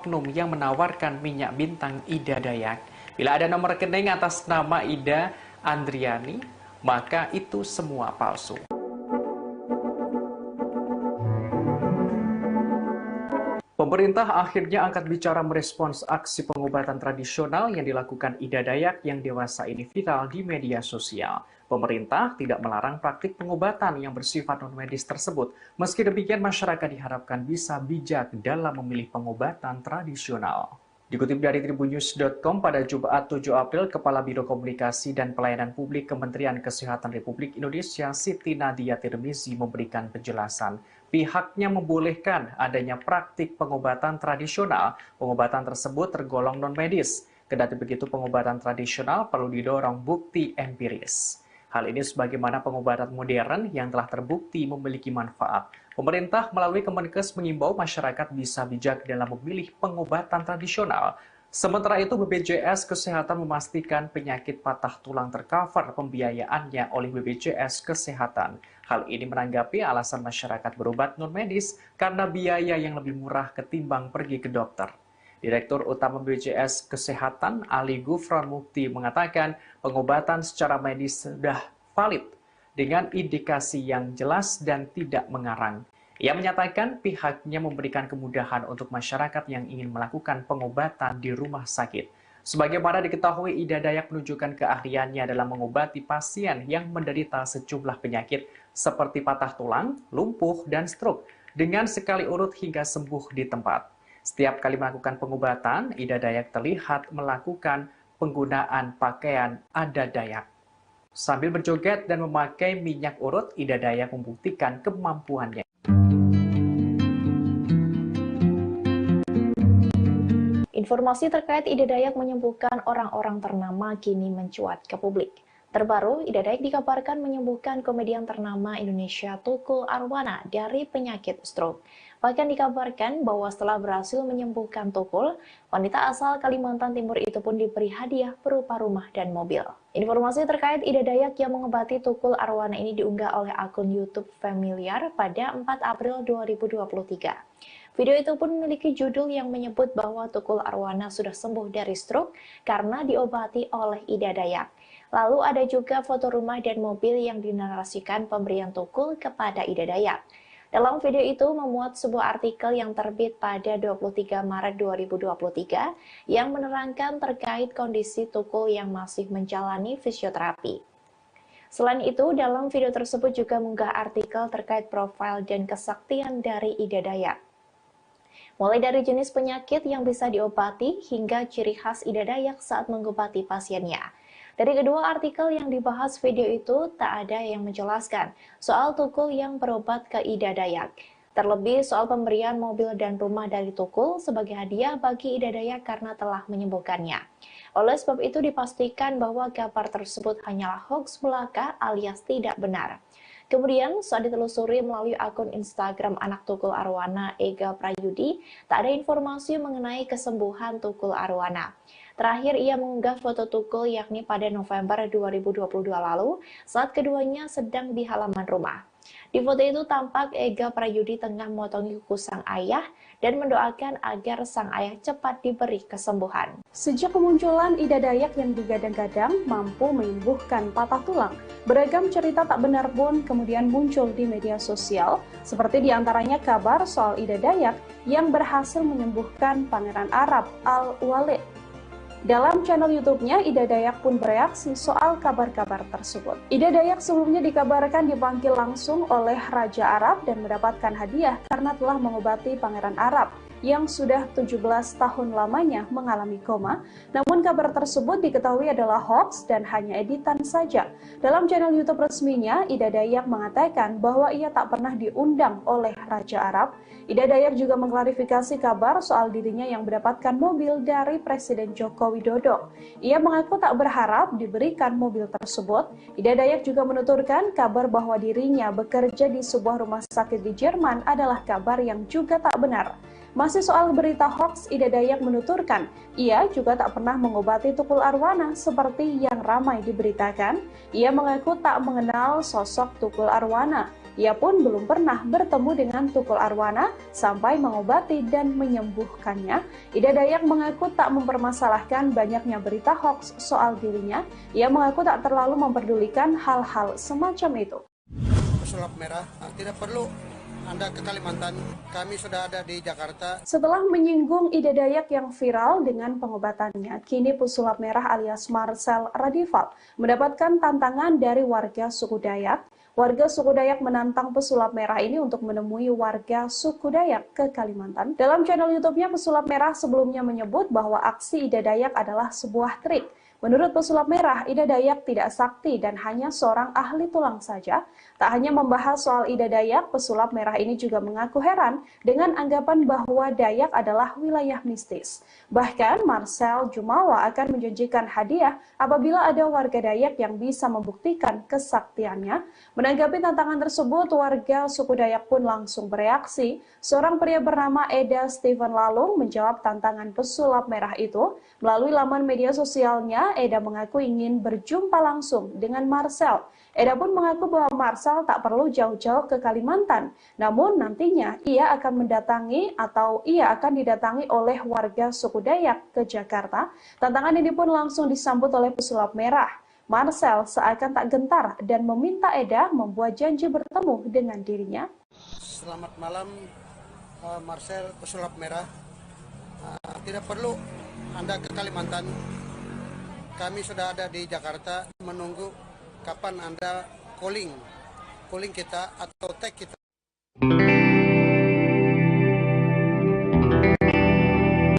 oknum yang menawarkan minyak bintang Ida Dayak. Bila ada nomor rekening atas nama Ida Andriani, maka itu semua palsu. Pemerintah akhirnya angkat bicara merespons aksi pengobatan tradisional yang dilakukan Ida Dayak yang dewasa ini viral di media sosial. Pemerintah tidak melarang praktik pengobatan yang bersifat non-medis tersebut. Meski demikian, masyarakat diharapkan bisa bijak dalam memilih pengobatan tradisional. Dikutip dari tribunnews.com pada Jumat 7 April, Kepala Biro Komunikasi dan Pelayanan Publik Kementerian Kesehatan Republik Indonesia Siti Nadia Tirmizi memberikan penjelasan. Pihaknya membolehkan adanya praktik pengobatan tradisional. Pengobatan tersebut tergolong non-medis. Kendati begitu, pengobatan tradisional perlu didorong bukti empiris. Hal ini sebagaimana pengobatan modern yang telah terbukti memiliki manfaat. Pemerintah melalui Kemenkes mengimbau masyarakat bisa bijak dalam memilih pengobatan tradisional. Sementara itu, BPJS Kesehatan memastikan penyakit patah tulang tercover pembiayaannya oleh BPJS Kesehatan. Hal ini menanggapi alasan masyarakat berobat non-medis karena biaya yang lebih murah ketimbang pergi ke dokter. Direktur Utama BPJS Kesehatan Ali Gufron Mukti mengatakan pengobatan secara medis sudah valid dengan indikasi yang jelas dan tidak mengarang. Ia menyatakan pihaknya memberikan kemudahan untuk masyarakat yang ingin melakukan pengobatan di rumah sakit. Sebagaimana diketahui, Ida Dayak menunjukkan keahliannya dalam mengobati pasien yang menderita sejumlah penyakit seperti patah tulang, lumpuh, dan stroke dengan sekali urut hingga sembuh di tempat. Setiap kali melakukan pengobatan, Ida Dayak terlihat melakukan penggunaan pakaian adat Dayak. Sambil berjoget dan memakai minyak urut, Ida Dayak membuktikan kemampuannya. Informasi terkait Ida Dayak menyembuhkan orang-orang ternama kini mencuat ke publik. Terbaru, Ida Dayak dikabarkan menyembuhkan komedian ternama Indonesia Tukul Arwana dari penyakit stroke. Bahkan dikabarkan bahwa setelah berhasil menyembuhkan Tukul, wanita asal Kalimantan Timur itu pun diberi hadiah berupa rumah dan mobil. Informasi terkait Ida Dayak yang mengobati Tukul Arwana ini diunggah oleh akun YouTube Familiar pada 4 April 2023. Video itu pun memiliki judul yang menyebut bahwa Tukul Arwana sudah sembuh dari stroke karena diobati oleh Ida Dayak. Lalu ada juga foto rumah dan mobil yang dinarasikan pemberian Tukul kepada Ida Dayak. Dalam video itu memuat sebuah artikel yang terbit pada 23 Maret 2023 yang menerangkan terkait kondisi Tukul yang masih menjalani fisioterapi. Selain itu, dalam video tersebut juga mengunggah artikel terkait profil dan kesaktian dari Ida Dayak. Mulai dari jenis penyakit yang bisa diobati hingga ciri khas Ida Dayak saat mengobati pasiennya. Dari kedua artikel yang dibahas video itu, tak ada yang menjelaskan soal Tukul yang berobat ke Ida Dayak. Terlebih soal pemberian mobil dan rumah dari Tukul sebagai hadiah bagi Ida Dayak karena telah menyembuhkannya. Oleh sebab itu dipastikan bahwa kabar tersebut hanyalah hoax belaka alias tidak benar. Kemudian, saat ditelusuri melalui akun Instagram anak Tukul Arwana, Ega Prayudi, tak ada informasi mengenai kesembuhan Tukul Arwana. Terakhir, ia mengunggah foto Tukul yakni pada November 2022 lalu, saat keduanya sedang di halaman rumah. Di foto itu tampak Ega Prayudi tengah memotongi kuku sang ayah dan mendoakan agar sang ayah cepat diberi kesembuhan. Sejak kemunculan Ida Dayak yang digadang-gadang mampu menyembuhkan patah tulang, beragam cerita tak benar pun kemudian muncul di media sosial, seperti diantaranya kabar soal Ida Dayak yang berhasil menyembuhkan Pangeran Arab Al-Walid. Dalam channel YouTube-nya, Ida Dayak pun bereaksi soal kabar-kabar tersebut. Ida Dayak sebelumnya dikabarkan dipanggil langsung oleh Raja Arab dan mendapatkan hadiah karena telah mengobati Pangeran Arab yang sudah 17 tahun lamanya mengalami koma. Namun kabar tersebut diketahui adalah hoax dan hanya editan saja. Dalam channel YouTube resminya, Ida Dayak mengatakan bahwa ia tak pernah diundang oleh Raja Arab. Ida Dayak juga mengklarifikasi kabar soal dirinya yang mendapatkan mobil dari Presiden Joko Widodo. Ia mengaku tak berharap diberikan mobil tersebut. Ida Dayak juga menuturkan kabar bahwa dirinya bekerja di sebuah rumah sakit di Jerman adalah kabar yang juga tak benar. Masih soal berita hoax, Ida Dayak menuturkan, ia juga tak pernah mengobati Tukul Arwana seperti yang ramai diberitakan. Ia mengaku tak mengenal sosok Tukul Arwana. Ia pun belum pernah bertemu dengan Tukul Arwana sampai mengobati dan menyembuhkannya. Ida Dayak mengaku tak mempermasalahkan banyaknya berita hoaks soal dirinya. Ia mengaku tak terlalu memperdulikan hal-hal semacam itu. Pesulap merah, tidak perlu Anda ke Kalimantan, kami sudah ada di Jakarta. Setelah menyinggung Ida Dayak yang viral dengan pengobatannya, kini pesulap merah alias Marcel Radival mendapatkan tantangan dari warga suku Dayak. Warga suku Dayak menantang pesulap merah ini untuk menemui warga suku Dayak ke Kalimantan. Dalam channel YouTube-nya, pesulap merah sebelumnya menyebut bahwa aksi Ida Dayak adalah sebuah trik. Menurut pesulap merah, Ida Dayak tidak sakti dan hanya seorang ahli tulang saja. Tak hanya membahas soal Ida Dayak, pesulap merah ini juga mengaku heran dengan anggapan bahwa Dayak adalah wilayah mistis. Bahkan Marcel Jumawa akan menjanjikan hadiah apabila ada warga Dayak yang bisa membuktikan kesaktiannya. Menanggapi tantangan tersebut, warga suku Dayak pun langsung bereaksi. Seorang pria bernama Eda Steven Lalung menjawab tantangan pesulap merah itu. Melalui laman media sosialnya, Eda mengaku ingin berjumpa langsung dengan Marcel. Eda pun mengaku bahwa Marcel tak perlu jauh-jauh ke Kalimantan, namun nantinya ia akan didatangi oleh warga suku Dayak ke Jakarta. Tantangan ini pun langsung disambut oleh pesulap merah. Marcel seakan tak gentar dan meminta Eda membuat janji bertemu dengan dirinya. Selamat malam, Marcel pesulap merah. Tidak perlu Anda ke Kalimantan, kami sudah ada di Jakarta menunggu kapan Anda calling kita atau tag kita.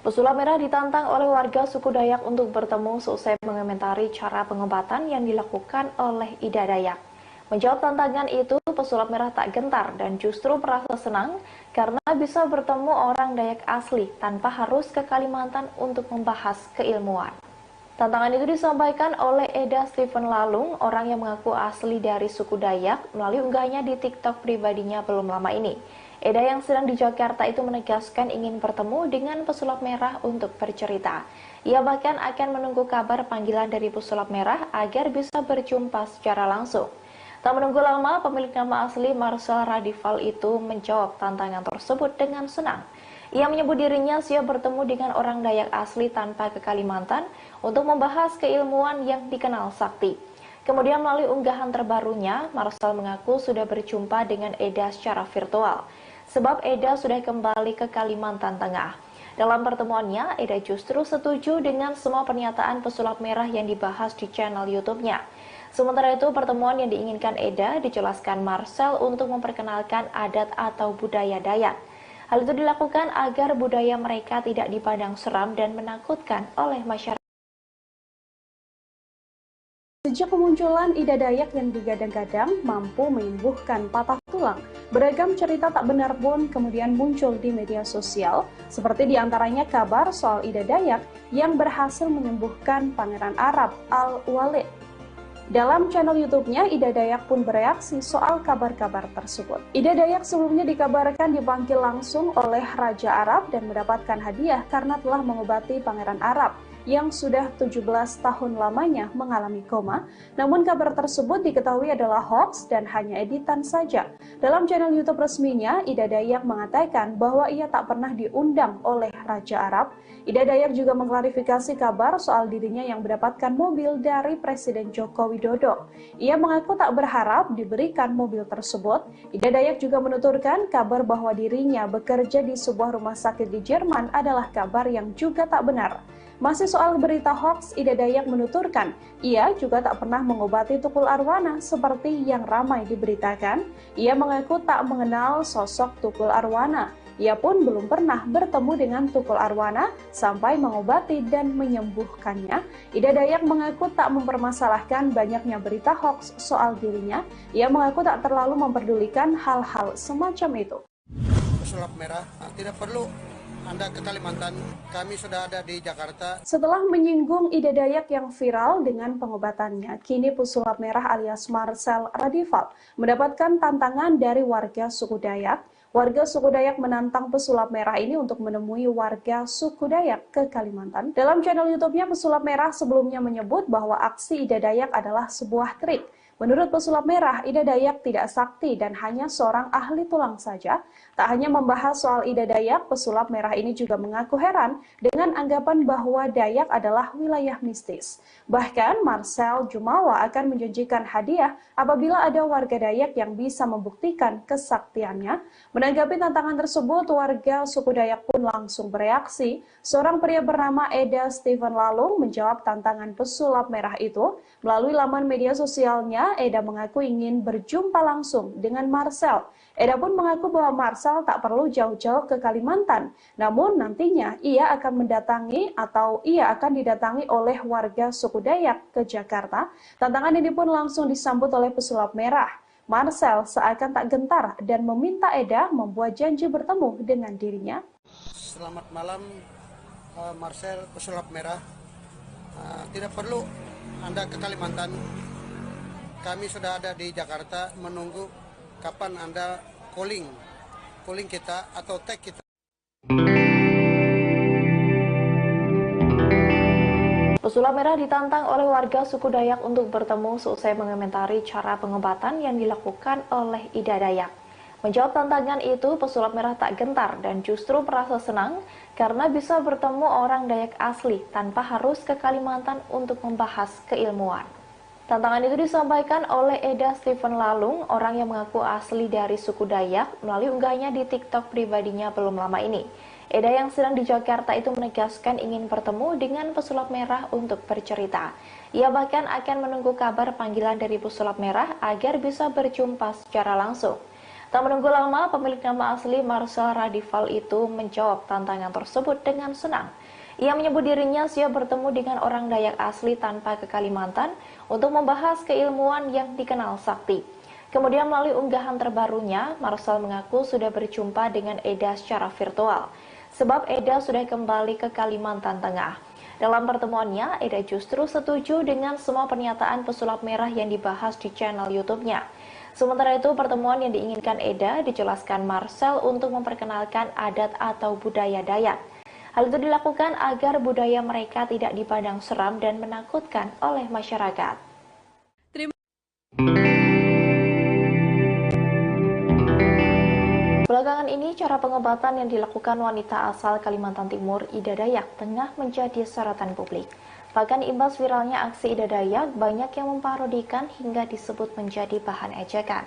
Pesulap merah ditantang oleh warga suku Dayak untuk bertemu seusai mengomentari cara pengobatan yang dilakukan oleh Ida Dayak. Menjawab tantangan itu, pesulap merah tak gentar dan justru merasa senang karena bisa bertemu orang Dayak asli tanpa harus ke Kalimantan untuk membahas keilmuan. Tantangan itu disampaikan oleh Eda Steven Lalung, orang yang mengaku asli dari suku Dayak, melalui unggahnya di TikTok pribadinya belum lama ini. Eda yang sedang di Jakarta itu menegaskan ingin bertemu dengan pesulap merah untuk bercerita. Ia bahkan akan menunggu kabar panggilan dari pesulap merah agar bisa berjumpa secara langsung. Tak menunggu lama, pemilik nama asli Marcel Radival itu menjawab tantangan tersebut dengan senang. Ia menyebut dirinya siap bertemu dengan orang Dayak asli tanpa ke Kalimantan untuk membahas keilmuan yang dikenal sakti. Kemudian melalui unggahan terbarunya, Marcel mengaku sudah berjumpa dengan Eda secara virtual, sebab Eda sudah kembali ke Kalimantan Tengah. Dalam pertemuannya, Eda justru setuju dengan semua pernyataan pesulap merah yang dibahas di channel YouTube-nya. Sementara itu, pertemuan yang diinginkan Eda dijelaskan Marcel untuk memperkenalkan adat atau budaya Dayak. Hal itu dilakukan agar budaya mereka tidak dipandang seram dan menakutkan oleh masyarakat. Sejak kemunculan Ida Dayak yang digadang-gadang mampu menyembuhkan patah tulang, beragam cerita tak benar pun kemudian muncul di media sosial, seperti diantaranya kabar soal Ida Dayak yang berhasil menyembuhkan Pangeran Arab Al-Walid. Dalam channel YouTube-nya, Ida Dayak pun bereaksi soal kabar-kabar tersebut. Ida Dayak sebelumnya dikabarkan dipanggil langsung oleh Raja Arab dan mendapatkan hadiah karena telah mengobati Pangeran Arab yang sudah 17 tahun lamanya mengalami koma. Namun kabar tersebut diketahui adalah hoax dan hanya editan saja. Dalam channel YouTube resminya, Ida Dayak mengatakan bahwa ia tak pernah diundang oleh Raja Arab. Ida Dayak juga mengklarifikasi kabar soal dirinya yang mendapatkan mobil dari Presiden Joko Widodo. Ia mengaku tak berharap diberikan mobil tersebut. Ida Dayak juga menuturkan kabar bahwa dirinya bekerja di sebuah rumah sakit di Jerman adalah kabar yang juga tak benar. Masih soal berita hoax, Ida Dayak menuturkan, ia juga tak pernah mengobati Tukul Arwana seperti yang ramai diberitakan. Ia mengaku tak mengenal sosok Tukul Arwana. Ia pun belum pernah bertemu dengan Tukul Arwana sampai mengobati dan menyembuhkannya. Ida Dayak mengaku tak mempermasalahkan banyaknya berita hoax soal dirinya. Ia mengaku tak terlalu memperdulikan hal-hal semacam itu. Pesulap merah, tidak perlu Anda ke Kalimantan, kami sudah ada di Jakarta. Setelah menyinggung Ida Dayak yang viral dengan pengobatannya, kini pesulap merah alias Marcel Radival mendapatkan tantangan dari warga suku Dayak. Warga suku Dayak menantang pesulap merah ini untuk menemui warga suku Dayak ke Kalimantan. Dalam channel YouTube-nya, pesulap merah sebelumnya menyebut bahwa aksi Ida Dayak adalah sebuah trik. Menurut pesulap merah, Ida Dayak tidak sakti dan hanya seorang ahli tulang saja. Tak hanya membahas soal Ida Dayak, pesulap merah ini juga mengaku heran dengan anggapan bahwa Dayak adalah wilayah mistis. Bahkan Marcel Jumawa akan menjanjikan hadiah apabila ada warga Dayak yang bisa membuktikan kesaktiannya. Menanggapi tantangan tersebut, warga suku Dayak pun langsung bereaksi. Seorang pria bernama Eda Steven Lalung menjawab tantangan pesulap merah itu. Melalui laman media sosialnya, Eda mengaku ingin berjumpa langsung dengan Marcel. Eda pun mengaku bahwa Marcel tak perlu jauh-jauh ke Kalimantan. Namun nantinya ia akan didatangi oleh warga suku Dayak ke Jakarta. Tantangan ini pun langsung disambut oleh pesulap merah. Marcel seakan tak gentar dan meminta Eda membuat janji bertemu dengan dirinya. Selamat malam, Marcel pesulap merah. Tidak perlu Anda ke Kalimantan. Kami sudah ada di Jakarta menunggu kapan Anda calling kita atau tag kita. Pesulap merah ditantang oleh warga suku Dayak untuk bertemu seusai mengomentari cara pengobatan yang dilakukan oleh Ida Dayak. Menjawab tantangan itu, pesulap merah tak gentar dan justru merasa senang karena bisa bertemu orang Dayak asli tanpa harus ke Kalimantan untuk membahas keilmuan. Tantangan itu disampaikan oleh Eda Steven Lalung, orang yang mengaku asli dari suku Dayak, melalui unggahnya di TikTok pribadinya belum lama ini. Eda yang sedang di Jakarta itu menegaskan ingin bertemu dengan pesulap merah untuk bercerita. Ia bahkan akan menunggu kabar panggilan dari pesulap merah agar bisa berjumpa secara langsung. Tak menunggu lama, pemilik nama asli Marcel Radival itu menjawab tantangan tersebut dengan senang. Ia menyebut dirinya siap bertemu dengan orang Dayak asli tanpa ke Kalimantan untuk membahas keilmuan yang dikenal sakti. Kemudian melalui unggahan terbarunya, Marcel mengaku sudah berjumpa dengan Eda secara virtual. Sebab Eda sudah kembali ke Kalimantan Tengah. Dalam pertemuannya, Eda justru setuju dengan semua pernyataan pesulap merah yang dibahas di channel YouTube-nya. Sementara itu, pertemuan yang diinginkan Eda dijelaskan Marcel untuk memperkenalkan adat atau budaya Dayak. Hal itu dilakukan agar budaya mereka tidak dipandang seram dan menakutkan oleh masyarakat. Belakangan ini, cara pengobatan yang dilakukan wanita asal Kalimantan Timur, Ida Dayak, tengah menjadi sorotan publik. Bahkan imbas viralnya aksi Ida Dayak, banyak yang memparodikan hingga disebut menjadi bahan ejekan.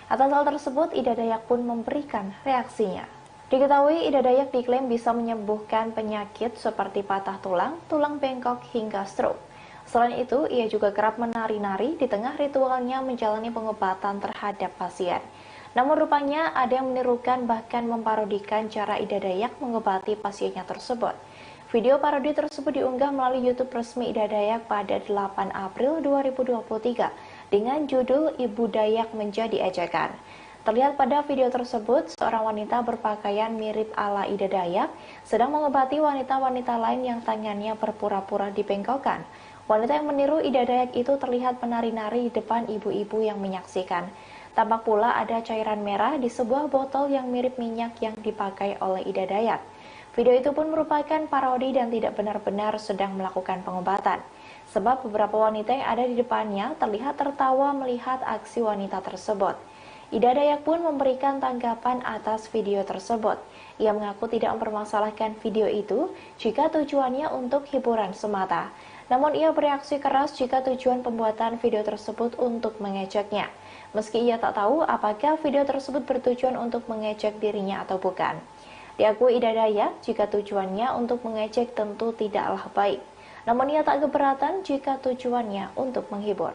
Atas hal tersebut, Ida Dayak pun memberikan reaksinya. Diketahui, Ida Dayak diklaim bisa menyembuhkan penyakit seperti patah tulang, tulang bengkok, hingga stroke. Selain itu, ia juga kerap menari-nari di tengah ritualnya menjalani pengobatan terhadap pasien. Namun rupanya ada yang menirukan bahkan memparodikan cara Ida Dayak mengobati pasiennya tersebut. Video parodi tersebut diunggah melalui YouTube resmi Ida Dayak pada 8 April 2023 dengan judul Ibu Dayak Menjadi Ejekan. Terlihat pada video tersebut, seorang wanita berpakaian mirip ala Ida Dayak sedang mengobati wanita-wanita lain yang tangannya berpura-pura dibengkokkan. Wanita yang meniru Ida Dayak itu terlihat menari-nari di depan ibu-ibu yang menyaksikan. Tampak pula ada cairan merah di sebuah botol yang mirip minyak yang dipakai oleh Ida Dayak. Video itu pun merupakan parodi dan tidak benar-benar sedang melakukan pengobatan. Sebab beberapa wanita yang ada di depannya terlihat tertawa melihat aksi wanita tersebut. Ida Dayak pun memberikan tanggapan atas video tersebut. Ia mengaku tidak mempermasalahkan video itu jika tujuannya untuk hiburan semata. Namun ia bereaksi keras jika tujuan pembuatan video tersebut untuk mengejeknya. Meski ia tak tahu apakah video tersebut bertujuan untuk mengejek dirinya atau bukan. Diakui Ida Dayak jika tujuannya untuk mengejek tentu tidaklah baik. Namun ia tak keberatan jika tujuannya untuk menghibur.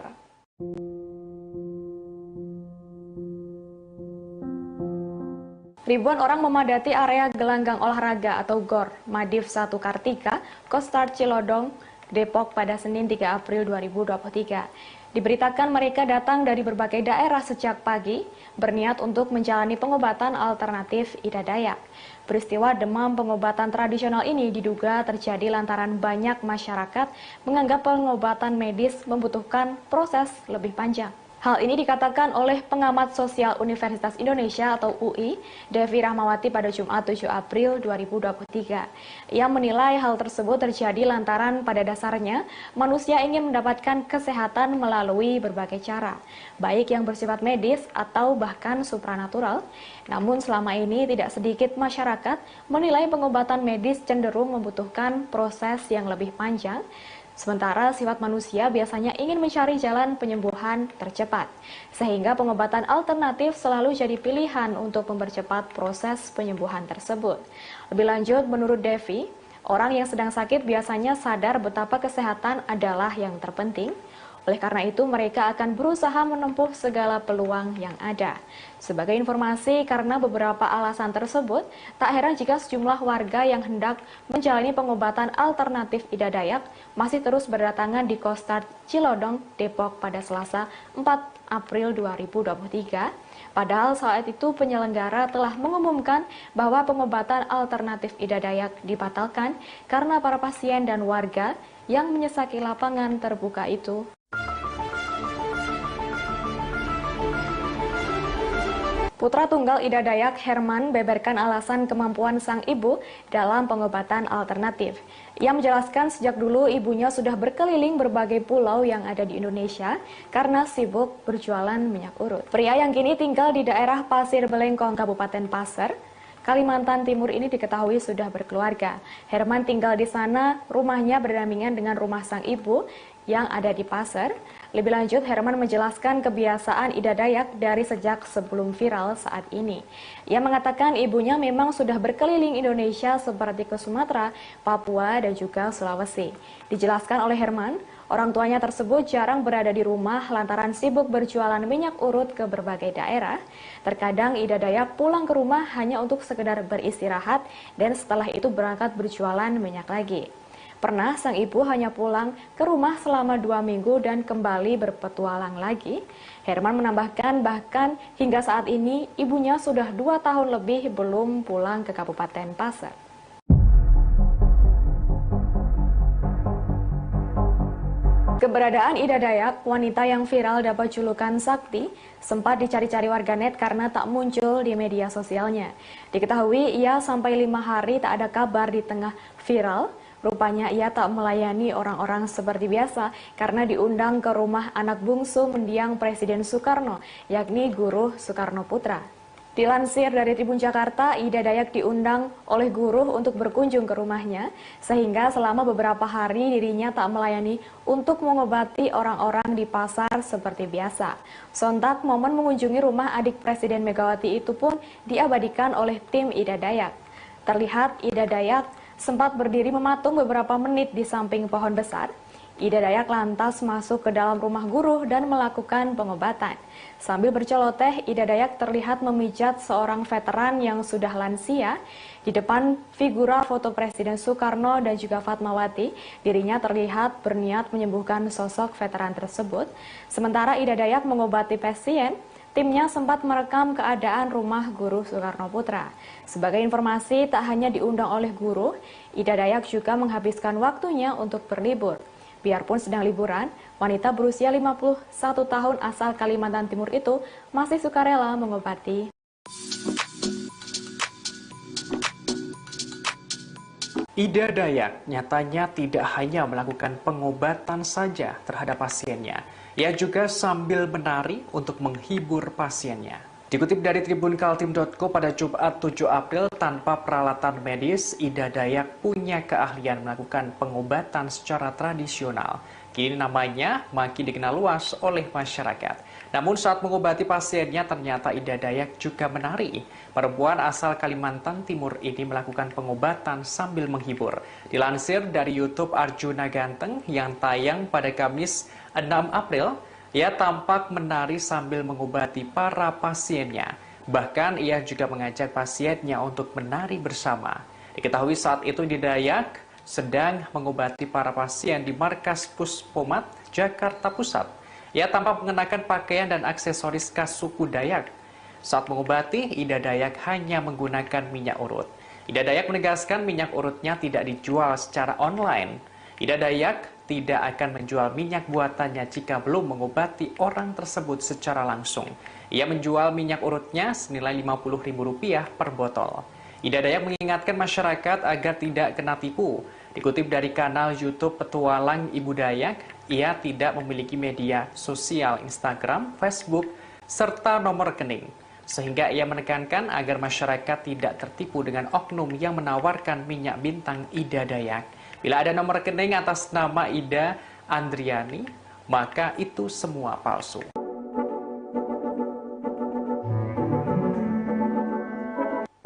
Ribuan orang memadati area gelanggang olahraga atau GOR Madif 1 Kartika, Kostar Cilodong, Depok pada Senin 3 April 2023. Diberitakan mereka datang dari berbagai daerah sejak pagi, berniat untuk menjalani pengobatan alternatif Ida Dayak. Peristiwa demam pengobatan tradisional ini diduga terjadi lantaran banyak masyarakat menganggap pengobatan medis membutuhkan proses lebih panjang. Hal ini dikatakan oleh pengamat sosial Universitas Indonesia atau UI, Devi Rahmawati pada Jumat 7 April 2023. Ia menilai hal tersebut terjadi lantaran pada dasarnya manusia ingin mendapatkan kesehatan melalui berbagai cara, baik yang bersifat medis atau bahkan supranatural. Namun selama ini tidak sedikit masyarakat menilai pengobatan medis cenderung membutuhkan proses yang lebih panjang. Sementara sifat manusia biasanya ingin mencari jalan penyembuhan tercepat, sehingga pengobatan alternatif selalu jadi pilihan untuk mempercepat proses penyembuhan tersebut. Lebih lanjut, menurut Devi, orang yang sedang sakit biasanya sadar betapa kesehatan adalah yang terpenting. Oleh karena itu, mereka akan berusaha menempuh segala peluang yang ada. Sebagai informasi, karena beberapa alasan tersebut, tak heran jika sejumlah warga yang hendak menjalani pengobatan alternatif Ida Dayak masih terus berdatangan di Kostart Cilodong, Depok pada Selasa 4 April 2023. Padahal saat itu penyelenggara telah mengumumkan bahwa pengobatan alternatif Ida Dayak dibatalkan karena para pasien dan warga yang menyesaki lapangan terbuka itu. Putra tunggal Ida Dayak, Herman, beberkan alasan kemampuan sang ibu dalam pengobatan alternatif. Ia menjelaskan sejak dulu ibunya sudah berkeliling berbagai pulau yang ada di Indonesia karena sibuk berjualan minyak urut. Pria yang kini tinggal di daerah Pasir Belengkong, Kabupaten Pasir, Kalimantan Timur ini diketahui sudah berkeluarga. Herman tinggal di sana, rumahnya berdampingan dengan rumah sang ibu yang ada di Pasir. Lebih lanjut, Herman menjelaskan kebiasaan Ida Dayak dari sejak sebelum viral saat ini. Ia mengatakan ibunya memang sudah berkeliling Indonesia seperti ke Sumatera, Papua, dan juga Sulawesi. Dijelaskan oleh Herman, orang tuanya tersebut jarang berada di rumah lantaran sibuk berjualan minyak urut ke berbagai daerah. Terkadang Ida Dayak pulang ke rumah hanya untuk sekedar beristirahat dan setelah itu berangkat berjualan minyak lagi. Pernah sang ibu hanya pulang ke rumah selama 2 minggu dan kembali berpetualang lagi. Herman menambahkan bahkan hingga saat ini ibunya sudah 2 tahun lebih belum pulang ke Kabupaten Pasir. Keberadaan Ida Dayak, wanita yang viral dapat julukan Sakti, sempat dicari-cari warganet karena tak muncul di media sosialnya. Diketahui ia sampai 5 hari tak ada kabar di tengah viral. Rupanya ia tak melayani orang-orang seperti biasa karena diundang ke rumah anak bungsu mendiang Presiden Soekarno, yakni Guru Soekarno Putra. Dilansir dari Tribun Jakarta, Ida Dayak diundang oleh Guru untuk berkunjung ke rumahnya, sehingga selama beberapa hari dirinya tak melayani untuk mengobati orang-orang di pasar seperti biasa. Sontak momen mengunjungi rumah adik Presiden Megawati itu pun diabadikan oleh tim Ida Dayak. Terlihat Ida Dayak sempat berdiri mematung beberapa menit di samping pohon besar. Ida Dayak lantas masuk ke dalam rumah Guru dan melakukan pengobatan. Sambil berceloteh, Ida Dayak terlihat memijat seorang veteran yang sudah lansia. Di depan figura foto Presiden Soekarno dan juga Fatmawati, dirinya terlihat berniat menyembuhkan sosok veteran tersebut. Sementara Ida Dayak mengobati pasien, timnya sempat merekam keadaan rumah Guru Soekarno Putra. Sebagai informasi, tak hanya diundang oleh Guru, Ida Dayak juga menghabiskan waktunya untuk berlibur. Biarpun sedang liburan, wanita berusia 51 tahun asal Kalimantan Timur itu masih sukarela mengobati. Ida Dayak nyatanya tidak hanya melakukan pengobatan saja terhadap pasiennya. Ia juga sambil menari untuk menghibur pasiennya. Dikutip dari tribunkaltim.co pada Jumat 7 April, tanpa peralatan medis, Ida Dayak punya keahlian melakukan pengobatan secara tradisional. Kini namanya makin dikenal luas oleh masyarakat. Namun saat mengobati pasiennya, ternyata Ida Dayak juga menari. Perempuan asal Kalimantan Timur ini melakukan pengobatan sambil menghibur. Dilansir dari YouTube Arjuna Ganteng yang tayang pada Kamis 6 April, ia tampak menari sambil mengobati para pasiennya. Bahkan ia juga mengajak pasiennya untuk menari bersama. Diketahui saat itu Ida Dayak sedang mengobati para pasien di Markas Puspomat, Jakarta Pusat. Ia tampak mengenakan pakaian dan aksesoris khas suku Dayak. Saat mengobati, Ida Dayak hanya menggunakan minyak urut. Ida Dayak menegaskan minyak urutnya tidak dijual secara online. Ida Dayak tidak akan menjual minyak buatannya jika belum mengobati orang tersebut secara langsung. Ia menjual minyak urutnya senilai Rp50.000 per botol. Ida Dayak mengingatkan masyarakat agar tidak kena tipu. Dikutip dari kanal YouTube Petualang Ibu Dayak, ia tidak memiliki media sosial Instagram, Facebook, serta nomor rekening. Sehingga ia menekankan agar masyarakat tidak tertipu dengan oknum yang menawarkan minyak bintang Ida Dayak. Bila ada nomor rekening atas nama Ida Andriani, maka itu semua palsu.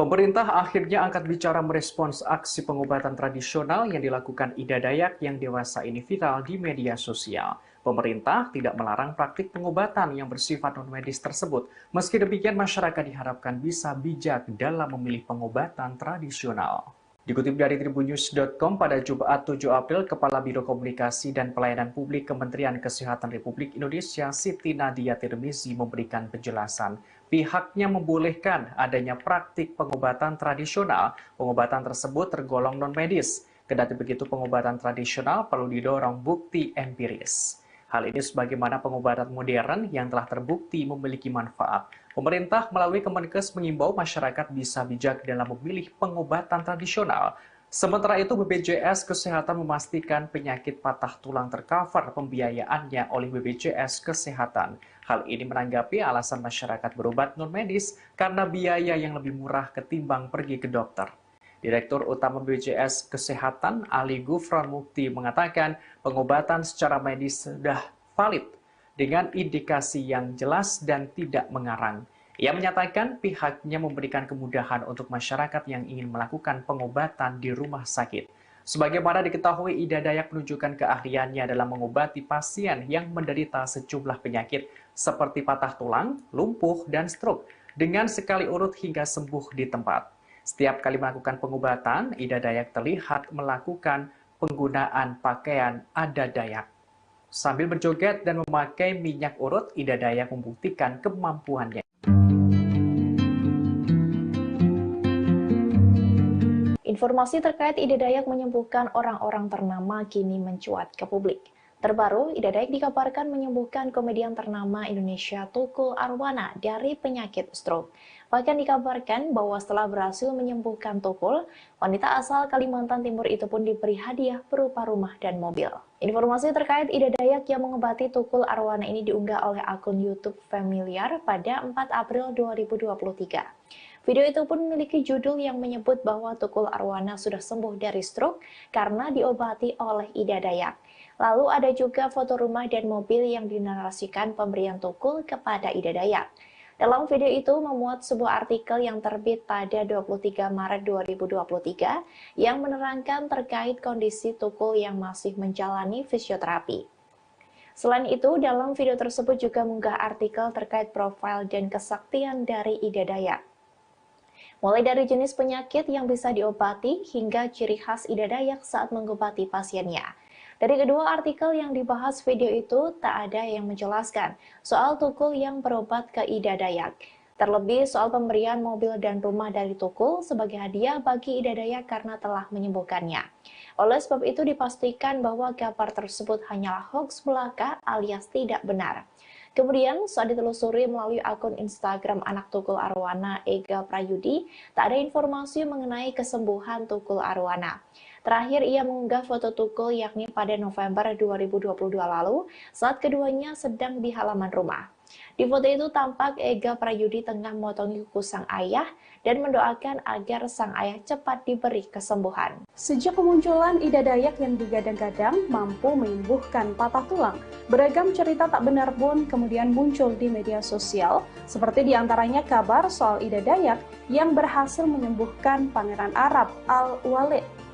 Pemerintah akhirnya angkat bicara merespons aksi pengobatan tradisional yang dilakukan Ida Dayak yang dewasa ini viral di media sosial. Pemerintah tidak melarang praktik pengobatan yang bersifat non-medis tersebut. Meski demikian, masyarakat diharapkan bisa bijak dalam memilih pengobatan tradisional. Dikutip dari tribunnews.com pada Jumat 7 April, Kepala Biro Komunikasi dan Pelayanan Publik Kementerian Kesehatan Republik Indonesia Siti Nadia Tirmizi memberikan penjelasan. Pihaknya membolehkan adanya praktik pengobatan tradisional. Pengobatan tersebut tergolong non-medis. Kendati begitu, pengobatan tradisional perlu didorong bukti empiris. Hal ini sebagaimana pengobatan modern yang telah terbukti memiliki manfaat. Pemerintah melalui Kemenkes mengimbau masyarakat bisa bijak dalam memilih pengobatan tradisional. Sementara itu, BPJS Kesehatan memastikan penyakit patah tulang tercover pembiayaannya oleh BPJS Kesehatan. Hal ini menanggapi alasan masyarakat berobat non-medis karena biaya yang lebih murah ketimbang pergi ke dokter. Direktur Utama BPJS Kesehatan Ali Gufron Mukti mengatakan pengobatan secara medis sudah valid dengan indikasi yang jelas dan tidak mengarang. Ia menyatakan pihaknya memberikan kemudahan untuk masyarakat yang ingin melakukan pengobatan di rumah sakit. Sebagaimana diketahui, Ida Dayak menunjukkan keahliannya dalam mengobati pasien yang menderita sejumlah penyakit seperti patah tulang, lumpuh, dan stroke dengan sekali urut hingga sembuh di tempat. Setiap kali melakukan pengobatan, Ida Dayak terlihat melakukan penggunaan pakaian adat Dayak. Sambil berjoget dan memakai minyak urut, Ida Dayak membuktikan kemampuannya. Informasi terkait Ida Dayak menyembuhkan orang-orang ternama kini mencuat ke publik. Terbaru, Ida Dayak dikabarkan menyembuhkan komedian ternama Indonesia Tukul Arwana dari penyakit stroke. Bahkan dikabarkan bahwa setelah berhasil menyembuhkan Tukul, wanita asal Kalimantan Timur itu pun diberi hadiah berupa rumah dan mobil. Informasi terkait Ida Dayak yang mengobati Tukul Arwana ini diunggah oleh akun YouTube Familiar pada 4 April 2023. Video itu pun memiliki judul yang menyebut bahwa Tukul Arwana sudah sembuh dari stroke karena diobati oleh Ida Dayak. Lalu ada juga foto rumah dan mobil yang dinarasikan pemberian Tukul kepada Ida Dayak. Dalam video itu memuat sebuah artikel yang terbit pada 23 Maret 2023 yang menerangkan terkait kondisi Tukul yang masih menjalani fisioterapi. Selain itu, dalam video tersebut juga mengunggah artikel terkait profil dan kesaktian dari Ida Dayak. Mulai dari jenis penyakit yang bisa diobati hingga ciri khas Ida Dayak saat mengobati pasiennya. Dari kedua artikel yang dibahas video itu, tak ada yang menjelaskan soal Tukul yang berobat ke Ida Dayak. Terlebih soal pemberian mobil dan rumah dari Tukul sebagai hadiah bagi Ida Dayak karena telah menyembuhkannya. Oleh sebab itu dipastikan bahwa kabar tersebut hanyalah hoax belaka alias tidak benar. Kemudian saat ditelusuri melalui akun Instagram anak Tukul Arwana, Ega Prayudi, tak ada informasi mengenai kesembuhan Tukul Arwana. Terakhir ia mengunggah foto Tukul yakni pada November 2022 lalu saat keduanya sedang di halaman rumah. Di foto itu tampak Ega Prayudi tengah memotongi kuku sang ayah dan mendoakan agar sang ayah cepat diberi kesembuhan. Sejak kemunculan Ida Dayak yang digadang-gadang mampu menyembuhkan patah tulang, beragam cerita tak benar pun kemudian muncul di media sosial, seperti diantaranya kabar soal Ida Dayak yang berhasil menyembuhkan Pangeran Arab Al-Walid.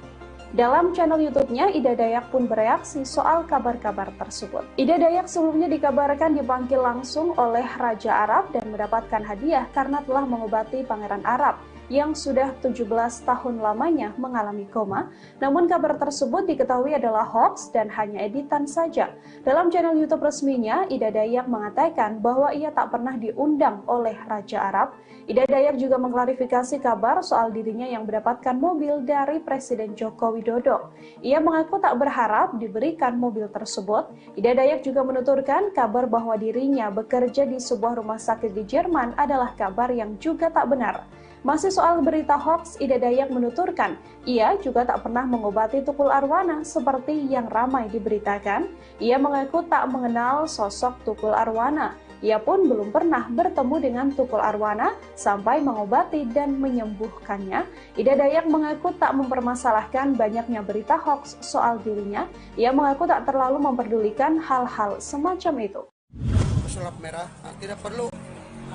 Dalam channel YouTube-nya, Ida Dayak pun bereaksi soal kabar-kabar tersebut. Ida Dayak sebelumnya dikabarkan dipanggil langsung oleh Raja Arab dan mendapatkan hadiah karena telah mengobati Pangeran Arab. yang sudah 17 tahun lamanya mengalami koma. Namun kabar tersebut diketahui adalah hoax dan hanya editan saja. Dalam channel YouTube resminya, Ida Dayak mengatakan bahwa ia tak pernah diundang oleh Raja Arab. Ida Dayak juga mengklarifikasi kabar soal dirinya yang mendapatkan mobil dari Presiden Joko Widodo. Ia mengaku tak berharap diberikan mobil tersebut. Ida Dayak juga menuturkan kabar bahwa dirinya bekerja di sebuah rumah sakit di Jerman adalah kabar yang juga tak benar. Masih soal berita hoax, Ida Dayak menuturkan, ia juga tak pernah mengobati Tukul Arwana seperti yang ramai diberitakan. Ia mengaku tak mengenal sosok Tukul Arwana. Ia pun belum pernah bertemu dengan Tukul Arwana sampai mengobati dan menyembuhkannya. Ida Dayak mengaku tak mempermasalahkan banyaknya berita hoax soal dirinya. Ia mengaku tak terlalu memperdulikan hal-hal semacam itu. Pesulap merah, tidak perlu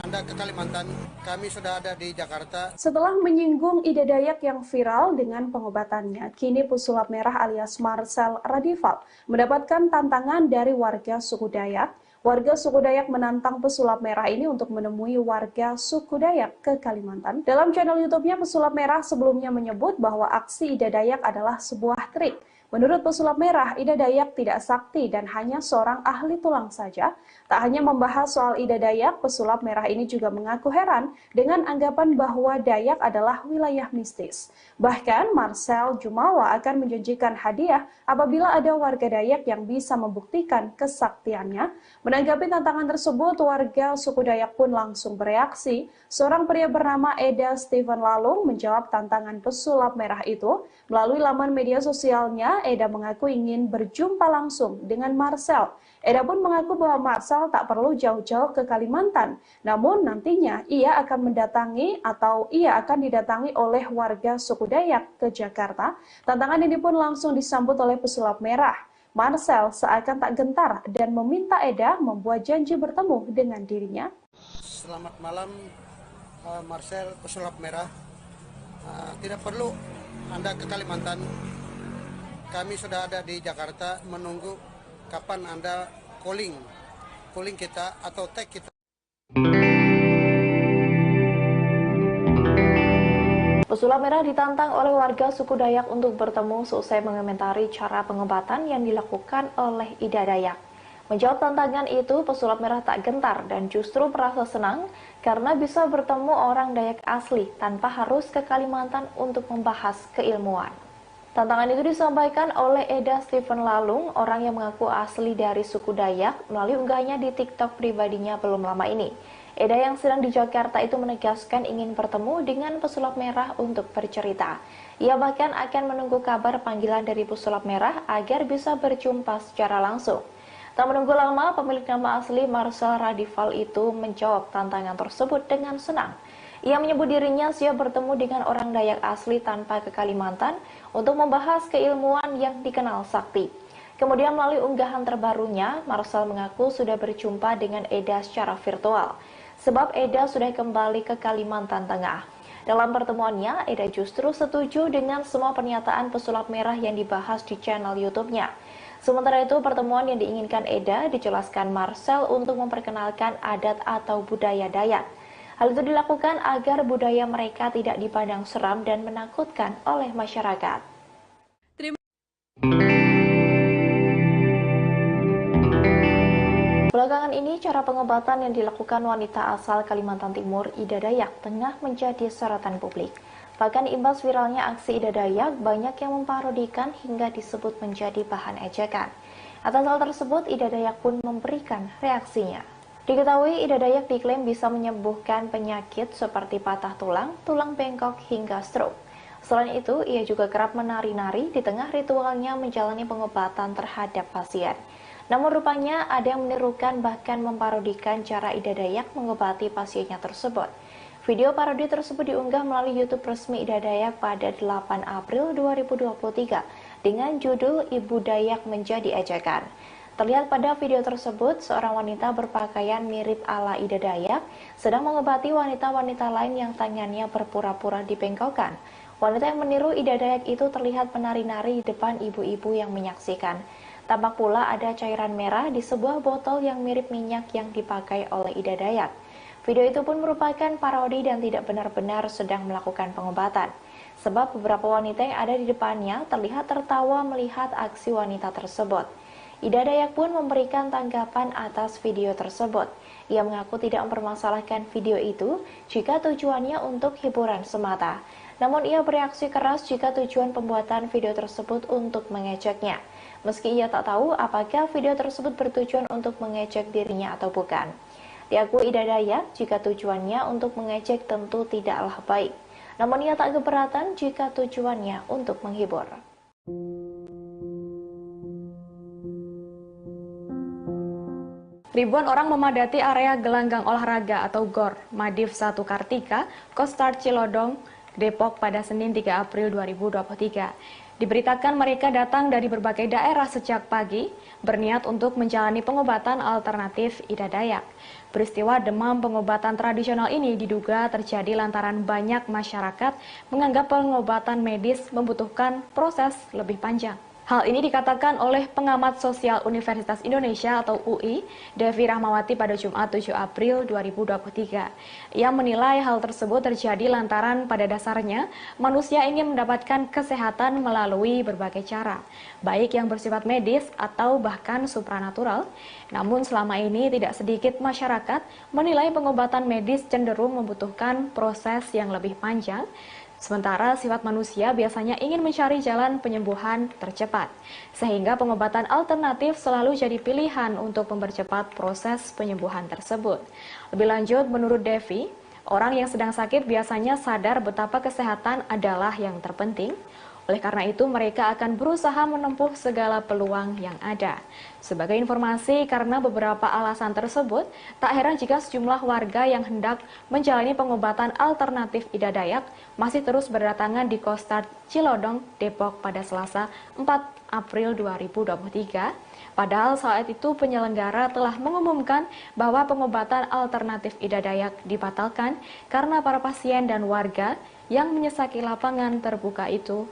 Anda ke Kalimantan, kami sudah ada di Jakarta. Setelah menyinggung Ida Dayak yang viral dengan pengobatannya, kini pesulap merah alias Marcel Radival mendapatkan tantangan dari warga suku Dayak. Warga suku Dayak menantang pesulap merah ini untuk menemui warga suku Dayak ke Kalimantan. Dalam channel YouTube-nya, pesulap merah sebelumnya menyebut bahwa aksi Ida Dayak adalah sebuah trik. Menurut pesulap merah, Ida Dayak tidak sakti dan hanya seorang ahli tulang saja. Tak hanya membahas soal Ida Dayak, pesulap merah ini juga mengaku heran dengan anggapan bahwa Dayak adalah wilayah mistis. Bahkan, Marcel Jumawa akan menjanjikan hadiah apabila ada warga Dayak yang bisa membuktikan kesaktiannya. Menanggapi tantangan tersebut, warga suku Dayak pun langsung bereaksi. Seorang pria bernama Eda Steven Lalung menjawab tantangan pesulap merah itu. Melalui laman media sosialnya, Eda mengaku ingin berjumpa langsung dengan Marcel. Eda pun mengaku bahwa Marcel tak perlu jauh-jauh ke Kalimantan. Namun nantinya ia akan didatangi oleh warga suku Dayak ke Jakarta. Tantangan ini pun langsung disambut oleh pesulap merah. Marcel seakan tak gentar dan meminta Eda membuat janji bertemu dengan dirinya. Selamat malam, Marcel pesulap merah. Tidak perlu Anda ke Kalimantan. Kami sudah ada di Jakarta menunggu kapan Anda calling kita atau tag kita. Pesulap merah ditantang oleh warga suku Dayak untuk bertemu seusai mengomentari cara pengobatan yang dilakukan oleh Ida Dayak. Menjawab tantangan itu, pesulap merah tak gentar dan justru merasa senang karena bisa bertemu orang Dayak asli tanpa harus ke Kalimantan untuk membahas keilmuan. Tantangan itu disampaikan oleh Eda Steven Lalung, orang yang mengaku asli dari suku Dayak, melalui unggahnya di TikTok pribadinya belum lama ini. Eda yang sedang di Jakarta itu menegaskan ingin bertemu dengan pesulap merah untuk bercerita. Ia bahkan akan menunggu kabar panggilan dari pesulap merah agar bisa berjumpa secara langsung. Tak menunggu lama, pemilik nama asli Marcel Radival itu menjawab tantangan tersebut dengan senang. Ia menyebut dirinya siap bertemu dengan orang Dayak asli tanpa ke Kalimantan untuk membahas keilmuan yang dikenal sakti. Kemudian melalui unggahan terbarunya, Marcel mengaku sudah berjumpa dengan Eda secara virtual, sebab Eda sudah kembali ke Kalimantan Tengah. Dalam pertemuannya, Eda justru setuju dengan semua pernyataan pesulap merah yang dibahas di channel YouTube-nya. Sementara itu, pertemuan yang diinginkan Eda dijelaskan Marcel untuk memperkenalkan adat atau budaya Dayak. Hal itu dilakukan agar budaya mereka tidak dipandang seram dan menakutkan oleh masyarakat. Belakangan ini, cara pengobatan yang dilakukan wanita asal Kalimantan Timur, Ida Dayak, tengah menjadi sorotan publik. Bahkan imbas viralnya aksi Ida Dayak, banyak yang memparodikan hingga disebut menjadi bahan ejekan. Atas hal tersebut, Ida Dayak pun memberikan reaksinya. Diketahui Ida Dayak diklaim bisa menyembuhkan penyakit seperti patah tulang, tulang bengkok, hingga stroke. Selain itu, ia juga kerap menari-nari di tengah ritualnya menjalani pengobatan terhadap pasien. Namun rupanya ada yang menirukan bahkan memparodikan cara Ida Dayak mengobati pasiennya tersebut. Video parodi tersebut diunggah melalui YouTube resmi Ida Dayak pada 8 April 2023 dengan judul Ibu Dayak Menjadi Ejekan. Terlihat pada video tersebut, seorang wanita berpakaian mirip ala Ida Dayak sedang mengobati wanita-wanita lain yang tangannya berpura-pura dibengkokkan. Wanita yang meniru Ida Dayak itu terlihat menari-nari di depan ibu-ibu yang menyaksikan. Tampak pula ada cairan merah di sebuah botol yang mirip minyak yang dipakai oleh Ida Dayak. Video itu pun merupakan parodi dan tidak benar-benar sedang melakukan pengobatan. Sebab beberapa wanita yang ada di depannya terlihat tertawa melihat aksi wanita tersebut. Ida Dayak pun memberikan tanggapan atas video tersebut. Ia mengaku tidak mempermasalahkan video itu jika tujuannya untuk hiburan semata. Namun ia bereaksi keras jika tujuan pembuatan video tersebut untuk mengejeknya. Meski ia tak tahu apakah video tersebut bertujuan untuk mengejek dirinya atau bukan. Diakui Ida Dayak jika tujuannya untuk mengejek tentu tidaklah baik. Namun ia tak keberatan jika tujuannya untuk menghibur. Ribuan orang memadati area gelanggang olahraga atau GOR Madiv 1 Kartika, Kostar Cilodong, Depok pada Senin 3 April 2023. Diberitakan mereka datang dari berbagai daerah sejak pagi, berniat untuk menjalani pengobatan alternatif Ida Dayak. Peristiwa demam pengobatan tradisional ini diduga terjadi lantaran banyak masyarakat menganggap pengobatan medis membutuhkan proses lebih panjang. Hal ini dikatakan oleh pengamat sosial Universitas Indonesia atau UI, Devi Rahmawati pada Jumat 7 April 2023. Ia menilai hal tersebut terjadi lantaran pada dasarnya manusia ingin mendapatkan kesehatan melalui berbagai cara, baik yang bersifat medis atau bahkan supranatural. Namun selama ini tidak sedikit masyarakat menilai pengobatan medis cenderung membutuhkan proses yang lebih panjang. Sementara sifat manusia biasanya ingin mencari jalan penyembuhan tercepat, sehingga pengobatan alternatif selalu jadi pilihan untuk mempercepat proses penyembuhan tersebut. Lebih lanjut, menurut Devi, orang yang sedang sakit biasanya sadar betapa kesehatan adalah yang terpenting. Oleh karena itu, mereka akan berusaha menempuh segala peluang yang ada. Sebagai informasi, karena beberapa alasan tersebut, tak heran jika sejumlah warga yang hendak menjalani pengobatan alternatif Ida Dayak masih terus berdatangan di Kostar Cilodong, Depok pada Selasa 4 April 2023. Padahal saat itu penyelenggara telah mengumumkan bahwa pengobatan alternatif Ida Dayak dibatalkan karena para pasien dan warga yang menyesaki lapangan terbuka itu.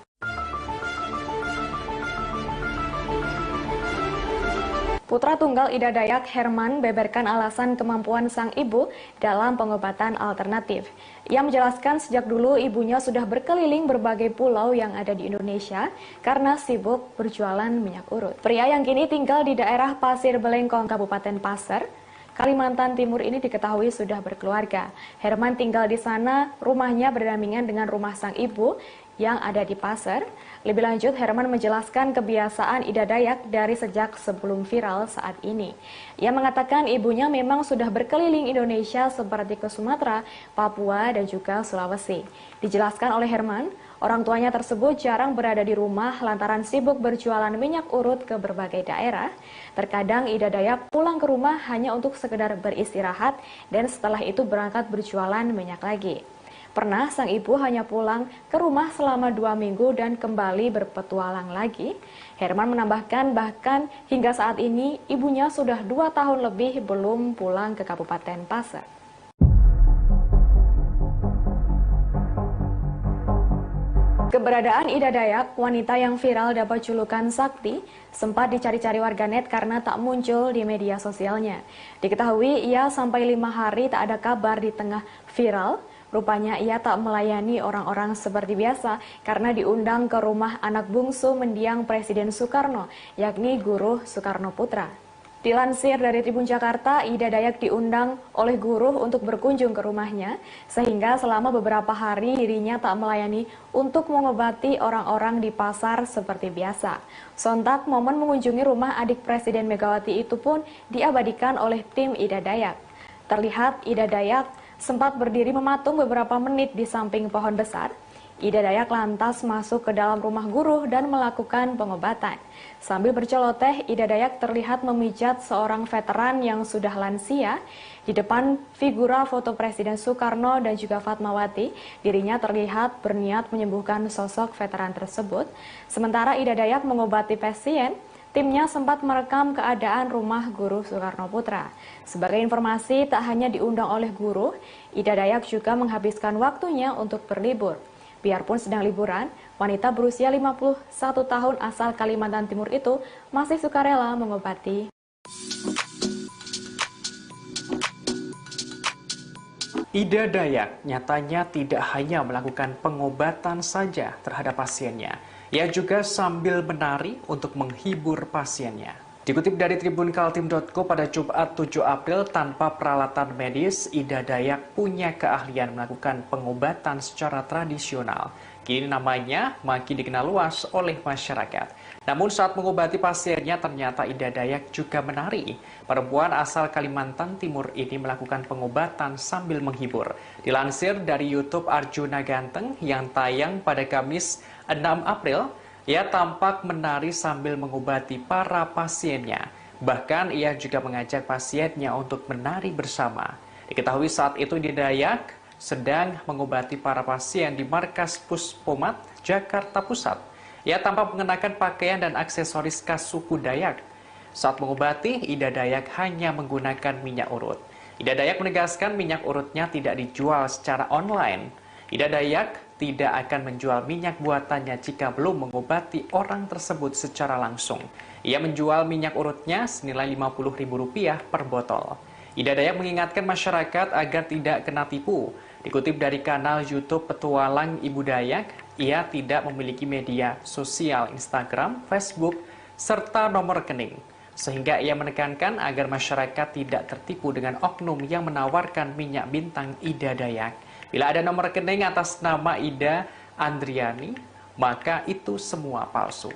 Putra tunggal Ida Dayak, Herman, beberkan alasan kemampuan sang ibu dalam pengobatan alternatif. Ia menjelaskan sejak dulu ibunya sudah berkeliling berbagai pulau yang ada di Indonesia karena sibuk berjualan minyak urut. Pria yang kini tinggal di daerah Pasir Belengkong, Kabupaten Pasir, Kalimantan Timur ini diketahui sudah berkeluarga. Herman tinggal di sana, rumahnya berdampingan dengan rumah sang ibu yang ada di Pasir. Lebih lanjut, Herman menjelaskan kebiasaan Ida Dayak dari sejak sebelum viral saat ini. Ia mengatakan ibunya memang sudah berkeliling Indonesia seperti ke Sumatera, Papua, dan juga Sulawesi. Dijelaskan oleh Herman, orang tuanya tersebut jarang berada di rumah lantaran sibuk berjualan minyak urut ke berbagai daerah. Terkadang Ida Dayak pulang ke rumah hanya untuk sekedar beristirahat dan setelah itu berangkat berjualan minyak lagi. Pernah sang ibu hanya pulang ke rumah selama 2 minggu dan kembali berpetualang lagi. Herman menambahkan bahkan hingga saat ini ibunya sudah 2 tahun lebih belum pulang ke Kabupaten Pasir. Keberadaan Ida Dayak, wanita yang viral dapat julukan Sakti, sempat dicari-cari warganet karena tak muncul di media sosialnya. Diketahui ia sampai 5 hari tak ada kabar di tengah viral. Rupanya ia tak melayani orang-orang seperti biasa karena diundang ke rumah anak bungsu mendiang Presiden Soekarno, yakni Guruh Soekarno Putra. Dilansir dari Tribun Jakarta, Ida Dayak diundang oleh Guruh untuk berkunjung ke rumahnya, sehingga selama beberapa hari dirinya tak melayani untuk mengobati orang-orang di pasar seperti biasa. Sontak momen mengunjungi rumah adik Presiden Megawati itu pun diabadikan oleh tim Ida Dayak. Terlihat Ida Dayak sempat berdiri mematung beberapa menit di samping pohon besar. Ida Dayak lantas masuk ke dalam rumah Guruh dan melakukan pengobatan. Sambil berceloteh, Ida Dayak terlihat memijat seorang veteran yang sudah lansia. Di depan figura foto Presiden Soekarno dan juga Fatmawati, dirinya terlihat berniat menyembuhkan sosok veteran tersebut. Sementara Ida Dayak mengobati pasien, timnya sempat merekam keadaan rumah Guruh Soekarno Putra. Sebagai informasi, tak hanya diundang oleh Guruh, Ida Dayak juga menghabiskan waktunya untuk berlibur. Biarpun sedang liburan, wanita berusia 51 tahun asal Kalimantan Timur itu masih sukarela mengobati. Ida Dayak nyatanya tidak hanya melakukan pengobatan saja terhadap pasiennya, ia juga sambil menari untuk menghibur pasiennya. Dikutip dari Tribun Kaltim.co pada Jumat 7 April, tanpa peralatan medis, Ida Dayak punya keahlian melakukan pengobatan secara tradisional. Kini namanya makin dikenal luas oleh masyarakat. Namun saat mengobati pasiennya, ternyata Ida Dayak juga menari. Perempuan asal Kalimantan Timur ini melakukan pengobatan sambil menghibur. Dilansir dari YouTube Arjuna Ganteng yang tayang pada Kamis 6 April, ia tampak menari sambil mengobati para pasiennya. Bahkan ia juga mengajak pasiennya untuk menari bersama. Diketahui saat itu Ida Dayak sedang mengobati para pasien di Markas Puspomat, Jakarta Pusat. Ia tampak mengenakan pakaian dan aksesoris khas suku Dayak. Saat mengobati, Ida Dayak hanya menggunakan minyak urut. Ida Dayak menegaskan minyak urutnya tidak dijual secara online. Ida Dayak tidak akan menjual minyak buatannya jika belum mengobati orang tersebut secara langsung. Ia menjual minyak urutnya senilai Rp50.000 per botol. Ida Dayak mengingatkan masyarakat agar tidak kena tipu. Dikutip dari kanal YouTube Petualang Ibu Dayak, ia tidak memiliki media sosial Instagram, Facebook, serta nomor rekening. Sehingga ia menekankan agar masyarakat tidak tertipu dengan oknum yang menawarkan minyak bintang Ida Dayak. Bila ada nomor rekening atas nama Ida Andriani, maka itu semua palsu.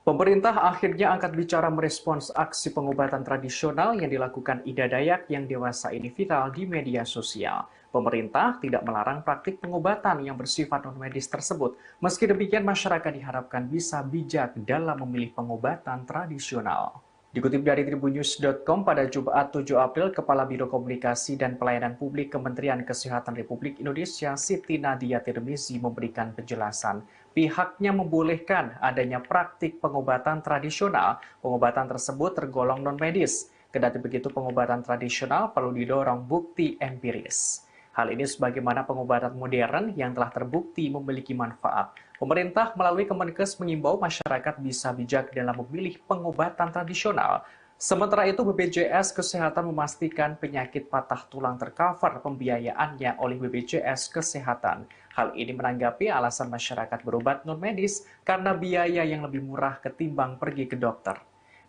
Pemerintah akhirnya angkat bicara merespons aksi pengobatan tradisional yang dilakukan Ida Dayak yang dewasa ini viral di media sosial. Pemerintah tidak melarang praktik pengobatan yang bersifat non-medis tersebut. Meski demikian, masyarakat diharapkan bisa bijak dalam memilih pengobatan tradisional. Dikutip dari tribunnews.com pada Jumat 7 April, Kepala Biro Komunikasi dan Pelayanan Publik Kementerian Kesehatan Republik Indonesia Siti Nadia Tirmizi memberikan penjelasan. Pihaknya membolehkan adanya praktik pengobatan tradisional. Pengobatan tersebut tergolong non-medis. Kendati begitu, pengobatan tradisional perlu didorong bukti empiris. Hal ini sebagaimana pengobatan modern yang telah terbukti memiliki manfaat. Pemerintah melalui Kemenkes mengimbau masyarakat bisa bijak dalam memilih pengobatan tradisional. Sementara itu, BPJS Kesehatan memastikan penyakit patah tulang tercover pembiayaannya oleh BPJS Kesehatan. Hal ini menanggapi alasan masyarakat berobat non-medis karena biaya yang lebih murah ketimbang pergi ke dokter.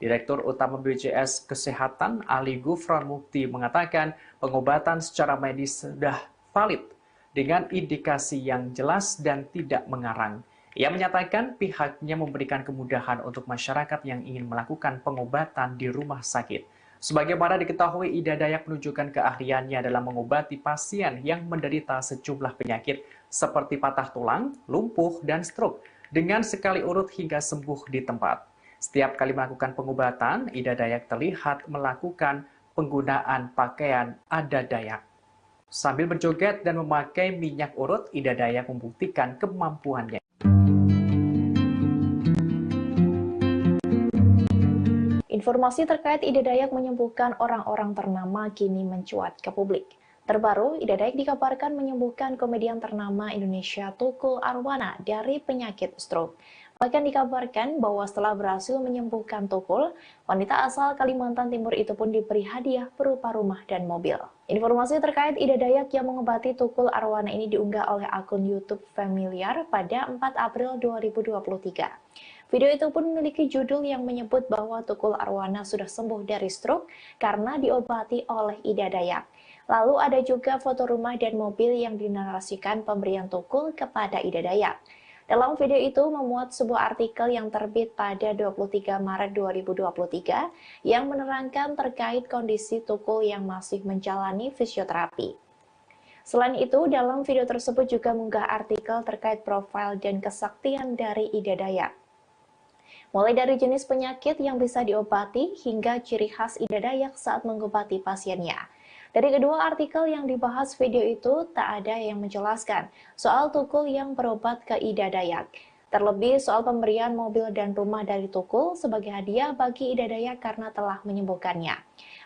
Direktur Utama BPJS Kesehatan Ali Gufron Mukti mengatakan pengobatan secara medis sudah valid dengan indikasi yang jelas dan tidak mengarang. Ia menyatakan pihaknya memberikan kemudahan untuk masyarakat yang ingin melakukan pengobatan di rumah sakit. Sebagaimana diketahui, Ida Dayak menunjukkan keahliannya dalam mengobati pasien yang menderita sejumlah penyakit seperti patah tulang, lumpuh, dan stroke dengan sekali urut hingga sembuh di tempat. Setiap kali melakukan pengobatan, Ida Dayak terlihat melakukan penggunaan pakaian adat Dayak. Sambil berjoget dan memakai minyak urut, Ida Dayak membuktikan kemampuannya. Informasi terkait Ida Dayak menyembuhkan orang-orang ternama kini mencuat ke publik. Terbaru, Ida Dayak dikabarkan menyembuhkan komedian ternama Indonesia Tukul Arwana dari penyakit stroke. Bahkan dikabarkan bahwa setelah berhasil menyembuhkan Tukul, wanita asal Kalimantan Timur itu pun diberi hadiah berupa rumah dan mobil. Informasi terkait Ida Dayak yang mengobati Tukul Arwana ini diunggah oleh akun YouTube Familiar pada 4 April 2023. Video itu pun memiliki judul yang menyebut bahwa Tukul Arwana sudah sembuh dari stroke karena diobati oleh Ida Dayak. Lalu ada juga foto rumah dan mobil yang dinarasikan pemberian Tukul kepada Ida Dayak. Dalam video itu memuat sebuah artikel yang terbit pada 23 Maret 2023 yang menerangkan terkait kondisi Tukul yang masih menjalani fisioterapi. Selain itu, dalam video tersebut juga mengunggah artikel terkait profil dan kesaktian dari Ida Dayak. Mulai dari jenis penyakit yang bisa diobati hingga ciri khas Ida Dayak saat mengobati pasiennya. Dari kedua artikel yang dibahas video itu, tak ada yang menjelaskan soal Tukul yang berobat ke Ida Dayak. Terlebih soal pemberian mobil dan rumah dari Tukul sebagai hadiah bagi Ida Dayak karena telah menyembuhkannya.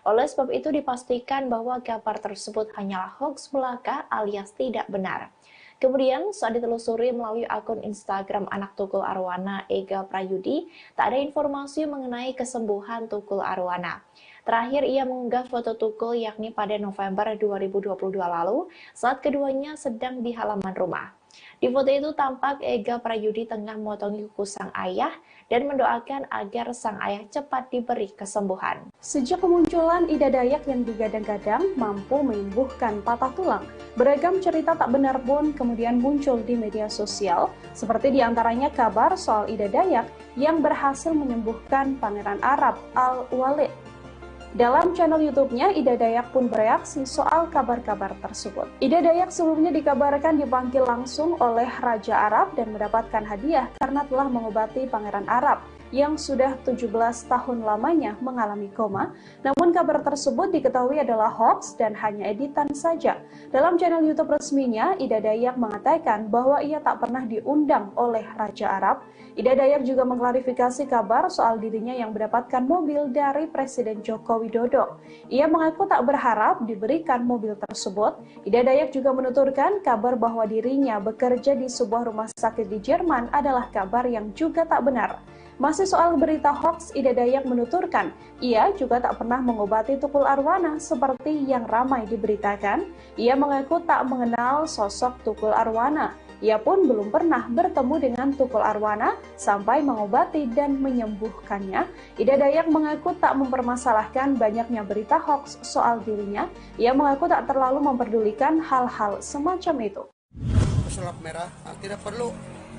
Oleh sebab itu dipastikan bahwa kabar tersebut hanyalah hoax belaka alias tidak benar. Kemudian saat ditelusuri melalui akun Instagram anak Tukul Arwana, Ega Prayudi, tak ada informasi mengenai kesembuhan Tukul Arwana. Terakhir ia mengunggah foto Tukul yakni pada November 2022 lalu saat keduanya sedang di halaman rumah. Di foto itu tampak Ega Prayudi tengah memotongi kuku sang ayah dan mendoakan agar sang ayah cepat diberi kesembuhan. Sejak kemunculan Ida Dayak yang digadang-gadang mampu menyembuhkan patah tulang, beragam cerita tak benar pun kemudian muncul di media sosial, seperti diantaranya kabar soal Ida Dayak yang berhasil menyembuhkan Pangeran Arab Al-Walid. Dalam channel YouTube-nya, Ida Dayak pun bereaksi soal kabar-kabar tersebut. Ida Dayak sebelumnya dikabarkan dipanggil langsung oleh Raja Arab dan mendapatkan hadiah karena telah mengobati Pangeran Arab yang sudah 17 tahun lamanya mengalami koma. Namun kabar tersebut diketahui adalah hoax dan hanya editan saja. Dalam channel YouTube resminya, Ida Dayak mengatakan bahwa ia tak pernah diundang oleh Raja Arab. Ida Dayak juga mengklarifikasi kabar soal dirinya yang mendapatkan mobil dari Presiden Joko Widodo. Ia mengaku tak berharap diberikan mobil tersebut. Ida Dayak juga menuturkan kabar bahwa dirinya bekerja di sebuah rumah sakit di Jerman adalah kabar yang juga tak benar. Masih soal berita hoax, Ida Dayak menuturkan, ia juga tak pernah mengobati Tukul Arwana seperti yang ramai diberitakan. Ia mengaku tak mengenal sosok Tukul Arwana. Ia pun belum pernah bertemu dengan Tukul Arwana sampai mengobati dan menyembuhkannya. Ida Dayak mengaku tak mempermasalahkan banyaknya berita hoax soal dirinya. Ia mengaku tak terlalu memperdulikan hal-hal semacam itu. Pesulap merah, tidak perlu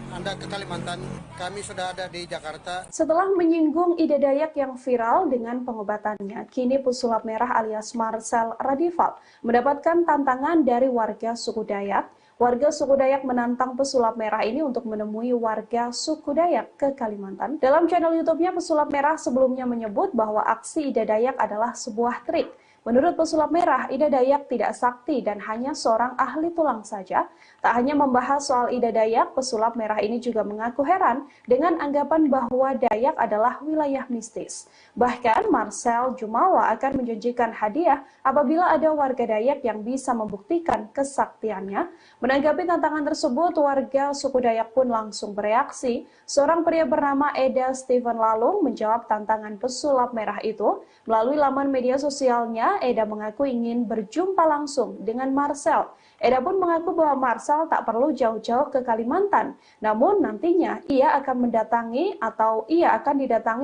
Anda ke Kalimantan, kami sudah ada di Jakarta. Setelah menyinggung Ida Dayak yang viral dengan pengobatannya, kini pesulap merah alias Marcel Radival mendapatkan tantangan dari warga suku Dayak. Warga suku Dayak menantang pesulap merah ini untuk menemui warga suku Dayak ke Kalimantan. Dalam channel YouTube-nya, pesulap merah sebelumnya menyebut bahwa aksi Ida Dayak adalah sebuah trik. Menurut pesulap merah, Ida Dayak tidak sakti dan hanya seorang ahli tulang saja. Tak hanya membahas soal Ida Dayak, pesulap merah ini juga mengaku heran dengan anggapan bahwa Dayak adalah wilayah mistis. Bahkan Marcel Jumawa akan menjanjikan hadiah apabila ada warga Dayak yang bisa membuktikan kesaktiannya. Menanggapi tantangan tersebut, warga suku Dayak pun langsung bereaksi. Seorang pria bernama Eda Steven Lalung menjawab tantangan pesulap merah itu. Melalui laman media sosialnya, Eda mengaku ingin berjumpa langsung dengan Marcel. Eda pun mengaku bahwa Marcel tak perlu jauh-jauh ke Kalimantan. Namun nantinya ia akan didatangi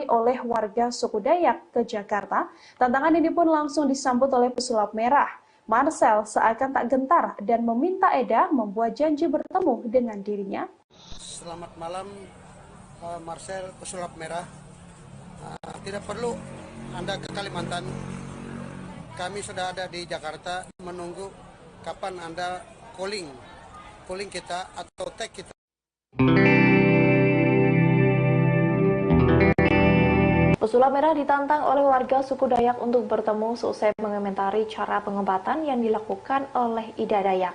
oleh warga suku Dayak ke Jakarta. Tantangan ini pun langsung disambut oleh pesulap merah. Marcel seakan tak gentar dan meminta Eda membuat janji bertemu dengan dirinya. Selamat malam, Marcel pesulap merah. Tidak perlu Anda ke Kalimantan. Kami sudah ada di Jakarta menunggu kapan Anda calling kita atau tag kita. Pesulap merah ditantang oleh warga suku Dayak untuk bertemu seusai mengomentari cara pengobatan yang dilakukan oleh Ida Dayak.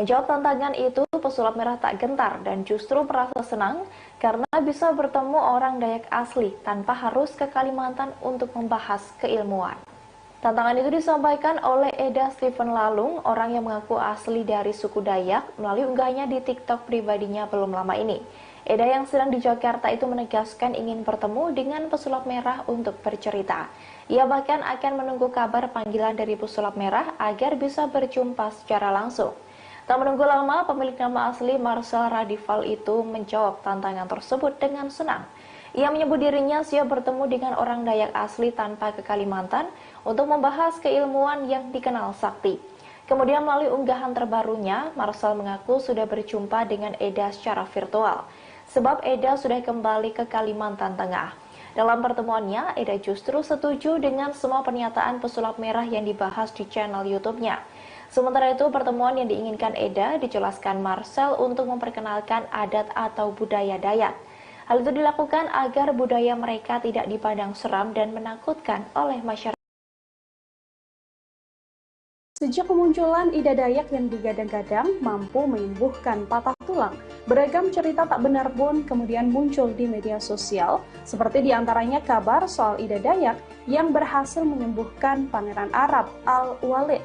Menjawab tantangan itu, pesulap merah tak gentar dan justru merasa senang karena bisa bertemu orang Dayak asli tanpa harus ke Kalimantan untuk membahas keilmuan. Tantangan itu disampaikan oleh Eda Steven Lalung, orang yang mengaku asli dari suku Dayak, melalui unggahnya di TikTok pribadinya belum lama ini. Eda yang sedang di Jakarta itu menegaskan ingin bertemu dengan pesulap merah untuk bercerita. Ia bahkan akan menunggu kabar panggilan dari pesulap merah agar bisa berjumpa secara langsung. Tak menunggu lama, pemilik nama asli Marcel Radival itu menjawab tantangan tersebut dengan senang. Ia menyebut dirinya siap bertemu dengan orang Dayak asli tanpa ke Kalimantan untuk membahas keilmuan yang dikenal sakti. Kemudian melalui unggahan terbarunya, Marcel mengaku sudah berjumpa dengan Eda secara virtual. Sebab Eda sudah kembali ke Kalimantan Tengah. Dalam pertemuannya, Eda justru setuju dengan semua pernyataan pesulap merah yang dibahas di channel YouTube-nya. Sementara itu, pertemuan yang diinginkan Eda dijelaskan Marcel untuk memperkenalkan adat atau budaya Dayak. Hal itu dilakukan agar budaya mereka tidak dipandang seram dan menakutkan oleh masyarakat. Sejak kemunculan Ida Dayak yang digadang-gadang mampu menyembuhkan patah tulang, beragam cerita tak benar pun kemudian muncul di media sosial, seperti diantaranya kabar soal Ida Dayak yang berhasil menyembuhkan Pangeran Arab Al-Walid.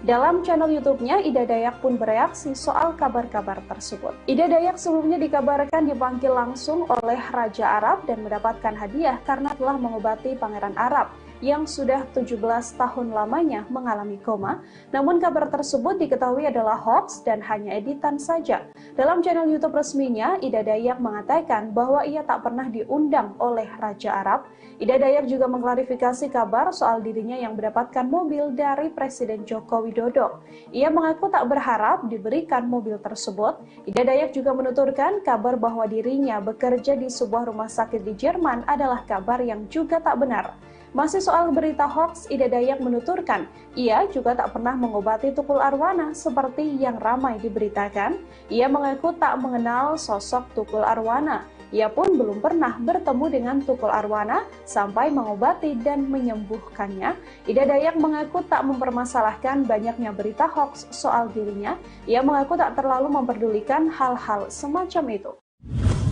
Dalam channel YouTube-nya, Ida Dayak pun bereaksi soal kabar-kabar tersebut. Ida Dayak sebelumnya dikabarkan dipanggil langsung oleh Raja Arab dan mendapatkan hadiah karena telah mengobati Pangeran Arab yang sudah 17 tahun lamanya mengalami koma. Namun kabar tersebut diketahui adalah hoax dan hanya editan saja. Dalam channel YouTube resminya, Ida Dayak mengatakan bahwa ia tak pernah diundang oleh Raja Arab. Ida Dayak juga mengklarifikasi kabar soal dirinya yang mendapatkan mobil dari Presiden Joko Widodo. Ia mengaku tak berharap diberikan mobil tersebut. Ida Dayak juga menuturkan kabar bahwa dirinya bekerja di sebuah rumah sakit di Jerman adalah kabar yang juga tak benar. Masih soal berita hoax, Ida Dayak menuturkan, ia juga tak pernah mengobati Tukul Arwana seperti yang ramai diberitakan. Ia mengaku tak mengenal sosok Tukul Arwana. Ia pun belum pernah bertemu dengan Tukul Arwana sampai mengobati dan menyembuhkannya. Ida Dayak mengaku tak mempermasalahkan banyaknya berita hoax soal dirinya. Ia mengaku tak terlalu memperdulikan hal-hal semacam itu.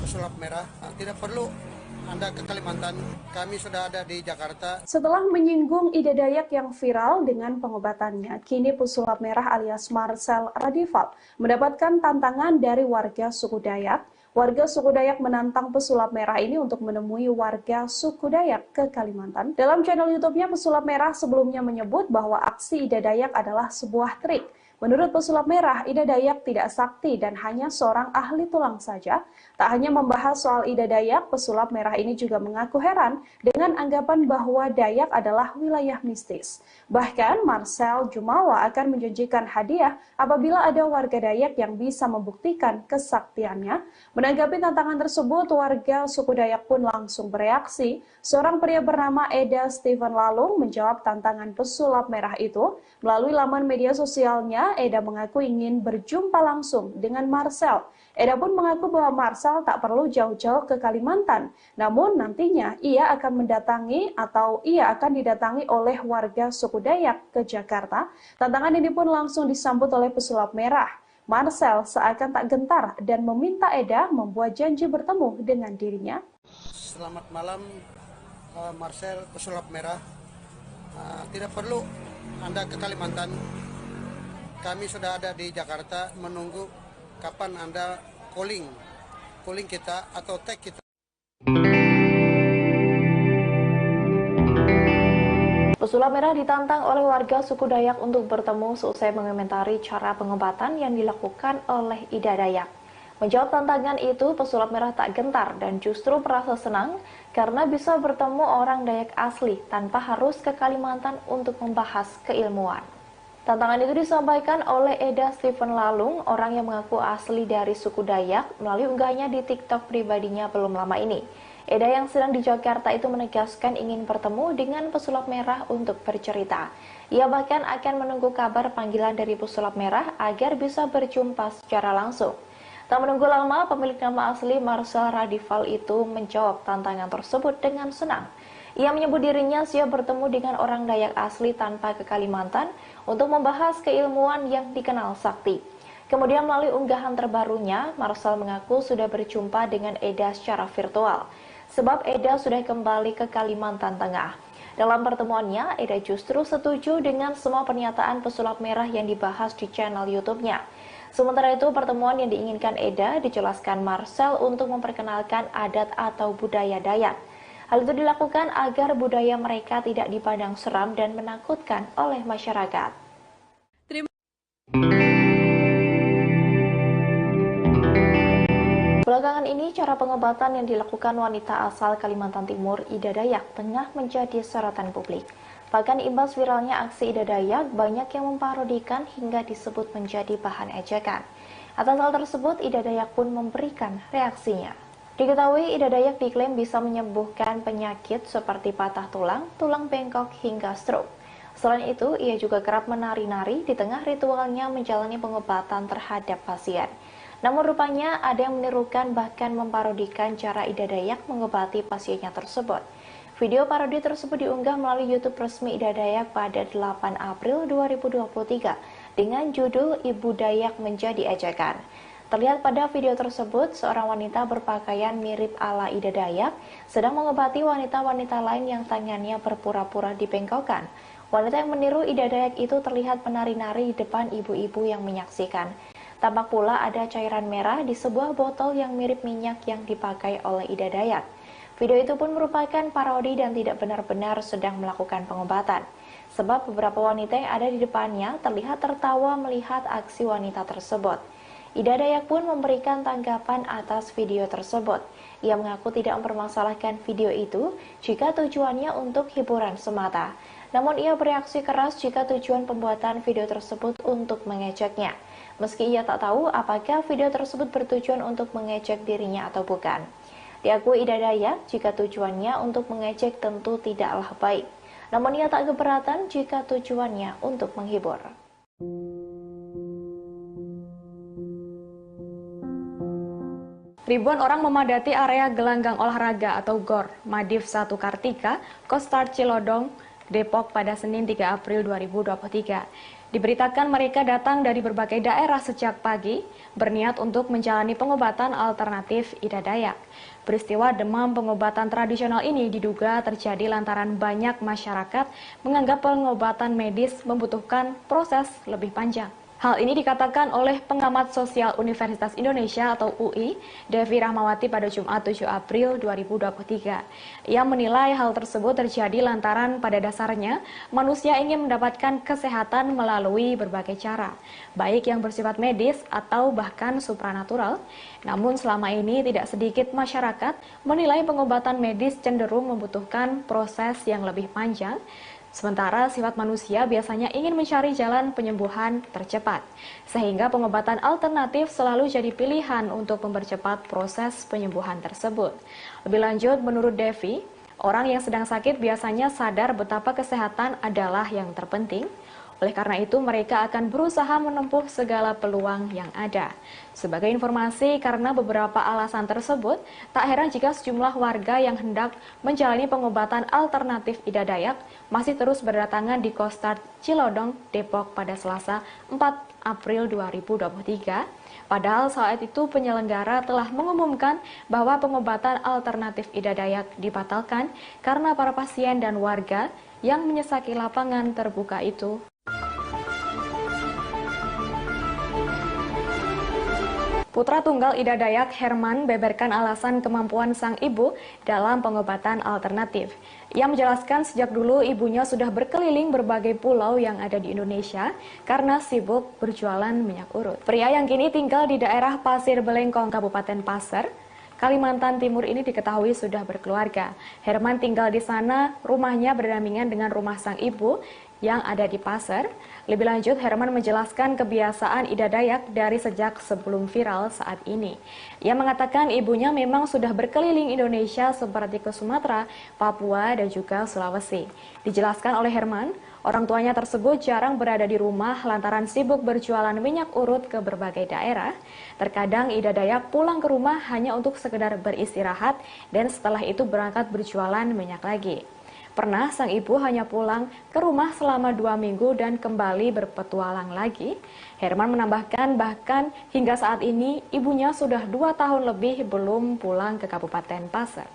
Pesulap merah, tidak perlu Anda ke Kalimantan, kami sudah ada di Jakarta. Setelah menyinggung Ida Dayak yang viral dengan pengobatannya, kini pesulap merah alias Marcel Radival mendapatkan tantangan dari warga suku Dayak. Warga suku Dayak menantang pesulap merah ini untuk menemui warga suku Dayak ke Kalimantan. Dalam channel YouTube-nya, pesulap merah sebelumnya menyebut bahwa aksi Ida Dayak adalah sebuah trik. Menurut pesulap merah, Ida Dayak tidak sakti dan hanya seorang ahli tulang saja. Tak hanya membahas soal Ida Dayak, pesulap merah ini juga mengaku heran dengan anggapan bahwa Dayak adalah wilayah mistis. Bahkan Marcel Jumawa akan menjanjikan hadiah apabila ada warga Dayak yang bisa membuktikan kesaktiannya. Menanggapi tantangan tersebut, warga suku Dayak pun langsung bereaksi. Seorang pria bernama Eda Steven Lalung menjawab tantangan pesulap merah itu. Melalui laman media sosialnya, Eda mengaku ingin berjumpa langsung dengan Marcel. Eda pun mengaku bahwa Marcel tak perlu jauh-jauh ke Kalimantan. Namun nantinya ia akan didatangi oleh warga suku Dayak ke Jakarta. Tantangan ini pun langsung disambut oleh pesulap merah. Marcel seakan tak gentar dan meminta Eda membuat janji bertemu dengan dirinya. Selamat malam, Marcel pesulap merah. Tidak perlu Anda ke Kalimantan. Kami sudah ada di Jakarta menunggu kapan Anda calling kita atau tag kita. Pesulap merah ditantang oleh warga suku Dayak untuk bertemu seusai mengomentari cara pengobatan yang dilakukan oleh Ida Dayak. Menjawab tantangan itu, pesulap merah tak gentar dan justru merasa senang karena bisa bertemu orang Dayak asli tanpa harus ke Kalimantan untuk membahas keilmuan. Tantangan itu disampaikan oleh Eda Steven Lalung, orang yang mengaku asli dari suku Dayak, melalui unggahnya di TikTok pribadinya belum lama ini. Eda yang sedang di Jakarta itu menegaskan ingin bertemu dengan pesulap merah untuk bercerita. Ia bahkan akan menunggu kabar panggilan dari pesulap merah agar bisa berjumpa secara langsung. Tak menunggu lama, pemilik nama asli Marcel Radival itu menjawab tantangan tersebut dengan senang. Ia menyebut dirinya siap bertemu dengan orang Dayak asli tanpa ke Kalimantan untuk membahas keilmuan yang dikenal sakti. Kemudian melalui unggahan terbarunya, Marcel mengaku sudah berjumpa dengan Eda secara virtual, sebab Eda sudah kembali ke Kalimantan Tengah. Dalam pertemuannya, Eda justru setuju dengan semua pernyataan pesulap merah yang dibahas di channel YouTube-nya. Sementara itu, pertemuan yang diinginkan Eda dijelaskan Marcel untuk memperkenalkan adat atau budaya Dayak. Hal itu dilakukan agar budaya mereka tidak dipandang seram dan menakutkan oleh masyarakat. Belakangan ini, cara pengobatan yang dilakukan wanita asal Kalimantan Timur, Ida Dayak, tengah menjadi sorotan publik. Bahkan imbas viralnya aksi Ida Dayak, banyak yang memparodikan hingga disebut menjadi bahan ejekan. Atas hal tersebut, Ida Dayak pun memberikan reaksinya. Diketahui Ida Dayak diklaim bisa menyembuhkan penyakit seperti patah tulang, tulang bengkok, hingga stroke. Selain itu, ia juga kerap menari-nari di tengah ritualnya menjalani pengobatan terhadap pasien. Namun rupanya ada yang menirukan bahkan memparodikan cara Ida Dayak mengobati pasiennya tersebut. Video parodi tersebut diunggah melalui YouTube resmi Ida Dayak pada 8 April 2023 dengan judul Ibu Dayak Menjadi Ejekan. Terlihat pada video tersebut, seorang wanita berpakaian mirip ala Ida Dayak sedang mengobati wanita-wanita lain yang tangannya berpura-pura dibengkokkan. Wanita yang meniru Ida Dayak itu terlihat menari-nari di depan ibu-ibu yang menyaksikan. Tampak pula ada cairan merah di sebuah botol yang mirip minyak yang dipakai oleh Ida Dayak. Video itu pun merupakan parodi dan tidak benar-benar sedang melakukan pengobatan. Sebab beberapa wanita yang ada di depannya terlihat tertawa melihat aksi wanita tersebut. Ida Dayak pun memberikan tanggapan atas video tersebut. Ia mengaku tidak mempermasalahkan video itu jika tujuannya untuk hiburan semata. Namun ia bereaksi keras jika tujuan pembuatan video tersebut untuk mengejeknya. Meski ia tak tahu apakah video tersebut bertujuan untuk mengejek dirinya atau bukan. Diakui Ida Dayak jika tujuannya untuk mengejek tentu tidaklah baik. Namun ia tak keberatan jika tujuannya untuk menghibur. Ribuan orang memadati area gelanggang olahraga atau GOR Madiv 1 Kartika, Kostar Cilodong, Depok pada Senin 3 April 2023. Diberitakan mereka datang dari berbagai daerah sejak pagi, berniat untuk menjalani pengobatan alternatif Ida Dayak. Peristiwa demam pengobatan tradisional ini diduga terjadi lantaran banyak masyarakat menganggap pengobatan medis membutuhkan proses lebih panjang. Hal ini dikatakan oleh pengamat sosial Universitas Indonesia atau UI, Devi Rahmawati pada Jumat 7 April 2023. Ia menilai hal tersebut terjadi lantaran pada dasarnya manusia ingin mendapatkan kesehatan melalui berbagai cara, baik yang bersifat medis atau bahkan supranatural. Namun selama ini tidak sedikit masyarakat menilai pengobatan medis cenderung membutuhkan proses yang lebih panjang. Sementara sifat manusia biasanya ingin mencari jalan penyembuhan tercepat, sehingga pengobatan alternatif selalu jadi pilihan untuk mempercepat proses penyembuhan tersebut. Lebih lanjut, menurut Devi, orang yang sedang sakit biasanya sadar betapa kesehatan adalah yang terpenting. Oleh karena itu, mereka akan berusaha menempuh segala peluang yang ada. Sebagai informasi, karena beberapa alasan tersebut, tak heran jika sejumlah warga yang hendak menjalani pengobatan alternatif Ida Dayak masih terus berdatangan di Kostar Cilodong, Depok pada Selasa 4 April 2023. Padahal saat itu penyelenggara telah mengumumkan bahwa pengobatan alternatif Ida Dayak dibatalkan karena para pasien dan warga yang menyesaki lapangan terbuka itu. Putra tunggal Ida Dayak, Herman, beberkan alasan kemampuan sang ibu dalam pengobatan alternatif. Ia menjelaskan sejak dulu ibunya sudah berkeliling berbagai pulau yang ada di Indonesia karena sibuk berjualan minyak urut. Pria yang kini tinggal di daerah Pasir Belengkong, Kabupaten Pasir, Kalimantan Timur ini diketahui sudah berkeluarga. Herman tinggal di sana, rumahnya berdampingan dengan rumah sang ibu yang ada di Pasir. Lebih lanjut, Herman menjelaskan kebiasaan Ida Dayak dari sejak sebelum viral saat ini. Ia mengatakan ibunya memang sudah berkeliling Indonesia seperti ke Sumatera, Papua, dan juga Sulawesi. Dijelaskan oleh Herman, orang tuanya tersebut jarang berada di rumah lantaran sibuk berjualan minyak urut ke berbagai daerah. Terkadang Ida Dayak pulang ke rumah hanya untuk sekedar beristirahat dan setelah itu berangkat berjualan minyak lagi. Pernah sang ibu hanya pulang ke rumah selama 2 minggu dan kembali berpetualang lagi. Herman menambahkan bahkan hingga saat ini ibunya sudah 2 tahun lebih belum pulang ke Kabupaten Pasir.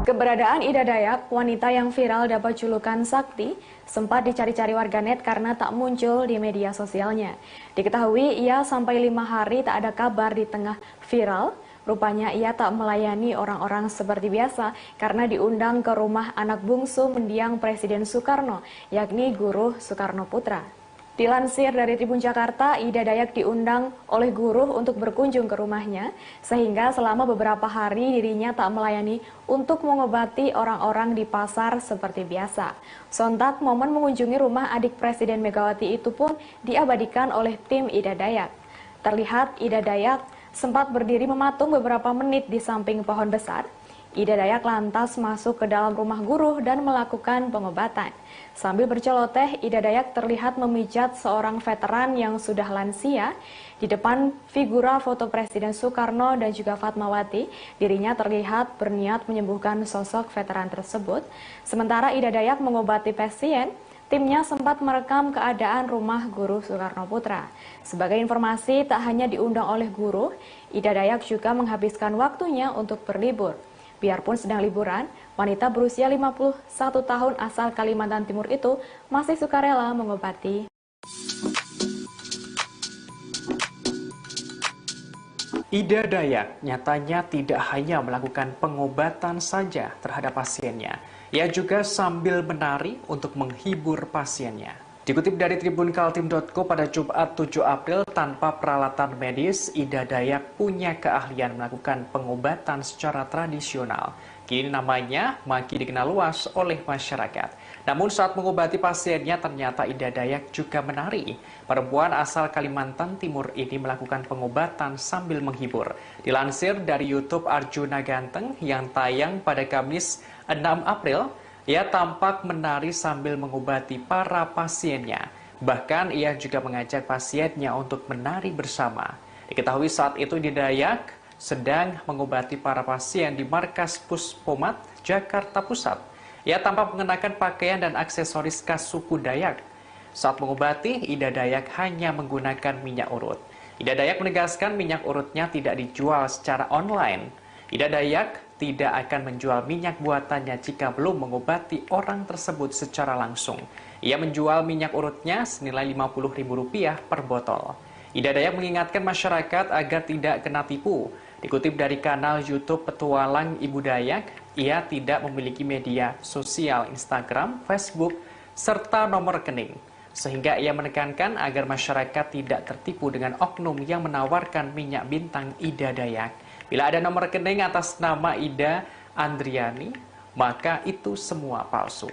Keberadaan Ida Dayak, wanita yang viral dapat julukan Sakti, sempat dicari-cari warganet karena tak muncul di media sosialnya. Diketahui ia sampai 5 hari tak ada kabar di tengah viral. Rupanya ia tak melayani orang-orang seperti biasa karena diundang ke rumah anak bungsu mendiang Presiden Soekarno, yakni Guruh Soekarno Putra. Dilansir dari Tribun Jakarta, Ida Dayak diundang oleh Guruh untuk berkunjung ke rumahnya, sehingga selama beberapa hari dirinya tak melayani untuk mengobati orang-orang di pasar seperti biasa. Sontak momen mengunjungi rumah adik Presiden Megawati itu pun diabadikan oleh tim Ida Dayak. Terlihat Ida Dayak sempat berdiri mematung beberapa menit di samping pohon besar. Ida Dayak lantas masuk ke dalam rumah Guruh dan melakukan pengobatan. Sambil berceloteh, Ida Dayak terlihat memijat seorang veteran yang sudah lansia. Di depan figura foto Presiden Soekarno dan juga Fatmawati, dirinya terlihat berniat menyembuhkan sosok veteran tersebut. Sementara Ida Dayak mengobati pasien, timnya sempat merekam keadaan rumah Guruh Soekarno Putra. Sebagai informasi, tak hanya diundang oleh Guruh, Ida Dayak juga menghabiskan waktunya untuk berlibur. Biarpun sedang liburan, wanita berusia 51 tahun asal Kalimantan Timur itu masih sukarela mengobati. Ida Dayak nyatanya tidak hanya melakukan pengobatan saja terhadap pasiennya, ia juga sambil menari untuk menghibur pasiennya. Dikutip dari Tribun Kaltim.co pada Jumat 7 April, tanpa peralatan medis, Ida Dayak punya keahlian melakukan pengobatan secara tradisional. Kini namanya makin dikenal luas oleh masyarakat. Namun saat mengobati pasiennya, ternyata Ida Dayak juga menari. Perempuan asal Kalimantan Timur ini melakukan pengobatan sambil menghibur. Dilansir dari YouTube Arjuna Ganteng yang tayang pada Kamis 6 April, ia tampak menari sambil mengobati para pasiennya. Bahkan ia juga mengajak pasiennya untuk menari bersama. Diketahui saat itu Ida Dayak sedang mengobati para pasien di Markas Puspomat, Jakarta Pusat. Ia tampak mengenakan pakaian dan aksesoris khas suku Dayak. Saat mengobati, Ida Dayak hanya menggunakan minyak urut. Ida Dayak menegaskan minyak urutnya tidak dijual secara online. Ida Dayak tidak akan menjual minyak buatannya jika belum mengobati orang tersebut secara langsung. Ia menjual minyak urutnya senilai Rp50.000 per botol. Ida Dayak mengingatkan masyarakat agar tidak kena tipu. Dikutip dari kanal YouTube Petualang Ibu Dayak, ia tidak memiliki media sosial Instagram, Facebook, serta nomor rekening. Sehingga ia menekankan agar masyarakat tidak tertipu dengan oknum yang menawarkan minyak bintang Ida Dayak. Bila ada nomor rekening atas nama Ida Andriani, maka itu semua palsu.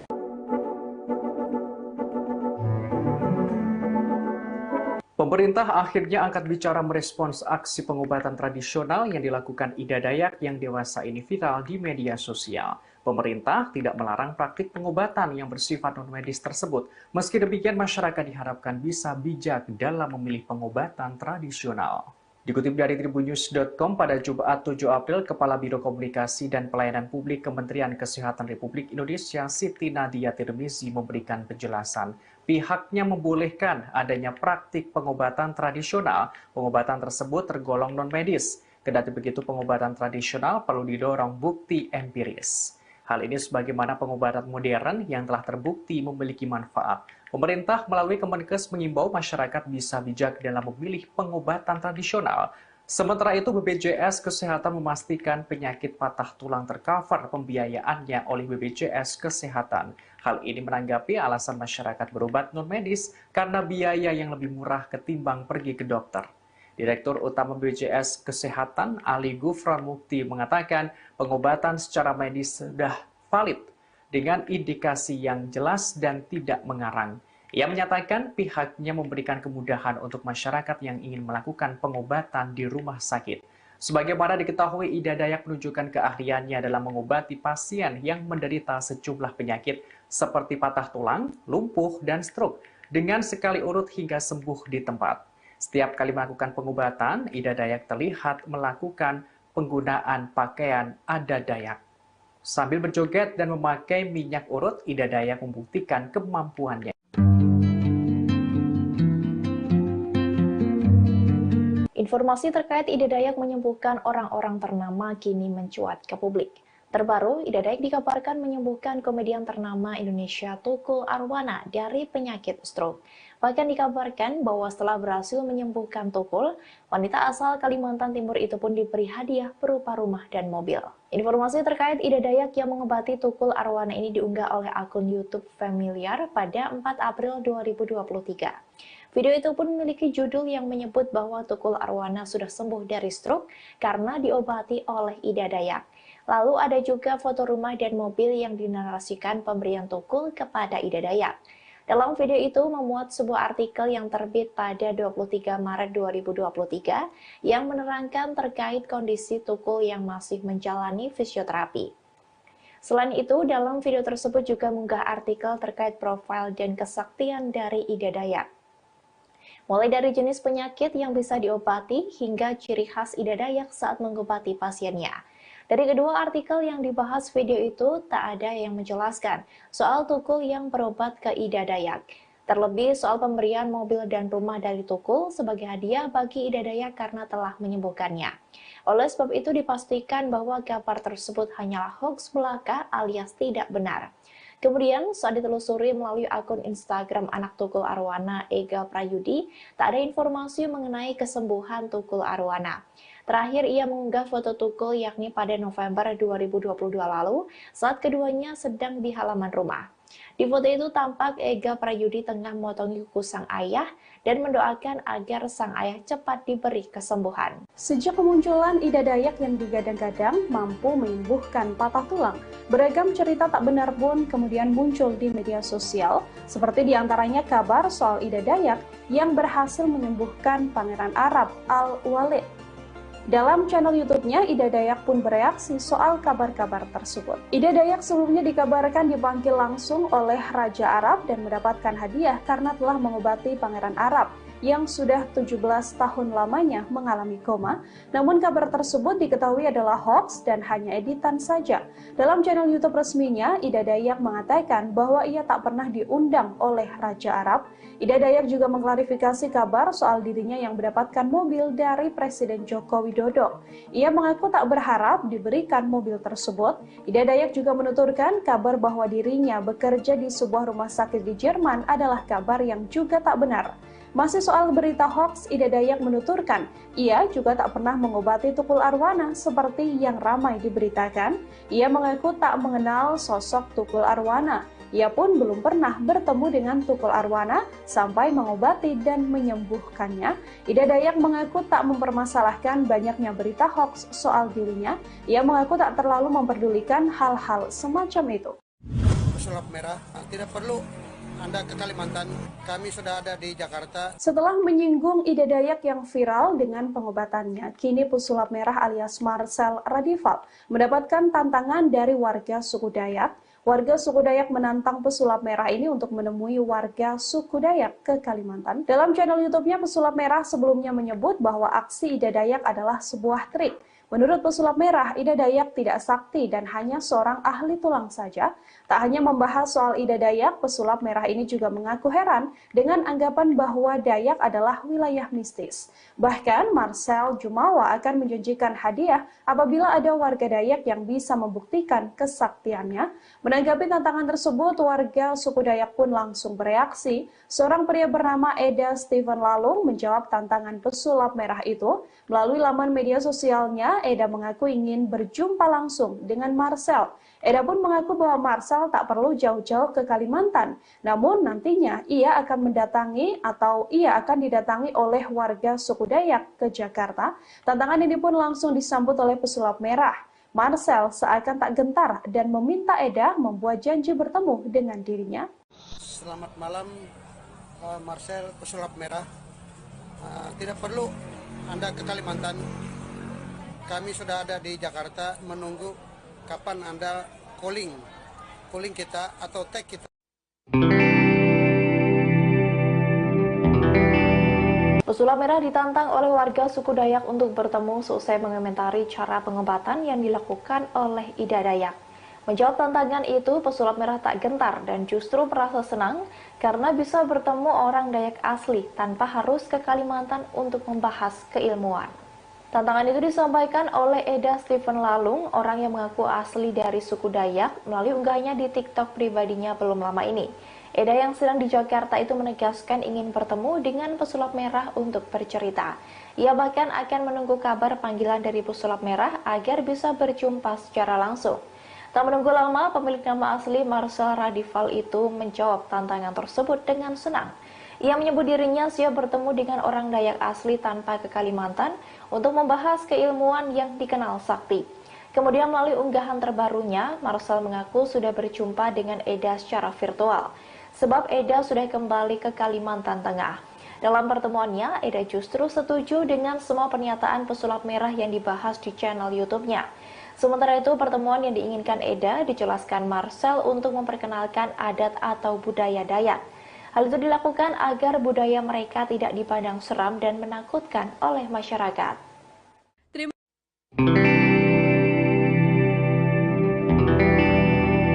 Pemerintah akhirnya angkat bicara merespons aksi pengobatan tradisional yang dilakukan Ida Dayak yang dewasa ini viral di media sosial. Pemerintah tidak melarang praktik pengobatan yang bersifat non-medis tersebut. Meski demikian, masyarakat diharapkan bisa bijak dalam memilih pengobatan tradisional. Dikutip dari tribunnews.com pada Jumat 7 April, Kepala Biro Komunikasi dan Pelayanan Publik Kementerian Kesehatan Republik Indonesia Siti Nadia Tirmizi memberikan penjelasan. Pihaknya membolehkan adanya praktik pengobatan tradisional. Pengobatan tersebut tergolong non-medis. Kendati begitu, pengobatan tradisional perlu didorong bukti empiris. Hal ini sebagaimana pengobatan modern yang telah terbukti memiliki manfaat. Pemerintah melalui Kemenkes mengimbau masyarakat bisa bijak dalam memilih pengobatan tradisional. Sementara itu, BPJS Kesehatan memastikan penyakit patah tulang tercover pembiayaannya oleh BPJS Kesehatan. Hal ini menanggapi alasan masyarakat berobat non-medis karena biaya yang lebih murah ketimbang pergi ke dokter. Direktur Utama BPJS Kesehatan Ali Gufron Mukti mengatakan pengobatan secara medis sudah valid dengan indikasi yang jelas dan tidak mengarang. Ia menyatakan pihaknya memberikan kemudahan untuk masyarakat yang ingin melakukan pengobatan di rumah sakit. Sebagaimana diketahui, Ida Dayak menunjukkan keahliannya dalam mengobati pasien yang menderita sejumlah penyakit seperti patah tulang, lumpuh, dan stroke dengan sekali urut hingga sembuh di tempat. Setiap kali melakukan pengobatan, Ida Dayak terlihat melakukan penggunaan pakaian adat Dayak. Sambil berjoget dan memakai minyak urut, Ida Dayak membuktikan kemampuannya. Informasi terkait Ida Dayak menyembuhkan orang-orang ternama kini mencuat ke publik. Terbaru, Ida Dayak dikabarkan menyembuhkan komedian ternama Indonesia Tukul Arwana dari penyakit stroke. Bahkan dikabarkan bahwa setelah berhasil menyembuhkan Tukul, wanita asal Kalimantan Timur itu pun diberi hadiah berupa rumah dan mobil. Informasi terkait Ida Dayak yang mengobati Tukul Arwana ini diunggah oleh akun YouTube Familiar pada 4 April 2023. Video itu pun memiliki judul yang menyebut bahwa Tukul Arwana sudah sembuh dari stroke karena diobati oleh Ida Dayak. Lalu ada juga foto rumah dan mobil yang dinarasikan pemberian Tukul kepada Ida Dayak. Dalam video itu memuat sebuah artikel yang terbit pada 23 Maret 2023 yang menerangkan terkait kondisi Tukul yang masih menjalani fisioterapi. Selain itu, dalam video tersebut juga mengunggah artikel terkait profil dan kesaktian dari Ida Dayak. Mulai dari jenis penyakit yang bisa diobati hingga ciri khas Ida Dayak saat mengobati pasiennya. Dari kedua artikel yang dibahas video itu, tak ada yang menjelaskan soal Tukul yang berobat ke Ida Dayak. Terlebih soal pemberian mobil dan rumah dari Tukul sebagai hadiah bagi Ida Dayak karena telah menyembuhkannya. Oleh sebab itu dipastikan bahwa kabar tersebut hanyalah hoax belaka alias tidak benar. Kemudian saat ditelusuri melalui akun Instagram anak Tukul Arwana, Ega Prayudi, tak ada informasi mengenai kesembuhan Tukul Arwana. Terakhir ia mengunggah foto Tukul yakni pada November 2022 lalu saat keduanya sedang di halaman rumah. Di foto itu tampak Ega Prayudi tengah memotongi kuku sang ayah dan mendoakan agar sang ayah cepat diberi kesembuhan. Sejak kemunculan Ida Dayak yang digadang-gadang mampu menyembuhkan patah tulang, beragam cerita tak benar pun kemudian muncul di media sosial, seperti diantaranya kabar soal Ida Dayak yang berhasil menyembuhkan Pangeran Arab Al-Walid. Dalam channel YouTube-nya, Ida Dayak pun bereaksi soal kabar-kabar tersebut. Ida Dayak sebelumnya dikabarkan dipanggil langsung oleh Raja Arab dan mendapatkan hadiah karena telah mengobati Pangeran Arab yang sudah 17 tahun lamanya mengalami koma. Namun kabar tersebut diketahui adalah hoax dan hanya editan saja. Dalam channel YouTube resminya, Ida Dayak mengatakan bahwa ia tak pernah diundang oleh Raja Arab. Ida Dayak juga mengklarifikasi kabar soal dirinya yang mendapatkan mobil dari Presiden Joko Widodo. Ia mengaku tak berharap diberikan mobil tersebut. Ida Dayak juga menuturkan kabar bahwa dirinya bekerja di sebuah rumah sakit di Jerman adalah kabar yang juga tak benar. Masih soal berita hoax, Ida Dayak menuturkan, ia juga tak pernah mengobati Tukul Arwana seperti yang ramai diberitakan. Ia mengaku tak mengenal sosok Tukul Arwana. Ia pun belum pernah bertemu dengan Tukul Arwana sampai mengobati dan menyembuhkannya. Ida Dayak mengaku tak mempermasalahkan banyaknya berita hoax soal dirinya. Ia mengaku tak terlalu memperdulikan hal-hal semacam itu. Pesulap merah, tidak perlu Anda ke Kalimantan, kami sudah ada di Jakarta. Setelah menyinggung Ida Dayak yang viral dengan pengobatannya, kini pesulap merah alias Marcel Radival mendapatkan tantangan dari warga suku Dayak. Warga suku Dayak menantang pesulap merah ini untuk menemui warga suku Dayak ke Kalimantan. Dalam channel YouTube-nya, pesulap merah sebelumnya menyebut bahwa aksi Ida Dayak adalah sebuah trik. Menurut pesulap merah, Ida Dayak tidak sakti dan hanya seorang ahli tulang saja. Tak hanya membahas soal Ida Dayak, pesulap merah ini juga mengaku heran dengan anggapan bahwa Dayak adalah wilayah mistis. Bahkan, Marcel Jumawa akan menjanjikan hadiah apabila ada warga Dayak yang bisa membuktikan kesaktiannya. Menanggapi tantangan tersebut, warga suku Dayak pun langsung bereaksi. Seorang pria bernama Eda Steven Lalung menjawab tantangan pesulap merah itu. Melalui laman media sosialnya, Eda mengaku ingin berjumpa langsung dengan Marcel. Eda pun mengaku bahwa Marcel tak perlu jauh-jauh ke Kalimantan. Namun nantinya ia akan didatangi oleh warga suku Dayak ke Jakarta. Tantangan ini pun langsung disambut oleh pesulap merah. Marcel seakan tak gentar dan meminta Eda membuat janji bertemu dengan dirinya. Selamat malam, Marcel pesulap merah. Tidak perlu Anda ke Kalimantan. Kami sudah ada di Jakarta menunggu kapan Anda calling kita atau tag kita. Pesulap merah ditantang oleh warga suku Dayak untuk bertemu seusai mengomentari cara pengobatan yang dilakukan oleh Ida Dayak. Menjawab tantangan itu, pesulap merah tak gentar dan justru merasa senang karena bisa bertemu orang Dayak asli tanpa harus ke Kalimantan untuk membahas keilmuan. Tantangan itu disampaikan oleh Eda Steven Lalung, orang yang mengaku asli dari suku Dayak, melalui unggahnya di TikTok pribadinya belum lama ini. Eda yang sedang di Jakarta itu menegaskan ingin bertemu dengan pesulap merah untuk bercerita. Ia bahkan akan menunggu kabar panggilan dari pesulap merah agar bisa berjumpa secara langsung. Tak menunggu lama, pemilik nama asli Marcel Radival itu menjawab tantangan tersebut dengan senang. Ia menyebut dirinya siap bertemu dengan orang Dayak asli tanpa ke Kalimantan untuk membahas keilmuan yang dikenal sakti. Kemudian melalui unggahan terbarunya, Marcel mengaku sudah berjumpa dengan Eda secara virtual, sebab Eda sudah kembali ke Kalimantan Tengah. Dalam pertemuannya, Eda justru setuju dengan semua pernyataan pesulap merah yang dibahas di channel YouTube-nya. Sementara itu, pertemuan yang diinginkan Eda dijelaskan Marcel untuk memperkenalkan adat atau budaya Dayak. Hal itu dilakukan agar budaya mereka tidak dipandang seram dan menakutkan oleh masyarakat.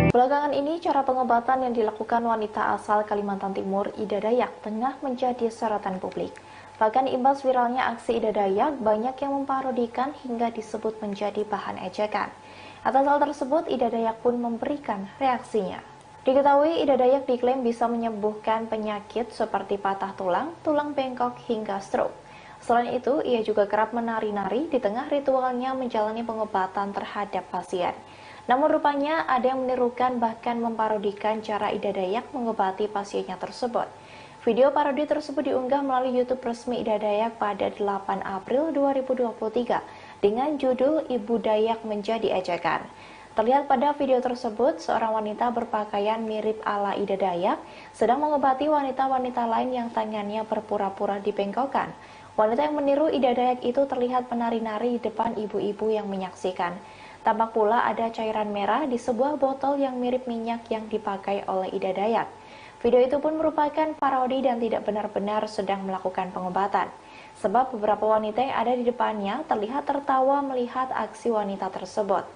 Belakangan ini, cara pengobatan yang dilakukan wanita asal Kalimantan Timur, Ida Dayak, tengah menjadi sorotan publik. Bahkan imbas viralnya aksi Ida Dayak, banyak yang memparodikan hingga disebut menjadi bahan ejekan. Atas hal tersebut, Ida Dayak pun memberikan reaksinya. Diketahui Ida Dayak diklaim bisa menyembuhkan penyakit seperti patah tulang, tulang bengkok, hingga stroke. Selain itu, ia juga kerap menari-nari di tengah ritualnya menjalani pengobatan terhadap pasien. Namun rupanya ada yang menirukan bahkan memparodikan cara Ida Dayak mengobati pasiennya tersebut. Video parodi tersebut diunggah melalui YouTube resmi Ida Dayak pada 8 April 2023 dengan judul Ibu Dayak Menjadi Ejekan. Terlihat pada video tersebut, seorang wanita berpakaian mirip ala Ida Dayak sedang mengobati wanita-wanita lain yang tangannya berpura-pura dibengkokkan. Wanita yang meniru Ida Dayak itu terlihat menari-nari di depan ibu-ibu yang menyaksikan. Tampak pula ada cairan merah di sebuah botol yang mirip minyak yang dipakai oleh Ida Dayak. Video itu pun merupakan parodi dan tidak benar-benar sedang melakukan pengobatan. Sebab beberapa wanita yang ada di depannya terlihat tertawa melihat aksi wanita tersebut.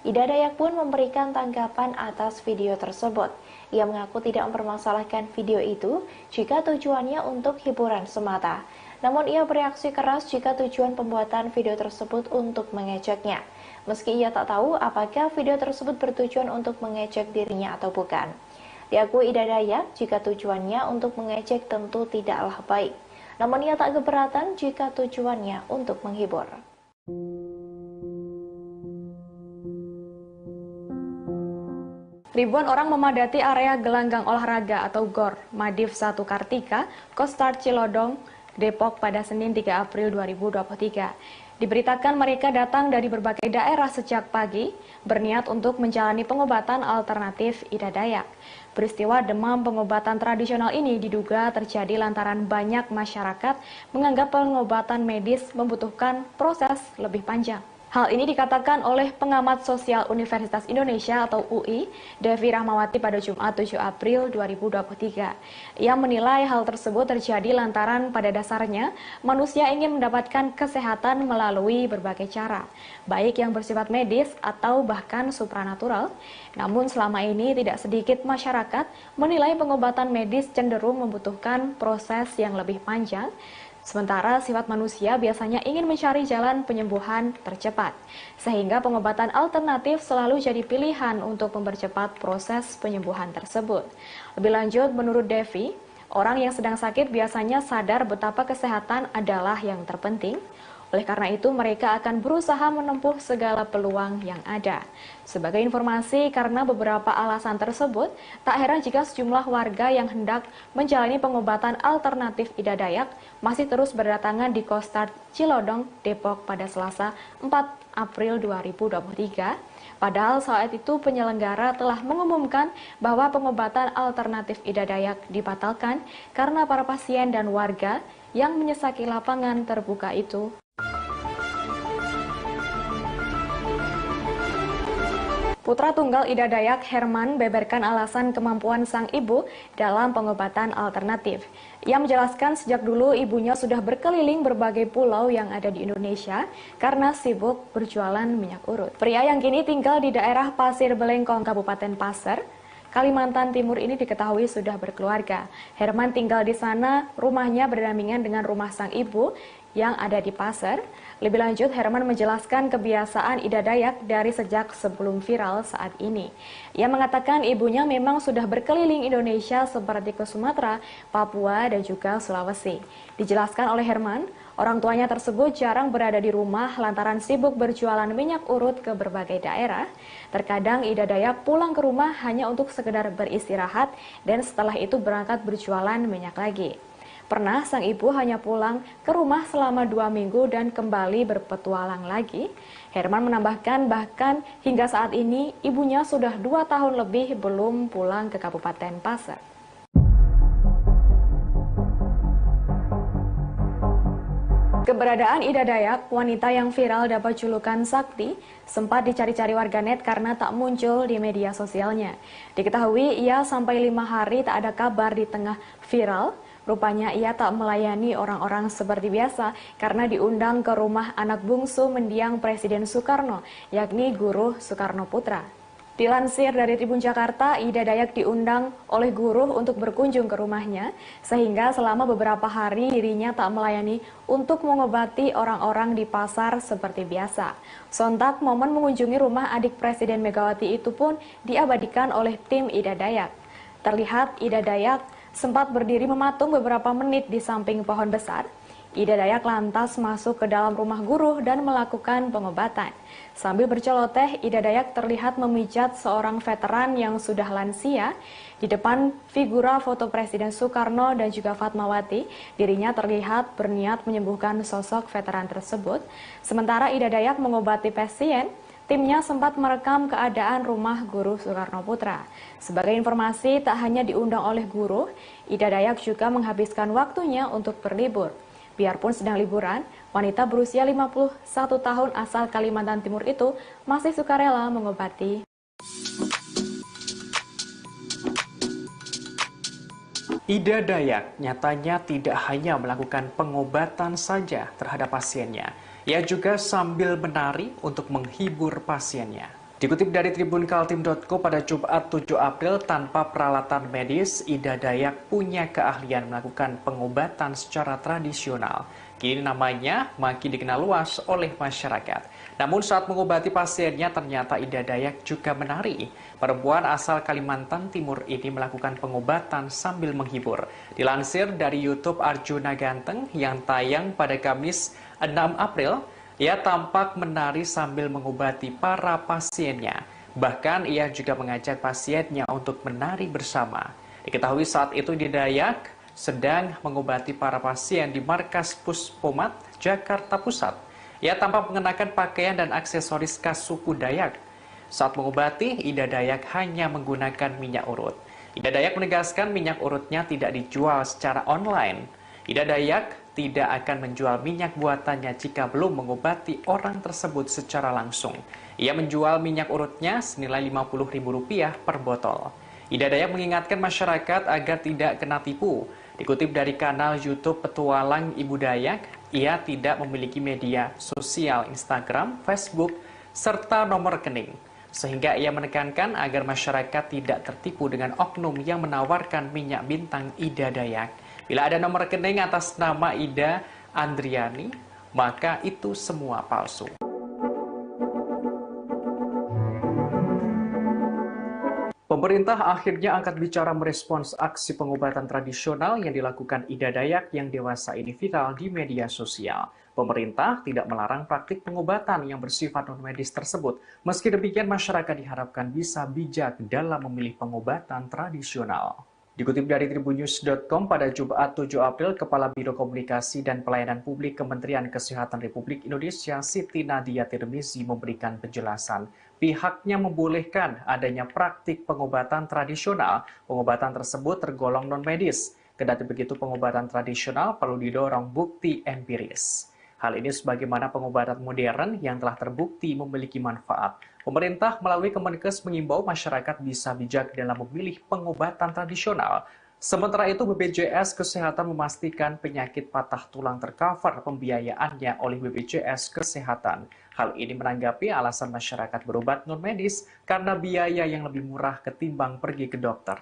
Ida Dayak pun memberikan tanggapan atas video tersebut. Ia mengaku tidak mempermasalahkan video itu jika tujuannya untuk hiburan semata. Namun ia bereaksi keras jika tujuan pembuatan video tersebut untuk mengejeknya. Meski ia tak tahu apakah video tersebut bertujuan untuk mengejek dirinya atau bukan. Diakui Ida Dayak jika tujuannya untuk mengejek tentu tidaklah baik. Namun ia tak keberatan jika tujuannya untuk menghibur. Ribuan orang memadati area gelanggang olahraga atau GOR Madiv 1 Kartika, Kostar Cilodong, Depok pada Senin 3 April 2023. Diberitakan mereka datang dari berbagai daerah sejak pagi, berniat untuk menjalani pengobatan alternatif Ida Dayak. Peristiwa demam pengobatan tradisional ini diduga terjadi lantaran banyak masyarakat menganggap pengobatan medis membutuhkan proses lebih panjang. Hal ini dikatakan oleh pengamat sosial Universitas Indonesia atau UI, Devi Rahmawati pada Jumat 7 April 2023. Ia menilai hal tersebut terjadi lantaran pada dasarnya manusia ingin mendapatkan kesehatan melalui berbagai cara, baik yang bersifat medis atau bahkan supranatural. Namun selama ini tidak sedikit masyarakat menilai pengobatan medis cenderung membutuhkan proses yang lebih panjang. Sementara sifat manusia biasanya ingin mencari jalan penyembuhan tercepat, sehingga pengobatan alternatif selalu jadi pilihan untuk mempercepat proses penyembuhan tersebut. Lebih lanjut, menurut Devi, orang yang sedang sakit biasanya sadar betapa kesehatan adalah yang terpenting. Oleh karena itu, mereka akan berusaha menempuh segala peluang yang ada. Sebagai informasi, karena beberapa alasan tersebut, tak heran jika sejumlah warga yang hendak menjalani pengobatan alternatif Ida Dayak masih terus berdatangan di Kostar Cilodong, Depok pada Selasa 4 April 2023. Padahal saat itu penyelenggara telah mengumumkan bahwa pengobatan alternatif Ida Dayak dibatalkan karena para pasien dan warga yang menyesaki lapangan terbuka itu. Putra tunggal Ida Dayak, Herman, beberkan alasan kemampuan sang ibu dalam pengobatan alternatif. Ia menjelaskan sejak dulu ibunya sudah berkeliling berbagai pulau yang ada di Indonesia karena sibuk berjualan minyak urut. Pria yang kini tinggal di daerah Pasir Belengkong, Kabupaten Pasir, Kalimantan Timur ini diketahui sudah berkeluarga. Herman tinggal di sana, rumahnya berdampingan dengan rumah sang ibu yang ada di Pasir. Lebih lanjut, Herman menjelaskan kebiasaan Ida Dayak dari sejak sebelum viral saat ini. Ia mengatakan ibunya memang sudah berkeliling Indonesia seperti ke Sumatera, Papua, dan juga Sulawesi. Dijelaskan oleh Herman, orang tuanya tersebut jarang berada di rumah lantaran sibuk berjualan minyak urut ke berbagai daerah. Terkadang Ida Dayak pulang ke rumah hanya untuk sekedar beristirahat dan setelah itu berangkat berjualan minyak lagi. Pernah sang ibu hanya pulang ke rumah selama 2 minggu dan kembali berpetualang lagi. Herman menambahkan bahkan hingga saat ini ibunya sudah 2 tahun lebih belum pulang ke Kabupaten Pasir. Keberadaan Ida Dayak, wanita yang viral dapat julukan Sakti, sempat dicari-cari warganet karena tak muncul di media sosialnya. Diketahui ia sampai 5 hari tak ada kabar di tengah viral. Rupanya ia tak melayani orang-orang seperti biasa karena diundang ke rumah anak bungsu mendiang Presiden Soekarno, yakni Guru Soekarno Putra. Dilansir dari Tribun Jakarta, Ida Dayak diundang oleh guru untuk berkunjung ke rumahnya, sehingga selama beberapa hari dirinya tak melayani untuk mengobati orang-orang di pasar seperti biasa. Sontak momen mengunjungi rumah adik Presiden Megawati itu pun diabadikan oleh tim Ida Dayak. Terlihat Ida Dayak sempat berdiri mematung beberapa menit di samping pohon besar. Ida Dayak lantas masuk ke dalam rumah guru dan melakukan pengobatan. Sambil berceloteh, Ida Dayak terlihat memijat seorang veteran yang sudah lansia. Di depan figura foto Presiden Soekarno dan juga Fatmawati, dirinya terlihat berniat menyembuhkan sosok veteran tersebut. Sementara Ida Dayak mengobati pasien, timnya sempat merekam keadaan rumah guru Soekarno Putra. Sebagai informasi, tak hanya diundang oleh guru, Ida Dayak juga menghabiskan waktunya untuk berlibur. Biarpun sedang liburan, wanita berusia 51 tahun asal Kalimantan Timur itu masih sukarela mengobati. Ida Dayak nyatanya tidak hanya melakukan pengobatan saja terhadap pasiennya. Ia juga sambil menari untuk menghibur pasiennya. Dikutip dari tribunkaltim.co pada Jumat 7 April, tanpa peralatan medis, Ida Dayak punya keahlian melakukan pengobatan secara tradisional. Kini namanya makin dikenal luas oleh masyarakat. Namun saat mengobati pasiennya, ternyata Ida Dayak juga menari. Perempuan asal Kalimantan Timur ini melakukan pengobatan sambil menghibur. Dilansir dari YouTube Arjuna Ganteng yang tayang pada Kamis 6 April, ia tampak menari sambil mengobati para pasiennya. Bahkan ia juga mengajak pasiennya untuk menari bersama. Diketahui saat itu Ida Dayak sedang mengobati para pasien di Markas Puspomat, Jakarta Pusat. Ia tampak mengenakan pakaian dan aksesoris khas suku Dayak. Saat mengobati, Ida Dayak hanya menggunakan minyak urut. Ida Dayak menegaskan minyak urutnya tidak dijual secara online. Ida Dayak tidak akan menjual minyak buatannya jika belum mengobati orang tersebut secara langsung. Ia menjual minyak urutnya senilai Rp50.000 per botol. Ida Dayak mengingatkan masyarakat agar tidak kena tipu. Dikutip dari kanal YouTube Petualang Ibu Dayak, ia tidak memiliki media sosial Instagram, Facebook, serta nomor rekening. Sehingga ia menekankan agar masyarakat tidak tertipu dengan oknum yang menawarkan minyak bintang Ida Dayak. Bila ada nomor rekening atas nama Ida Andriani, maka itu semua palsu. Pemerintah akhirnya angkat bicara merespons aksi pengobatan tradisional yang dilakukan Ida Dayak yang dewasa ini viral di media sosial. Pemerintah tidak melarang praktik pengobatan yang bersifat non-medis tersebut. Meski demikian, masyarakat diharapkan bisa bijak dalam memilih pengobatan tradisional. Dikutip dari tribunnews.com pada Jumat 7 April, Kepala Biro Komunikasi dan Pelayanan Publik Kementerian Kesehatan Republik Indonesia Siti Nadia Tirmizi memberikan penjelasan. Pihaknya membolehkan adanya praktik pengobatan tradisional. Pengobatan tersebut tergolong non-medis. Kendati begitu, pengobatan tradisional perlu didorong bukti empiris. Hal ini sebagaimana pengobatan modern yang telah terbukti memiliki manfaat. Pemerintah melalui Kemenkes mengimbau masyarakat bisa bijak dalam memilih pengobatan tradisional. Sementara itu, BPJS Kesehatan memastikan penyakit patah tulang tercover pembiayaannya oleh BPJS Kesehatan. Hal ini menanggapi alasan masyarakat berobat non-medis karena biaya yang lebih murah ketimbang pergi ke dokter.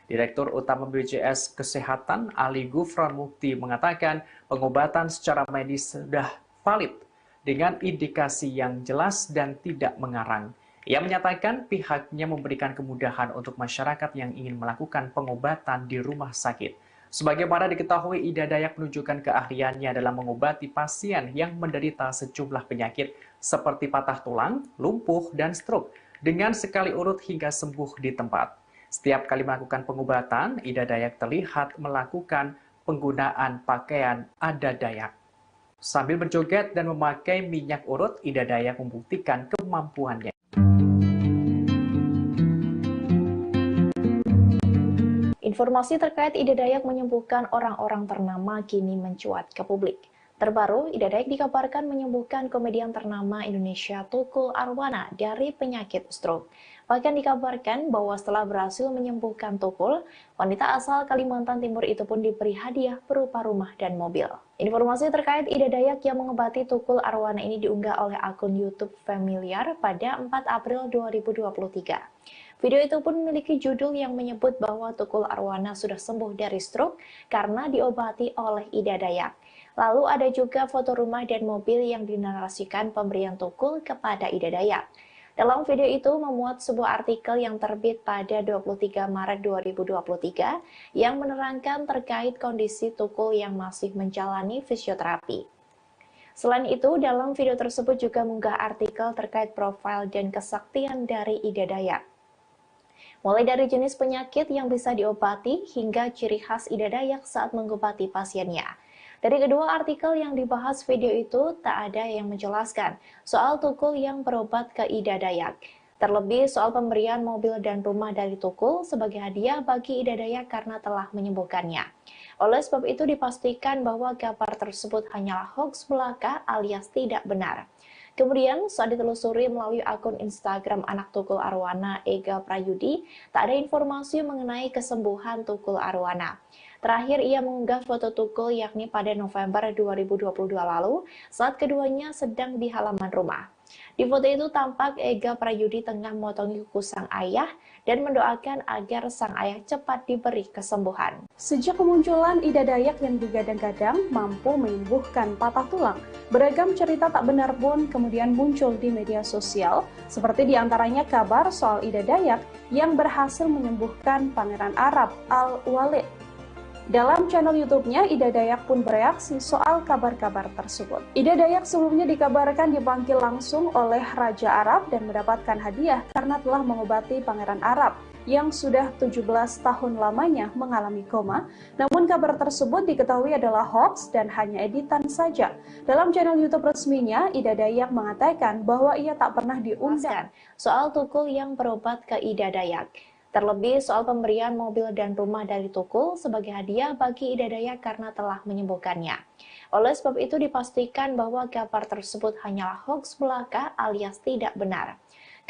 Direktur Utama BPJS Kesehatan Ali Gufron Mukti mengatakan pengobatan secara medis sudah valid dengan indikasi yang jelas dan tidak mengarang. Ia menyatakan pihaknya memberikan kemudahan untuk masyarakat yang ingin melakukan pengobatan di rumah sakit. Sebagaimana diketahui, Ida Dayak menunjukkan keahliannya dalam mengobati pasien yang menderita sejumlah penyakit seperti patah tulang, lumpuh, dan stroke dengan sekali urut hingga sembuh di tempat. Setiap kali melakukan pengobatan, Ida Dayak terlihat melakukan penggunaan pakaian adat Dayak. Sambil berjoget dan memakai minyak urut, Ida Dayak membuktikan kemampuannya. Informasi terkait Ida Dayak menyembuhkan orang-orang ternama kini mencuat ke publik. Terbaru, Ida Dayak dikabarkan menyembuhkan komedian ternama Indonesia Tukul Arwana dari penyakit stroke. Bahkan dikabarkan bahwa setelah berhasil menyembuhkan Tukul, wanita asal Kalimantan Timur itu pun diberi hadiah berupa rumah dan mobil. Informasi terkait Ida Dayak yang mengobati Tukul Arwana ini diunggah oleh akun YouTube Familiar pada 4 April 2023. Video itu pun memiliki judul yang menyebut bahwa Tukul Arwana sudah sembuh dari stroke karena diobati oleh Ida Dayak. Lalu ada juga foto rumah dan mobil yang dinarasikan pemberian Tukul kepada Ida Dayak. Dalam video itu memuat sebuah artikel yang terbit pada 23 Maret 2023 yang menerangkan terkait kondisi Tukul yang masih menjalani fisioterapi. Selain itu, dalam video tersebut juga mengunggah artikel terkait profil dan kesaktian dari Ida Dayak. Mulai dari jenis penyakit yang bisa diobati hingga ciri khas Ida Dayak saat mengobati pasiennya. Dari kedua artikel yang dibahas video itu, tak ada yang menjelaskan soal Tukul yang berobat ke Ida Dayak. Terlebih soal pemberian mobil dan rumah dari Tukul sebagai hadiah bagi Ida Dayak karena telah menyembuhkannya. Oleh sebab itu dipastikan bahwa kabar tersebut hanyalah hoax belaka alias tidak benar. Kemudian saat ditelusuri melalui akun Instagram anak Tukul Arwana, Ega Prayudi, tak ada informasi mengenai kesembuhan Tukul Arwana. Terakhir ia mengunggah foto Tukul yakni pada November 2022 lalu saat keduanya sedang di halaman rumah. Di foto itu tampak Ega Prayudi tengah memotongi kuku sang ayah dan mendoakan agar sang ayah cepat diberi kesembuhan. Sejak kemunculan Ida Dayak yang digadang-gadang mampu menyembuhkan patah tulang, beragam cerita tak benar pun kemudian muncul di media sosial, seperti diantaranya kabar soal Ida Dayak yang berhasil menyembuhkan Pangeran Arab Al-Walid. Dalam channel YouTube-nya, Ida Dayak pun bereaksi soal kabar-kabar tersebut. Ida Dayak sebelumnya dikabarkan dipanggil langsung oleh Raja Arab dan mendapatkan hadiah karena telah mengobati Pangeran Arab yang sudah 17 tahun lamanya mengalami koma. Namun kabar tersebut diketahui adalah hoax dan hanya editan saja. Dalam channel YouTube resminya, Ida Dayak mengatakan bahwa ia tak pernah diundang soal Tukul yang berobat ke Ida Dayak. Terlebih soal pemberian mobil dan rumah dari Tukul sebagai hadiah bagi Ida Dayak karena telah menyembuhkannya. Oleh sebab itu dipastikan bahwa kabar tersebut hanyalah hoax belaka alias tidak benar.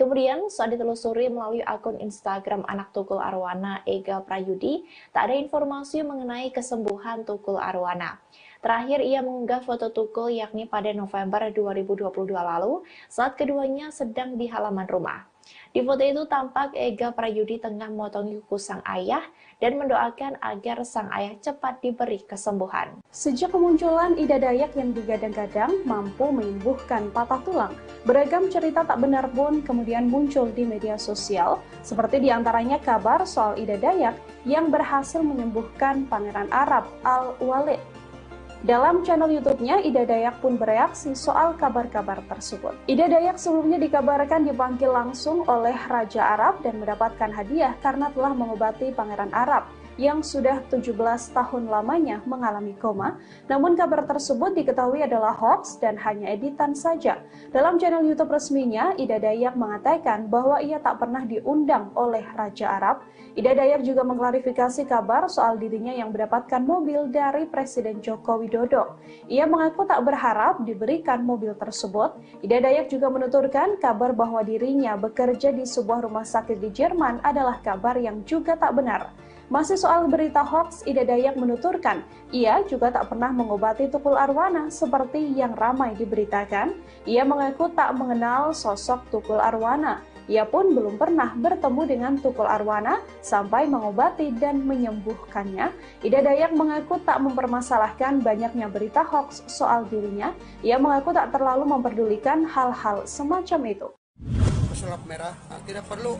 Kemudian saat ditelusuri melalui akun Instagram anak Tukul Arwana, Ega Prayudi, tak ada informasi mengenai kesembuhan Tukul Arwana. Terakhir ia mengunggah foto Tukul yakni pada November 2022 lalu saat keduanya sedang di halaman rumah. Di foto itu tampak Ega Prayudi tengah memotongi kuku sang ayah dan mendoakan agar sang ayah cepat diberi kesembuhan. Sejak kemunculan Ida Dayak yang digadang-gadang mampu menyembuhkan patah tulang, beragam cerita tak benar pun kemudian muncul di media sosial, seperti diantaranya kabar soal Ida Dayak yang berhasil menyembuhkan Pangeran Arab Al-Walid. Dalam channel YouTube-nya, Ida Dayak pun bereaksi soal kabar-kabar tersebut. Ida Dayak sebelumnya dikabarkan dipanggil langsung oleh Raja Arab dan mendapatkan hadiah karena telah mengobati Pangeran Arab yang sudah 17 tahun lamanya mengalami koma. Namun kabar tersebut diketahui adalah hoax dan hanya editan saja. Dalam channel YouTube resminya, Ida Dayak mengatakan bahwa ia tak pernah diundang oleh Raja Arab. Ida Dayak juga mengklarifikasi kabar soal dirinya yang mendapatkan mobil dari Presiden Joko Widodo. Ia mengaku tak berharap diberikan mobil tersebut. Ida Dayak juga menuturkan kabar bahwa dirinya bekerja di sebuah rumah sakit di Jerman adalah kabar yang juga tak benar. Masih soal berita hoax, Ida Dayak menuturkan, ia juga tak pernah mengobati Tukul Arwana seperti yang ramai diberitakan. Ia mengaku tak mengenal sosok Tukul Arwana. Ia pun belum pernah bertemu dengan Tukul Arwana sampai mengobati dan menyembuhkannya. Ida Dayak mengaku tak mempermasalahkan banyaknya berita hoax soal dirinya. Ia mengaku tak terlalu memperdulikan hal-hal semacam itu. Pesulap merah, tidak perlu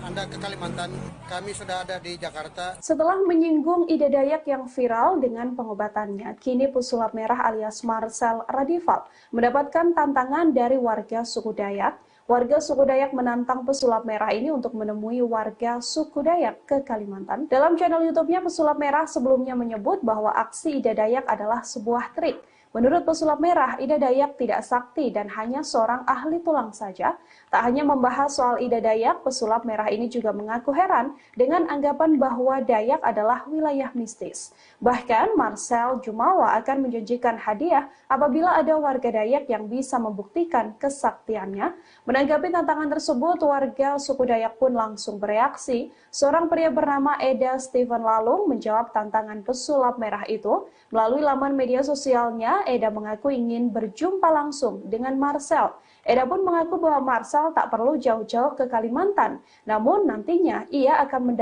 Anda ke Kalimantan, kami sudah ada di Jakarta. Setelah menyinggung Ida Dayak yang viral dengan pengobatannya, kini pesulap merah alias Marcel Radival mendapatkan tantangan dari warga suku Dayak. Warga suku Dayak menantang pesulap merah ini untuk menemui warga suku Dayak ke Kalimantan. Dalam channel YouTube-nya, pesulap merah sebelumnya menyebut bahwa aksi Ida Dayak adalah sebuah trik. Menurut pesulap merah, Ida Dayak tidak sakti dan hanya seorang ahli tulang saja. Tak hanya membahas soal Ida Dayak, pesulap merah ini juga mengaku heran dengan anggapan bahwa Dayak adalah wilayah mistis. Bahkan Marcel Jumawa akan menjanjikan hadiah apabila ada warga Dayak yang bisa membuktikan kesaktiannya. Menanggapi tantangan tersebut, warga suku Dayak pun langsung bereaksi. Seorang pria bernama Eda Steven Lalung menjawab tantangan pesulap merah itu. Melalui laman media sosialnya, Eda mengaku ingin berjumpa langsung dengan Marcel. Eda pun mengaku bahwa Marcel tak perlu jauh-jauh ke Kalimantan, namun nantinya ia akan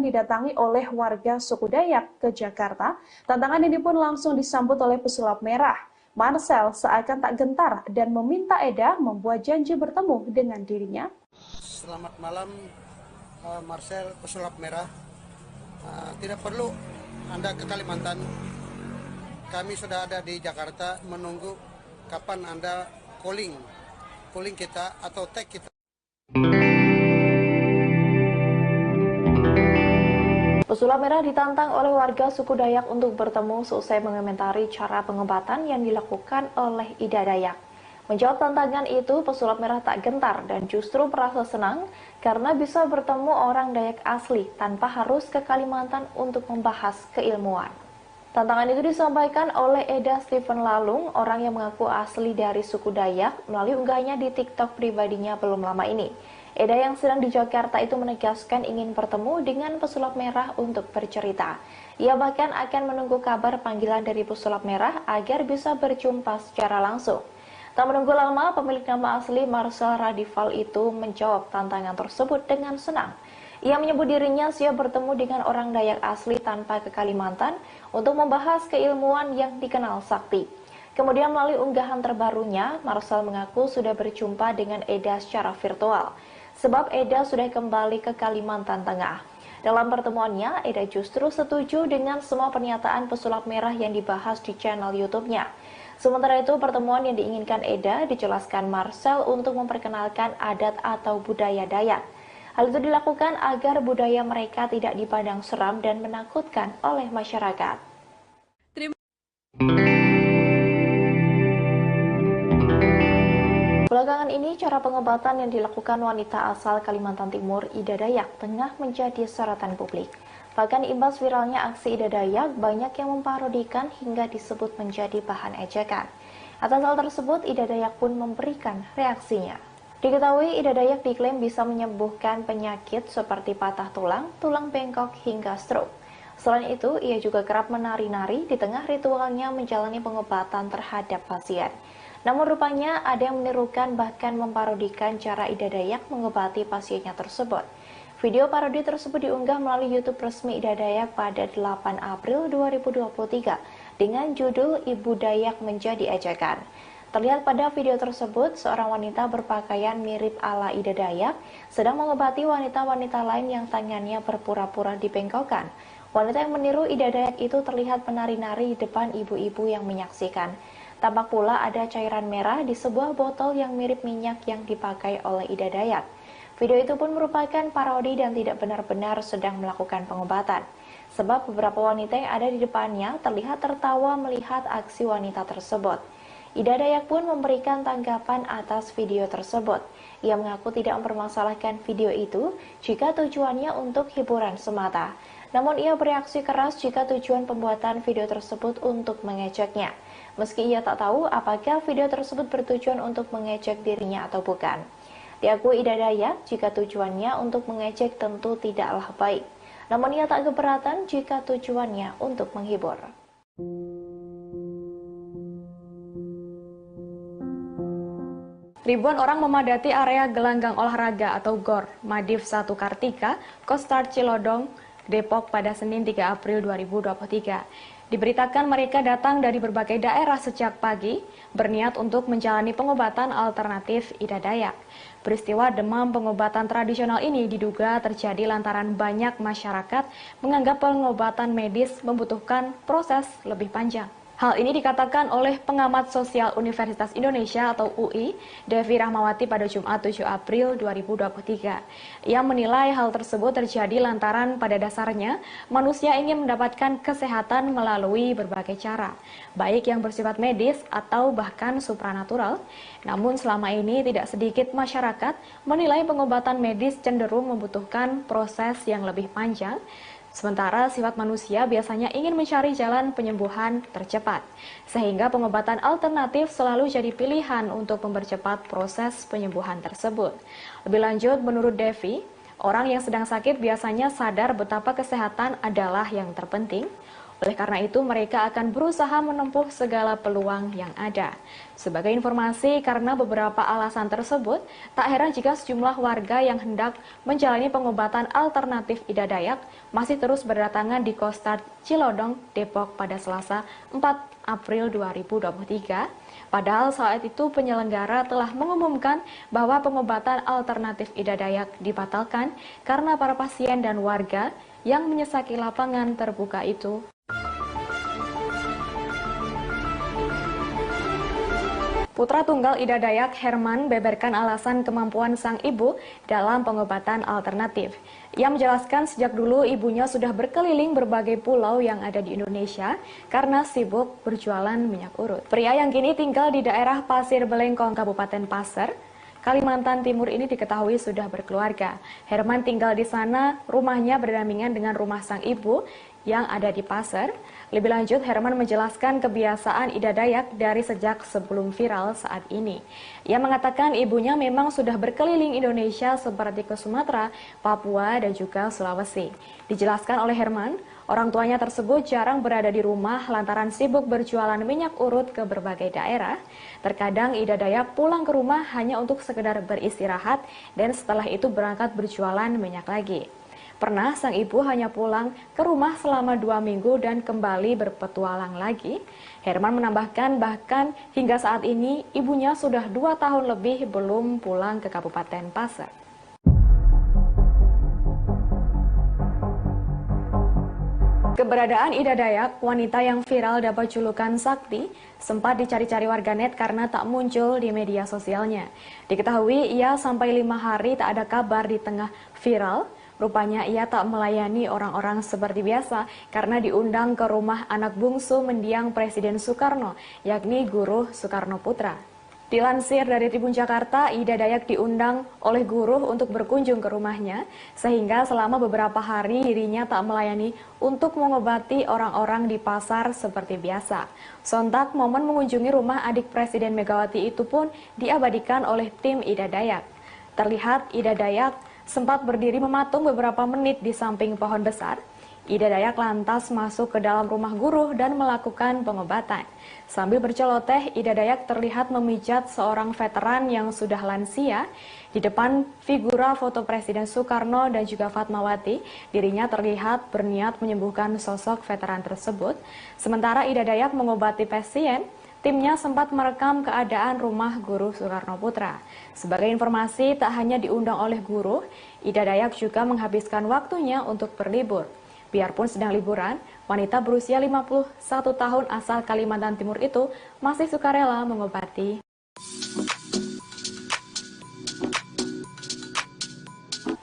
didatangi oleh warga suku Dayak ke Jakarta. Tantangan ini pun langsung disambut oleh pesulap merah. Marcel seakan tak gentar dan meminta Eda membuat janji bertemu dengan dirinya. Selamat malam, Marcel pesulap merah. Tidak perlu Anda ke Kalimantan. Kami sudah ada di Jakarta menunggu kapan Anda calling kita atau tag kita. Pesulap merah ditantang oleh warga suku Dayak untuk bertemu seusai mengomentari cara pengobatan yang dilakukan oleh Ida Dayak. Menjawab tantangan itu, pesulap merah tak gentar dan justru merasa senang karena bisa bertemu orang Dayak asli tanpa harus ke Kalimantan untuk membahas keilmuan. Tantangan itu disampaikan oleh Eda Stephen Lalung, orang yang mengaku asli dari suku Dayak, melalui unggahannya di TikTok pribadinya belum lama ini. Eda yang sedang di Jakarta itu menegaskan ingin bertemu dengan pesulap merah untuk bercerita. Ia bahkan akan menunggu kabar panggilan dari pesulap merah agar bisa berjumpa secara langsung. Tak menunggu lama, pemilik nama asli Marcel Radival itu menjawab tantangan tersebut dengan senang. Ia menyebut dirinya siap bertemu dengan orang Dayak asli tanpa ke Kalimantan untuk membahas keilmuan yang dikenal sakti. Kemudian melalui unggahan terbarunya, Marcel mengaku sudah berjumpa dengan Eda secara virtual. Sebab Eda sudah kembali ke Kalimantan Tengah. Dalam pertemuannya, Eda justru setuju dengan semua pernyataan pesulap merah yang dibahas di channel YouTube-nya. Sementara itu, pertemuan yang diinginkan Eda dijelaskan Marcel untuk memperkenalkan adat atau budaya Dayak. Hal itu dilakukan agar budaya mereka tidak dipandang seram dan menakutkan oleh masyarakat. Belakangan ini, cara pengobatan yang dilakukan wanita asal Kalimantan Timur, Ida Dayak, tengah menjadi sorotan publik. Bahkan imbas viralnya aksi Ida Dayak, banyak yang memparodikan hingga disebut menjadi bahan ejekan. Atas hal tersebut, Ida Dayak pun memberikan reaksinya. Diketahui, Ida Dayak diklaim bisa menyembuhkan penyakit seperti patah tulang, tulang bengkok, hingga stroke. Selain itu, ia juga kerap menari-nari di tengah ritualnya menjalani pengobatan terhadap pasien. Namun rupanya ada yang menirukan bahkan memparodikan cara Ida Dayak mengobati pasiennya tersebut. Video parodi tersebut diunggah melalui YouTube resmi Ida Dayak pada 8 April 2023 dengan judul Ibu Dayak Menjadi Ejekan. Terlihat pada video tersebut, seorang wanita berpakaian mirip ala Ida Dayak sedang mengobati wanita-wanita lain yang tangannya berpura-pura dibengkokkan. Wanita yang meniru Ida Dayak itu terlihat menari-nari di depan ibu-ibu yang menyaksikan. Tampak pula ada cairan merah di sebuah botol yang mirip minyak yang dipakai oleh Ida Dayak. Video itu pun merupakan parodi dan tidak benar-benar sedang melakukan pengobatan. Sebab beberapa wanita yang ada di depannya terlihat tertawa melihat aksi wanita tersebut. Ida Dayak pun memberikan tanggapan atas video tersebut. Ia mengaku tidak mempermasalahkan video itu jika tujuannya untuk hiburan semata. Namun ia bereaksi keras jika tujuan pembuatan video tersebut untuk mengejeknya. Meski ia tak tahu apakah video tersebut bertujuan untuk mengejek dirinya atau bukan. Diakui Ida Dayak, jika tujuannya untuk mengejek tentu tidaklah baik. Namun ia tak keberatan jika tujuannya untuk menghibur. Ribuan orang memadati area gelanggang olahraga atau GOR Madiv 1 Kartika, Kostar Cilodong, Depok pada Senin 3 April 2023. Diberitakan mereka datang dari berbagai daerah sejak pagi, berniat untuk menjalani pengobatan alternatif Ida Dayak. Peristiwa demam pengobatan tradisional ini diduga terjadi lantaran banyak masyarakat menganggap pengobatan medis membutuhkan proses lebih panjang. Hal ini dikatakan oleh pengamat sosial Universitas Indonesia atau UI, Devi Rahmawati pada Jumat 7 April 2023. Ia menilai hal tersebut terjadi lantaran pada dasarnya manusia ingin mendapatkan kesehatan melalui berbagai cara, baik yang bersifat medis atau bahkan supranatural. Namun selama ini tidak sedikit masyarakat menilai pengobatan medis cenderung membutuhkan proses yang lebih panjang. Sementara sifat manusia biasanya ingin mencari jalan penyembuhan tercepat, sehingga pengobatan alternatif selalu jadi pilihan untuk mempercepat proses penyembuhan tersebut. Lebih lanjut, menurut Devi, orang yang sedang sakit biasanya sadar betapa kesehatan adalah yang terpenting. Oleh karena itu, mereka akan berusaha menempuh segala peluang yang ada. Sebagai informasi, karena beberapa alasan tersebut, tak heran jika sejumlah warga yang hendak menjalani pengobatan alternatif Ida Dayak masih terus berdatangan di Kostar Cilodong, Depok pada Selasa 4 April 2023. Padahal saat itu penyelenggara telah mengumumkan bahwa pengobatan alternatif Ida Dayak dibatalkan karena para pasien dan warga yang menyesaki lapangan terbuka itu. Putra tunggal Ida Dayak, Herman, beberkan alasan kemampuan sang ibu dalam pengobatan alternatif. Ia menjelaskan sejak dulu ibunya sudah berkeliling berbagai pulau yang ada di Indonesia karena sibuk berjualan minyak urut. Pria yang kini tinggal di daerah Pasir Belengkong, Kabupaten Pasir, Kalimantan Timur ini diketahui sudah berkeluarga. Herman tinggal di sana, rumahnya berdampingan dengan rumah sang ibu yang ada di Pasir. Lebih lanjut, Herman menjelaskan kebiasaan Ida Dayak dari sejak sebelum viral saat ini. Ia mengatakan ibunya memang sudah berkeliling Indonesia seperti ke Sumatera, Papua, dan juga Sulawesi. Dijelaskan oleh Herman, orang tuanya tersebut jarang berada di rumah lantaran sibuk berjualan minyak urut ke berbagai daerah. Terkadang Ida Dayak pulang ke rumah hanya untuk sekedar beristirahat dan setelah itu berangkat berjualan minyak lagi. Pernah sang ibu hanya pulang ke rumah selama 2 minggu dan kembali berpetualang lagi. Herman menambahkan bahkan hingga saat ini ibunya sudah 2 tahun lebih belum pulang ke Kabupaten Pasir. Keberadaan Ida Dayak, wanita yang viral dapat julukan Sakti, sempat dicari-cari warganet karena tak muncul di media sosialnya. Diketahui ia sampai 5 hari tak ada kabar di tengah viral. Rupanya ia tak melayani orang-orang seperti biasa karena diundang ke rumah anak bungsu mendiang Presiden Soekarno, yakni Guruh Soekarno Putra. Dilansir dari Tribun Jakarta, Ida Dayak diundang oleh Guruh untuk berkunjung ke rumahnya, sehingga selama beberapa hari dirinya tak melayani untuk mengobati orang-orang di pasar seperti biasa. Sontak momen mengunjungi rumah adik Presiden Megawati itu pun diabadikan oleh tim Ida Dayak. Terlihat Ida Dayak sempat berdiri mematung beberapa menit di samping pohon besar. Ida Dayak lantas masuk ke dalam rumah Guruh dan melakukan pengobatan. Sambil berceloteh, Ida Dayak terlihat memijat seorang veteran yang sudah lansia. Di depan figura foto Presiden Soekarno dan juga Fatmawati, dirinya terlihat berniat menyembuhkan sosok veteran tersebut. Sementara Ida Dayak mengobati pasien, timnya sempat merekam keadaan rumah Guruh Soekarno Putra. Sebagai informasi, tak hanya diundang oleh Guruh, Ida Dayak juga menghabiskan waktunya untuk berlibur. Biarpun sedang liburan, wanita berusia 51 tahun asal Kalimantan Timur itu masih sukarela mengobati.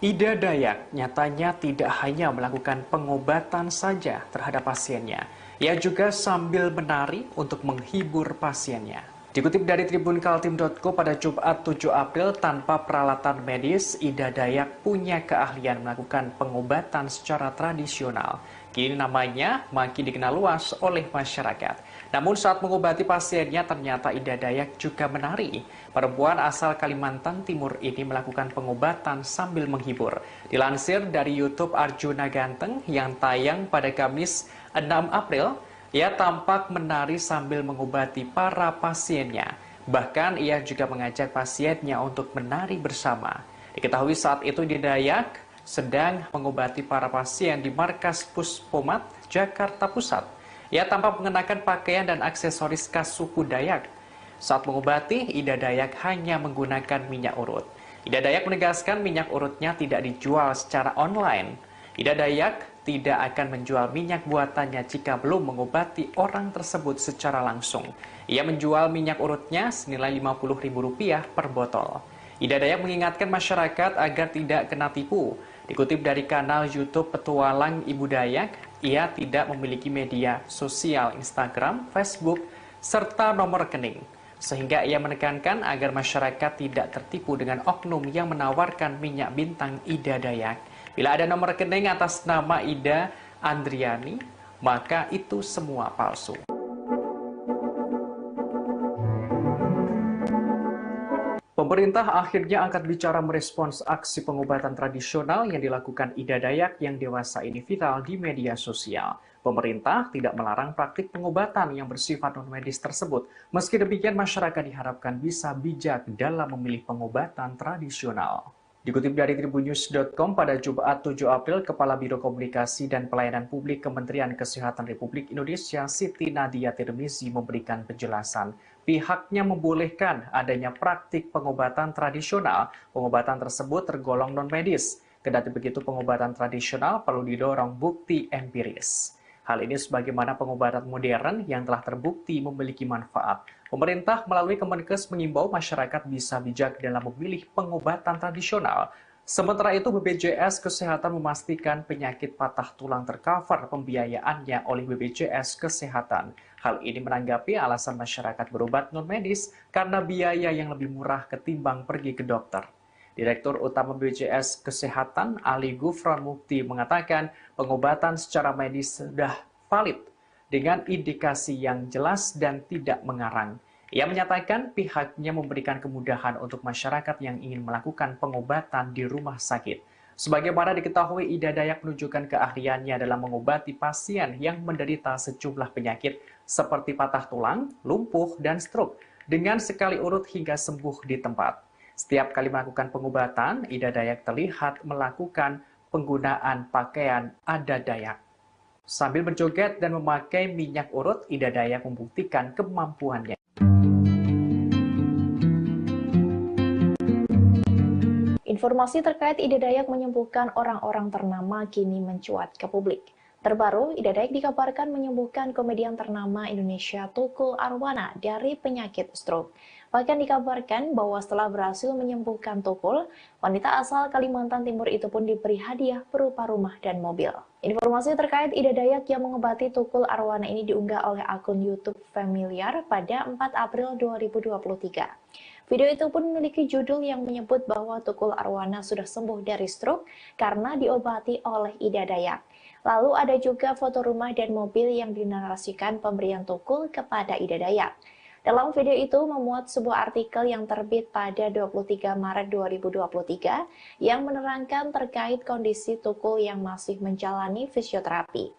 Ida Dayak nyatanya tidak hanya melakukan pengobatan saja terhadap pasiennya. Ia juga sambil menari untuk menghibur pasiennya. Dikutip dari tribunkaltim.co pada Jumat 7 April, tanpa peralatan medis, Ida Dayak punya keahlian melakukan pengobatan secara tradisional. Kini namanya makin dikenal luas oleh masyarakat. Namun saat mengobati pasiennya, ternyata Ida Dayak juga menari. Perempuan asal Kalimantan Timur ini melakukan pengobatan sambil menghibur. Dilansir dari YouTube Arjuna Ganteng yang tayang pada Kamis 6 April, ia tampak menari sambil mengobati para pasiennya. Bahkan ia juga mengajak pasiennya untuk menari bersama. Diketahui saat itu Ida Dayak sedang mengobati para pasien di Markas Puspomat, Jakarta Pusat. Ia tampak mengenakan pakaian dan aksesoris khas suku Dayak. Saat mengobati, Ida Dayak hanya menggunakan minyak urut. Ida Dayak menegaskan minyak urutnya tidak dijual secara online. Ida Dayak tidak akan menjual minyak buatannya jika belum mengobati orang tersebut secara langsung. Ia menjual minyak urutnya senilai Rp50.000 per botol. Ida Dayak mengingatkan masyarakat agar tidak kena tipu. Dikutip dari kanal YouTube Petualang Ibu Dayak, ia tidak memiliki media sosial Instagram, Facebook, serta nomor rekening. Sehingga ia menekankan agar masyarakat tidak tertipu dengan oknum yang menawarkan minyak bintang Ida Dayak. Bila ada nomor rekening atas nama Ida Andriani, maka itu semua palsu. Pemerintah akhirnya angkat bicara merespons aksi pengobatan tradisional yang dilakukan Ida Dayak yang dewasa ini viral di media sosial. Pemerintah tidak melarang praktik pengobatan yang bersifat non-medis tersebut. Meski demikian, masyarakat diharapkan bisa bijak dalam memilih pengobatan tradisional. Dikutip dari tribunnews.com pada Jumat 7 April, Kepala Biro Komunikasi dan Pelayanan Publik Kementerian Kesehatan Republik Indonesia Siti Nadia Tirmizi memberikan penjelasan. Pihaknya membolehkan adanya praktik pengobatan tradisional. Pengobatan tersebut tergolong non-medis. Kendati begitu, pengobatan tradisional perlu didorong bukti empiris. Hal ini sebagaimana pengobatan modern yang telah terbukti memiliki manfaat. Pemerintah melalui Kemenkes mengimbau masyarakat bisa bijak dalam memilih pengobatan tradisional. Sementara itu, BPJS Kesehatan memastikan penyakit patah tulang tercover pembiayaannya oleh BPJS Kesehatan. Hal ini menanggapi alasan masyarakat berobat non-medis karena biaya yang lebih murah ketimbang pergi ke dokter. Direktur Utama BPJS Kesehatan Ali Gufron Mukti mengatakan pengobatan secara medis sudah valid dengan indikasi yang jelas dan tidak mengarang. Ia menyatakan pihaknya memberikan kemudahan untuk masyarakat yang ingin melakukan pengobatan di rumah sakit. Sebagaimana diketahui, Ida Dayak menunjukkan keahliannya dalam mengobati pasien yang menderita sejumlah penyakit seperti patah tulang, lumpuh, dan stroke dengan sekali urut hingga sembuh di tempat. Setiap kali melakukan pengobatan, Ida Dayak terlihat melakukan penggunaan pakaian adat Dayak. Sambil berjoget dan memakai minyak urut, Ida Dayak membuktikan kemampuannya. Informasi terkait Ida Dayak menyembuhkan orang-orang ternama kini mencuat ke publik. Terbaru, Ida Dayak dikabarkan menyembuhkan komedian ternama Indonesia Tukul Arwana dari penyakit stroke. Bahkan dikabarkan bahwa setelah berhasil menyembuhkan Tukul, wanita asal Kalimantan Timur itu pun diberi hadiah berupa rumah dan mobil. Informasi terkait Ida Dayak yang mengobati Tukul Arwana ini diunggah oleh akun YouTube Familiar pada 4 April 2023. Video itu pun memiliki judul yang menyebut bahwa Tukul Arwana sudah sembuh dari stroke karena diobati oleh Ida Dayak. Lalu ada juga foto rumah dan mobil yang dinarasikan pemberian Tukul kepada Ida Dayak. Dalam video itu memuat sebuah artikel yang terbit pada 23 Maret 2023 yang menerangkan terkait kondisi Tukul yang masih menjalani fisioterapi.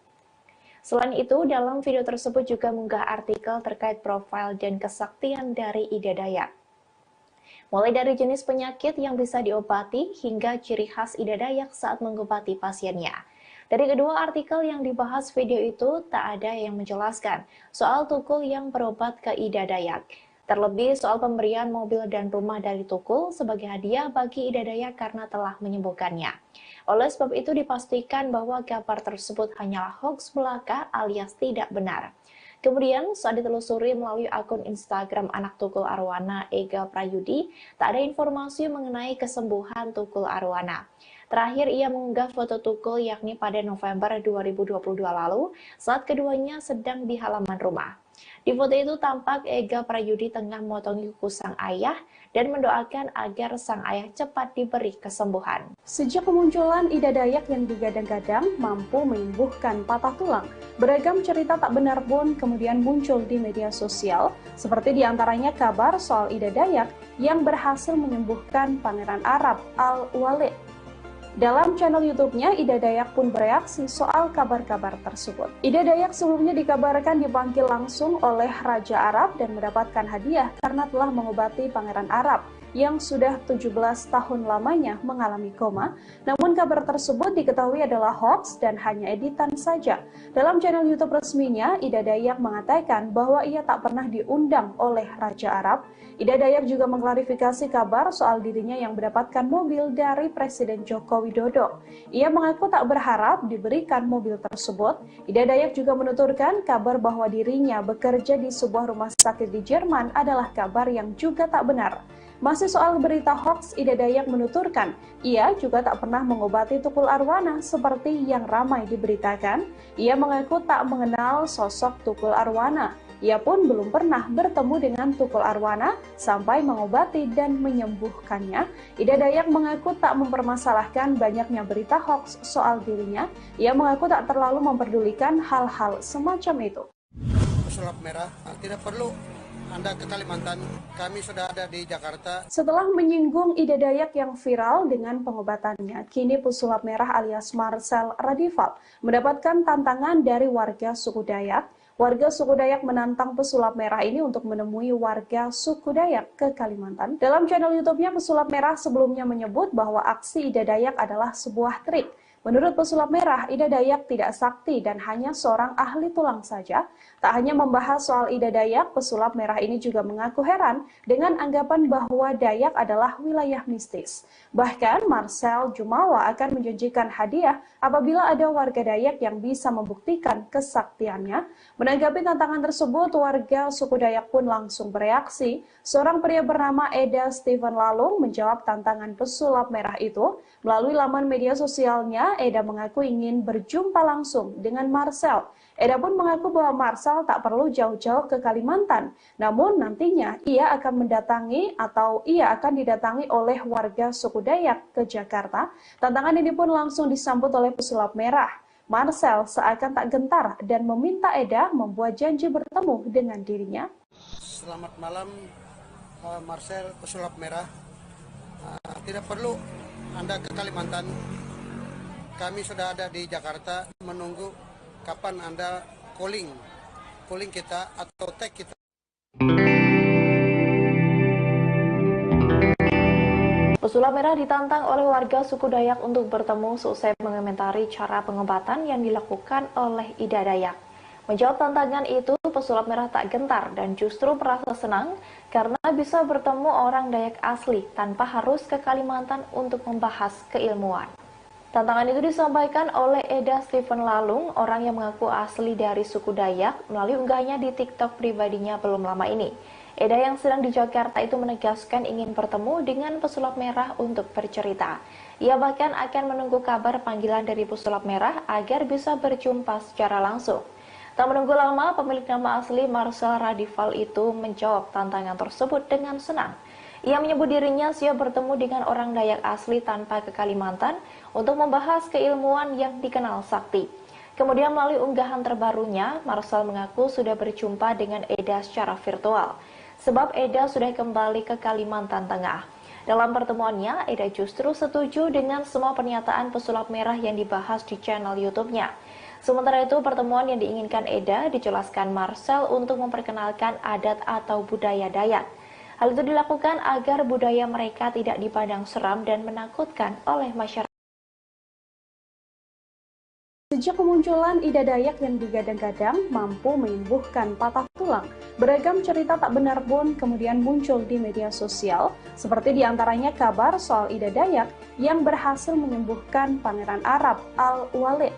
Selain itu, dalam video tersebut juga mengunggah artikel terkait profil dan kesaktian dari Ida Dayak. Mulai dari jenis penyakit yang bisa diobati hingga ciri khas Ida Dayak saat mengobati pasiennya. Dari kedua artikel yang dibahas video itu, tak ada yang menjelaskan soal Tukul yang berobat ke Ida Dayak. Terlebih soal pemberian mobil dan rumah dari Tukul sebagai hadiah bagi Ida Dayak karena telah menyembuhkannya. Oleh sebab itu dipastikan bahwa kabar tersebut hanyalah hoax belaka alias tidak benar. Kemudian saat ditelusuri melalui akun Instagram anak Tukul Arwana, Ega Prayudi, tak ada informasi mengenai kesembuhan Tukul Arwana. Terakhir ia mengunggah foto Tukul yakni pada November 2022 lalu saat keduanya sedang di halaman rumah. Di foto itu tampak Ega Prayudi tengah memotongi kuku sang ayah dan mendoakan agar sang ayah cepat diberi kesembuhan. Sejak kemunculan Ida Dayak yang digadang-gadang mampu menyembuhkan patah tulang, beragam cerita tak benar pun kemudian muncul di media sosial, seperti diantaranya kabar soal Ida Dayak yang berhasil menyembuhkan Pangeran Arab Al-Walid. Dalam channel YouTube-nya, Ida Dayak pun bereaksi soal kabar-kabar tersebut. Ida Dayak sebelumnya dikabarkan dipanggil langsung oleh Raja Arab dan mendapatkan hadiah karena telah mengobati Pangeran Arab yang sudah 17 tahun lamanya mengalami koma. Namun kabar tersebut diketahui adalah hoax dan hanya editan saja. Dalam channel YouTube resminya, Ida Dayak mengatakan bahwa ia tak pernah diundang oleh Raja Arab. Ida Dayak juga mengklarifikasi kabar soal dirinya yang mendapatkan mobil dari Presiden Joko Widodo. Ia mengaku tak berharap diberikan mobil tersebut. Ida Dayak juga menuturkan kabar bahwa dirinya bekerja di sebuah rumah sakit di Jerman adalah kabar yang juga tak benar. Masih soal berita hoax, Ida Dayak menuturkan, ia juga tak pernah mengobati Tukul Arwana seperti yang ramai diberitakan. Ia mengaku tak mengenal sosok Tukul Arwana. Ia pun belum pernah bertemu dengan Tukul Arwana sampai mengobati dan menyembuhkannya. Ida Dayak mengaku tak mempermasalahkan banyaknya berita hoax soal dirinya. Ia mengaku tak terlalu memperdulikan hal-hal semacam itu. Pesulap merah, tidak perlu Anda ke Kalimantan, kami sudah ada di Jakarta. Setelah menyinggung Ida Dayak yang viral dengan pengobatannya, kini pesulap merah alias Marcel Radival mendapatkan tantangan dari warga suku Dayak. Warga suku Dayak menantang pesulap merah ini untuk menemui warga suku Dayak ke Kalimantan. Dalam channel YouTube-nya, pesulap merah sebelumnya menyebut bahwa aksi Ida Dayak adalah sebuah trik. Menurut pesulap merah, Ida Dayak tidak sakti dan hanya seorang ahli tulang saja. Tak hanya membahas soal Ida Dayak, pesulap merah ini juga mengaku heran dengan anggapan bahwa Dayak adalah wilayah mistis. Bahkan Marcel Jumawa akan menjanjikan hadiah apabila ada warga Dayak yang bisa membuktikan kesaktiannya. Menanggapi tantangan tersebut, warga suku Dayak pun langsung bereaksi. Seorang pria bernama Eda Steven Lalung menjawab tantangan pesulap merah itu. Melalui laman media sosialnya, Eda mengaku ingin berjumpa langsung dengan Marcel. Eda pun mengaku bahwa Marcel tak perlu jauh-jauh ke Kalimantan. Namun nantinya ia akan didatangi oleh warga suku Dayak ke Jakarta. Tantangan ini pun langsung disambut oleh pesulap merah. Marcel seakan tak gentar dan meminta Eda membuat janji bertemu dengan dirinya. Selamat malam, Marcel pesulap merah. Tidak perlu Anda ke Kalimantan. Kami sudah ada di Jakarta menunggu kapan Anda calling kita atau tag kita. Pesulap merah ditantang oleh warga suku Dayak untuk bertemu seusai mengomentari cara pengobatan yang dilakukan oleh Ida Dayak. Menjawab tantangan itu, pesulap merah tak gentar dan justru merasa senang karena bisa bertemu orang Dayak asli tanpa harus ke Kalimantan untuk membahas keilmuan. Tantangan itu disampaikan oleh Eda Steven Lalung, orang yang mengaku asli dari suku Dayak, melalui unggahnya di TikTok pribadinya belum lama ini. Eda yang sedang di Jakarta itu menegaskan ingin bertemu dengan pesulap merah untuk bercerita. Ia bahkan akan menunggu kabar panggilan dari pesulap merah agar bisa berjumpa secara langsung. Tak menunggu lama, pemilik nama asli Marcel Radival itu menjawab tantangan tersebut dengan senang. Ia menyebut dirinya siap bertemu dengan orang Dayak asli tanpa ke Kalimantan untuk membahas keilmuan yang dikenal sakti. Kemudian melalui unggahan terbarunya, Marcel mengaku sudah berjumpa dengan Eda secara virtual, sebab Eda sudah kembali ke Kalimantan Tengah. Dalam pertemuannya, Eda justru setuju dengan semua pernyataan pesulap merah yang dibahas di channel YouTube-nya. Sementara itu, pertemuan yang diinginkan Eda dijelaskan Marcel untuk memperkenalkan adat atau budaya Dayak. Hal itu dilakukan agar budaya mereka tidak dipandang seram dan menakutkan oleh masyarakat. Sejak kemunculan Ida Dayak yang digadang-gadang mampu menyembuhkan patah tulang, beragam cerita tak benar pun kemudian muncul di media sosial, seperti diantaranya kabar soal Ida Dayak yang berhasil menyembuhkan Pangeran Arab Al-Walid.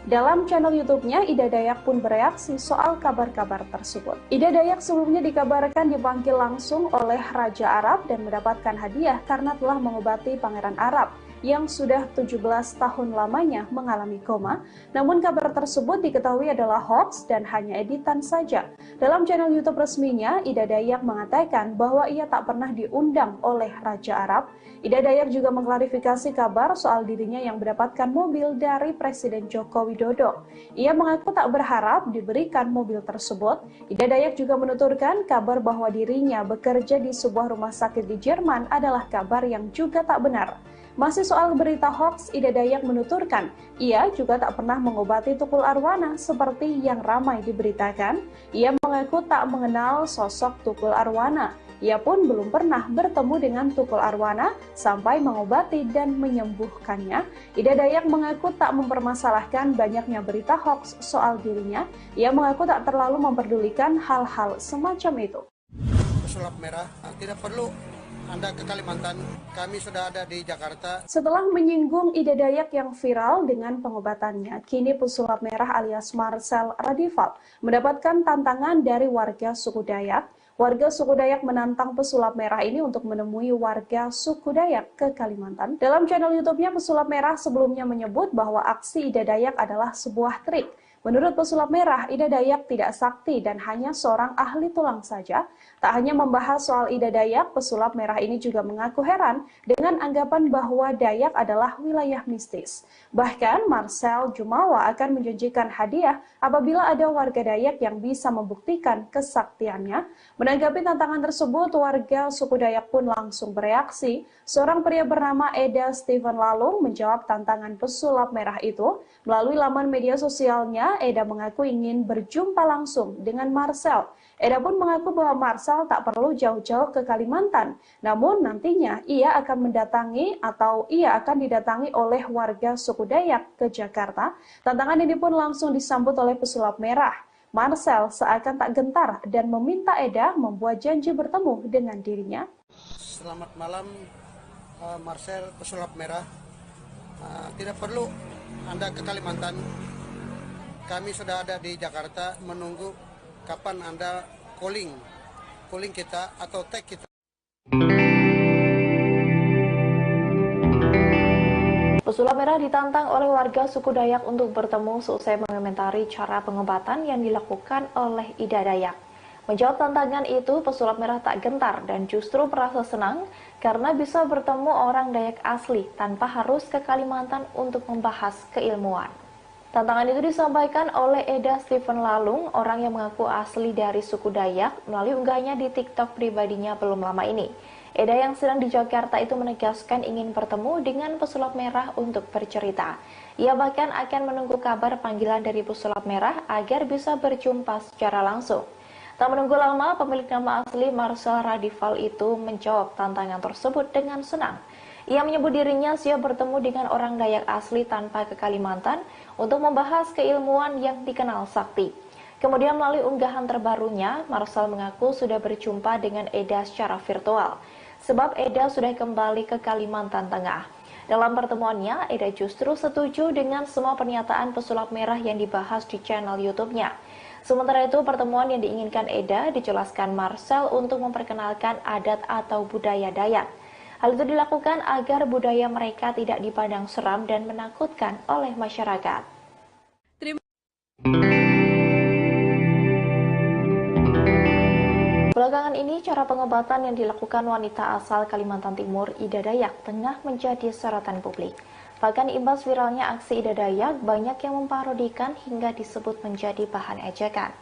Dalam channel YouTube-nya, Ida Dayak pun bereaksi soal kabar-kabar tersebut. Ida Dayak sebelumnya dikabarkan dipanggil langsung oleh Raja Arab dan mendapatkan hadiah karena telah mengobati Pangeran Arab yang sudah 17 tahun lamanya mengalami koma. Namun kabar tersebut diketahui adalah hoax dan hanya editan saja. Dalam channel YouTube resminya, Ida Dayak mengatakan bahwa ia tak pernah diundang oleh Raja Arab. Ida Dayak juga mengklarifikasi kabar soal dirinya yang mendapatkan mobil dari Presiden Joko Widodo. Ia mengaku tak berharap diberikan mobil tersebut. Ida Dayak juga menuturkan kabar bahwa dirinya bekerja di sebuah rumah sakit di Jerman adalah kabar yang juga tak benar. Masih soal berita hoax, Ida Dayak menuturkan, ia juga tak pernah mengobati Tukul Arwana seperti yang ramai diberitakan. Ia mengaku tak mengenal sosok Tukul Arwana. Ia pun belum pernah bertemu dengan Tukul Arwana sampai mengobati dan menyembuhkannya. Ida Dayak mengaku tak mempermasalahkan banyaknya berita hoax soal dirinya. Ia mengaku tak terlalu memperdulikan hal-hal semacam itu. Pesulap merah, tidak perlu Anda ke Kalimantan, kami sudah ada di Jakarta. Setelah menyinggung Ida Dayak yang viral dengan pengobatannya, kini pesulap merah alias Marcel Radival mendapatkan tantangan dari warga suku Dayak. Warga suku Dayak menantang pesulap merah ini untuk menemui warga suku Dayak ke Kalimantan. Dalam channel YouTube-nya, pesulap merah sebelumnya menyebut bahwa aksi Ida Dayak adalah sebuah trik. Menurut pesulap merah, Ida Dayak tidak sakti dan hanya seorang ahli tulang saja. Tak hanya membahas soal Ida Dayak, pesulap merah ini juga mengaku heran dengan anggapan bahwa Dayak adalah wilayah mistis. Bahkan Marcel Jumawa akan menjanjikan hadiah apabila ada warga Dayak yang bisa membuktikan kesaktiannya. Menanggapi tantangan tersebut, warga suku Dayak pun langsung bereaksi. Seorang pria bernama Eda Steven Lalung menjawab tantangan pesulap merah itu. Melalui laman media sosialnya, Sebelumnya, Eda mengaku ingin berjumpa langsung dengan Marcel. Eda pun mengaku bahwa Marcel tak perlu jauh-jauh ke Kalimantan. Namun nantinya ia akan didatangi oleh warga suku Dayak ke Jakarta. Tantangan ini pun langsung disambut oleh pesulap merah. Marcel seakan tak gentar dan meminta Eda membuat janji bertemu dengan dirinya. Selamat malam, Marcel pesulap merah. Tidak perlu Anda ke Kalimantan. Kami sudah ada di Jakarta menunggu kapan Anda calling kita atau tag kita. Pesulap merah ditantang oleh warga suku Dayak untuk bertemu seusai mengomentari cara pengobatan yang dilakukan oleh Ida Dayak. Menjawab tantangan itu, pesulap merah tak gentar dan justru merasa senang karena bisa bertemu orang Dayak asli tanpa harus ke Kalimantan untuk membahas keilmuan. Tantangan itu disampaikan oleh Eda Stephen Lalung, orang yang mengaku asli dari suku Dayak, melalui unggahannya di TikTok pribadinya belum lama ini. Eda yang sedang di Jakarta itu menegaskan ingin bertemu dengan pesulap merah untuk bercerita. Ia bahkan akan menunggu kabar panggilan dari pesulap merah agar bisa berjumpa secara langsung. Tak menunggu lama, pemilik nama asli Marcel Radival itu menjawab tantangan tersebut dengan senang. Ia menyebut dirinya siap bertemu dengan orang Dayak asli tanpa ke Kalimantan untuk membahas keilmuan yang dikenal sakti. Kemudian melalui unggahan terbarunya, Marcel mengaku sudah berjumpa dengan Eda secara virtual. Sebab Eda sudah kembali ke Kalimantan Tengah. Dalam pertemuannya, Eda justru setuju dengan semua pernyataan pesulap merah yang dibahas di channel YouTube-nya. Sementara itu, pertemuan yang diinginkan Eda dijelaskan Marcel untuk memperkenalkan adat atau budaya Dayak. Hal itu dilakukan agar budaya mereka tidak dipandang seram dan menakutkan oleh masyarakat. Belakangan ini, cara pengobatan yang dilakukan wanita asal Kalimantan Timur, Ida Dayak, tengah menjadi sorotan publik. Bahkan imbas viralnya aksi Ida Dayak, banyak yang memparodikan hingga disebut menjadi bahan ejekan.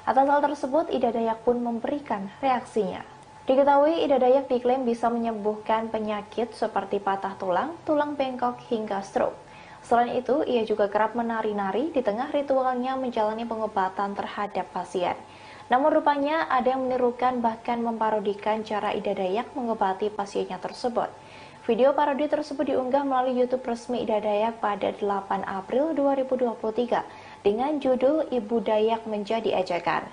Atas hal tersebut, Ida Dayak pun memberikan reaksinya. Diketahui, Ida Dayak diklaim bisa menyembuhkan penyakit seperti patah tulang, tulang bengkok, hingga stroke. Selain itu, ia juga kerap menari-nari di tengah ritualnya menjalani pengobatan terhadap pasien. Namun rupanya ada yang menirukan bahkan memparodikan cara Ida Dayak mengobati pasiennya tersebut. Video parodi tersebut diunggah melalui YouTube resmi Ida Dayak pada 8 April 2023 dengan judul Ibu Dayak Menjadi Ejekan.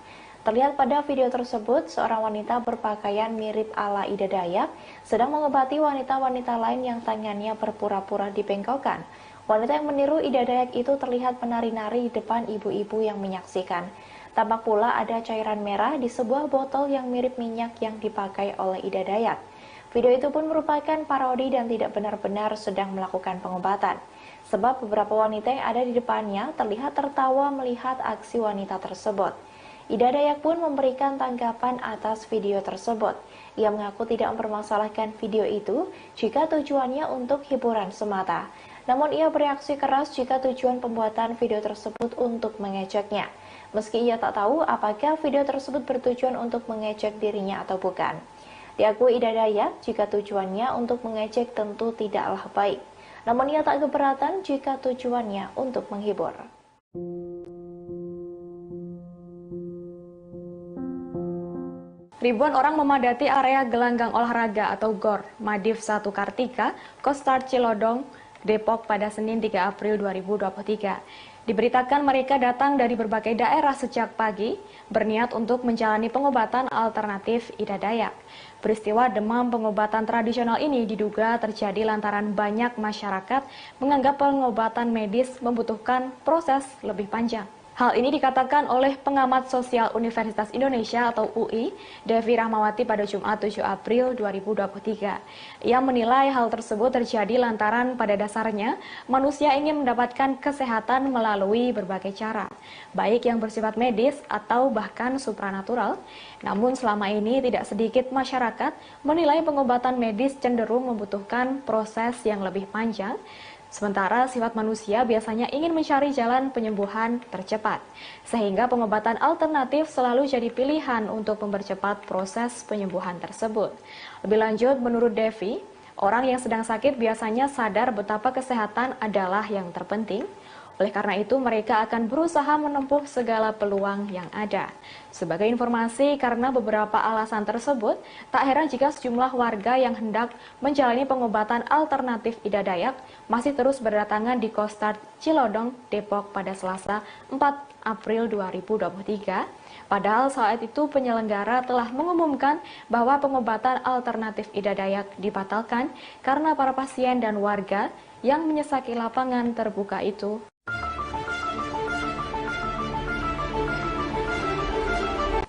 Terlihat pada video tersebut, seorang wanita berpakaian mirip ala Ida Dayak sedang mengobati wanita-wanita lain yang tangannya berpura-pura dibengkokkan. Wanita yang meniru Ida Dayak itu terlihat menari-nari di depan ibu-ibu yang menyaksikan. Tampak pula ada cairan merah di sebuah botol yang mirip minyak yang dipakai oleh Ida Dayak. Video itu pun merupakan parodi dan tidak benar-benar sedang melakukan pengobatan. Sebab beberapa wanita yang ada di depannya terlihat tertawa melihat aksi wanita tersebut. Ida Dayak pun memberikan tanggapan atas video tersebut. Ia mengaku tidak mempermasalahkan video itu jika tujuannya untuk hiburan semata. Namun ia bereaksi keras jika tujuan pembuatan video tersebut untuk mengejeknya. Meski ia tak tahu apakah video tersebut bertujuan untuk mengejek dirinya atau bukan. Diakui Ida Dayak, jika tujuannya untuk mengejek tentu tidaklah baik. Namun ia tak keberatan jika tujuannya untuk menghibur. Ribuan orang memadati area gelanggang olahraga atau GOR Madiv 1 Kartika, Kostar Cilodong, Depok pada Senin 3 April 2023. Diberitakan mereka datang dari berbagai daerah sejak pagi, berniat untuk menjalani pengobatan alternatif Ida Dayak. Peristiwa demam pengobatan tradisional ini diduga terjadi lantaran banyak masyarakat menganggap pengobatan medis membutuhkan proses lebih panjang. Hal ini dikatakan oleh pengamat sosial Universitas Indonesia atau UI, Devi Rahmawati pada Jumat 7 April 2023. Ia menilai hal tersebut terjadi lantaran pada dasarnya manusia ingin mendapatkan kesehatan melalui berbagai cara, baik yang bersifat medis atau bahkan supranatural. Namun selama ini tidak sedikit masyarakat menilai pengobatan medis cenderung membutuhkan proses yang lebih panjang. Sementara sifat manusia biasanya ingin mencari jalan penyembuhan tercepat, sehingga pengobatan alternatif selalu jadi pilihan untuk mempercepat proses penyembuhan tersebut. Lebih lanjut, menurut Devi, orang yang sedang sakit biasanya sadar betapa kesehatan adalah yang terpenting. Oleh karena itu, mereka akan berusaha menempuh segala peluang yang ada. Sebagai informasi, karena beberapa alasan tersebut, tak heran jika sejumlah warga yang hendak menjalani pengobatan alternatif Ida Dayak masih terus berdatangan di Kostart Cilodong, Depok pada Selasa 4 April 2023. Padahal saat itu penyelenggara telah mengumumkan bahwa pengobatan alternatif Ida Dayak dibatalkan karena para pasien dan warga yang menyesaki lapangan terbuka itu.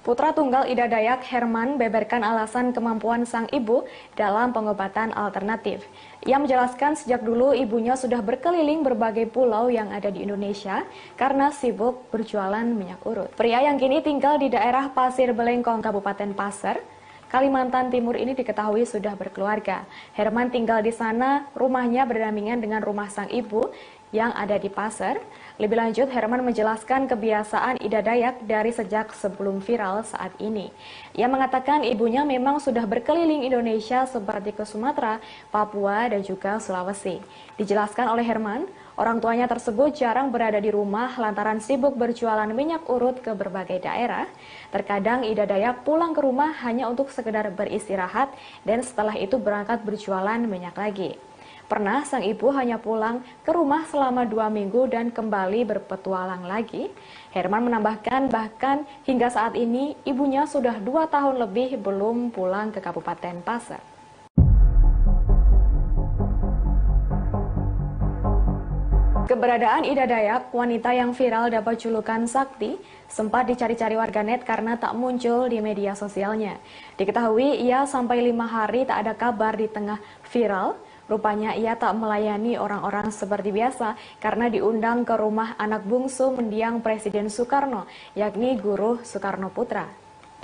Putra tunggal Ida Dayak, Herman, beberkan alasan kemampuan sang ibu dalam pengobatan alternatif. Ia menjelaskan sejak dulu ibunya sudah berkeliling berbagai pulau yang ada di Indonesia karena sibuk berjualan minyak urut. Pria yang kini tinggal di daerah Pasir Belengkong, Kabupaten Pasir, Kalimantan Timur ini diketahui sudah berkeluarga. Herman tinggal di sana, rumahnya berdampingan dengan rumah sang ibu yang ada di Pasir. Lebih lanjut, Herman menjelaskan kebiasaan Ida Dayak dari sejak sebelum viral saat ini. Ia mengatakan ibunya memang sudah berkeliling Indonesia seperti ke Sumatera, Papua, dan juga Sulawesi. Dijelaskan oleh Herman, orang tuanya tersebut jarang berada di rumah lantaran sibuk berjualan minyak urut ke berbagai daerah. Terkadang Ida Dayak pulang ke rumah hanya untuk sekedar beristirahat dan setelah itu berangkat berjualan minyak lagi. Pernah sang ibu hanya pulang ke rumah selama 2 minggu dan kembali berpetualang lagi. Herman menambahkan bahkan hingga saat ini ibunya sudah 2 tahun lebih belum pulang ke Kabupaten Pasir. Keberadaan Ida Dayak, wanita yang viral dapat julukan Sakti, sempat dicari-cari warganet karena tak muncul di media sosialnya. Diketahui ia sampai 5 hari tak ada kabar di tengah viral. Rupanya ia tak melayani orang-orang seperti biasa karena diundang ke rumah anak bungsu mendiang Presiden Soekarno, yakni Guruh Soekarno Putra.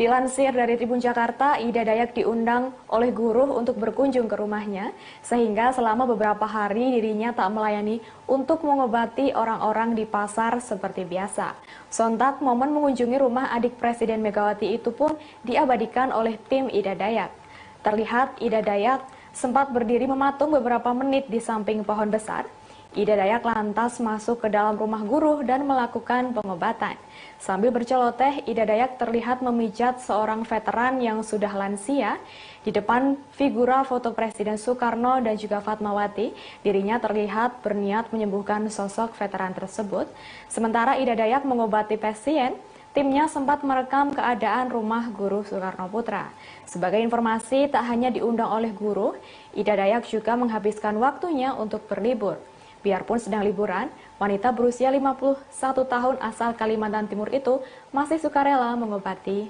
Dilansir dari Tribun Jakarta, Ida Dayak diundang oleh Guruh untuk berkunjung ke rumahnya, sehingga selama beberapa hari dirinya tak melayani untuk mengobati orang-orang di pasar seperti biasa. Sontak momen mengunjungi rumah adik Presiden Megawati itu pun diabadikan oleh tim Ida Dayak. Terlihat Ida Dayak sempat berdiri mematung beberapa menit di samping pohon besar. Ida Dayak lantas masuk ke dalam rumah Guruh dan melakukan pengobatan. Sambil berceloteh, Ida Dayak terlihat memijat seorang veteran yang sudah lansia. Di depan figura foto Presiden Soekarno dan juga Fatmawati, dirinya terlihat berniat menyembuhkan sosok veteran tersebut. Sementara Ida Dayak mengobati pasien, timnya sempat merekam keadaan rumah Guruh Soekarno Putra. Sebagai informasi, tak hanya diundang oleh Guruh, Ida Dayak juga menghabiskan waktunya untuk berlibur. Biarpun sedang liburan, wanita berusia 51 tahun asal Kalimantan Timur itu masih sukarela mengobati.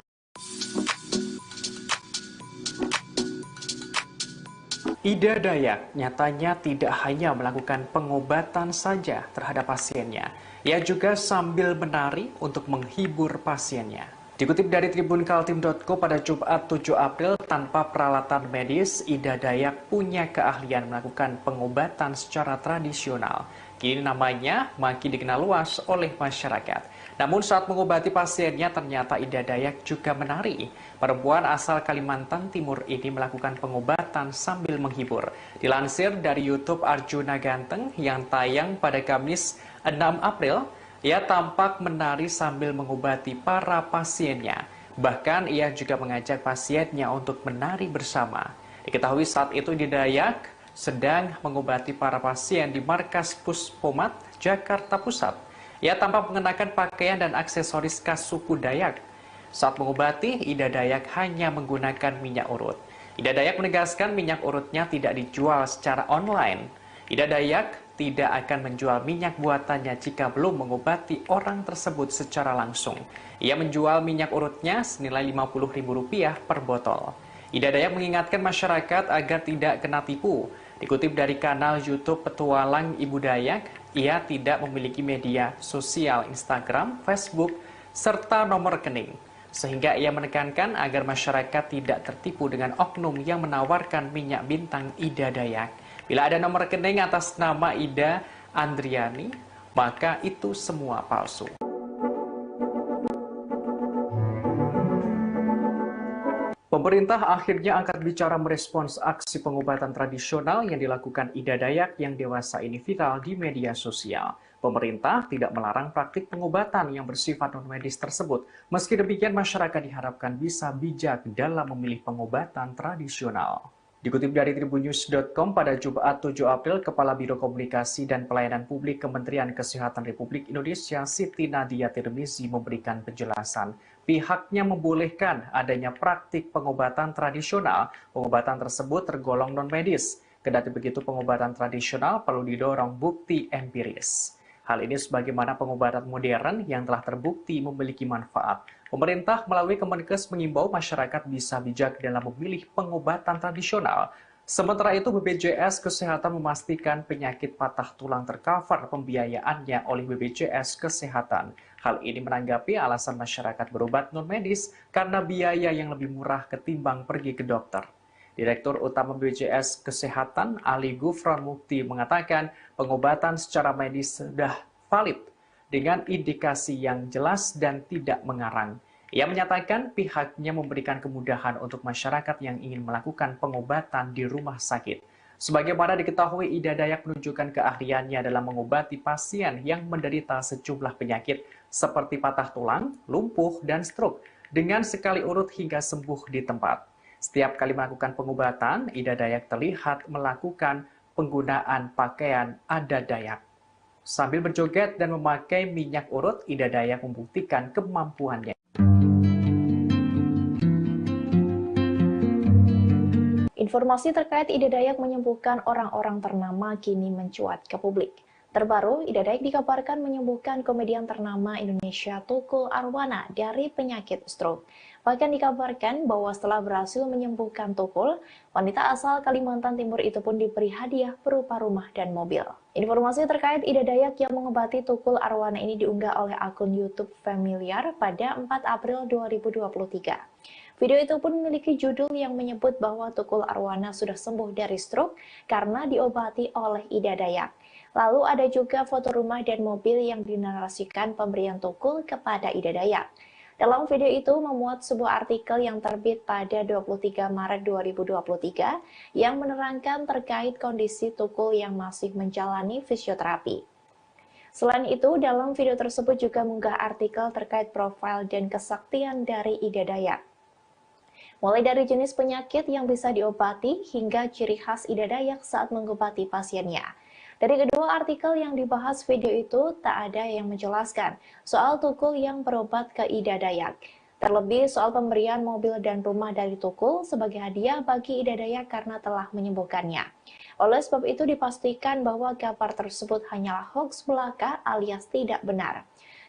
Ida Dayak nyatanya tidak hanya melakukan pengobatan saja terhadap pasiennya. Ia juga sambil menari untuk menghibur pasiennya. Dikutip dari tribunkaltim.co pada Jumat 7 April, tanpa peralatan medis, Ida Dayak punya keahlian melakukan pengobatan secara tradisional. Kini namanya makin dikenal luas oleh masyarakat. Namun saat mengobati pasiennya, ternyata Ida Dayak juga menari. Perempuan asal Kalimantan Timur ini melakukan pengobatan sambil menghibur. Dilansir dari YouTube Arjuna Ganteng yang tayang pada Kamis 6 April, ia tampak menari sambil mengobati para pasiennya. Bahkan ia juga mengajak pasiennya untuk menari bersama. Diketahui saat itu Ida Dayak sedang mengobati para pasien di Markas Puspomat, Jakarta Pusat. Ia tampak mengenakan pakaian dan aksesoris khas suku Dayak. Saat mengobati, Ida Dayak hanya menggunakan minyak urut. Ida Dayak menegaskan minyak urutnya tidak dijual secara online. Ida Dayak tidak akan menjual minyak buatannya jika belum mengobati orang tersebut secara langsung. Ia menjual minyak urutnya senilai Rp50.000 per botol. Ida Dayak mengingatkan masyarakat agar tidak kena tipu. Dikutip dari kanal YouTube Petualang Ibu Dayak, ia tidak memiliki media sosial Instagram, Facebook, serta nomor rekening. Sehingga ia menekankan agar masyarakat tidak tertipu dengan oknum yang menawarkan minyak bintang Ida Dayak. Bila ada nomor rekening atas nama Ida Andriani, maka itu semua palsu. Pemerintah akhirnya angkat bicara merespons aksi pengobatan tradisional yang dilakukan Ida Dayak yang dewasa ini viral di media sosial. Pemerintah tidak melarang praktik pengobatan yang bersifat non-medis tersebut. Meski demikian, masyarakat diharapkan bisa bijak dalam memilih pengobatan tradisional. Dikutip dari tribunnews.com pada Jumat 7 April, Kepala Biro Komunikasi dan Pelayanan Publik Kementerian Kesehatan Republik Indonesia Siti Nadia Tirmizi memberikan penjelasan. Pihaknya membolehkan adanya praktik pengobatan tradisional. Pengobatan tersebut tergolong non-medis. Kendati begitu, pengobatan tradisional perlu didorong bukti empiris. Hal ini sebagaimana pengobatan modern yang telah terbukti memiliki manfaat. Pemerintah melalui Kemenkes mengimbau masyarakat bisa bijak dalam memilih pengobatan tradisional. Sementara itu, BPJS Kesehatan memastikan penyakit patah tulang tercover pembiayaannya oleh BPJS Kesehatan. Hal ini menanggapi alasan masyarakat berobat non-medis karena biaya yang lebih murah ketimbang pergi ke dokter. Direktur Utama BPJS Kesehatan Ali Gufron Mukti mengatakan pengobatan secara medis sudah valid dengan indikasi yang jelas dan tidak mengarang. Ia menyatakan pihaknya memberikan kemudahan untuk masyarakat yang ingin melakukan pengobatan di rumah sakit. Sebagaimana diketahui, Ida Dayak menunjukkan keahliannya dalam mengobati pasien yang menderita sejumlah penyakit seperti patah tulang, lumpuh, dan stroke dengan sekali urut hingga sembuh di tempat. Setiap kali melakukan pengobatan, Ida Dayak terlihat melakukan penggunaan pakaian adat Dayak. Sambil berjoget dan memakai minyak urut, Ida Dayak membuktikan kemampuannya. Informasi terkait Ida Dayak menyembuhkan orang-orang ternama kini mencuat ke publik. Terbaru, Ida Dayak dikabarkan menyembuhkan komedian ternama Indonesia Tukul Arwana dari penyakit stroke. Bahkan dikabarkan bahwa setelah berhasil menyembuhkan Tukul, wanita asal Kalimantan Timur itu pun diberi hadiah berupa rumah dan mobil. Informasi terkait Ida Dayak yang mengobati Tukul Arwana ini diunggah oleh akun YouTube Familiar pada 4 April 2023. Video itu pun memiliki judul yang menyebut bahwa Tukul Arwana sudah sembuh dari stroke karena diobati oleh Ida Dayak. Lalu ada juga foto rumah dan mobil yang dinarasikan pemberian Tukul kepada Ida Dayak. Dalam video itu memuat sebuah artikel yang terbit pada 23 Maret 2023 yang menerangkan terkait kondisi Tukul yang masih menjalani fisioterapi. Selain itu, dalam video tersebut juga mengunggah artikel terkait profil dan kesaktian dari Ida Dayak. Mulai dari jenis penyakit yang bisa diobati hingga ciri khas Ida Dayak saat mengobati pasiennya. Dari kedua artikel yang dibahas video itu, tak ada yang menjelaskan soal Tukul yang berobat ke Ida Dayak. Terlebih soal pemberian mobil dan rumah dari Tukul sebagai hadiah bagi Ida Dayak karena telah menyembuhkannya. Oleh sebab itu dipastikan bahwa kabar tersebut hanyalah hoax belaka alias tidak benar.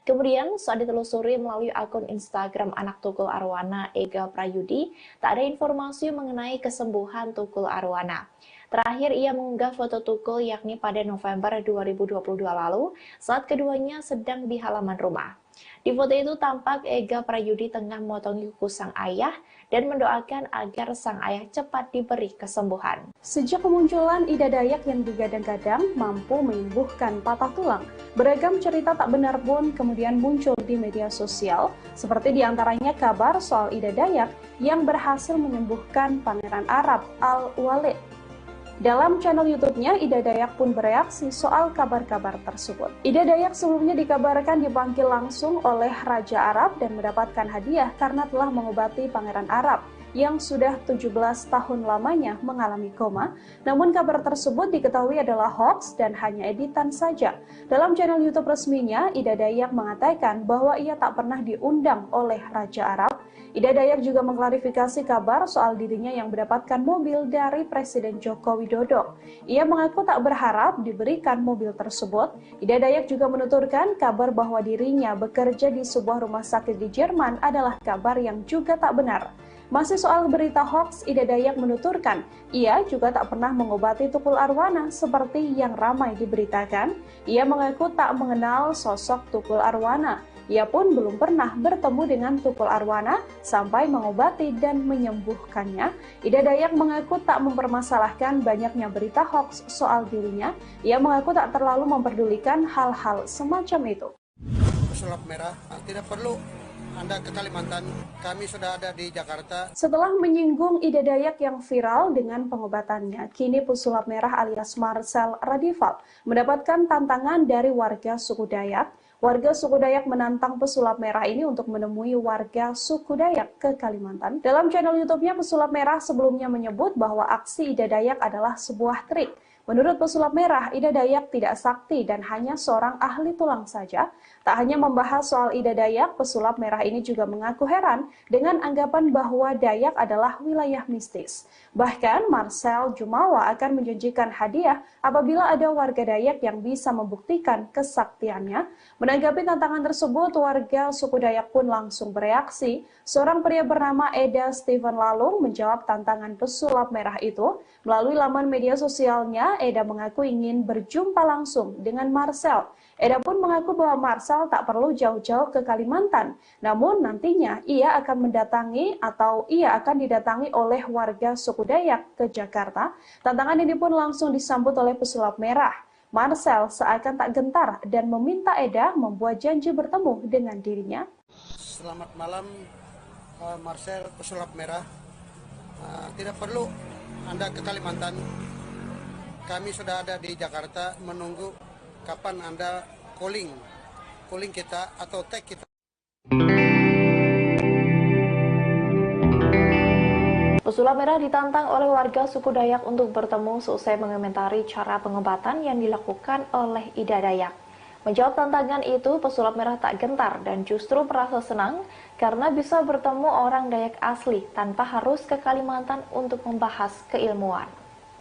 Kemudian saat ditelusuri melalui akun Instagram anak Tukul Arwana, Ega Prayudi, tak ada informasi mengenai kesembuhan Tukul Arwana. Terakhir ia mengunggah foto Tukul yakni pada November 2022 lalu saat keduanya sedang di halaman rumah. Di foto itu tampak Ega Prayudi tengah memotongi kuku sang ayah dan mendoakan agar sang ayah cepat diberi kesembuhan. Sejak kemunculan Ida Dayak yang digadang-gadang mampu menyembuhkan patah tulang, beragam cerita tak benar pun kemudian muncul di media sosial, seperti diantaranya kabar soal Ida Dayak yang berhasil menyembuhkan Pangeran Arab Al-Walid. Dalam channel YouTube-nya, Ida Dayak pun bereaksi soal kabar-kabar tersebut. Ida Dayak sebelumnya dikabarkan dipanggil langsung oleh Raja Arab dan mendapatkan hadiah karena telah mengobati Pangeran Arab yang sudah 17 tahun lamanya mengalami koma. Namun kabar tersebut diketahui adalah hoax dan hanya editan saja. Dalam channel YouTube resminya, Ida Dayak mengatakan bahwa ia tak pernah diundang oleh Raja Arab. Ida Dayak juga mengklarifikasi kabar soal dirinya yang mendapatkan mobil dari Presiden Joko Widodo. Ia mengaku tak berharap diberikan mobil tersebut. Ida Dayak juga menuturkan kabar bahwa dirinya bekerja di sebuah rumah sakit di Jerman adalah kabar yang juga tak benar. Masih soal berita hoax, Ida Dayak menuturkan, ia juga tak pernah mengobati Tukul Arwana seperti yang ramai diberitakan. Ia mengaku tak mengenal sosok Tukul Arwana. Ia pun belum pernah bertemu dengan Tukul Arwana sampai mengobati dan menyembuhkannya. Ida Dayak mengaku tak mempermasalahkan banyaknya berita hoax soal dirinya. Ia mengaku tak terlalu memperdulikan hal-hal semacam itu. Pesulap merah tidak perlu Anda ke Kalimantan, kami sudah ada di Jakarta. Setelah menyinggung Ida Dayak yang viral dengan pengobatannya, kini pesulap merah alias Marcel Radival mendapatkan tantangan dari warga suku Dayak. Warga suku Dayak menantang pesulap merah ini untuk menemui warga suku Dayak ke Kalimantan. Dalam channel YouTube-nya, pesulap merah sebelumnya menyebut bahwa aksi Ida Dayak adalah sebuah trik. Menurut pesulap merah, Ida Dayak tidak sakti dan hanya seorang ahli tulang saja. Tak hanya membahas soal Ida Dayak, pesulap merah ini juga mengaku heran dengan anggapan bahwa Dayak adalah wilayah mistis. Bahkan Marcel Jumawa akan menjanjikan hadiah apabila ada warga Dayak yang bisa membuktikan kesaktiannya. Menanggapi tantangan tersebut, warga suku Dayak pun langsung bereaksi. Seorang pria bernama Eda Steven Lalung menjawab tantangan pesulap merah itu. Melalui laman media sosialnya, Eda mengaku ingin berjumpa langsung dengan Marcel. Eda pun mengaku bahwa Marcel tak perlu jauh-jauh ke Kalimantan. Namun nantinya ia akan didatangi oleh warga suku Dayak ke Jakarta. Tantangan ini pun langsung disambut oleh pesulap merah. Marcel seakan tak gentar dan meminta Eda membuat janji bertemu dengan dirinya. Selamat malam, Marcel pesulap merah. Tidak perlu Anda ke Kalimantan. Kami sudah ada di Jakarta menunggu kapan Anda calling kita atau tag kita. Pesulap merah ditantang oleh warga suku Dayak untuk bertemu seusai mengomentari cara pengobatan yang dilakukan oleh Ida Dayak. Menjawab tantangan itu, pesulap merah tak gentar dan justru merasa senang karena bisa bertemu orang Dayak asli tanpa harus ke Kalimantan untuk membahas keilmuan.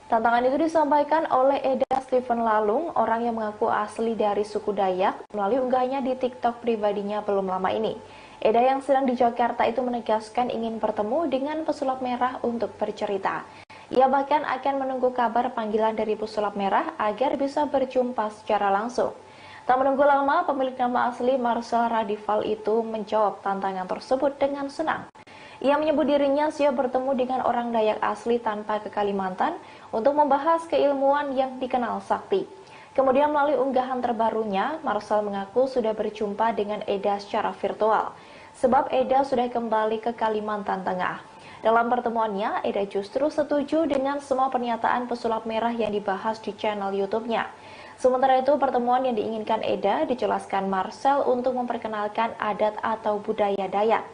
Tantangan itu disampaikan oleh Eda Steven Lalung, orang yang mengaku asli dari suku Dayak, melalui unggahannya di TikTok pribadinya belum lama ini. Eda yang sedang di Jakarta itu menegaskan ingin bertemu dengan pesulap merah untuk bercerita. Ia bahkan akan menunggu kabar panggilan dari pesulap merah agar bisa berjumpa secara langsung. Tak menunggu lama, pemilik nama asli Marcel Radival itu menjawab tantangan tersebut dengan senang. Ia menyebut dirinya siap bertemu dengan orang Dayak asli tanpa ke Kalimantan untuk membahas keilmuan yang dikenal sakti. Kemudian melalui unggahan terbarunya, Marcel mengaku sudah berjumpa dengan Eda secara virtual, sebab Eda sudah kembali ke Kalimantan Tengah. Dalam pertemuannya, Eda justru setuju dengan semua pernyataan pesulap merah yang dibahas di channel YouTube-nya. Sementara itu, pertemuan yang diinginkan Eda dijelaskan Marcel untuk memperkenalkan adat atau budaya Dayak.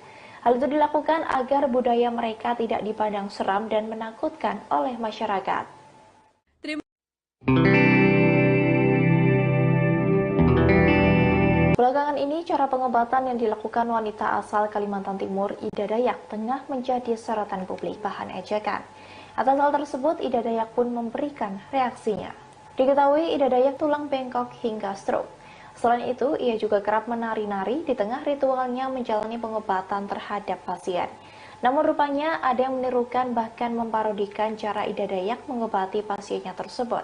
Hal itu dilakukan agar budaya mereka tidak dipandang seram dan menakutkan oleh masyarakat. Belakangan ini, cara pengobatan yang dilakukan wanita asal Kalimantan Timur, Ida Dayak, tengah menjadi sorotan publik bahan ejekan. Atas hal tersebut, Ida Dayak pun memberikan reaksinya. Diketahui Ida Dayak tulang bengkok hingga stroke. Selain itu, ia juga kerap menari-nari di tengah ritualnya menjalani pengobatan terhadap pasien. Namun rupanya ada yang menirukan bahkan memparodikan cara Ida Dayak mengobati pasiennya tersebut.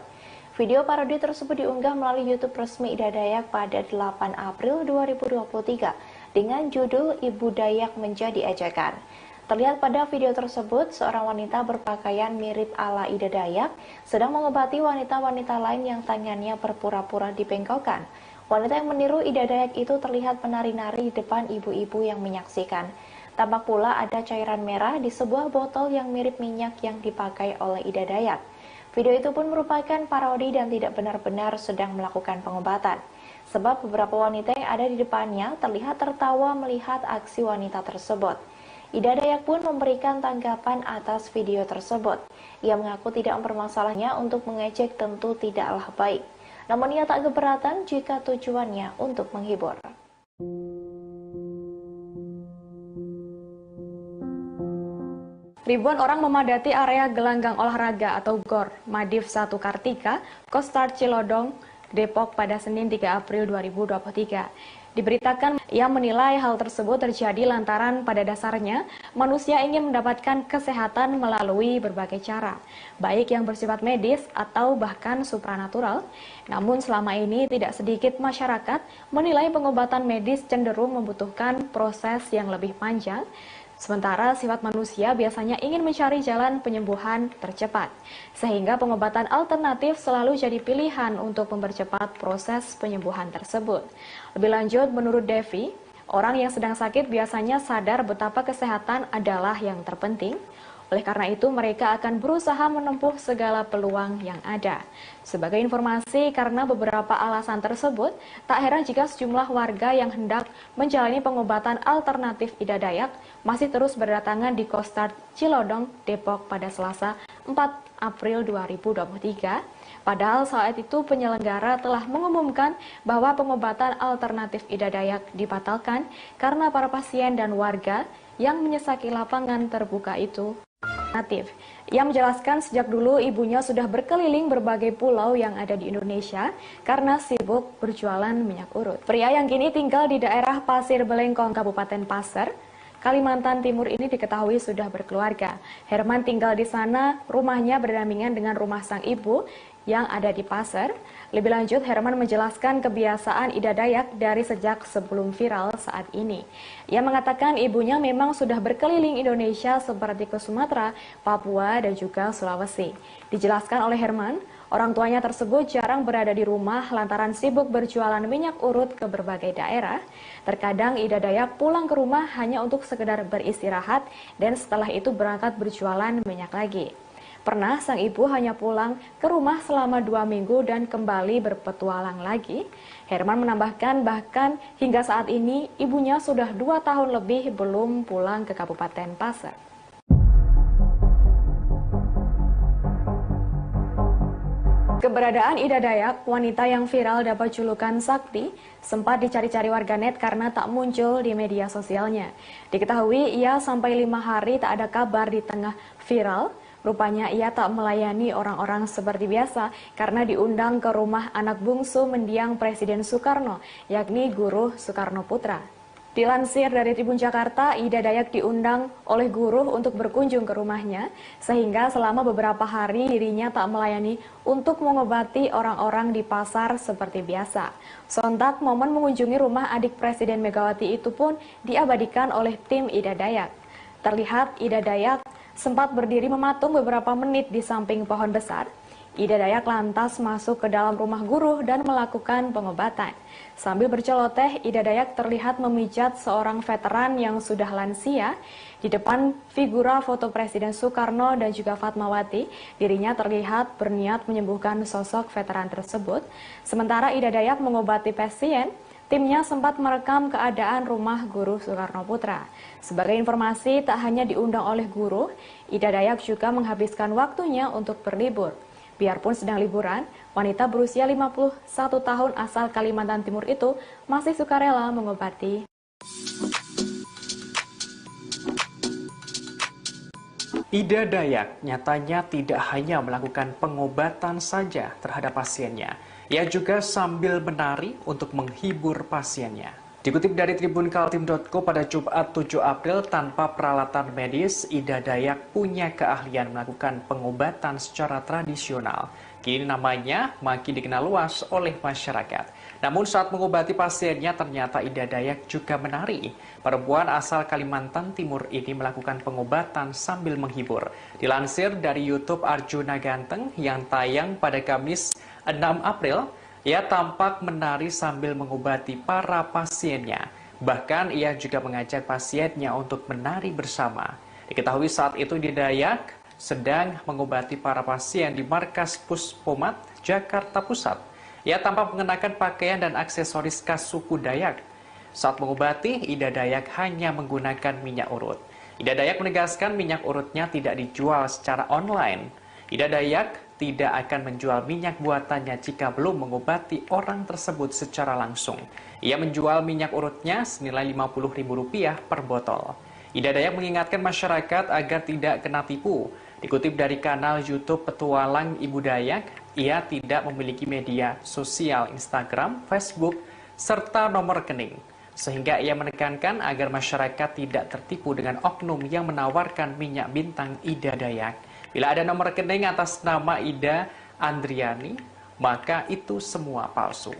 Video parodi tersebut diunggah melalui YouTube resmi Ida Dayak pada 8 April 2023 dengan judul Ibu Dayak Menjadi Ejekan. Terlihat pada video tersebut, seorang wanita berpakaian mirip ala Ida Dayak sedang mengobati wanita-wanita lain yang tangannya berpura-pura dibengkokkan. Wanita yang meniru Ida Dayak itu terlihat menari-nari di depan ibu-ibu yang menyaksikan. Tampak pula ada cairan merah di sebuah botol yang mirip minyak yang dipakai oleh Ida Dayak. Video itu pun merupakan parodi dan tidak benar-benar sedang melakukan pengobatan. Sebab beberapa wanita yang ada di depannya terlihat tertawa melihat aksi wanita tersebut. Ida Dayak pun memberikan tanggapan atas video tersebut. Ia mengaku tidak mempermasalahnya untuk mengejek tentu tidaklah baik. Namun ia tak keberatan jika tujuannya untuk menghibur. Ribuan orang memadati area gelanggang olahraga atau GOR Madiv 1 Kartika, Kostar Cilodong, Depok pada Senin 3 April 2023. Diberitakan ia menilai hal tersebut terjadi lantaran pada dasarnya manusia ingin mendapatkan kesehatan melalui berbagai cara, baik yang bersifat medis atau bahkan supranatural. Namun selama ini tidak sedikit masyarakat menilai pengobatan medis cenderung membutuhkan proses yang lebih panjang. Sementara sifat manusia biasanya ingin mencari jalan penyembuhan tercepat, sehingga pengobatan alternatif selalu jadi pilihan untuk mempercepat proses penyembuhan tersebut. Lebih lanjut, menurut Devi, Orang yang sedang sakit biasanya sadar betapa kesehatan adalah yang terpenting. Oleh karena itu, mereka akan berusaha menempuh segala peluang yang ada. Sebagai informasi, karena beberapa alasan tersebut, tak heran jika sejumlah warga yang hendak menjalani pengobatan alternatif Ida Dayak masih terus berdatangan di Kostart Cilodong, Depok pada Selasa 4 April 2023. Padahal saat itu penyelenggara telah mengumumkan bahwa pengobatan alternatif Ida Dayak dibatalkan karena para pasien dan warga yang menyesaki lapangan terbuka itu alternatif. Ia menjelaskan sejak dulu ibunya sudah berkeliling berbagai pulau yang ada di Indonesia karena sibuk berjualan minyak urut. Pria yang kini tinggal di daerah Pasir Belengkong, Kabupaten Pasir, Kalimantan Timur ini diketahui sudah berkeluarga. Herman tinggal di sana, rumahnya berdampingan dengan rumah sang ibu yang ada di Pasir. Lebih lanjut, Herman menjelaskan kebiasaan Ida Dayak dari sejak sebelum viral saat ini. Ia mengatakan ibunya memang sudah berkeliling Indonesia seperti ke Sumatera, Papua, dan juga Sulawesi. Dijelaskan oleh Herman, orang tuanya tersebut jarang berada di rumah lantaran sibuk berjualan minyak urut ke berbagai daerah. Terkadang Ida Dayak pulang ke rumah hanya untuk sekedar beristirahat dan setelah itu berangkat berjualan minyak lagi. Pernah sang ibu hanya pulang ke rumah selama 2 minggu dan kembali berpetualang lagi. Herman menambahkan bahkan hingga saat ini ibunya sudah 2 tahun lebih belum pulang ke Kabupaten Pasir. Keberadaan Ida Dayak, wanita yang viral dapat julukan Sakti, sempat dicari-cari warganet karena tak muncul di media sosialnya. Diketahui ia sampai 5 hari tak ada kabar di tengah viral. Rupanya ia tak melayani orang-orang seperti biasa karena diundang ke rumah anak bungsu mendiang Presiden Soekarno, yakni Guru Soekarno Putra. Dilansir dari Tribun Jakarta, Ida Dayak diundang oleh Guru untuk berkunjung ke rumahnya, sehingga selama beberapa hari dirinya tak melayani untuk mengobati orang-orang di pasar seperti biasa. Sontak momen mengunjungi rumah adik Presiden Megawati itu pun diabadikan oleh tim Ida Dayak. Terlihat Ida Dayak sempat berdiri mematung beberapa menit di samping pohon besar. Ida Dayak lantas masuk ke dalam rumah Guru dan melakukan pengobatan. Sambil berceloteh, Ida Dayak terlihat memijat seorang veteran yang sudah lansia. Di depan figura foto Presiden Soekarno dan juga Fatmawati, dirinya terlihat berniat menyembuhkan sosok veteran tersebut. Sementara Ida Dayak mengobati pasien, timnya sempat merekam keadaan rumah Guru Soekarno Putra. Sebagai informasi, tak hanya diundang oleh Guru, Ida Dayak juga menghabiskan waktunya untuk berlibur. Biarpun sedang liburan, wanita berusia 51 tahun asal Kalimantan Timur itu masih sukarela mengobati. Ida Dayak nyatanya tidak hanya melakukan pengobatan saja terhadap pasiennya. Ia juga sambil menari untuk menghibur pasiennya. Dikutip dari tribunkaltim.co pada Jumat 7 April, tanpa peralatan medis, Ida Dayak punya keahlian melakukan pengobatan secara tradisional. Kini namanya makin dikenal luas oleh masyarakat. Namun saat mengobati pasiennya, ternyata Ida Dayak juga menari. Perempuan asal Kalimantan Timur ini melakukan pengobatan sambil menghibur. Dilansir dari YouTube Arjuna Ganteng yang tayang pada Kamis 6 April, ia tampak menari sambil mengobati para pasiennya. Bahkan ia juga mengajak pasiennya untuk menari bersama. Diketahui saat itu Ida Dayak sedang mengobati para pasien di Markas Puspomat, Jakarta Pusat. Ia tampak mengenakan pakaian dan aksesoris khas suku Dayak. Saat mengobati, Ida Dayak hanya menggunakan minyak urut. Ida Dayak menegaskan minyak urutnya tidak dijual secara online. Ida Dayak tidak akan menjual minyak buatannya jika belum mengobati orang tersebut secara langsung. Ia menjual minyak urutnya senilai Rp50.000 per botol. Ida Dayak mengingatkan masyarakat agar tidak kena tipu. Dikutip dari kanal YouTube Petualang Ibu Dayak, ia tidak memiliki media sosial Instagram, Facebook, serta nomor rekening. Sehingga ia menekankan agar masyarakat tidak tertipu dengan oknum yang menawarkan minyak bintang Ida Dayak. Bila ada nomor rekening atas nama Ida Andriani, maka itu semua palsu.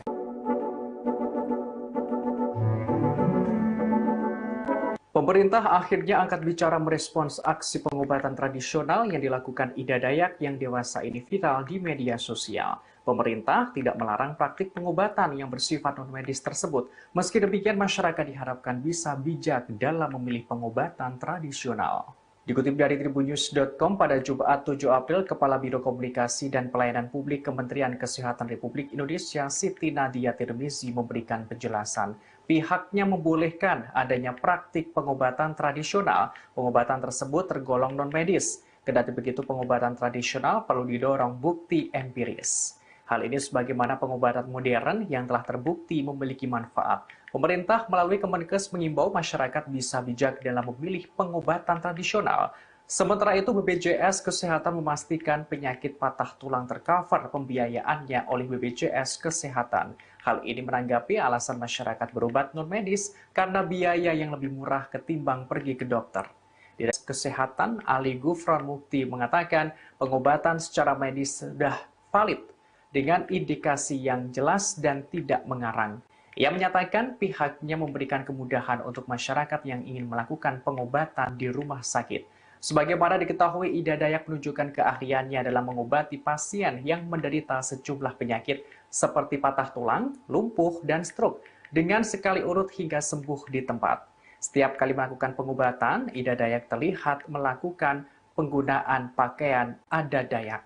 Pemerintah akhirnya angkat bicara merespons aksi pengobatan tradisional yang dilakukan Ida Dayak yang dewasa ini viral di media sosial. Pemerintah tidak melarang praktik pengobatan yang bersifat non-medis tersebut. Meski demikian, masyarakat diharapkan bisa bijak dalam memilih pengobatan tradisional. Dikutip dari tribunnews.com pada Jumat 7 April, Kepala Biro Komunikasi dan Pelayanan Publik Kementerian Kesehatan Republik Indonesia, Siti Nadia Tirmizi, memberikan penjelasan. Pihaknya membolehkan adanya praktik pengobatan tradisional. Pengobatan tersebut tergolong non-medis. Kendati begitu, pengobatan tradisional perlu didorong bukti empiris. Hal ini sebagaimana pengobatan modern yang telah terbukti memiliki manfaat. Pemerintah melalui Kemenkes mengimbau masyarakat bisa bijak dalam memilih pengobatan tradisional. Sementara itu, BPJS Kesehatan memastikan penyakit patah tulang tercover pembiayaannya oleh BPJS Kesehatan. Hal ini menanggapi alasan masyarakat berobat non-medis karena biaya yang lebih murah ketimbang pergi ke dokter. Direktur Kesehatan Ali Gufron Mukti mengatakan pengobatan secara medis sudah valid dengan indikasi yang jelas dan tidak mengarang. Ia menyatakan pihaknya memberikan kemudahan untuk masyarakat yang ingin melakukan pengobatan di rumah sakit. Sebagaimana diketahui, Ida Dayak menunjukkan keahliannya dalam mengobati pasien yang menderita sejumlah penyakit seperti patah tulang, lumpuh, dan stroke dengan sekali urut hingga sembuh di tempat. Setiap kali melakukan pengobatan, Ida Dayak terlihat melakukan penggunaan pakaian adat Dayak.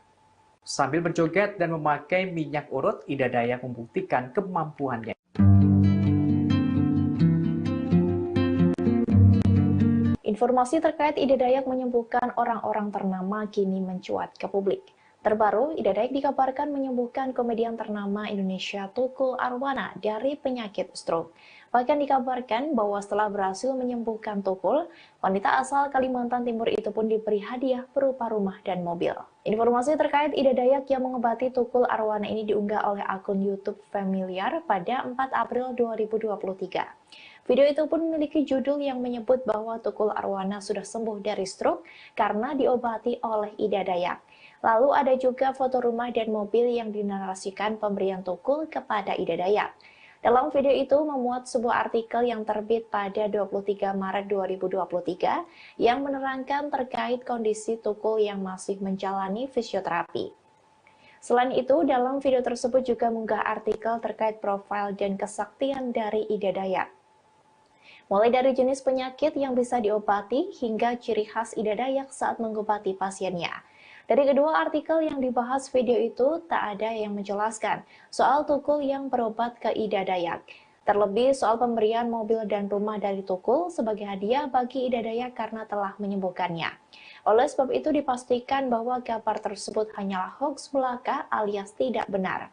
Sambil berjoget dan memakai minyak urut, Ida Dayak membuktikan kemampuannya. Informasi terkait Ida Dayak menyembuhkan orang-orang ternama kini mencuat ke publik. Terbaru, Ida Dayak dikabarkan menyembuhkan komedian ternama Indonesia Tukul Arwana dari penyakit stroke. Bahkan dikabarkan bahwa setelah berhasil menyembuhkan Tukul, wanita asal Kalimantan Timur itu pun diberi hadiah berupa rumah dan mobil. Informasi terkait Ida Dayak yang mengobati Tukul Arwana ini diunggah oleh akun YouTube Familiar pada 4 April 2023. Video itu pun memiliki judul yang menyebut bahwa Tukul Arwana sudah sembuh dari stroke karena diobati oleh Ida Dayak. Lalu ada juga foto rumah dan mobil yang dinarasikan pemberian Tukul kepada Ida Dayak. Dalam video itu memuat sebuah artikel yang terbit pada 23 Maret 2023 yang menerangkan terkait kondisi Tukul yang masih menjalani fisioterapi. Selain itu, dalam video tersebut juga mengunggah artikel terkait profil dan kesaktian dari Ida Dayak. Mulai dari jenis penyakit yang bisa diobati hingga ciri khas Ida Dayak saat mengobati pasiennya. Dari kedua artikel yang dibahas video itu, tak ada yang menjelaskan soal Tukul yang berobat ke Ida Dayak. Terlebih soal pemberian mobil dan rumah dari Tukul sebagai hadiah bagi Ida Dayak karena telah menyembuhkannya. Oleh sebab itu dipastikan bahwa kabar tersebut hanyalah hoax belaka alias tidak benar.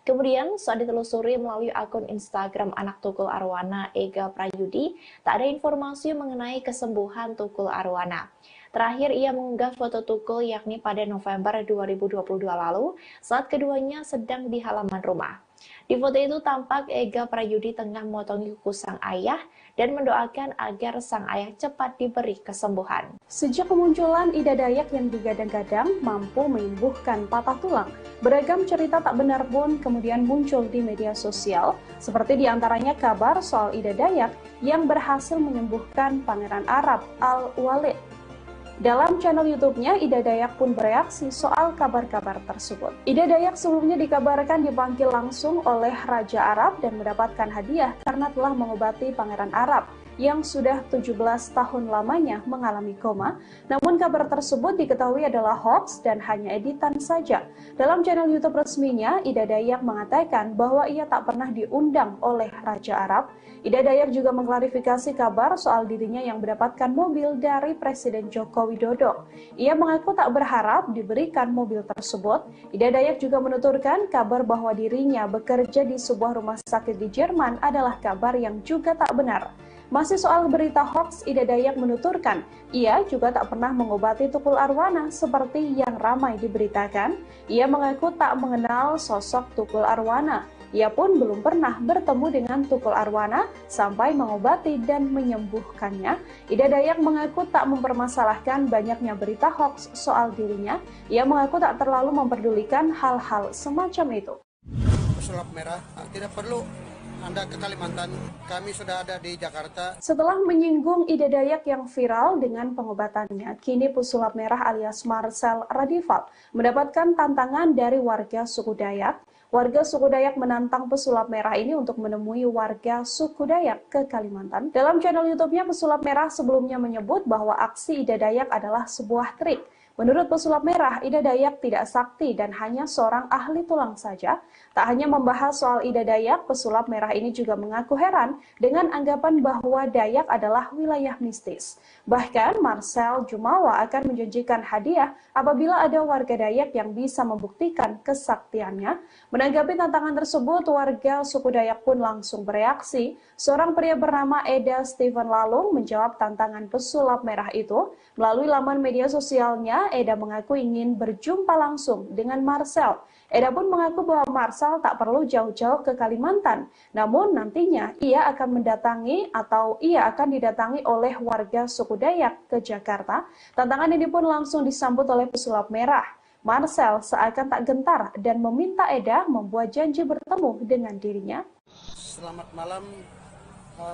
Kemudian saat ditelusuri melalui akun Instagram anak Tukul Arwana, Ega Prayudi, tak ada informasi mengenai kesembuhan Tukul Arwana. Terakhir ia mengunggah foto Tukul yakni pada November 2022 lalu saat keduanya sedang di halaman rumah. Di foto itu tampak Ega Prayudi tengah memotongi kuku sang ayah dan mendoakan agar sang ayah cepat diberi kesembuhan. Sejak kemunculan Ida Dayak yang digadang-gadang mampu menyembuhkan patah tulang, beragam cerita tak benar pun kemudian muncul di media sosial, seperti diantaranya kabar soal Ida Dayak yang berhasil menyembuhkan Pangeran Arab Al-Walid. Dalam channel YouTube-nya, Ida Dayak pun bereaksi soal kabar-kabar tersebut. Ida Dayak sebelumnya dikabarkan dipanggil langsung oleh Raja Arab dan mendapatkan hadiah karena telah mengobati Pangeran Arab yang sudah 17 tahun lamanya mengalami koma. Namun kabar tersebut diketahui adalah hoax dan hanya editan saja. Dalam channel YouTube resminya, Ida Dayak mengatakan bahwa ia tak pernah diundang oleh Raja Arab. Ida Dayak juga mengklarifikasi kabar soal dirinya yang mendapatkan mobil dari Presiden Joko Widodo. Ia mengaku tak berharap diberikan mobil tersebut. Ida Dayak juga menuturkan kabar bahwa dirinya bekerja di sebuah rumah sakit di Jerman adalah kabar yang juga tak benar. Masih soal berita hoax, Ida Dayak menuturkan, ia juga tak pernah mengobati Tukul Arwana seperti yang ramai diberitakan. Ia mengaku tak mengenal sosok Tukul Arwana. Ia pun belum pernah bertemu dengan Tukul Arwana sampai mengobati dan menyembuhkannya. Ida Dayak mengaku tak mempermasalahkan banyaknya berita hoax soal dirinya. Ia mengaku tak terlalu memperdulikan hal-hal semacam itu. Pesulap merah tidak perlu Anda ke Kalimantan, kami sudah ada di Jakarta. Setelah menyinggung Ida Dayak yang viral dengan pengobatannya, kini pesulap merah alias Marcel Radival mendapatkan tantangan dari warga suku Dayak. Warga suku Dayak menantang pesulap merah ini untuk menemui warga suku Dayak ke Kalimantan. Dalam channel YouTube-nya, pesulap merah sebelumnya menyebut bahwa aksi Ida Dayak adalah sebuah trik. Menurut pesulap merah, Ida Dayak tidak sakti dan hanya seorang ahli tulang saja. Tak hanya membahas soal Ida Dayak, pesulap merah ini juga mengaku heran dengan anggapan bahwa Dayak adalah wilayah mistis. Bahkan Marcel Jumawa akan menjanjikan hadiah apabila ada warga Dayak yang bisa membuktikan kesaktiannya. Menanggapi tantangan tersebut, warga suku Dayak pun langsung bereaksi. Seorang pria bernama Eda Steven Lalung menjawab tantangan pesulap merah itu. Melalui laman media sosialnya, Eda mengaku ingin berjumpa langsung dengan Marcel. Eda pun mengaku bahwa Marcel tak perlu jauh-jauh ke Kalimantan, namun nantinya ia akan didatangi oleh warga suku Dayak ke Jakarta. Tantangan ini pun langsung disambut oleh pesulap merah. Marcel seakan tak gentar dan meminta Eda membuat janji bertemu dengan dirinya. Selamat malam,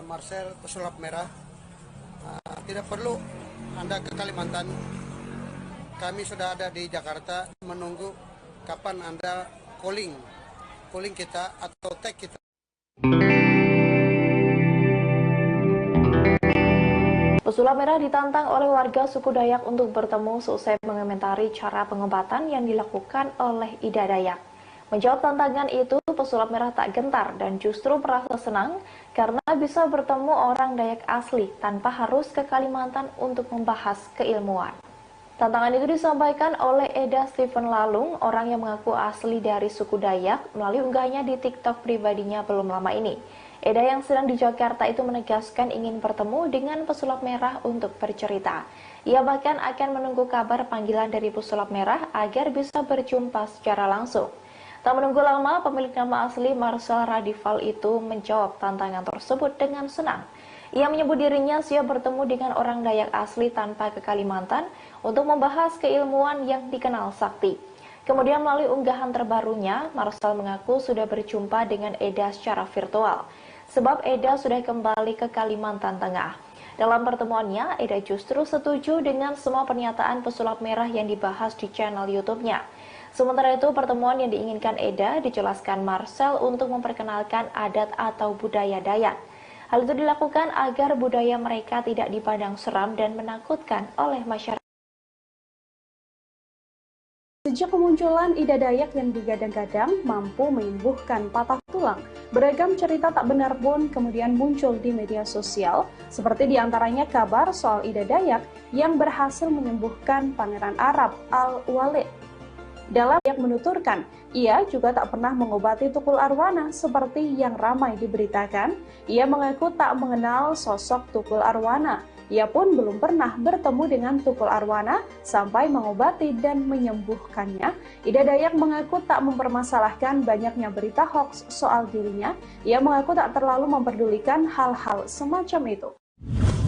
Marcel pesulap merah. Tidak perlu Anda ke Kalimantan. Kami sudah ada di Jakarta menunggu kapan Anda calling kita atau tag kita. Pesulap merah ditantang oleh warga suku Dayak untuk bertemu seusai mengomentari cara pengobatan yang dilakukan oleh Ida Dayak. Menjawab tantangan itu, pesulap merah tak gentar dan justru merasa senang karena bisa bertemu orang Dayak asli tanpa harus ke Kalimantan untuk membahas keilmuan. Tantangan itu disampaikan oleh Eda Steven Lalung, orang yang mengaku asli dari suku Dayak, melalui unggahnya di TikTok pribadinya belum lama ini. Eda yang sedang di Jakarta itu menegaskan ingin bertemu dengan pesulap merah untuk bercerita. Ia bahkan akan menunggu kabar panggilan dari pesulap merah agar bisa berjumpa secara langsung. Tak menunggu lama, pemilik nama asli Marcel Radival itu menjawab tantangan tersebut dengan senang. Ia menyebut dirinya siap bertemu dengan orang Dayak asli tanpa ke Kalimantan untuk membahas keilmuan yang dikenal sakti. Kemudian melalui unggahan terbarunya, Marcel mengaku sudah berjumpa dengan Eda secara virtual, sebab Eda sudah kembali ke Kalimantan Tengah. Dalam pertemuannya, Eda justru setuju dengan semua pernyataan pesulap merah yang dibahas di channel YouTube-nya. Sementara itu, pertemuan yang diinginkan Eda dijelaskan Marcel untuk memperkenalkan adat atau budaya Dayak. Hal itu dilakukan agar budaya mereka tidak dipandang seram dan menakutkan oleh masyarakat. Sejak kemunculan Ida Dayak yang digadang-gadang mampu menyembuhkan patah tulang, beragam cerita tak benar pun kemudian muncul di media sosial, seperti diantaranya kabar soal Ida Dayak yang berhasil menyembuhkan Pangeran Arab Al-Walid. Dalam yang menuturkan, ia juga tak pernah mengobati Tukul Arwana seperti yang ramai diberitakan. Ia mengaku tak mengenal sosok Tukul Arwana. Ia pun belum pernah bertemu dengan Tukul Arwana sampai mengobati dan menyembuhkannya. Ida Dayak mengaku tak mempermasalahkan banyaknya berita hoax soal dirinya. Ia mengaku tak terlalu memperdulikan hal-hal semacam itu.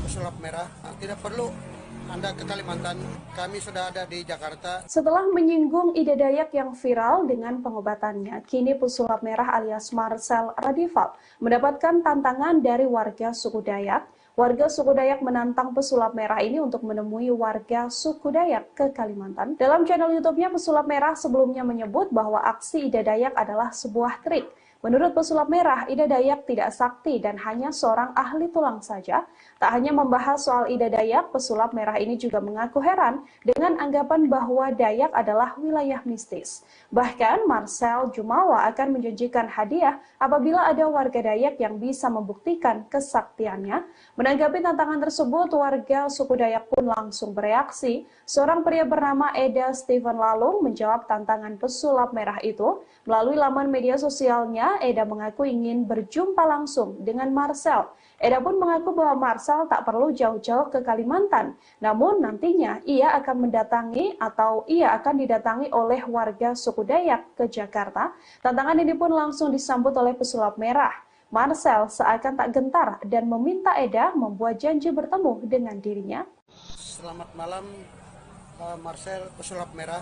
Pesulap merah, tidak perlu Anda ke Kalimantan, kami sudah ada di Jakarta. Setelah menyinggung Ida Dayak yang viral dengan pengobatannya, kini pesulap merah alias Marcel Radival mendapatkan tantangan dari warga suku Dayak. Warga suku Dayak menantang pesulap merah ini untuk menemui warga suku Dayak ke Kalimantan. Dalam channel YouTube-nya, pesulap merah sebelumnya menyebut bahwa aksi Ida Dayak adalah sebuah trik. Menurut pesulap merah, Ida Dayak tidak sakti dan hanya seorang ahli tulang saja. Tak hanya membahas soal Ida Dayak, pesulap merah ini juga mengaku heran dengan anggapan bahwa Dayak adalah wilayah mistis. Bahkan Marcel Jumawa akan menjanjikan hadiah apabila ada warga Dayak yang bisa membuktikan kesaktiannya. Menanggapi tantangan tersebut, warga suku Dayak pun langsung bereaksi. Seorang pria bernama Eda Steven Lalung menjawab tantangan pesulap merah itu. Melalui laman media sosialnya, Eda mengaku ingin berjumpa langsung dengan Marcel. Eda pun mengaku bahwa Marcel tak perlu jauh-jauh ke Kalimantan, namun nantinya ia akan didatangi oleh warga suku Dayak ke Jakarta. Tantangan ini pun langsung disambut oleh pesulap merah. Marcel seakan tak gentar dan meminta Eda membuat janji bertemu dengan dirinya. Selamat malam, Marcel pesulap merah.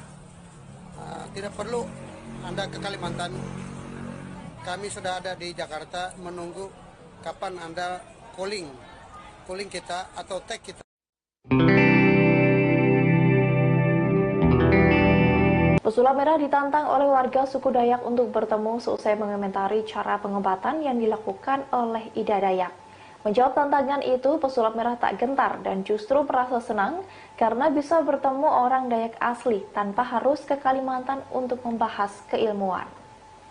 Tidak perlu Anda ke Kalimantan. kami sudah ada di Jakarta menunggu kapan Anda calling kita atau tag kita. Pesulap merah ditantang oleh warga suku Dayak untuk bertemu seusai mengomentari cara pengobatan yang dilakukan oleh Ida Dayak. Menjawab tantangan itu, pesulap merah tak gentar dan justru merasa senang karena bisa bertemu orang Dayak asli tanpa harus ke Kalimantan untuk membahas keilmuan.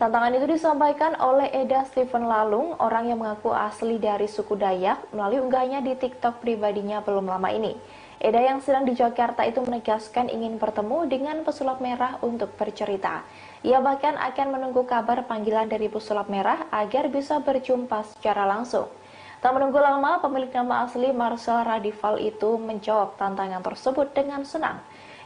Tantangan itu disampaikan oleh Eda Stephen Lalung, orang yang mengaku asli dari suku Dayak, melalui unggahannya di TikTok pribadinya belum lama ini. Eda yang sedang di Jakarta itu menegaskan ingin bertemu dengan pesulap merah untuk bercerita. Ia bahkan akan menunggu kabar panggilan dari pesulap merah agar bisa berjumpa secara langsung. Tak menunggu lama, pemilik nama asli Marcel Radival itu menjawab tantangan tersebut dengan senang.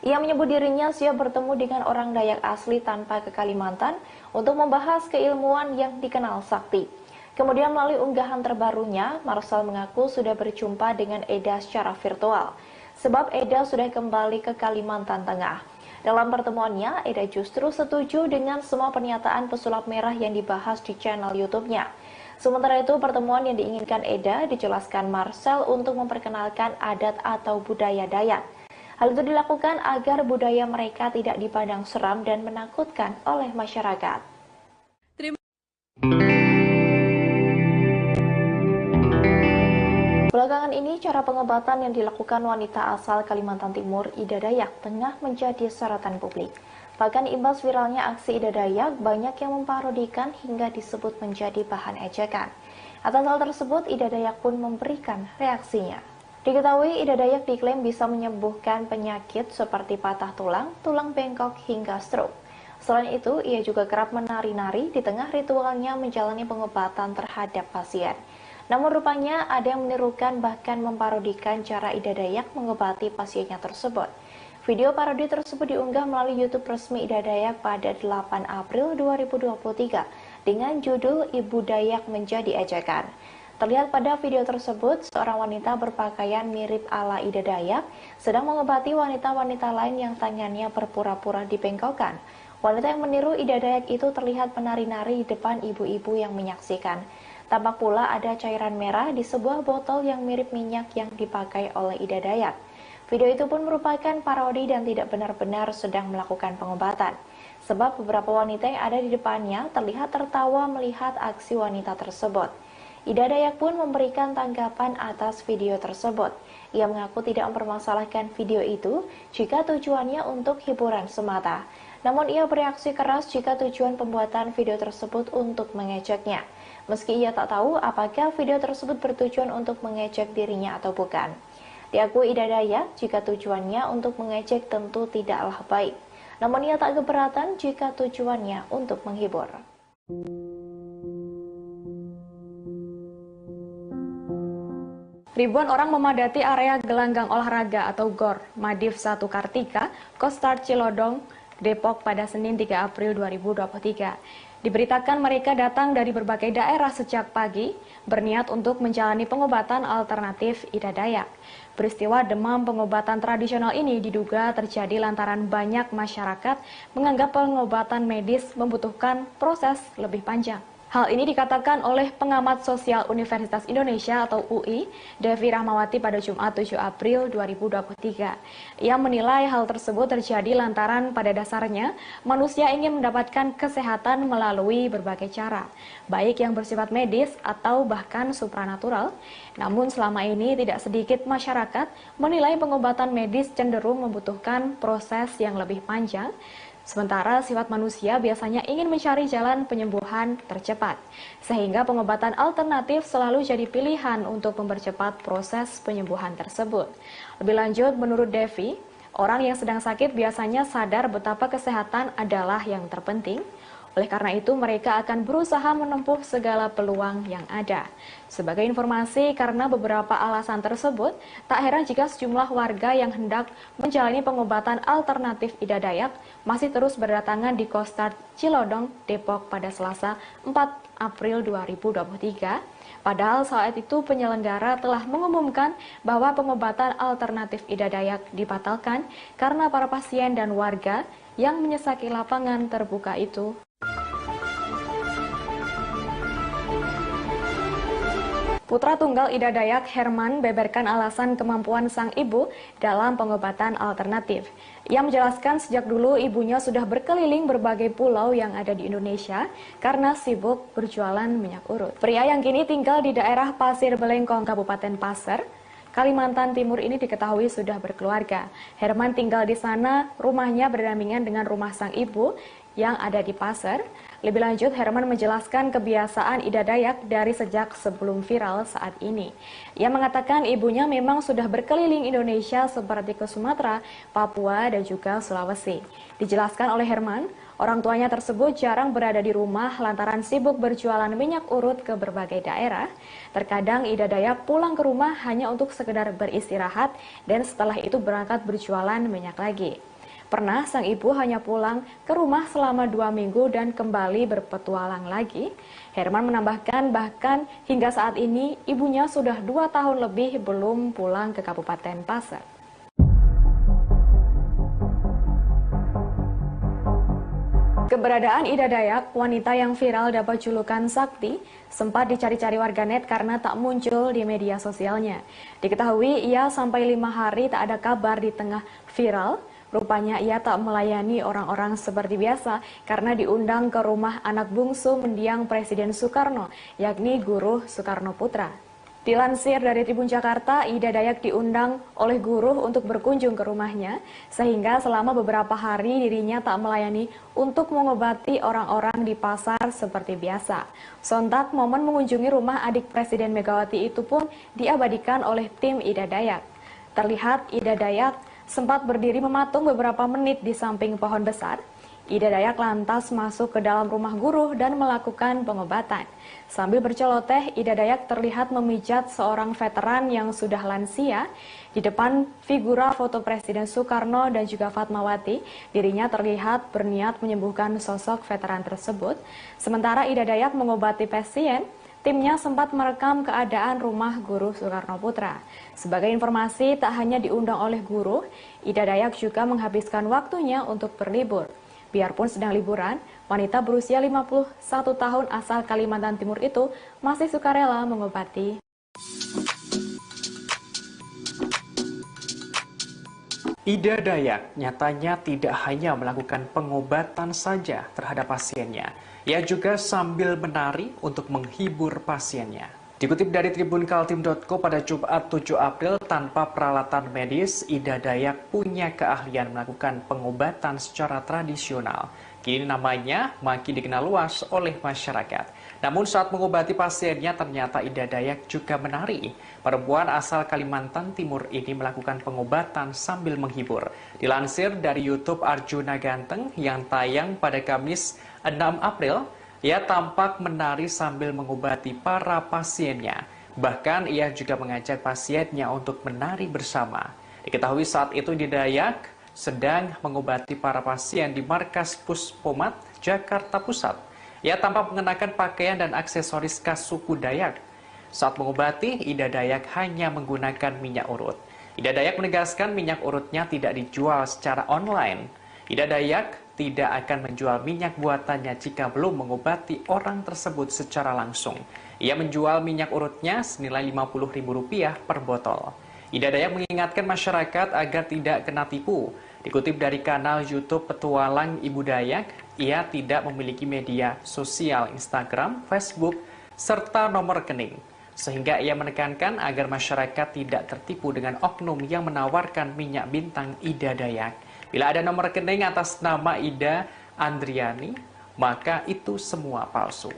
Ia menyebut dirinya siap bertemu dengan orang Dayak asli tanpa ke Kalimantan untuk membahas keilmuan yang dikenal sakti. Kemudian melalui unggahan terbarunya, Marcel mengaku sudah berjumpa dengan Eda secara virtual. Sebab Eda sudah kembali ke Kalimantan Tengah. Dalam pertemuannya, Eda justru setuju dengan semua pernyataan pesulap merah yang dibahas di channel YouTube-nya. Sementara itu, pertemuan yang diinginkan Eda dijelaskan Marcel untuk memperkenalkan adat atau budaya Dayak. Hal itu dilakukan agar budaya mereka tidak dipandang seram dan menakutkan oleh masyarakat. Belakangan ini, cara pengobatan yang dilakukan wanita asal Kalimantan Timur, Ida Dayak, tengah menjadi sorotan publik. Bahkan imbas viralnya aksi Ida Dayak, banyak yang memparodikan hingga disebut menjadi bahan ejekan. Atas hal tersebut, Ida Dayak pun memberikan reaksinya. Diketahui, Ida Dayak diklaim bisa menyembuhkan penyakit seperti patah tulang, tulang bengkok, hingga stroke. Selain itu, ia juga kerap menari-nari di tengah ritualnya menjalani pengobatan terhadap pasien. Namun rupanya ada yang menirukan bahkan memparodikan cara Ida Dayak mengobati pasiennya tersebut. Video parodi tersebut diunggah melalui YouTube resmi Ida Dayak pada 8 April 2023 dengan judul Ibu Dayak Menjadi Ejekan. Terlihat pada video tersebut, seorang wanita berpakaian mirip ala Ida Dayak sedang mengobati wanita-wanita lain yang tangannya berpura-pura dibengkokkan. Wanita yang meniru Ida Dayak itu terlihat menari-nari di depan ibu-ibu yang menyaksikan. Tampak pula ada cairan merah di sebuah botol yang mirip minyak yang dipakai oleh Ida Dayak. Video itu pun merupakan parodi dan tidak benar-benar sedang melakukan pengobatan. Sebab beberapa wanita yang ada di depannya terlihat tertawa melihat aksi wanita tersebut. Ida Dayak pun memberikan tanggapan atas video tersebut. Ia mengaku tidak mempermasalahkan video itu jika tujuannya untuk hiburan semata. Namun ia bereaksi keras jika tujuan pembuatan video tersebut untuk mengejeknya. Meski ia tak tahu apakah video tersebut bertujuan untuk mengejek dirinya atau bukan. Diakui Ida Dayak, jika tujuannya untuk mengejek tentu tidaklah baik. Namun ia tak keberatan jika tujuannya untuk menghibur. Ribuan orang memadati area gelanggang olahraga atau GOR Madiv 1 Kartika, Kostar Cilodong, Depok pada Senin 3 April 2023. Diberitakan mereka datang dari berbagai daerah sejak pagi, berniat untuk menjalani pengobatan alternatif Ida Dayak. Peristiwa demam pengobatan tradisional ini diduga terjadi lantaran banyak masyarakat menganggap pengobatan medis membutuhkan proses lebih panjang. Hal ini dikatakan oleh pengamat sosial Universitas Indonesia atau UI, Devi Rahmawati pada Jumat 7 April 2023. Ia menilai hal tersebut terjadi lantaran pada dasarnya manusia ingin mendapatkan kesehatan melalui berbagai cara, baik yang bersifat medis atau bahkan supranatural. Namun selama ini tidak sedikit masyarakat menilai pengobatan medis cenderung membutuhkan proses yang lebih panjang. Sementara sifat manusia biasanya ingin mencari jalan penyembuhan tercepat, sehingga pengobatan alternatif selalu jadi pilihan untuk mempercepat proses penyembuhan tersebut. Lebih lanjut, menurut Devi, orang yang sedang sakit biasanya sadar betapa kesehatan adalah yang terpenting. Oleh karena itu, mereka akan berusaha menempuh segala peluang yang ada. Sebagai informasi, karena beberapa alasan tersebut, tak heran jika sejumlah warga yang hendak menjalani pengobatan alternatif Ida Dayak masih terus berdatangan di Kostar Cilodong, Depok pada Selasa 4 April 2023. Padahal saat itu penyelenggara telah mengumumkan bahwa pengobatan alternatif Ida Dayak dibatalkan karena para pasien dan warga yang menyesaki lapangan terbuka itu. Putra tunggal Ida Dayak, Herman, beberkan alasan kemampuan sang ibu dalam pengobatan alternatif. Ia menjelaskan sejak dulu ibunya sudah berkeliling berbagai pulau yang ada di Indonesia karena sibuk berjualan minyak urut. Pria yang kini tinggal di daerah Pasir Belengkong, Kabupaten Pasir, Kalimantan Timur ini diketahui sudah berkeluarga. Herman tinggal di sana, rumahnya berdampingan dengan rumah sang ibu yang ada di Pasir. Lebih lanjut, Herman menjelaskan kebiasaan Ida Dayak dari sejak sebelum viral saat ini. Ia mengatakan ibunya memang sudah berkeliling Indonesia seperti ke Sumatera, Papua, dan juga Sulawesi. Dijelaskan oleh Herman, orang tuanya tersebut jarang berada di rumah lantaran sibuk berjualan minyak urut ke berbagai daerah. Terkadang Ida Dayak pulang ke rumah hanya untuk sekedar beristirahat dan setelah itu berangkat berjualan minyak lagi. Pernah sang ibu hanya pulang ke rumah selama 2 minggu dan kembali berpetualang lagi. Herman menambahkan bahkan hingga saat ini ibunya sudah 2 tahun lebih belum pulang ke Kabupaten Pasir. Keberadaan Ida Dayak, wanita yang viral dapat julukan Sakti, sempat dicari-cari warganet karena tak muncul di media sosialnya. Diketahui ia sampai 5 hari tak ada kabar di tengah viral. Rupanya ia tak melayani orang-orang seperti biasa karena diundang ke rumah anak bungsu mendiang Presiden Soekarno, yakni Guru Soekarno Putra. Dilansir dari Tribun Jakarta, Ida Dayak diundang oleh Guru untuk berkunjung ke rumahnya, sehingga selama beberapa hari dirinya tak melayani untuk mengobati orang-orang di pasar seperti biasa. Sontak momen mengunjungi rumah adik Presiden Megawati itu pun diabadikan oleh tim Ida Dayak. Terlihat Ida Dayak sempat berdiri mematung beberapa menit di samping pohon besar. Ida Dayak lantas masuk ke dalam rumah Guru dan melakukan pengobatan. Sambil berceloteh, Ida Dayak terlihat memijat seorang veteran yang sudah lansia. Di depan figura foto Presiden Soekarno dan juga Fatmawati, dirinya terlihat berniat menyembuhkan sosok veteran tersebut. Sementara Ida Dayak mengobati pasien, timnya sempat merekam keadaan rumah Guru Soekarno Putra. Sebagai informasi, tak hanya diundang oleh Guru, Ida Dayak juga menghabiskan waktunya untuk berlibur. Biarpun sedang liburan, wanita berusia 51 tahun asal Kalimantan Timur itu masih sukarela mengobati. Ida Dayak nyatanya tidak hanya melakukan pengobatan saja terhadap pasiennya. Ia juga sambil menari untuk menghibur pasiennya. Dikutip dari tribunkaltim.co pada Jumat 7 April, tanpa peralatan medis, Ida Dayak punya keahlian melakukan pengobatan secara tradisional. Kini namanya makin dikenal luas oleh masyarakat. Namun saat mengobati pasiennya, ternyata Ida Dayak juga menari. Perempuan asal Kalimantan Timur ini melakukan pengobatan sambil menghibur. Dilansir dari YouTube Arjuna Ganteng yang tayang pada Kamis 6 April, ia tampak menari sambil mengobati para pasiennya. Bahkan ia juga mengajak pasiennya untuk menari bersama. Diketahui saat itu Ida Dayak sedang mengobati para pasien di Markas Puspomat, Jakarta Pusat. Ia tampak mengenakan pakaian dan aksesoris khas suku Dayak. Saat mengobati, Ida Dayak hanya menggunakan minyak urut. Ida Dayak menegaskan minyak urutnya tidak dijual secara online. Ida Dayak tidak akan menjual minyak buatannya jika belum mengobati orang tersebut secara langsung. Ia menjual minyak urutnya senilai Rp50.000 per botol. Ida Dayak mengingatkan masyarakat agar tidak kena tipu. Dikutip dari kanal YouTube Petualang Ibu Dayak, ia tidak memiliki media sosial Instagram, Facebook, serta nomor rekening. Sehingga ia menekankan agar masyarakat tidak tertipu dengan oknum yang menawarkan minyak bintang Ida Dayak. Bila ada nomor rekening atas nama Ida Andriani, maka itu semua palsu.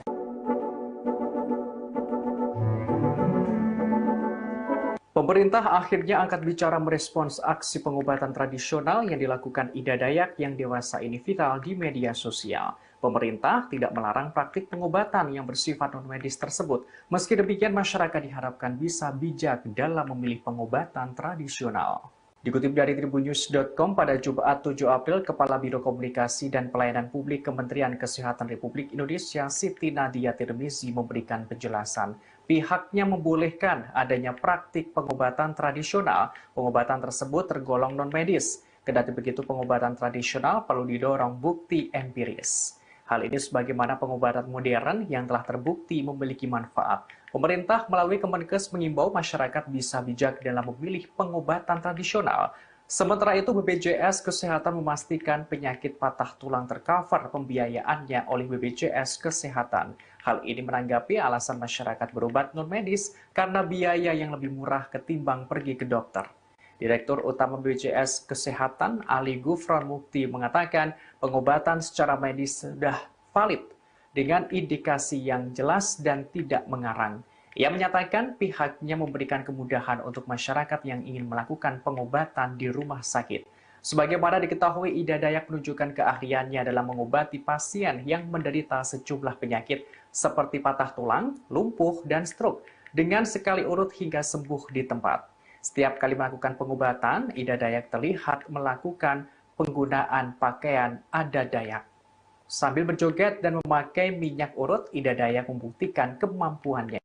Pemerintah akhirnya angkat bicara merespons aksi pengobatan tradisional yang dilakukan Ida Dayak yang dewasa ini viral di media sosial. Pemerintah tidak melarang praktik pengobatan yang bersifat non-medis tersebut. Meski demikian, masyarakat diharapkan bisa bijak dalam memilih pengobatan tradisional. Dikutip dari tribunnews.com pada Jumat 7 April, Kepala Biro Komunikasi dan Pelayanan Publik Kementerian Kesehatan Republik Indonesia, Siti Nadia Tirmizi, memberikan penjelasan. Pihaknya membolehkan adanya praktik pengobatan tradisional. Pengobatan tersebut tergolong non-medis. Kendati begitu, pengobatan tradisional perlu didorong bukti empiris. Hal ini sebagaimana pengobatan modern yang telah terbukti memiliki manfaat. Pemerintah melalui Kemenkes mengimbau masyarakat bisa bijak dalam memilih pengobatan tradisional. Sementara itu, BPJS Kesehatan memastikan penyakit patah tulang tercover pembiayaannya oleh BPJS Kesehatan. Hal ini menanggapi alasan masyarakat berobat non-medis karena biaya yang lebih murah ketimbang pergi ke dokter. Direktur Utama BPJS Kesehatan Ali Gufron Mukti mengatakan pengobatan secara medis sudah valid dengan indikasi yang jelas dan tidak mengarang. Ia menyatakan pihaknya memberikan kemudahan untuk masyarakat yang ingin melakukan pengobatan di rumah sakit. Sebagaimana diketahui, Ida Dayak menunjukkan keahliannya dalam mengobati pasien yang menderita sejumlah penyakit seperti patah tulang, lumpuh, dan stroke dengan sekali urut hingga sembuh di tempat. Setiap kali melakukan pengobatan, Ida Dayak terlihat melakukan penggunaan pakaian adat Dayak. Sambil berjoget dan memakai minyak urut, Ida Dayak membuktikan kemampuannya.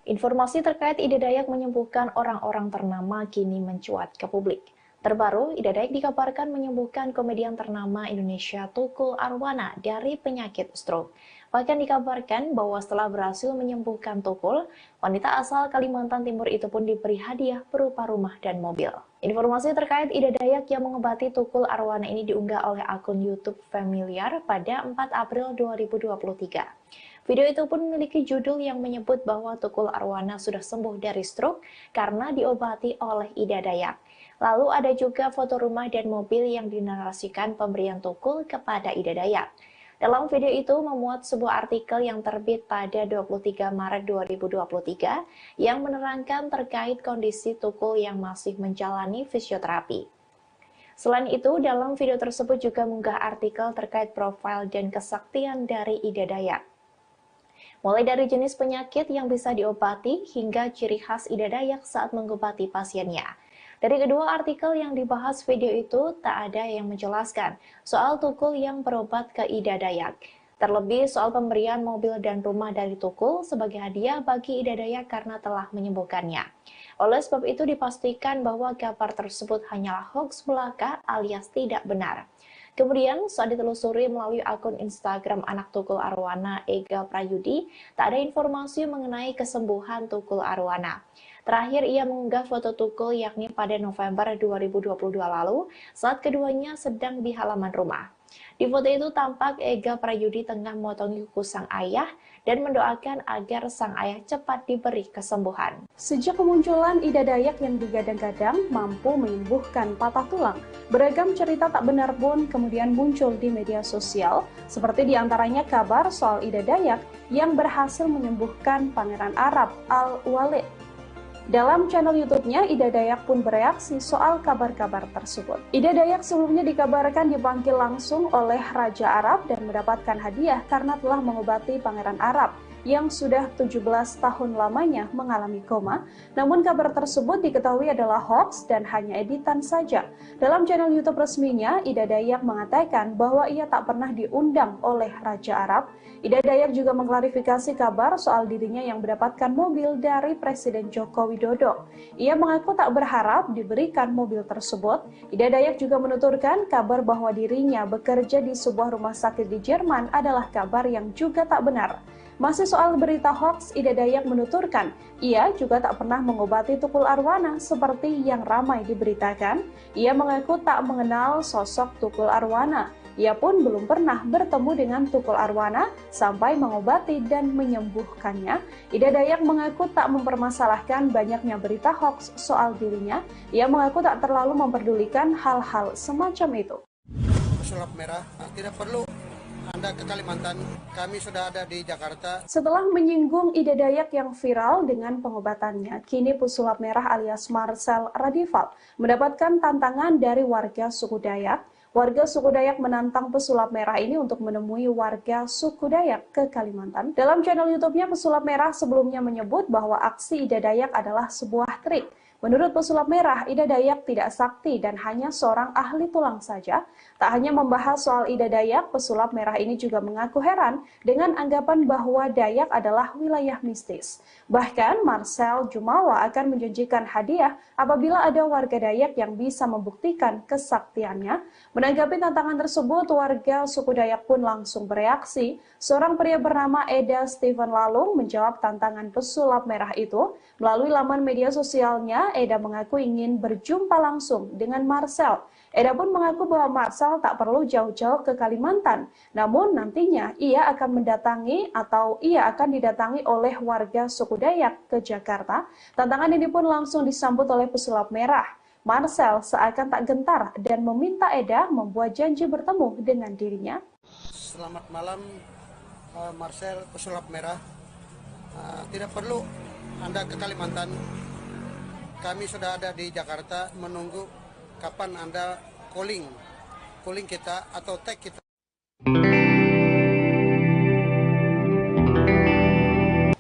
Informasi terkait Ida Dayak menyembuhkan orang-orang ternama kini mencuat ke publik. Terbaru, Ida Dayak dikabarkan menyembuhkan komedian ternama Indonesia Tukul Arwana dari penyakit stroke. Bahkan dikabarkan bahwa setelah berhasil menyembuhkan Tukul, wanita asal Kalimantan Timur itu pun diberi hadiah berupa rumah dan mobil. Informasi terkait Ida Dayak yang mengobati Tukul Arwana ini diunggah oleh akun YouTube Familiar pada 4 April 2023. Video itu pun memiliki judul yang menyebut bahwa Tukul Arwana sudah sembuh dari stroke karena diobati oleh Ida Dayak. Lalu ada juga foto rumah dan mobil yang dinarasikan pemberian Tukul kepada Ida Dayak. Dalam video itu memuat sebuah artikel yang terbit pada 23 Maret 2023 yang menerangkan terkait kondisi Tukul yang masih menjalani fisioterapi. Selain itu, dalam video tersebut juga mengunggah artikel terkait profil dan kesaktian dari Ida Dayak. Mulai dari jenis penyakit yang bisa diobati hingga ciri khas Ida Dayak saat mengobati pasiennya. Dari kedua artikel yang dibahas video itu, tak ada yang menjelaskan soal Tukul yang berobat ke Ida Dayak. Terlebih soal pemberian mobil dan rumah dari Tukul sebagai hadiah bagi Ida Dayak karena telah menyembuhkannya. Oleh sebab itu dipastikan bahwa kabar tersebut hanyalah hoax belaka alias tidak benar. Kemudian, saat ditelusuri melalui akun Instagram anak Tukul Arwana, Ega Prayudi, tak ada informasi mengenai kesembuhan Tukul Arwana. Terakhir, ia mengunggah foto Tukul yakni pada November 2022 lalu, saat keduanya sedang di halaman rumah. Di foto itu tampak Ega Prayudi tengah memotongi kuku sang ayah dan mendoakan agar sang ayah cepat diberi kesembuhan. Sejak kemunculan Ida Dayak yang digadang-gadang mampu menyembuhkan patah tulang, beragam cerita tak benar pun kemudian muncul di media sosial, seperti diantaranya kabar soal Ida Dayak yang berhasil menyembuhkan Pangeran Arab Al-Walid. Dalam channel YouTube-nya, Ida Dayak pun bereaksi soal kabar-kabar tersebut. Ida Dayak sebelumnya dikabarkan dipanggil langsung oleh Raja Arab dan mendapatkan hadiah karena telah mengobati Pangeran Arab yang sudah 17 tahun lamanya mengalami koma. Namun kabar tersebut diketahui adalah hoax dan hanya editan saja. Dalam channel YouTube resminya, Ida Dayak mengatakan bahwa ia tak pernah diundang oleh Raja Arab. Ida Dayak juga mengklarifikasi kabar soal dirinya yang mendapatkan mobil dari Presiden Joko Widodo. Ia mengaku tak berharap diberikan mobil tersebut. Ida Dayak juga menuturkan kabar bahwa dirinya bekerja di sebuah rumah sakit di Jerman adalah kabar yang juga tak benar. Masih soal berita hoax, Ida Dayak menuturkan, ia juga tak pernah mengobati Tukul Arwana seperti yang ramai diberitakan. Ia mengaku tak mengenal sosok Tukul Arwana. Ia pun belum pernah bertemu dengan Tukul Arwana sampai mengobati dan menyembuhkannya. Ida Dayak mengaku tak mempermasalahkan banyaknya berita hoax soal dirinya. Ia mengaku tak terlalu memperdulikan hal-hal semacam itu. Pesulap merah, tidak perlu Anda ke Kalimantan, kami sudah ada di Jakarta. Setelah menyinggung Ida Dayak yang viral dengan pengobatannya, kini pesulap merah alias Marcel Radival mendapatkan tantangan dari warga suku Dayak. Warga suku Dayak menantang pesulap merah ini untuk menemui warga suku Dayak ke Kalimantan. Dalam channel YouTube-nya, pesulap merah sebelumnya menyebut bahwa aksi Ida Dayak adalah sebuah trik. Menurut pesulap merah, Ida Dayak tidak sakti dan hanya seorang ahli tulang saja. Tak hanya membahas soal Ida Dayak, pesulap merah ini juga mengaku heran dengan anggapan bahwa Dayak adalah wilayah mistis. Bahkan Marcel Jumawa akan menjanjikan hadiah apabila ada warga Dayak yang bisa membuktikan kesaktiannya. Menanggapi tantangan tersebut, warga suku Dayak pun langsung bereaksi. Seorang pria bernama Eda Steven Lalung menjawab tantangan pesulap merah itu. Melalui laman media sosialnya, Eda mengaku ingin berjumpa langsung dengan Marcel. Eda pun mengaku bahwa Marcel tak perlu jauh-jauh ke Kalimantan. Namun nantinya ia akan didatangi oleh warga suku Dayak ke Jakarta. Tantangan ini pun langsung disambut oleh pesulap merah. Marcel seakan tak gentar dan meminta Eda membuat janji bertemu dengan dirinya. Selamat malam, Marcel pesulap merah. Tidak perlu Anda ke Kalimantan. Kami sudah ada di Jakarta menunggu kapan Anda calling kita atau tag kita.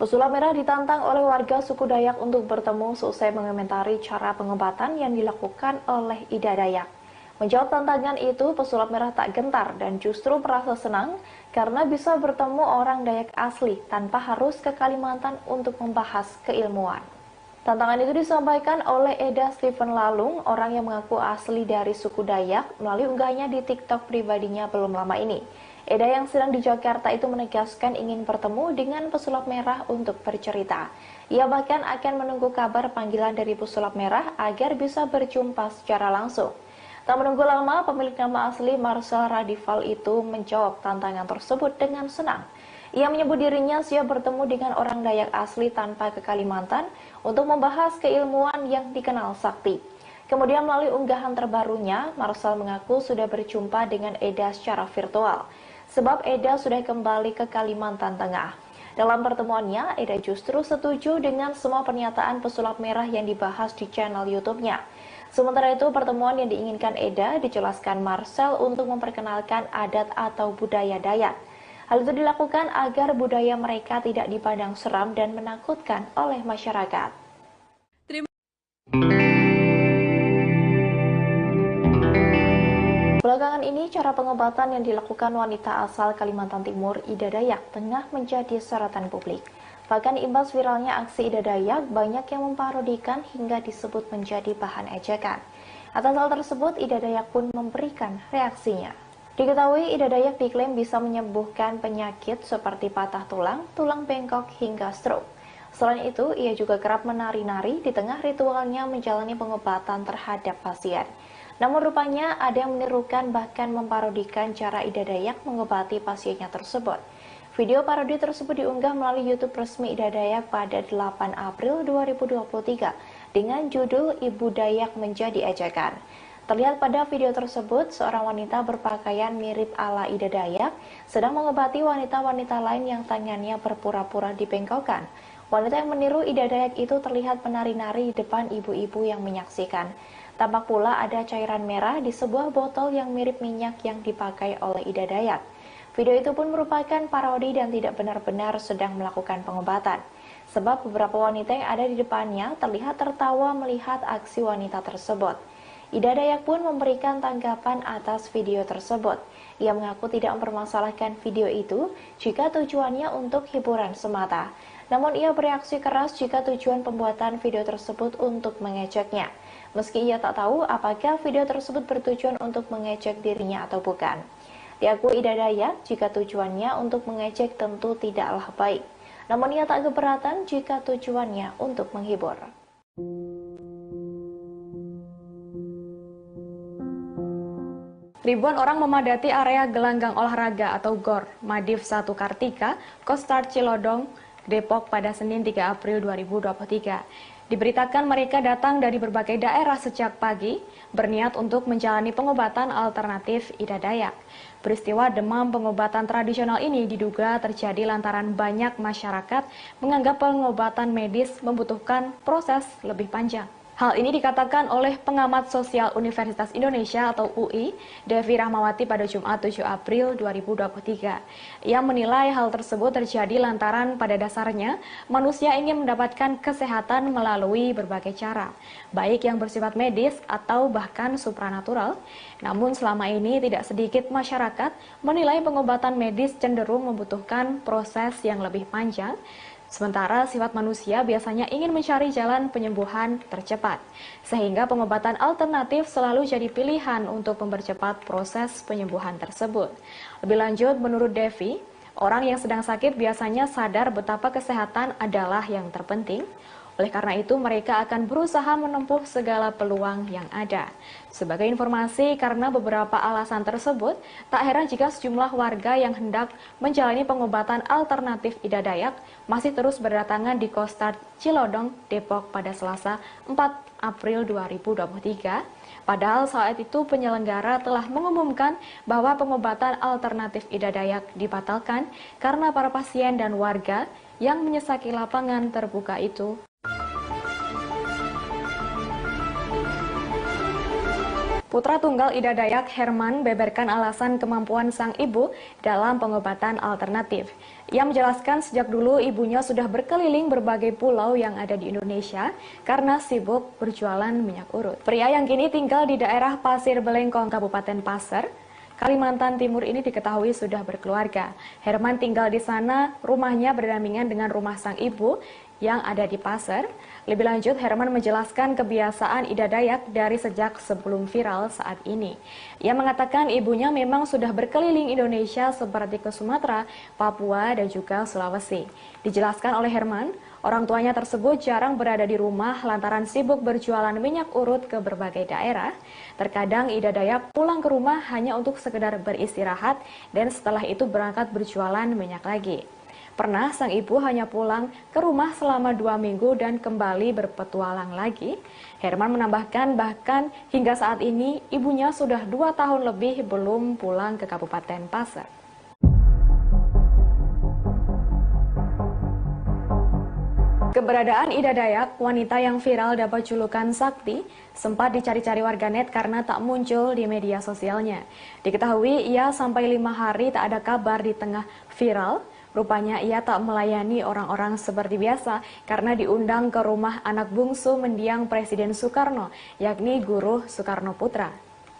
Pesulap merah ditantang oleh warga suku Dayak untuk bertemu seusai mengomentari cara pengobatan yang dilakukan oleh Ida Dayak. Menjawab tantangan itu, pesulap merah tak gentar dan justru merasa senang karena bisa bertemu orang Dayak asli tanpa harus ke Kalimantan untuk membahas keilmuan. Tantangan itu disampaikan oleh Eda Steven Lalung, orang yang mengaku asli dari suku Dayak, melalui unggahnya di TikTok pribadinya belum lama ini. Eda yang sedang di Jakarta itu menegaskan ingin bertemu dengan pesulap merah untuk bercerita. Ia bahkan akan menunggu kabar panggilan dari pesulap merah agar bisa berjumpa secara langsung. Tak menunggu lama, pemilik nama asli Marcel Radival itu menjawab tantangan tersebut dengan senang. Ia menyebut dirinya siap bertemu dengan orang Dayak asli tanpa ke Kalimantan untuk membahas keilmuan yang dikenal sakti. Kemudian melalui unggahan terbarunya, Marcel mengaku sudah berjumpa dengan Eda secara virtual, sebab Eda sudah kembali ke Kalimantan Tengah. Dalam pertemuannya, Eda justru setuju dengan semua pernyataan pesulap merah yang dibahas di channel YouTube-nya. Sementara itu, pertemuan yang diinginkan Eda dijelaskan Marcel untuk memperkenalkan adat atau budaya Dayak. Hal itu dilakukan agar budaya mereka tidak dipandang seram dan menakutkan oleh masyarakat. Belakangan ini, cara pengobatan yang dilakukan wanita asal Kalimantan Timur, Ida Dayak, tengah menjadi sorotan publik. Bahkan imbas viralnya aksi Ida Dayak, banyak yang memparodikan hingga disebut menjadi bahan ejekan. Atas hal tersebut, Ida Dayak pun memberikan reaksinya. Diketahui Ida Dayak diklaim bisa menyembuhkan penyakit seperti patah tulang, tulang bengkok, hingga stroke. Selain itu, ia juga kerap menari-nari di tengah ritualnya menjalani pengobatan terhadap pasien. Namun rupanya ada yang menirukan bahkan memparodikan cara Ida Dayak mengobati pasiennya tersebut. Video parodi tersebut diunggah melalui YouTube resmi Ida Dayak pada 8 April 2023 dengan judul Ibu Dayak Menjadi Ejekan. Terlihat pada video tersebut, seorang wanita berpakaian mirip ala Ida Dayak sedang mengobati wanita-wanita lain yang tangannya berpura-pura dibengkokkan. Wanita yang meniru Ida Dayak itu terlihat menari-nari di depan ibu-ibu yang menyaksikan. Tampak pula ada cairan merah di sebuah botol yang mirip minyak yang dipakai oleh Ida Dayak. Video itu pun merupakan parodi dan tidak benar-benar sedang melakukan pengobatan. Sebab beberapa wanita yang ada di depannya terlihat tertawa melihat aksi wanita tersebut. Ida Dayak pun memberikan tanggapan atas video tersebut. Ia mengaku tidak mempermasalahkan video itu jika tujuannya untuk hiburan semata. Namun ia bereaksi keras jika tujuan pembuatan video tersebut untuk mengejeknya. Meski ia tak tahu apakah video tersebut bertujuan untuk mengejek dirinya atau bukan. Diakui Ida Dayak, jika tujuannya untuk mengejek tentu tidaklah baik. Namun ia tak keberatan jika tujuannya untuk menghibur. Ribuan orang memadati area gelanggang olahraga atau GOR Madiv 1 Kartika, Kostar Cilodong, Depok pada Senin 3 April 2023. Diberitakan mereka datang dari berbagai daerah sejak pagi, berniat untuk menjalani pengobatan alternatif Ida Dayak. Peristiwa demam pengobatan tradisional ini diduga terjadi lantaran banyak masyarakat menganggap pengobatan medis membutuhkan proses lebih panjang. Hal ini dikatakan oleh pengamat sosial Universitas Indonesia atau UI, Devi Rahmawati pada Jumat 7 April 2023. Ia menilai hal tersebut terjadi lantaran pada dasarnya manusia ingin mendapatkan kesehatan melalui berbagai cara, baik yang bersifat medis atau bahkan supranatural. Namun selama ini tidak sedikit masyarakat menilai pengobatan medis cenderung membutuhkan proses yang lebih panjang. Sementara sifat manusia biasanya ingin mencari jalan penyembuhan tercepat, sehingga pengobatan alternatif selalu jadi pilihan untuk mempercepat proses penyembuhan tersebut. Lebih lanjut, menurut Devi, orang yang sedang sakit biasanya sadar betapa kesehatan adalah yang terpenting. Oleh karena itu, mereka akan berusaha menempuh segala peluang yang ada. Sebagai informasi, karena beberapa alasan tersebut, tak heran jika sejumlah warga yang hendak menjalani pengobatan alternatif Ida Dayak masih terus berdatangan di Kostart Cilodong, Depok pada Selasa 4 April 2023. Padahal saat itu penyelenggara telah mengumumkan bahwa pengobatan alternatif Ida Dayak dibatalkan karena para pasien dan warga yang menyesaki lapangan terbuka itu. Putra tunggal Ida Dayak, Herman, beberkan alasan kemampuan sang ibu dalam pengobatan alternatif. Ia menjelaskan sejak dulu ibunya sudah berkeliling berbagai pulau yang ada di Indonesia karena sibuk berjualan minyak urut. Pria yang kini tinggal di daerah Pasir Belengkong, Kabupaten Pasir, Kalimantan Timur ini diketahui sudah berkeluarga. Herman tinggal di sana, rumahnya berdampingan dengan rumah sang ibu yang ada di Pasir. Lebih lanjut, Herman menjelaskan kebiasaan Ida Dayak dari sejak sebelum viral saat ini. Ia mengatakan ibunya memang sudah berkeliling Indonesia seperti ke Sumatera, Papua, dan juga Sulawesi. Dijelaskan oleh Herman, orang tuanya tersebut jarang berada di rumah lantaran sibuk berjualan minyak urut ke berbagai daerah. Terkadang Ida Dayak pulang ke rumah hanya untuk sekedar beristirahat dan setelah itu berangkat berjualan minyak lagi. Pernah sang ibu hanya pulang ke rumah selama 2 minggu dan kembali berpetualang lagi. Herman menambahkan bahkan hingga saat ini ibunya sudah 2 tahun lebih belum pulang ke Kabupaten Pasir. Keberadaan Ida Dayak, wanita yang viral dapat julukan Sakti, sempat dicari-cari warganet karena tak muncul di media sosialnya. Diketahui ia sampai 5 hari tak ada kabar di tengah viral. Rupanya ia tak melayani orang-orang seperti biasa karena diundang ke rumah anak bungsu mendiang Presiden Soekarno, yakni Guruh Soekarno Putra.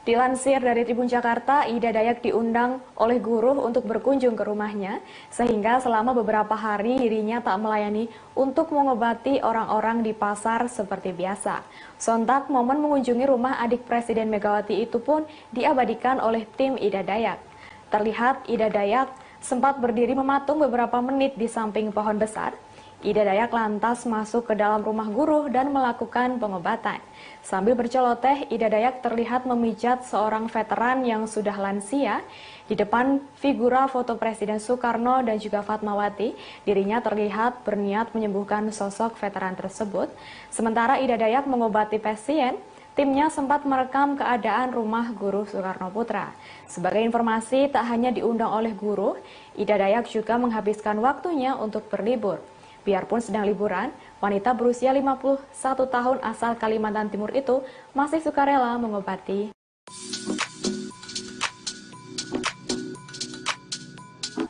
Dilansir dari Tribun Jakarta, Ida Dayak diundang oleh Guruh untuk berkunjung ke rumahnya, sehingga selama beberapa hari dirinya tak melayani untuk mengobati orang-orang di pasar seperti biasa. Sontak momen mengunjungi rumah adik Presiden Megawati itu pun diabadikan oleh tim Ida Dayak. Terlihat Ida Dayak sempat berdiri mematung beberapa menit di samping pohon besar. Ida Dayak lantas masuk ke dalam rumah Guruh dan melakukan pengobatan. Sambil berceloteh, Ida Dayak terlihat memijat seorang veteran yang sudah lansia. Di depan figura foto Presiden Soekarno dan juga Fatmawati, dirinya terlihat berniat menyembuhkan sosok veteran tersebut. Sementara Ida Dayak mengobati pasien, timnya sempat merekam keadaan rumah Guruh Soekarno Putra. Sebagai informasi, tak hanya diundang oleh Guruh, Ida Dayak juga menghabiskan waktunya untuk berlibur. Biarpun sedang liburan, wanita berusia 51 tahun asal Kalimantan Timur itu masih sukarela mengobati.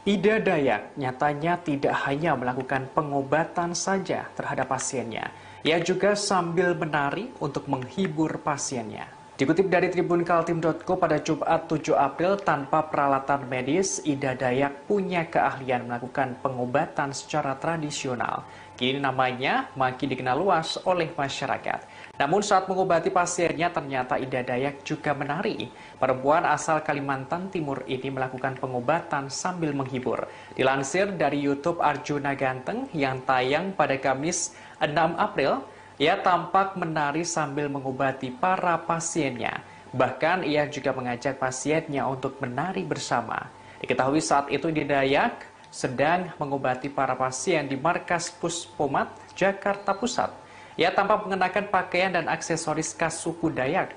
Ida Dayak nyatanya tidak hanya melakukan pengobatan saja terhadap pasiennya. Ia juga sambil menari untuk menghibur pasiennya. Dikutip dari tribunkaltim.co pada Jumat 7 April, tanpa peralatan medis, Ida Dayak punya keahlian melakukan pengobatan secara tradisional. Kini namanya makin dikenal luas oleh masyarakat. Namun saat mengobati pasiennya, ternyata Ida Dayak juga menari. Perempuan asal Kalimantan Timur ini melakukan pengobatan sambil menghibur. Dilansir dari YouTube Arjuna Ganteng yang tayang pada Kamis 6 April, ia tampak menari sambil mengobati para pasiennya. Bahkan ia juga mengajak pasiennya untuk menari bersama. Diketahui saat itu Ida Dayak sedang mengobati para pasien di Markas Puspomat, Jakarta Pusat. Ia tampak mengenakan pakaian dan aksesoris khas suku Dayak.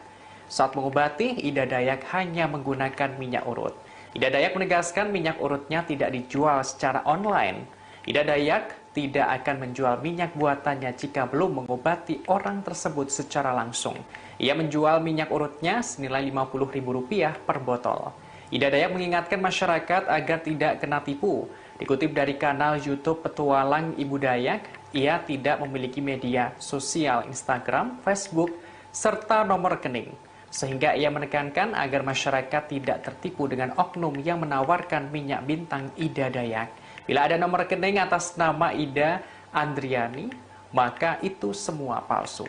Saat mengobati, Ida Dayak hanya menggunakan minyak urut. Ida Dayak menegaskan minyak urutnya tidak dijual secara online. Ida Dayak tidak akan menjual minyak buatannya jika belum mengobati orang tersebut secara langsung. Ia menjual minyak urutnya senilai Rp50.000 per botol. Ida Dayak mengingatkan masyarakat agar tidak kena tipu. Dikutip dari kanal YouTube Petualang Ibu Dayak, ia tidak memiliki media sosial Instagram, Facebook, serta nomor rekening. Sehingga ia menekankan agar masyarakat tidak tertipu dengan oknum yang menawarkan minyak bintang Ida Dayak. Bila ada nomor rekening atas nama Ida Andriani, maka itu semua palsu.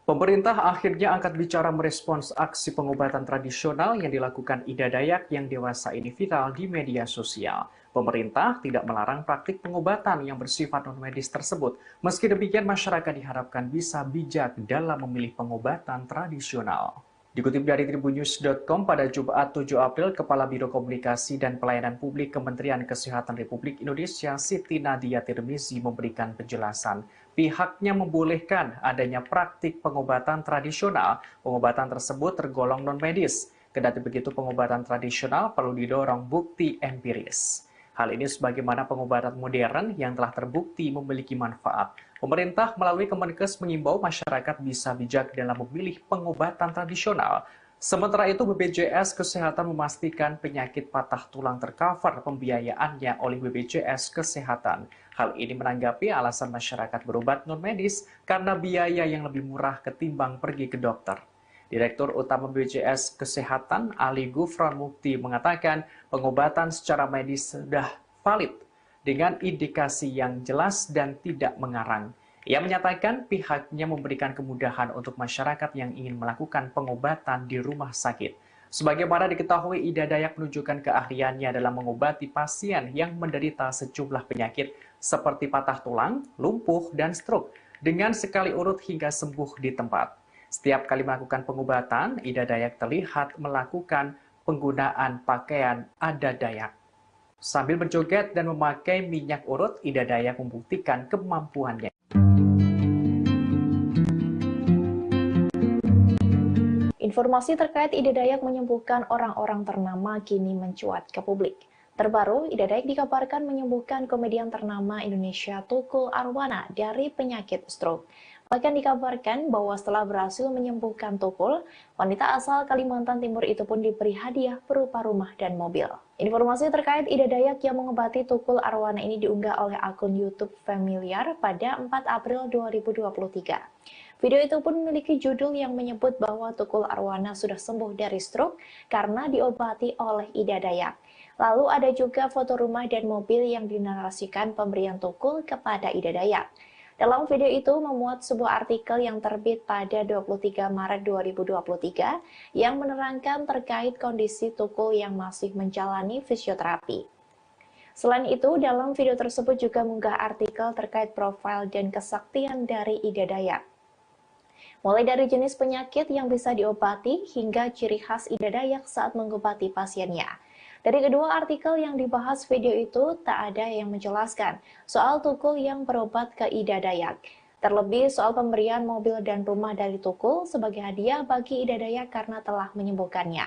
Pemerintah akhirnya angkat bicara merespons aksi pengobatan tradisional yang dilakukan Ida Dayak yang dewasa ini viral di media sosial. Pemerintah tidak melarang praktik pengobatan yang bersifat non-medis tersebut. Meski demikian, masyarakat diharapkan bisa bijak dalam memilih pengobatan tradisional. Dikutip dari tribunnews.com pada Jumat 7 April, Kepala Biro Komunikasi dan Pelayanan Publik Kementerian Kesehatan Republik Indonesia Siti Nadia Tirmizi memberikan penjelasan. Pihaknya membolehkan adanya praktik pengobatan tradisional. Pengobatan tersebut tergolong non-medis. Kendati begitu, pengobatan tradisional perlu didorong bukti empiris. Hal ini sebagaimana pengobatan modern yang telah terbukti memiliki manfaat. Pemerintah melalui Kemenkes mengimbau masyarakat bisa bijak dalam memilih pengobatan tradisional. Sementara itu, BPJS Kesehatan memastikan penyakit patah tulang tercover pembiayaannya oleh BPJS Kesehatan. Hal ini menanggapi alasan masyarakat berobat non-medis karena biaya yang lebih murah ketimbang pergi ke dokter. Direktur Utama BPJS Kesehatan Ali Gufron Mukti mengatakan pengobatan secara medis sudah valid dengan indikasi yang jelas dan tidak mengarang. Ia menyatakan pihaknya memberikan kemudahan untuk masyarakat yang ingin melakukan pengobatan di rumah sakit. Sebagaimana diketahui, Ida Dayak menunjukkan keahliannya dalam mengobati pasien yang menderita sejumlah penyakit seperti patah tulang, lumpuh, dan stroke dengan sekali urut hingga sembuh di tempat. Setiap kali melakukan pengobatan, Ida Dayak terlihat melakukan penggunaan pakaian adat Dayak. Sambil berjoget dan memakai minyak urut, Ida Dayak membuktikan kemampuannya. Informasi terkait Ida Dayak menyembuhkan orang-orang ternama kini mencuat ke publik. Terbaru, Ida Dayak dikabarkan menyembuhkan komedian ternama Indonesia Tukul Arwana dari penyakit stroke. Bahkan dikabarkan bahwa setelah berhasil menyembuhkan Tukul, wanita asal Kalimantan Timur itu pun diberi hadiah berupa rumah dan mobil. Informasi terkait Ida Dayak yang mengobati Tukul Arwana ini diunggah oleh akun YouTube Familiar pada 4 April 2023. Video itu pun memiliki judul yang menyebut bahwa Tukul Arwana sudah sembuh dari stroke karena diobati oleh Ida Dayak. Lalu ada juga foto rumah dan mobil yang dinarasikan pemberian Tukul kepada Ida Dayak. Dalam video itu memuat sebuah artikel yang terbit pada 23 Maret 2023 yang menerangkan terkait kondisi Tukul yang masih menjalani fisioterapi. Selain itu, dalam video tersebut juga mengunggah artikel terkait profil dan kesaktian dari Ida Dayak. Mulai dari jenis penyakit yang bisa diobati hingga ciri khas Ida Dayak saat mengobati pasiennya. Dari kedua artikel yang dibahas video itu, tak ada yang menjelaskan soal Tukul yang berobat ke Ida Dayak. Terlebih soal pemberian mobil dan rumah dari Tukul sebagai hadiah bagi Ida Dayak karena telah menyembuhkannya.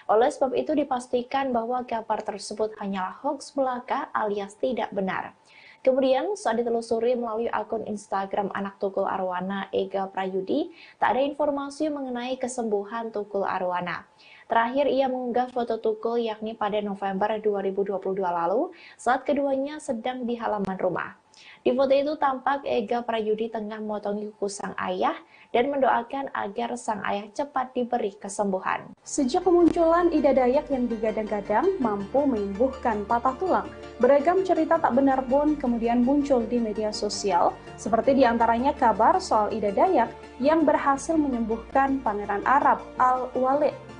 Oleh sebab itu dipastikan bahwa kabar tersebut hanyalah hoax belaka alias tidak benar. Kemudian saat ditelusuri melalui akun Instagram anak Tukul Arwana, Ega Prayudi, tak ada informasi mengenai kesembuhan Tukul Arwana. Terakhir ia mengunggah foto Tukul yakni pada November 2022 lalu saat keduanya sedang di halaman rumah. Di foto itu tampak Ega Prayudi tengah memotongi kuku sang ayah dan mendoakan agar sang ayah cepat diberi kesembuhan. Sejak kemunculan Ida Dayak yang digadang-gadang mampu menyembuhkan patah tulang, beragam cerita tak benar pun kemudian muncul di media sosial, seperti diantaranya kabar soal Ida Dayak yang berhasil menyembuhkan Pangeran Arab Al-Walid.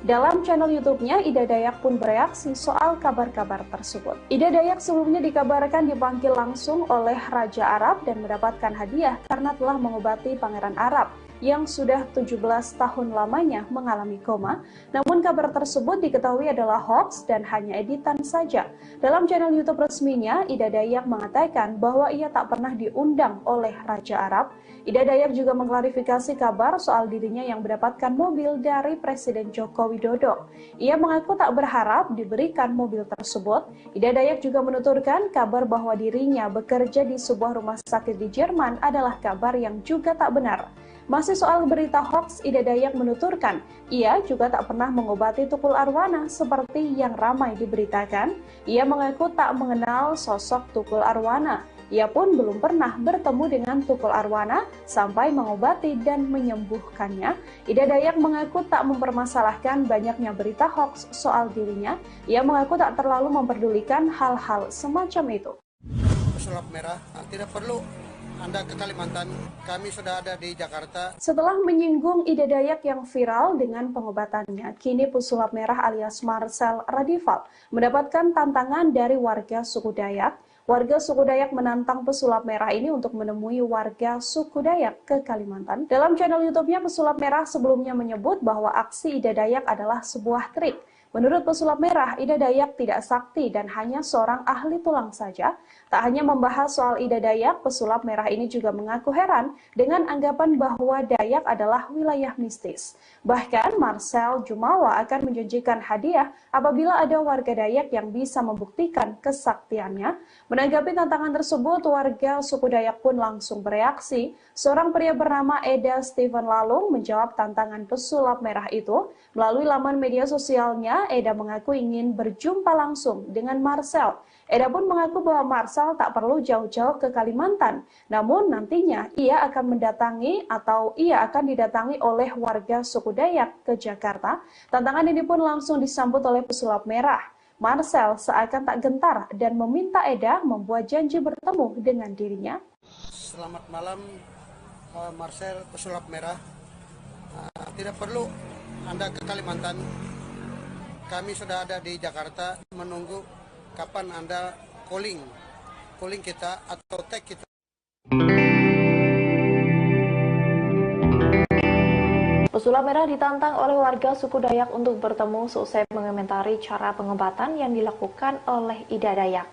Dalam channel YouTube-nya, Ida Dayak pun bereaksi soal kabar-kabar tersebut. Ida Dayak sebelumnya dikabarkan dipanggil langsung oleh Raja Arab dan mendapatkan hadiah karena telah mengobati Pangeran Arab yang sudah 17 tahun lamanya mengalami koma. Namun kabar tersebut diketahui adalah hoax dan hanya editan saja. Dalam channel YouTube resminya, Ida Dayak mengatakan bahwa ia tak pernah diundang oleh Raja Arab. Ida Dayak juga mengklarifikasi kabar soal dirinya yang mendapatkan mobil dari Presiden Joko Widodo. Ia mengaku tak berharap diberikan mobil tersebut. Ida Dayak juga menuturkan kabar bahwa dirinya bekerja di sebuah rumah sakit di Jerman adalah kabar yang juga tak benar. Masih soal berita hoax, Ida Dayak menuturkan, ia juga tak pernah mengobati Tukul Arwana seperti yang ramai diberitakan. Ia mengaku tak mengenal sosok Tukul Arwana. Ia pun belum pernah bertemu dengan Tukul Arwana sampai mengobati dan menyembuhkannya. Ida Dayak mengaku tak mempermasalahkan banyaknya berita hoax soal dirinya. Ia mengaku tak terlalu memperdulikan hal-hal semacam itu. Pesulap merah, tidak perlu Anda ke Kalimantan, kami sudah ada di Jakarta. Setelah menyinggung Ida Dayak yang viral dengan pengobatannya, kini pesulap merah alias Marcel Radival mendapatkan tantangan dari warga suku Dayak. Warga suku Dayak menantang pesulap merah ini untuk menemui warga suku Dayak ke Kalimantan. Dalam channel YouTube-nya, pesulap merah sebelumnya menyebut bahwa aksi Ida Dayak adalah sebuah trik. Menurut pesulap merah, Ida Dayak tidak sakti dan hanya seorang ahli tulang saja. Tak hanya membahas soal Ida Dayak, pesulap merah ini juga mengaku heran dengan anggapan bahwa Dayak adalah wilayah mistis. Bahkan Marcel Jumawa akan menjanjikan hadiah apabila ada warga Dayak yang bisa membuktikan kesaktiannya. Menanggapi tantangan tersebut, warga suku Dayak pun langsung bereaksi. Seorang pria bernama Eda Steven Lalung menjawab tantangan pesulap merah itu. Melalui laman media sosialnya, Eda mengaku ingin berjumpa langsung dengan Marcel. Eda pun mengaku bahwa Marcel tak perlu jauh-jauh ke Kalimantan. Namun nantinya ia akan didatangi oleh warga suku Dayak ke Jakarta. Tantangan ini pun langsung disambut oleh pesulap merah. Marcel seakan tak gentar dan meminta Eda membuat janji bertemu dengan dirinya. Selamat malam, Marcel pesulap merah. Tidak perlu Anda ke Kalimantan. Kami sudah ada di Jakarta menunggu kapan Anda calling kita atau tag kita. Pesulap merah ditantang oleh warga suku Dayak untuk bertemu seusai mengomentari cara pengobatan yang dilakukan oleh Ida Dayak.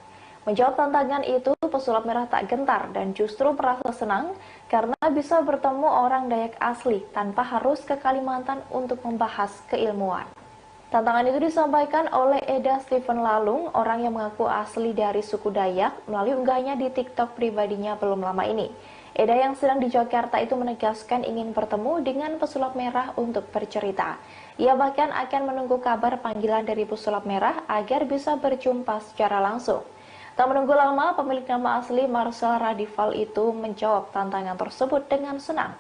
Menjawab tantangan itu, pesulap merah tak gentar dan justru merasa senang karena bisa bertemu orang Dayak asli tanpa harus ke Kalimantan untuk membahas keilmuan. Tantangan itu disampaikan oleh Eda Steven Lalung, orang yang mengaku asli dari suku Dayak, melalui unggahannya di TikTok pribadinya belum lama ini. Eda yang sedang di Jakarta itu menegaskan ingin bertemu dengan pesulap merah untuk bercerita. Ia bahkan akan menunggu kabar panggilan dari pesulap merah agar bisa berjumpa secara langsung. Tak menunggu lama, pemilik nama asli Marcel Radival itu menjawab tantangan tersebut dengan senang.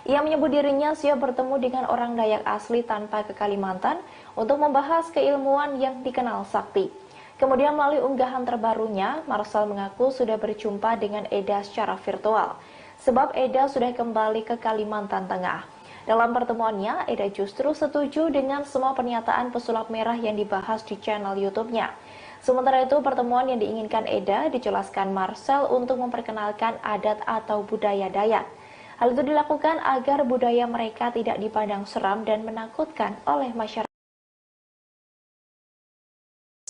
Ia menyebut dirinya siap bertemu dengan orang Dayak asli tanpa ke Kalimantan untuk membahas keilmuan yang dikenal sakti. Kemudian melalui unggahan terbarunya, Marcel mengaku sudah berjumpa dengan Eda secara virtual, sebab Eda sudah kembali ke Kalimantan Tengah. Dalam pertemuannya, Eda justru setuju dengan semua pernyataan pesulap merah yang dibahas di channel YouTube-nya. Sementara itu, pertemuan yang diinginkan Eda dijelaskan Marcel untuk memperkenalkan adat atau budaya Dayak. Hal itu dilakukan agar budaya mereka tidak dipandang seram dan menakutkan oleh masyarakat.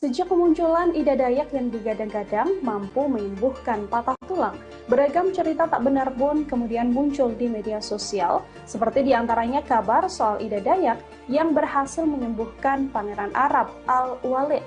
Sejak kemunculan Ida Dayak yang digadang-gadang mampu menyembuhkan patah tulang, beragam cerita tak benar pun kemudian muncul di media sosial, seperti diantaranya kabar soal Ida Dayak yang berhasil menyembuhkan Pangeran Arab Al-Walid.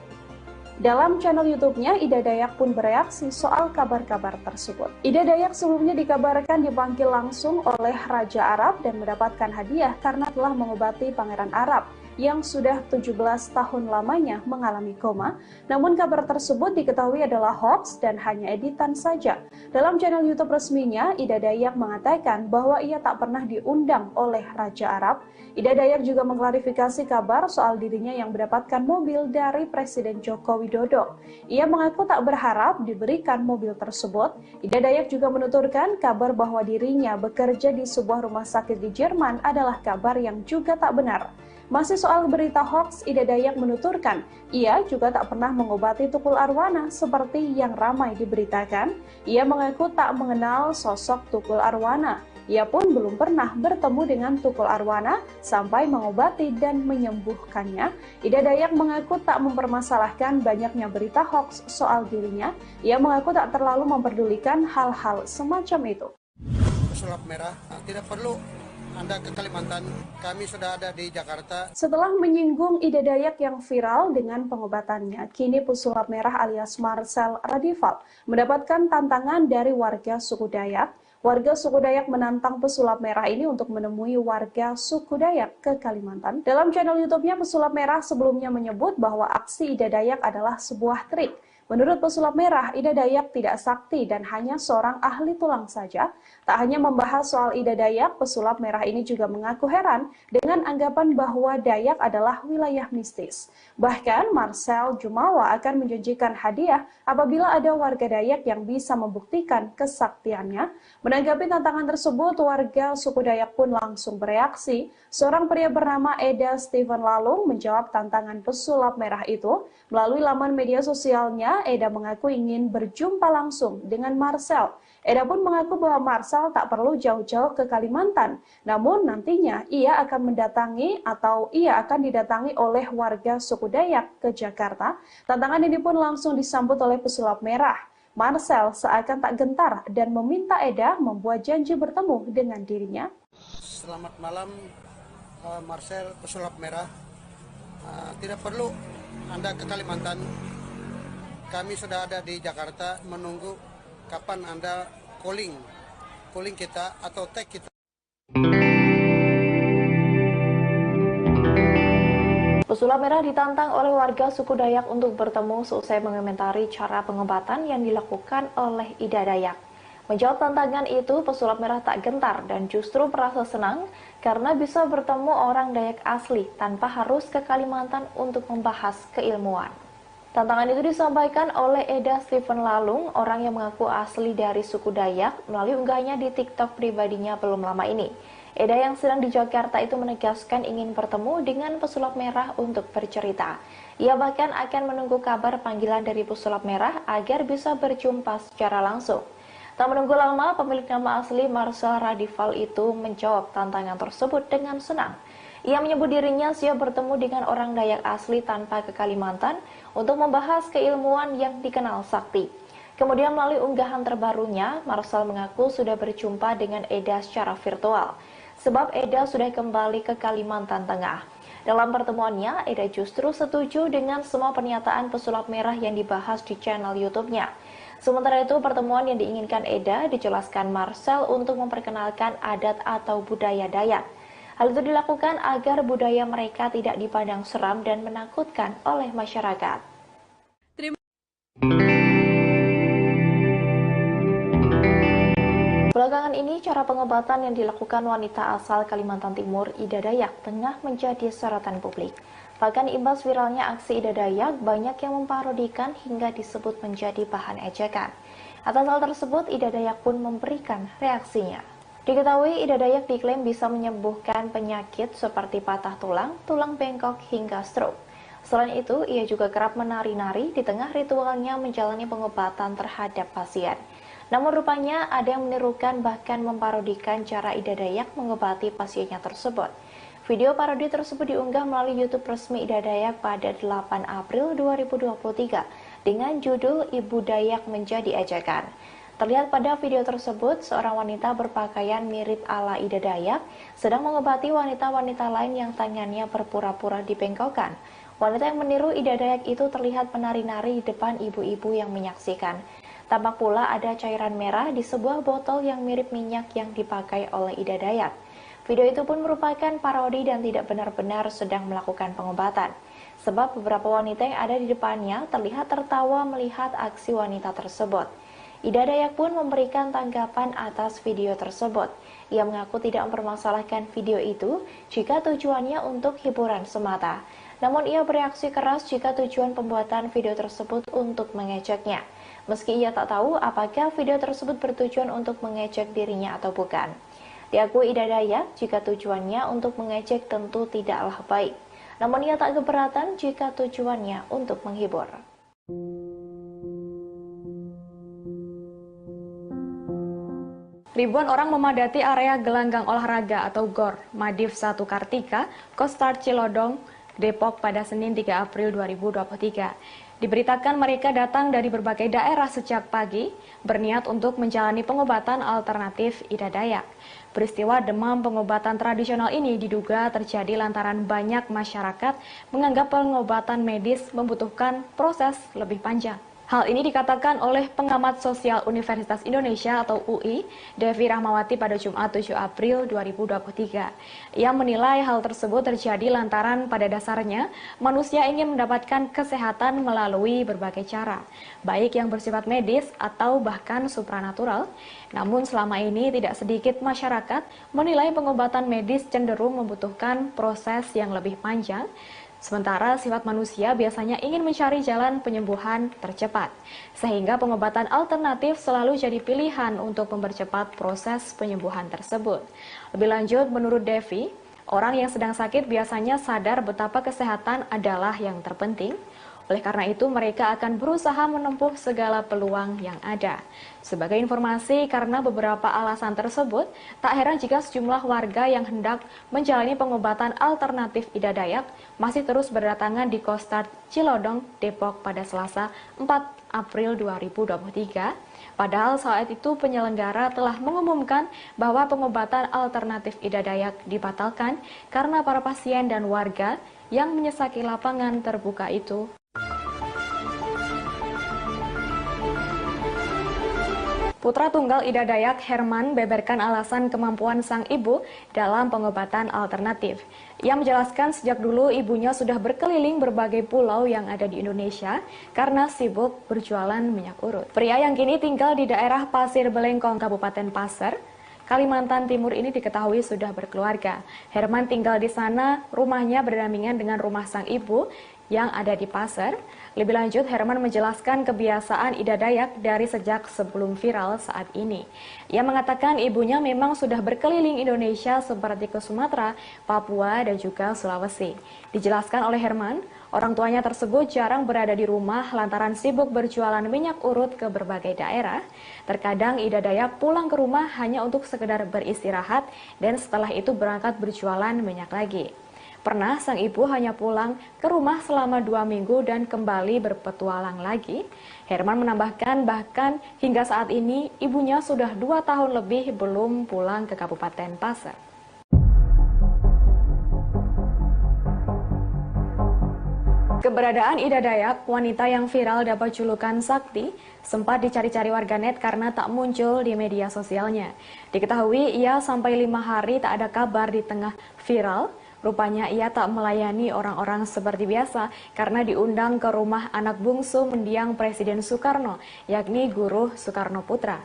Dalam channel YouTube-nya, Ida Dayak pun bereaksi soal kabar-kabar tersebut. Ida Dayak sebelumnya dikabarkan dipanggil langsung oleh Raja Arab dan mendapatkan hadiah karena telah mengobati Pangeran Arab yang sudah 17 tahun lamanya mengalami koma. Namun kabar tersebut diketahui adalah hoax dan hanya editan saja. Dalam channel YouTube resminya, Ida Dayak mengatakan bahwa ia tak pernah diundang oleh Raja Arab. Ida Dayak juga mengklarifikasi kabar soal dirinya yang mendapatkan mobil dari Presiden Joko Widodo. Ia mengaku tak berharap diberikan mobil tersebut. Ida Dayak juga menuturkan kabar bahwa dirinya bekerja di sebuah rumah sakit di Jerman adalah kabar yang juga tak benar. Masih soal berita hoax, Ida Dayak menuturkan, ia juga tak pernah mengobati Tukul Arwana seperti yang ramai diberitakan. Ia mengaku tak mengenal sosok Tukul Arwana. Ia pun belum pernah bertemu dengan Tukul Arwana sampai mengobati dan menyembuhkannya. Ida Dayak mengaku tak mempermasalahkan banyaknya berita hoaks soal dirinya. Ia mengaku tak terlalu memperdulikan hal-hal semacam itu. Pesulap merah, tidak perlu Anda ke Kalimantan, kami sudah ada di Jakarta. Setelah menyinggung Ida Dayak yang viral dengan pengobatannya, kini pesulap merah alias Marcel Radival mendapatkan tantangan dari warga suku Dayak. Warga suku Dayak menantang pesulap merah ini untuk menemui warga suku Dayak ke Kalimantan. Dalam channel YouTube-nya, pesulap merah sebelumnya menyebut bahwa aksi Ida Dayak adalah sebuah trik. Menurut pesulap merah, Ida Dayak tidak sakti dan hanya seorang ahli tulang saja. Tak hanya membahas soal Ida Dayak, pesulap merah ini juga mengaku heran dengan anggapan bahwa Dayak adalah wilayah mistis. Bahkan Marcel Jumawa akan menjanjikan hadiah apabila ada warga Dayak yang bisa membuktikan kesaktiannya. Menanggapi tantangan tersebut, warga suku Dayak pun langsung bereaksi. Seorang pria bernama Eda Steven Lalung menjawab tantangan pesulap merah itu. Melalui laman media sosialnya, Eda mengaku ingin berjumpa langsung dengan Marcel. Eda pun mengaku bahwa Marcel tak perlu jauh-jauh ke Kalimantan. Namun nantinya ia akan didatangi oleh warga suku Dayak ke Jakarta. Tantangan ini pun langsung disambut oleh pesulap merah. Marcel seakan tak gentar dan meminta Eda membuat janji bertemu dengan dirinya. Selamat malam, Marcel pesulap merah. Tidak perlu Anda ke Kalimantan, kami sudah ada di Jakarta menunggu kapan Anda calling kita atau tag kita. Pesulap merah ditantang oleh warga suku Dayak untuk bertemu seusai mengomentari cara pengobatan yang dilakukan oleh Ida Dayak. Menjawab tantangan itu, pesulap merah tak gentar dan justru merasa senang karena bisa bertemu orang Dayak asli tanpa harus ke Kalimantan untuk membahas keilmuan. Tantangan itu disampaikan oleh Eda Steven Lalung, orang yang mengaku asli dari suku Dayak, melalui unggahannya di TikTok pribadinya belum lama ini. Eda yang sedang di Jakarta itu menegaskan ingin bertemu dengan pesulap merah untuk bercerita. Ia bahkan akan menunggu kabar panggilan dari pesulap merah agar bisa berjumpa secara langsung. Tak menunggu lama, pemilik nama asli Marcel Radival itu menjawab tantangan tersebut dengan senang. Ia menyebut dirinya siap bertemu dengan orang Dayak asli tanpa ke Kalimantan untuk membahas keilmuan yang dikenal sakti. Kemudian melalui unggahan terbarunya, Marcel mengaku sudah berjumpa dengan Eda secara virtual, sebab Eda sudah kembali ke Kalimantan Tengah. Dalam pertemuannya, Eda justru setuju dengan semua pernyataan pesulap merah yang dibahas di channel YouTube-nya. Sementara itu, pertemuan yang diinginkan Eda dijelaskan Marcel untuk memperkenalkan adat atau budaya Dayak. Hal itu dilakukan agar budaya mereka tidak dipandang seram dan menakutkan oleh masyarakat. Belakangan ini, cara pengobatan yang dilakukan wanita asal Kalimantan Timur, Ida Dayak, tengah menjadi sorotan publik. Bahkan imbas viralnya aksi Ida Dayak, banyak yang memparodikan hingga disebut menjadi bahan ejekan. Atas hal tersebut, Ida Dayak pun memberikan reaksinya. Diketahui Ida Dayak diklaim bisa menyembuhkan penyakit seperti patah tulang, tulang bengkok, hingga stroke. Selain itu, ia juga kerap menari-nari di tengah ritualnya menjalani pengobatan terhadap pasien. Namun rupanya ada yang menirukan bahkan memparodikan cara Ida Dayak mengobati pasiennya tersebut. Video parodi tersebut diunggah melalui YouTube resmi Ida Dayak pada 8 April 2023 dengan judul Ibu Dayak Menjadi Ejekan. Terlihat pada video tersebut, seorang wanita berpakaian mirip ala Ida Dayak sedang mengobati wanita-wanita lain yang tangannya berpura-pura dibengkokkan. Wanita yang meniru Ida Dayak itu terlihat menari-nari di depan ibu-ibu yang menyaksikan. Tampak pula ada cairan merah di sebuah botol yang mirip minyak yang dipakai oleh Ida Dayak. Video itu pun merupakan parodi dan tidak benar-benar sedang melakukan pengobatan. Sebab beberapa wanita yang ada di depannya terlihat tertawa melihat aksi wanita tersebut. Ida Dayak pun memberikan tanggapan atas video tersebut. Ia mengaku tidak mempermasalahkan video itu jika tujuannya untuk hiburan semata. Namun ia bereaksi keras jika tujuan pembuatan video tersebut untuk mengejeknya. Meski ia tak tahu apakah video tersebut bertujuan untuk mengejek dirinya atau bukan. Diakui Ida Dayak jika tujuannya untuk mengejek tentu tidaklah baik. Namun ia tak keberatan jika tujuannya untuk menghibur. Ribuan orang memadati area gelanggang olahraga atau GOR Madiv 1 Kartika, Kostar Cilodong, Depok pada Senin 3 April 2023. Diberitakan mereka datang dari berbagai daerah sejak pagi, berniat untuk menjalani pengobatan alternatif Ida Dayak. Peristiwa demam pengobatan tradisional ini diduga terjadi lantaran banyak masyarakat menganggap pengobatan medis membutuhkan proses lebih panjang. Hal ini dikatakan oleh pengamat sosial Universitas Indonesia atau UI, Devi Rahmawati pada Jumat 7 April 2023. Ia menilai hal tersebut terjadi lantaran pada dasarnya manusia ingin mendapatkan kesehatan melalui berbagai cara, baik yang bersifat medis atau bahkan supranatural. Namun selama ini tidak sedikit masyarakat menilai pengobatan medis cenderung membutuhkan proses yang lebih panjang. Sementara sifat manusia biasanya ingin mencari jalan penyembuhan tercepat, sehingga pengobatan alternatif selalu jadi pilihan untuk mempercepat proses penyembuhan tersebut. Lebih lanjut, menurut Devi, orang yang sedang sakit biasanya sadar betapa kesehatan adalah yang terpenting. Oleh karena itu, mereka akan berusaha menempuh segala peluang yang ada. Sebagai informasi, karena beberapa alasan tersebut, tak heran jika sejumlah warga yang hendak menjalani pengobatan alternatif Ida Dayak masih terus berdatangan di Kostar Cilodong, Depok pada Selasa 4 April 2023. Padahal saat itu penyelenggara telah mengumumkan bahwa pengobatan alternatif Ida Dayak dibatalkan karena para pasien dan warga yang menyesaki lapangan terbuka itu. Putra tunggal Ida Dayak, Herman, beberkan alasan kemampuan sang ibu dalam pengobatan alternatif. Ia menjelaskan sejak dulu ibunya sudah berkeliling berbagai pulau yang ada di Indonesia karena sibuk berjualan minyak urut. Pria yang kini tinggal di daerah Pasir Belengkong, Kabupaten Pasir, Kalimantan Timur ini diketahui sudah berkeluarga. Herman tinggal di sana, rumahnya berdampingan dengan rumah sang ibu yang ada di Pasir. Lebih lanjut, Herman menjelaskan kebiasaan Ida Dayak dari sejak sebelum viral saat ini. Ia mengatakan ibunya memang sudah berkeliling Indonesia seperti ke Sumatera, Papua, dan juga Sulawesi. Dijelaskan oleh Herman, orang tuanya tersebut jarang berada di rumah lantaran sibuk berjualan minyak urut ke berbagai daerah. Terkadang Ida Dayak pulang ke rumah hanya untuk sekedar beristirahat dan setelah itu berangkat berjualan minyak lagi. Pernah sang ibu hanya pulang ke rumah selama 2 minggu dan kembali berpetualang lagi. Herman menambahkan bahkan hingga saat ini ibunya sudah 2 tahun lebih belum pulang ke Kabupaten Pasir. Keberadaan Ida Dayak, wanita yang viral dapat julukan Sakti, sempat dicari-cari warganet karena tak muncul di media sosialnya. Diketahui ia sampai 5 hari tak ada kabar di tengah viral. Rupanya ia tak melayani orang-orang seperti biasa karena diundang ke rumah anak bungsu mendiang Presiden Soekarno, yakni Guruh Soekarno Putra.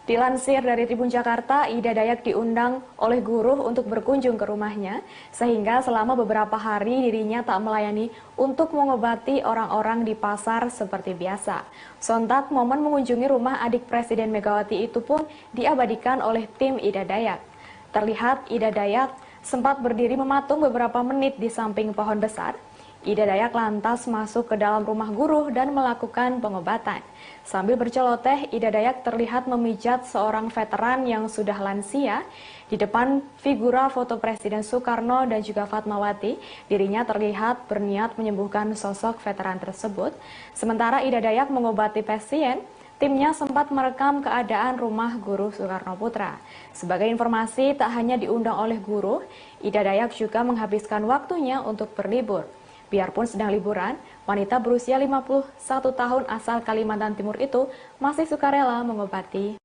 Dilansir dari Tribun Jakarta, Ida Dayak diundang oleh Guruh untuk berkunjung ke rumahnya, sehingga selama beberapa hari dirinya tak melayani untuk mengobati orang-orang di pasar seperti biasa. Sontak momen mengunjungi rumah adik Presiden Megawati itu pun diabadikan oleh tim Ida Dayak. Terlihat Ida Dayak sempat berdiri mematung beberapa menit di samping pohon besar. Ida Dayak lantas masuk ke dalam rumah Guruh dan melakukan pengobatan. Sambil berceloteh, Ida Dayak terlihat memijat seorang veteran yang sudah lansia. Di depan figura foto Presiden Soekarno dan juga Fatmawati, dirinya terlihat berniat menyembuhkan sosok veteran tersebut. Sementara Ida Dayak mengobati pasien, timnya sempat merekam keadaan rumah Guruh Soekarno Putra. Sebagai informasi, tak hanya diundang oleh Guruh, Ida Dayak juga menghabiskan waktunya untuk berlibur. Biarpun sedang liburan, wanita berusia 51 tahun asal Kalimantan Timur itu masih sukarela mengobati.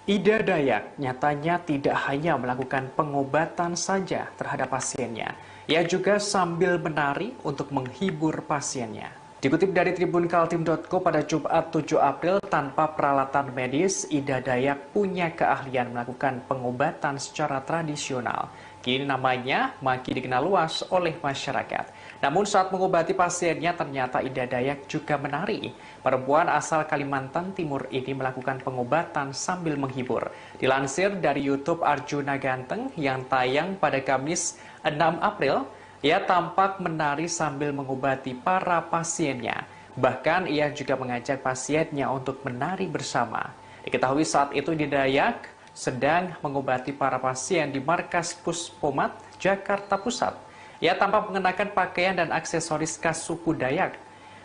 Ida Dayak nyatanya tidak hanya melakukan pengobatan saja terhadap pasiennya. Ia juga sambil menari untuk menghibur pasiennya. Dikutip dari tribunkaltim.co pada Jumat 7 April, tanpa peralatan medis, Ida Dayak punya keahlian melakukan pengobatan secara tradisional. Kini namanya makin dikenal luas oleh masyarakat. Namun saat mengobati pasiennya, ternyata Ida Dayak juga menari. Perempuan asal Kalimantan Timur ini melakukan pengobatan sambil menghibur. Dilansir dari YouTube Arjuna Ganteng yang tayang pada Kamis 6 April, ia tampak menari sambil mengobati para pasiennya. Bahkan ia juga mengajak pasiennya untuk menari bersama. Diketahui saat itu Ida Dayak sedang mengobati para pasien di Markas Puspomat, Jakarta Pusat. Ia tampak mengenakan pakaian dan aksesoris khas suku Dayak.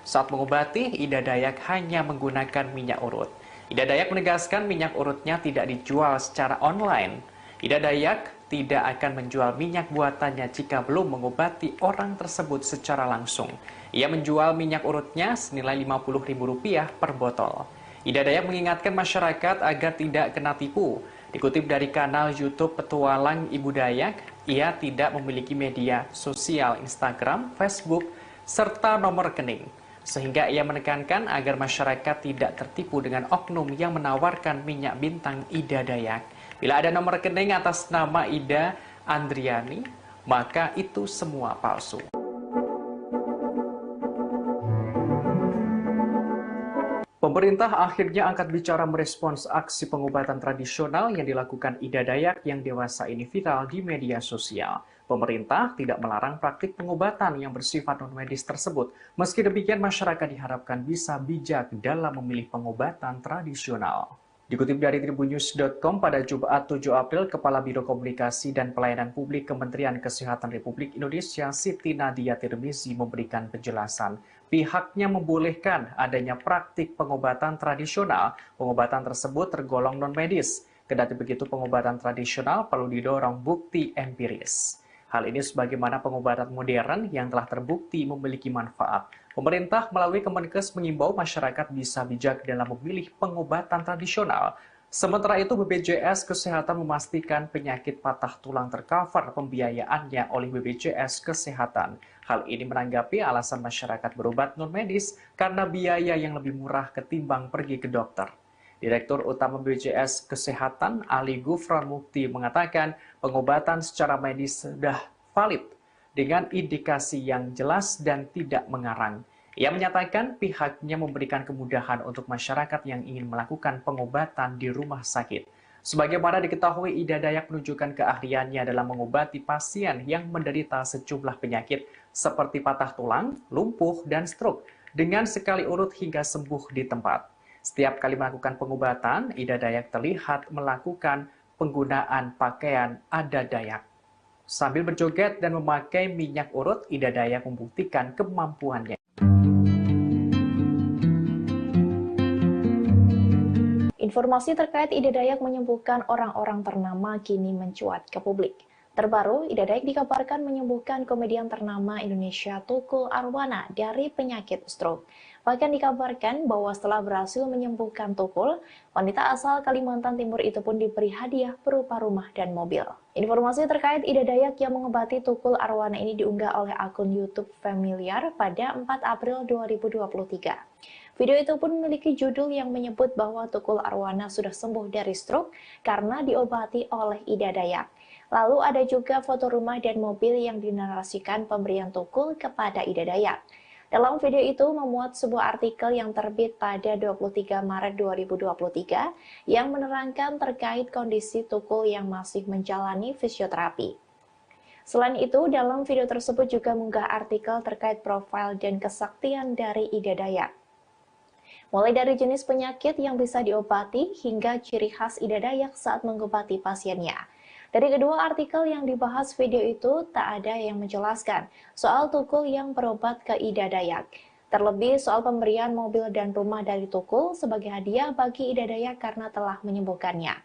Saat mengobati, Ida Dayak hanya menggunakan minyak urut. Ida Dayak menegaskan minyak urutnya tidak dijual secara online. Ida Dayak tidak akan menjual minyak buatannya jika belum mengobati orang tersebut secara langsung. Ia menjual minyak urutnya senilai Rp50.000 per botol. Ida Dayak mengingatkan masyarakat agar tidak kena tipu. Dikutip dari kanal YouTube Petualang Ibu Dayak, ia tidak memiliki media sosial Instagram, Facebook, serta nomor rekening. Sehingga ia menekankan agar masyarakat tidak tertipu dengan oknum yang menawarkan minyak bintang Ida Dayak. Bila ada nomor rekening atas nama Ida Andriani, maka itu semua palsu. Pemerintah akhirnya angkat bicara merespons aksi pengobatan tradisional yang dilakukan Ida Dayak yang dewasa ini viral di media sosial. Pemerintah tidak melarang praktik pengobatan yang bersifat non-medis tersebut. Meski demikian, masyarakat diharapkan bisa bijak dalam memilih pengobatan tradisional. Dikutip dari tribunnews.com pada Jumat 7 April, Kepala Biro Komunikasi dan Pelayanan Publik Kementerian Kesehatan Republik Indonesia Siti Nadia Tirmizi memberikan penjelasan. Pihaknya membolehkan adanya praktik pengobatan tradisional. Pengobatan tersebut tergolong non-medis. Kendati begitu, pengobatan tradisional perlu didorong bukti empiris. Hal ini sebagaimana pengobatan modern yang telah terbukti memiliki manfaat. Pemerintah melalui Kemenkes mengimbau masyarakat bisa bijak dalam memilih pengobatan tradisional. Sementara itu, BPJS Kesehatan memastikan penyakit patah tulang tercover pembiayaannya oleh BPJS Kesehatan. Hal ini menanggapi alasan masyarakat berobat non-medis karena biaya yang lebih murah ketimbang pergi ke dokter. Direktur Utama BPJS Kesehatan Ali Gufron Mukti mengatakan pengobatan secara medis sudah valid dengan indikasi yang jelas dan tidak mengarang. Ia menyatakan pihaknya memberikan kemudahan untuk masyarakat yang ingin melakukan pengobatan di rumah sakit. Sebagaimana diketahui, Ida Dayak menunjukkan keahliannya dalam mengobati pasien yang menderita sejumlah penyakit seperti patah tulang, lumpuh, dan stroke dengan sekali urut hingga sembuh di tempat. Setiap kali melakukan pengobatan, Ida Dayak terlihat melakukan penggunaan pakaian adat Dayak. Sambil berjoget dan memakai minyak urut, Ida Dayak membuktikan kemampuannya. Informasi terkait Ida Dayak menyembuhkan orang-orang ternama kini mencuat ke publik. Terbaru, Ida Dayak dikabarkan menyembuhkan komedian ternama Indonesia Tukul Arwana dari penyakit stroke. Bahkan dikabarkan bahwa setelah berhasil menyembuhkan Tukul, wanita asal Kalimantan Timur itu pun diberi hadiah berupa rumah dan mobil. Informasi terkait Ida Dayak yang mengobati Tukul Arwana ini diunggah oleh akun YouTube Familiar pada 4 April 2023. Video itu pun memiliki judul yang menyebut bahwa Tukul Arwana sudah sembuh dari stroke karena diobati oleh Ida Dayak. Lalu ada juga foto rumah dan mobil yang dinarasikan pemberian Tukul kepada Ida Dayak. Dalam video itu memuat sebuah artikel yang terbit pada 23 Maret 2023 yang menerangkan terkait kondisi Tukul yang masih menjalani fisioterapi. Selain itu, dalam video tersebut juga mengunggah artikel terkait profil dan kesaktian dari Ida Dayak. Mulai dari jenis penyakit yang bisa diobati hingga ciri khas Ida Dayak saat mengobati pasiennya. Dari kedua artikel yang dibahas video itu, tak ada yang menjelaskan soal Tukul yang berobat ke Ida Dayak. Terlebih soal pemberian mobil dan rumah dari Tukul sebagai hadiah bagi Ida Dayak karena telah menyembuhkannya.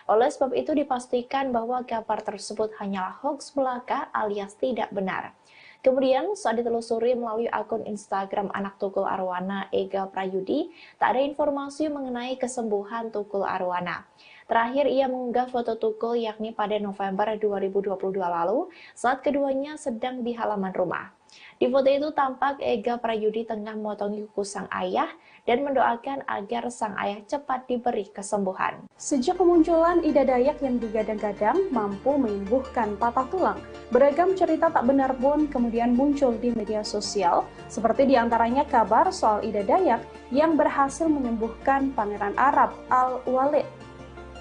Oleh sebab itu dipastikan bahwa kabar tersebut hanyalah hoax belaka alias tidak benar. Kemudian saat ditelusuri melalui akun Instagram anak Tukul Arwana, Ega Prayudi, tak ada informasi mengenai kesembuhan Tukul Arwana. Terakhir ia mengunggah foto Tukul yakni pada November 2022 lalu saat keduanya sedang di halaman rumah. Di foto itu tampak Ega Prayudi tengah memotongi kuku sang ayah dan mendoakan agar sang ayah cepat diberi kesembuhan. Sejak kemunculan Ida Dayak yang digadang-gadang mampu menyembuhkan patah tulang, beragam cerita tak benar pun kemudian muncul di media sosial, seperti diantaranya kabar soal Ida Dayak yang berhasil menyembuhkan Pangeran Arab Al-Walid.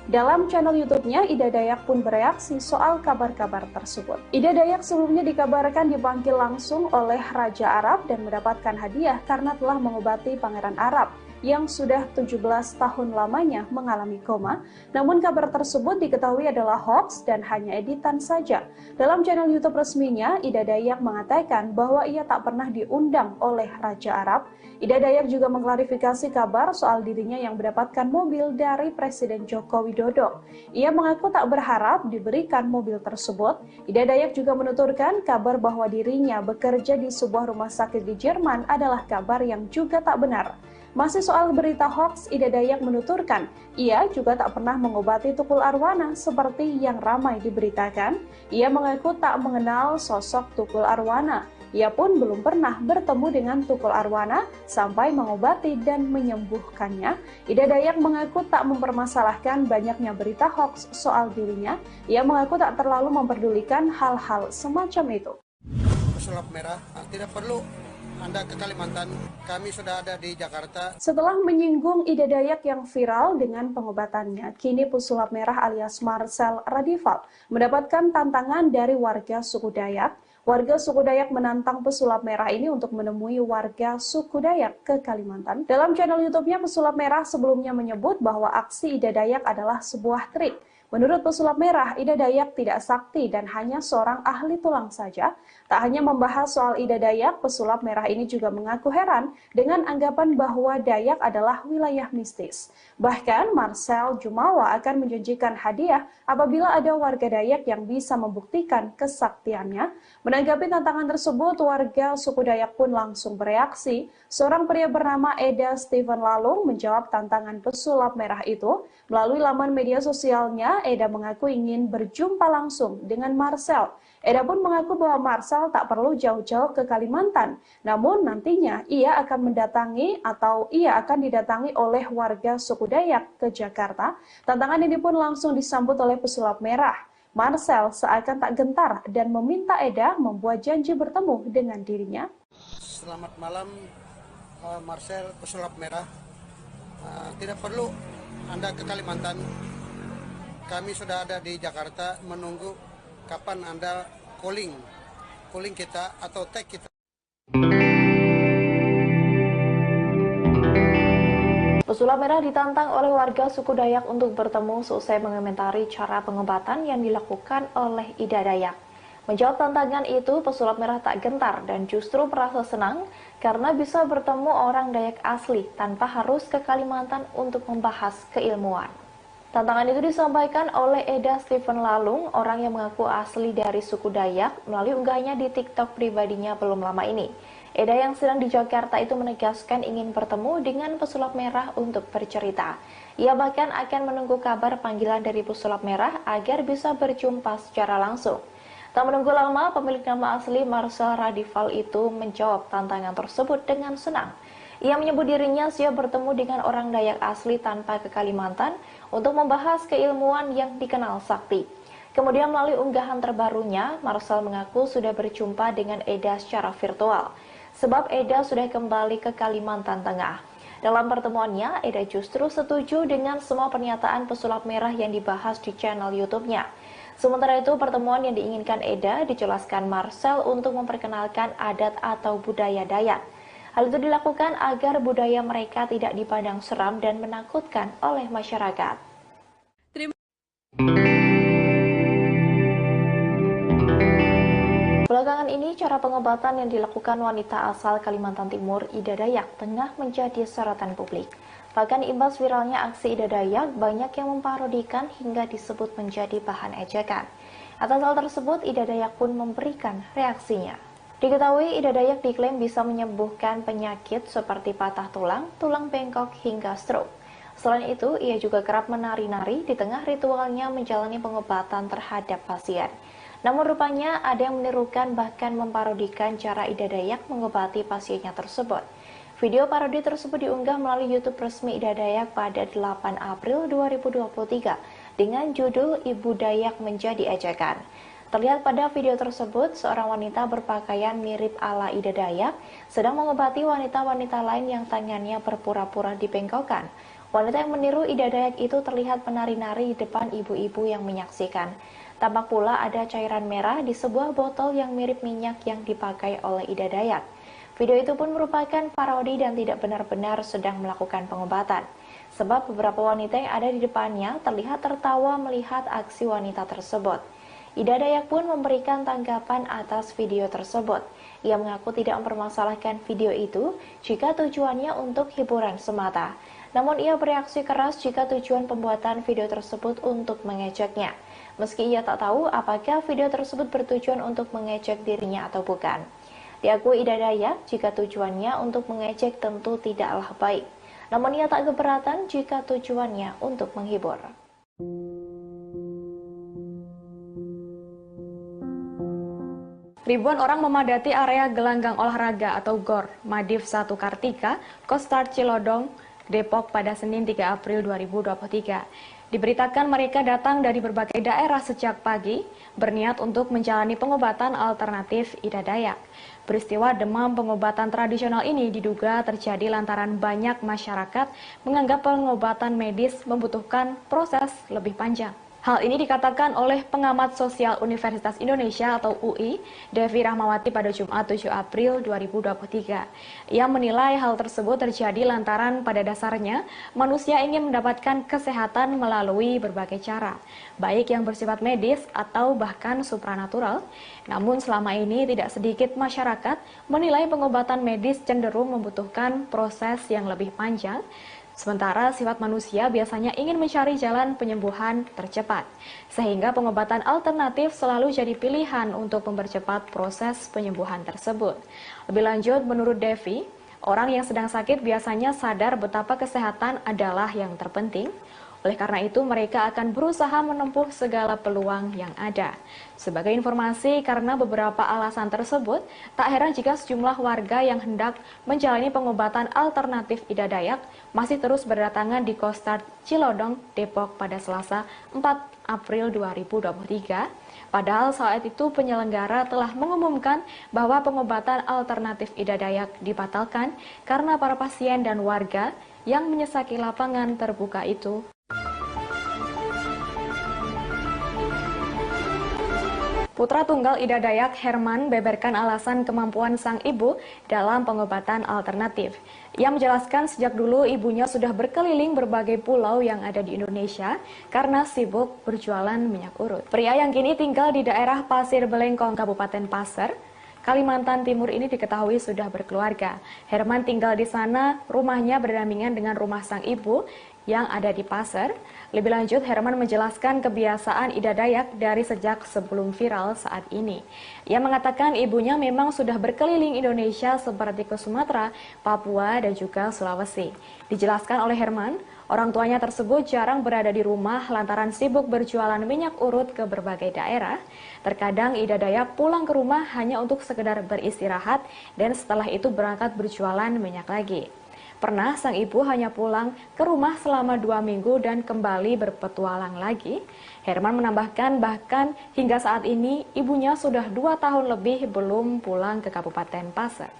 Dalam channel YouTube-nya, Ida Dayak pun bereaksi soal kabar-kabar tersebut. Ida Dayak sebelumnya dikabarkan dipanggil langsung oleh Raja Arab dan mendapatkan hadiah karena telah mengobati Pangeran Arab yang sudah 17 tahun lamanya mengalami koma. Namun kabar tersebut diketahui adalah hoax dan hanya editan saja. Dalam channel YouTube resminya, Ida Dayak mengatakan bahwa ia tak pernah diundang oleh Raja Arab. Ida Dayak juga mengklarifikasi kabar soal dirinya yang mendapatkan mobil dari Presiden Joko Widodo. Ia mengaku tak berharap diberikan mobil tersebut. Ida Dayak juga menuturkan kabar bahwa dirinya bekerja di sebuah rumah sakit di Jerman adalah kabar yang juga tak benar. Masih soal berita hoax, Ida Dayak menuturkan, ia juga tak pernah mengobati Tukul Arwana seperti yang ramai diberitakan. Ia mengaku tak mengenal sosok Tukul Arwana. Ia pun belum pernah bertemu dengan Tukul Arwana sampai mengobati dan menyembuhkannya. Ida Dayak mengaku tak mempermasalahkan banyaknya berita hoax soal dirinya. Ia mengaku tak terlalu memperdulikan hal-hal semacam itu. Pesulap merah, tidak perlu Anda ke Kalimantan, kami sudah ada di Jakarta. Setelah menyinggung Ida Dayak yang viral dengan pengobatannya, kini pesulap merah alias Marcel Radival mendapatkan tantangan dari warga suku Dayak. Warga suku Dayak menantang pesulap merah ini untuk menemui warga suku Dayak ke Kalimantan. Dalam channel YouTube-nya, pesulap merah sebelumnya menyebut bahwa aksi Ida Dayak adalah sebuah trik. Menurut pesulap merah, Ida Dayak tidak sakti dan hanya seorang ahli tulang saja. Tak hanya membahas soal Ida Dayak, pesulap merah ini juga mengaku heran dengan anggapan bahwa Dayak adalah wilayah mistis. Bahkan Marcel Jumawa akan menjanjikan hadiah apabila ada warga Dayak yang bisa membuktikan kesaktiannya. Menanggapi tantangan tersebut, warga suku Dayak pun langsung bereaksi. Seorang pria bernama Eda Steven Lalung menjawab tantangan pesulap merah itu. Melalui laman media sosialnya, Eda mengaku ingin berjumpa langsung dengan Marcel. Eda pun mengaku bahwa Marcel tak perlu jauh-jauh ke Kalimantan. Namun nantinya ia akan didatangi oleh warga suku Dayak ke Jakarta. Tantangan ini pun langsung disambut oleh pesulap merah. Marcel seakan tak gentar dan meminta Eda membuat janji bertemu dengan dirinya. Selamat malam, Marcel pesulap merah. Tidak perlu Anda ke Kalimantan. Kami sudah ada di Jakarta menunggu kapan Anda calling kita atau tag kita. Pesulap merah ditantang oleh warga suku Dayak untuk bertemu seusai mengomentari cara pengobatan yang dilakukan oleh Ida Dayak. Menjawab tantangan itu, pesulap merah tak gentar dan justru merasa senang karena bisa bertemu orang Dayak asli tanpa harus ke Kalimantan untuk membahas keilmuan. Tantangan itu disampaikan oleh Eda Steven Lalung, orang yang mengaku asli dari suku Dayak, melalui unggahannya di TikTok pribadinya belum lama ini. Eda yang sedang di Jakarta itu menegaskan ingin bertemu dengan pesulap merah untuk bercerita. Ia bahkan akan menunggu kabar panggilan dari pesulap merah agar bisa berjumpa secara langsung. Tak menunggu lama, pemilik nama asli Marcel Radival itu menjawab tantangan tersebut dengan senang. Ia menyebut dirinya siap bertemu dengan orang Dayak asli tanpa ke Kalimantan untuk membahas keilmuan yang dikenal sakti. Kemudian melalui unggahan terbarunya, Marcel mengaku sudah berjumpa dengan Eda secara virtual, sebab Eda sudah kembali ke Kalimantan Tengah. Dalam pertemuannya, Eda justru setuju dengan semua pernyataan pesulap merah yang dibahas di channel YouTube-nya. Sementara itu, pertemuan yang diinginkan Eda dijelaskan Marcel untuk memperkenalkan adat atau budaya Dayak. Hal itu dilakukan agar budaya mereka tidak dipandang seram dan menakutkan oleh masyarakat. Belakangan ini, cara pengobatan yang dilakukan wanita asal Kalimantan Timur, Ida Dayak, tengah menjadi sorotan publik. Bahkan imbas viralnya aksi Ida Dayak, banyak yang memparodikan hingga disebut menjadi bahan ejekan. Atas hal tersebut, Ida Dayak pun memberikan reaksinya. Diketahui Ida Dayak diklaim bisa menyembuhkan penyakit seperti patah tulang, tulang bengkok, hingga stroke. Selain itu, ia juga kerap menari-nari di tengah ritualnya menjalani pengobatan terhadap pasien. Namun rupanya ada yang menirukan bahkan memparodikan cara Ida Dayak mengobati pasiennya tersebut. Video parodi tersebut diunggah melalui YouTube resmi Ida Dayak pada 8 April 2023 dengan judul Ibu Dayak Menjadi Ejekan. Terlihat pada video tersebut, seorang wanita berpakaian mirip ala Ida Dayak sedang mengobati wanita-wanita lain yang tangannya berpura-pura dibengkokkan. Wanita yang meniru Ida Dayak itu terlihat menari-nari di depan ibu-ibu yang menyaksikan. Tampak pula ada cairan merah di sebuah botol yang mirip minyak yang dipakai oleh Ida Dayak. Video itu pun merupakan parodi dan tidak benar-benar sedang melakukan pengobatan. Sebab beberapa wanita yang ada di depannya terlihat tertawa melihat aksi wanita tersebut. Ida Dayak pun memberikan tanggapan atas video tersebut. Ia mengaku tidak mempermasalahkan video itu jika tujuannya untuk hiburan semata. Namun ia bereaksi keras jika tujuan pembuatan video tersebut untuk mengejeknya. Meski ia tak tahu apakah video tersebut bertujuan untuk mengejek dirinya atau bukan. Diakui Ida Dayak jika tujuannya untuk mengejek tentu tidaklah baik. Namun ia tak keberatan jika tujuannya untuk menghibur. Ribuan orang memadati area gelanggang olahraga atau GOR Madiv 1 Kartika, Kostar Cilodong, Depok pada Senin 3 April 2023. Diberitakan mereka datang dari berbagai daerah sejak pagi, berniat untuk menjalani pengobatan alternatif Ida Dayak. Peristiwa demam pengobatan tradisional ini diduga terjadi lantaran banyak masyarakat menganggap pengobatan medis membutuhkan proses lebih panjang. Hal ini dikatakan oleh pengamat sosial Universitas Indonesia atau UI, Devi Rahmawati pada Jumat 7 April 2023. Ia menilai hal tersebut terjadi lantaran pada dasarnya manusia ingin mendapatkan kesehatan melalui berbagai cara, baik yang bersifat medis atau bahkan supranatural. Namun selama ini tidak sedikit masyarakat menilai pengobatan medis cenderung membutuhkan proses yang lebih panjang. Sementara sifat manusia biasanya ingin mencari jalan penyembuhan tercepat, sehingga pengobatan alternatif selalu jadi pilihan untuk mempercepat proses penyembuhan tersebut. Lebih lanjut, menurut Devi, orang yang sedang sakit biasanya sadar betapa kesehatan adalah yang terpenting. Oleh karena itu, mereka akan berusaha menempuh segala peluang yang ada. Sebagai informasi, karena beberapa alasan tersebut, tak heran jika sejumlah warga yang hendak menjalani pengobatan alternatif Ida Dayak masih terus berdatangan di Kostar Cilodong, Depok pada Selasa 4 April 2023. Padahal saat itu penyelenggara telah mengumumkan bahwa pengobatan alternatif Ida Dayak dibatalkan karena para pasien dan warga yang menyesaki lapangan terbuka itu. Putra tunggal Ida Dayak, Herman, beberkan alasan kemampuan sang ibu dalam pengobatan alternatif. Ia menjelaskan sejak dulu ibunya sudah berkeliling berbagai pulau yang ada di Indonesia karena sibuk berjualan minyak urut. Pria yang kini tinggal di daerah Pasir Belengkong, Kabupaten Pasir, Kalimantan Timur ini diketahui sudah berkeluarga. Herman tinggal di sana, rumahnya berdampingan dengan rumah sang ibu yang ada di Pasir. Lebih lanjut, Herman menjelaskan kebiasaan Ida Dayak dari sejak sebelum viral saat ini. Ia mengatakan ibunya memang sudah berkeliling Indonesia seperti ke Sumatera, Papua, dan juga Sulawesi. Dijelaskan oleh Herman, orang tuanya tersebut jarang berada di rumah lantaran sibuk berjualan minyak urut ke berbagai daerah. Terkadang Ida Dayak pulang ke rumah hanya untuk sekedar beristirahat dan setelah itu berangkat berjualan minyak lagi. Pernah sang ibu hanya pulang ke rumah selama 2 minggu dan kembali berpetualang lagi. Herman menambahkan bahkan hingga saat ini ibunya sudah 2 tahun lebih belum pulang ke Kabupaten Pasir.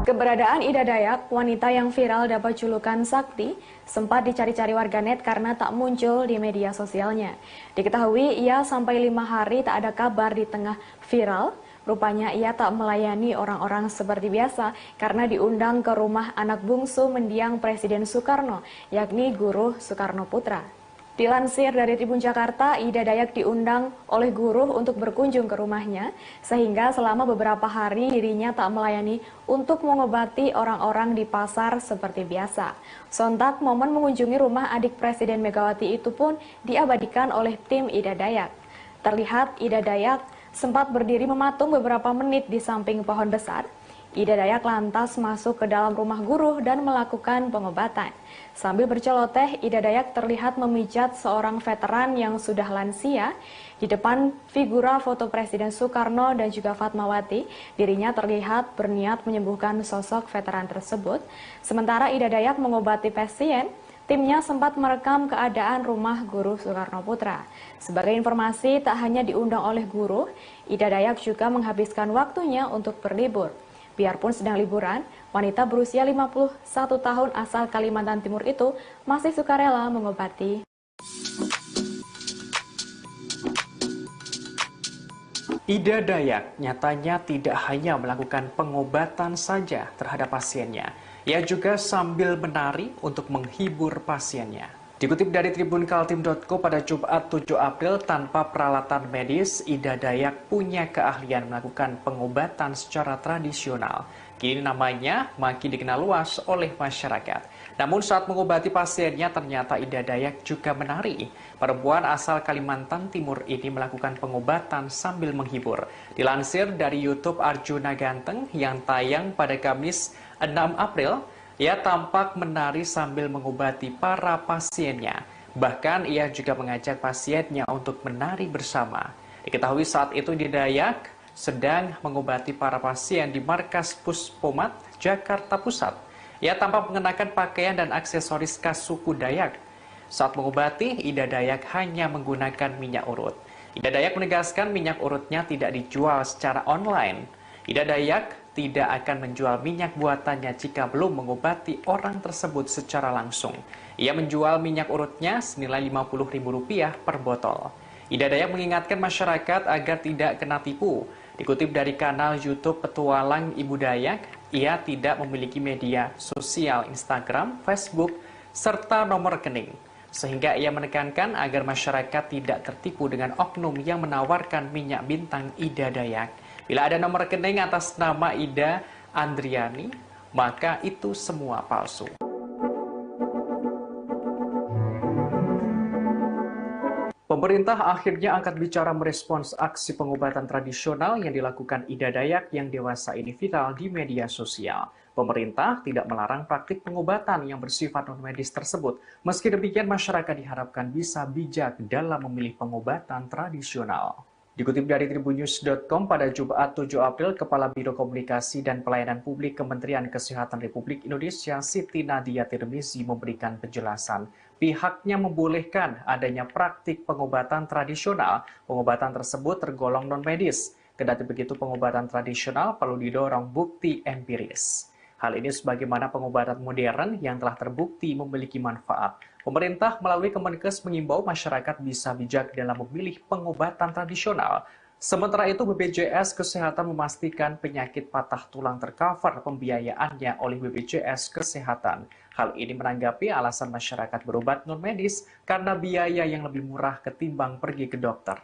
Keberadaan Ida Dayak, wanita yang viral dapat julukan Sakti, sempat dicari-cari warganet karena tak muncul di media sosialnya. Diketahui ia sampai 5 hari tak ada kabar di tengah viral. Rupanya ia tak melayani orang-orang seperti biasa karena diundang ke rumah anak bungsu mendiang Presiden Soekarno, yakni Guru Soekarno Putra. Dilansir dari Tribun Jakarta, Ida Dayak diundang oleh Guru untuk berkunjung ke rumahnya, sehingga selama beberapa hari dirinya tak melayani untuk mengobati orang-orang di pasar seperti biasa. Sontak momen mengunjungi rumah adik Presiden Megawati itu pun diabadikan oleh tim Ida Dayak. Terlihat Ida Dayak sempat berdiri mematung beberapa menit di samping pohon besar. Ida Dayak lantas masuk ke dalam rumah Guru dan melakukan pengobatan. Sambil berceloteh, Ida Dayak terlihat memijat seorang veteran yang sudah lansia. Di depan figura foto Presiden Soekarno dan juga Fatmawati, dirinya terlihat berniat menyembuhkan sosok veteran tersebut. Sementara Ida Dayak mengobati pasien, timnya sempat merekam keadaan rumah Guru Soekarno Putra. Sebagai informasi, tak hanya diundang oleh Guru, Ida Dayak juga menghabiskan waktunya untuk berlibur. Biarpun sedang liburan, wanita berusia 51 tahun asal Kalimantan Timur itu masih sukarela mengobati. Ida Dayak nyatanya tidak hanya melakukan pengobatan saja terhadap pasiennya. Ia juga sambil menari untuk menghibur pasiennya. Dikutip dari tribunkaltim.co pada Jumat 7 April, tanpa peralatan medis, Ida Dayak punya keahlian melakukan pengobatan secara tradisional. Kini namanya makin dikenal luas oleh masyarakat. Namun saat mengobati pasiennya, ternyata Ida Dayak juga menari. Perempuan asal Kalimantan Timur ini melakukan pengobatan sambil menghibur. Dilansir dari YouTube Arjuna Ganteng yang tayang pada Kamis 6 April, ia tampak menari sambil mengobati para pasiennya. Bahkan ia juga mengajak pasiennya untuk menari bersama. Diketahui saat itu Ida Dayak sedang mengobati para pasien di Markas Puspomat, Jakarta Pusat. Ia tampak mengenakan pakaian dan aksesoris khas suku Dayak. Saat mengobati, Ida Dayak hanya menggunakan minyak urut. Ida Dayak menegaskan minyak urutnya tidak dijual secara online. Ida Dayak tidak akan menjual minyak buatannya jika belum mengobati orang tersebut secara langsung. Ia menjual minyak urutnya senilai Rp50.000 per botol. Ida Dayak mengingatkan masyarakat agar tidak kena tipu. Dikutip dari kanal YouTube Petualang Ibu Dayak, ia tidak memiliki media sosial Instagram, Facebook, serta nomor rekening. Sehingga ia menekankan agar masyarakat tidak tertipu dengan oknum yang menawarkan minyak bintang Ida Dayak. Bila ada nomor rekening atas nama Ida Andriani, maka itu semua palsu. Pemerintah akhirnya angkat bicara merespons aksi pengobatan tradisional yang dilakukan Ida Dayak yang dewasa ini viral di media sosial. Pemerintah tidak melarang praktik pengobatan yang bersifat non-medis tersebut. Meski demikian, masyarakat diharapkan bisa bijak dalam memilih pengobatan tradisional. Dikutip dari tribunnews.com pada Jumat 7 April, Kepala Biro Komunikasi dan Pelayanan Publik Kementerian Kesehatan Republik Indonesia Siti Nadia Tirmizi memberikan penjelasan. Pihaknya membolehkan adanya praktik pengobatan tradisional. Pengobatan tersebut tergolong non-medis. Kendati begitu, pengobatan tradisional perlu didorong bukti empiris. Hal ini sebagaimana pengobatan modern yang telah terbukti memiliki manfaat. Pemerintah melalui Kemenkes mengimbau masyarakat bisa bijak dalam memilih pengobatan tradisional. Sementara itu, BPJS Kesehatan memastikan penyakit patah tulang tercover pembiayaannya oleh BPJS Kesehatan. Hal ini menanggapi alasan masyarakat berobat non-medis karena biaya yang lebih murah ketimbang pergi ke dokter.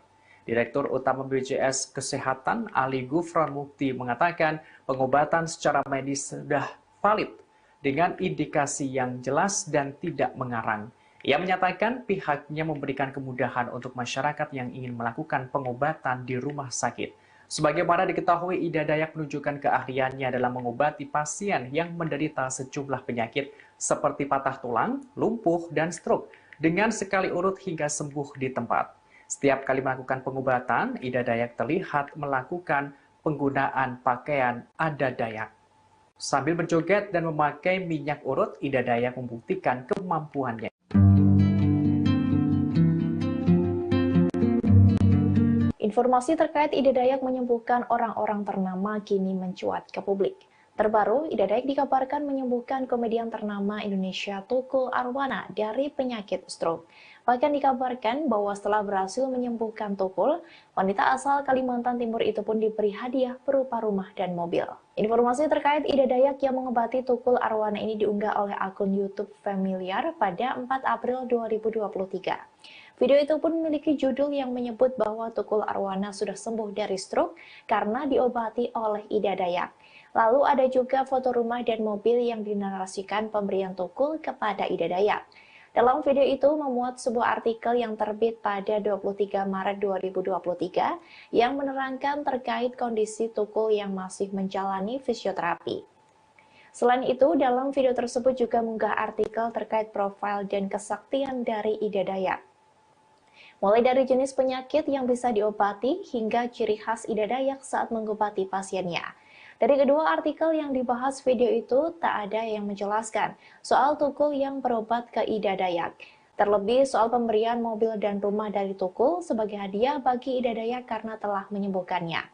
Direktur Utama BPJS Kesehatan Ali Gufron Mukti mengatakan pengobatan secara medis sudah valid dengan indikasi yang jelas dan tidak mengarang. Ia menyatakan pihaknya memberikan kemudahan untuk masyarakat yang ingin melakukan pengobatan di rumah sakit. Sebagaimana diketahui, Ida Dayak menunjukkan keahliannya dalam mengobati pasien yang menderita sejumlah penyakit seperti patah tulang, lumpuh, dan stroke dengan sekali urut hingga sembuh di tempat. Setiap kali melakukan pengobatan, Ida Dayak terlihat melakukan penggunaan pakaian adat Dayak. Sambil berjoget dan memakai minyak urut, Ida Dayak membuktikan kemampuannya. Informasi terkait Ida Dayak menyembuhkan orang-orang ternama kini mencuat ke publik. Terbaru, Ida Dayak dikabarkan menyembuhkan komedian ternama Indonesia Tukul Arwana dari penyakit stroke. Bahkan dikabarkan bahwa setelah berhasil menyembuhkan Tukul, wanita asal Kalimantan Timur itu pun diberi hadiah berupa rumah dan mobil. Informasi terkait Ida Dayak yang mengobati Tukul Arwana ini diunggah oleh akun YouTube Familiar pada 4 April 2023. Video itu pun memiliki judul yang menyebut bahwa Tukul Arwana sudah sembuh dari stroke karena diobati oleh Ida Dayak. Lalu ada juga foto rumah dan mobil yang dinarasikan pemberian Tukul kepada Ida Dayak. Dalam video itu memuat sebuah artikel yang terbit pada 23 Maret 2023 yang menerangkan terkait kondisi Tukul yang masih menjalani fisioterapi. Selain itu, dalam video tersebut juga mengunggah artikel terkait profil dan kesaktian dari Ida Dayak. Mulai dari jenis penyakit yang bisa diobati hingga ciri khas Ida Dayak saat mengobati pasiennya. Dari kedua artikel yang dibahas video itu, tak ada yang menjelaskan soal Tukul yang berobat ke Ida Dayak. Terlebih soal pemberian mobil dan rumah dari Tukul sebagai hadiah bagi Ida Dayak karena telah menyembuhkannya.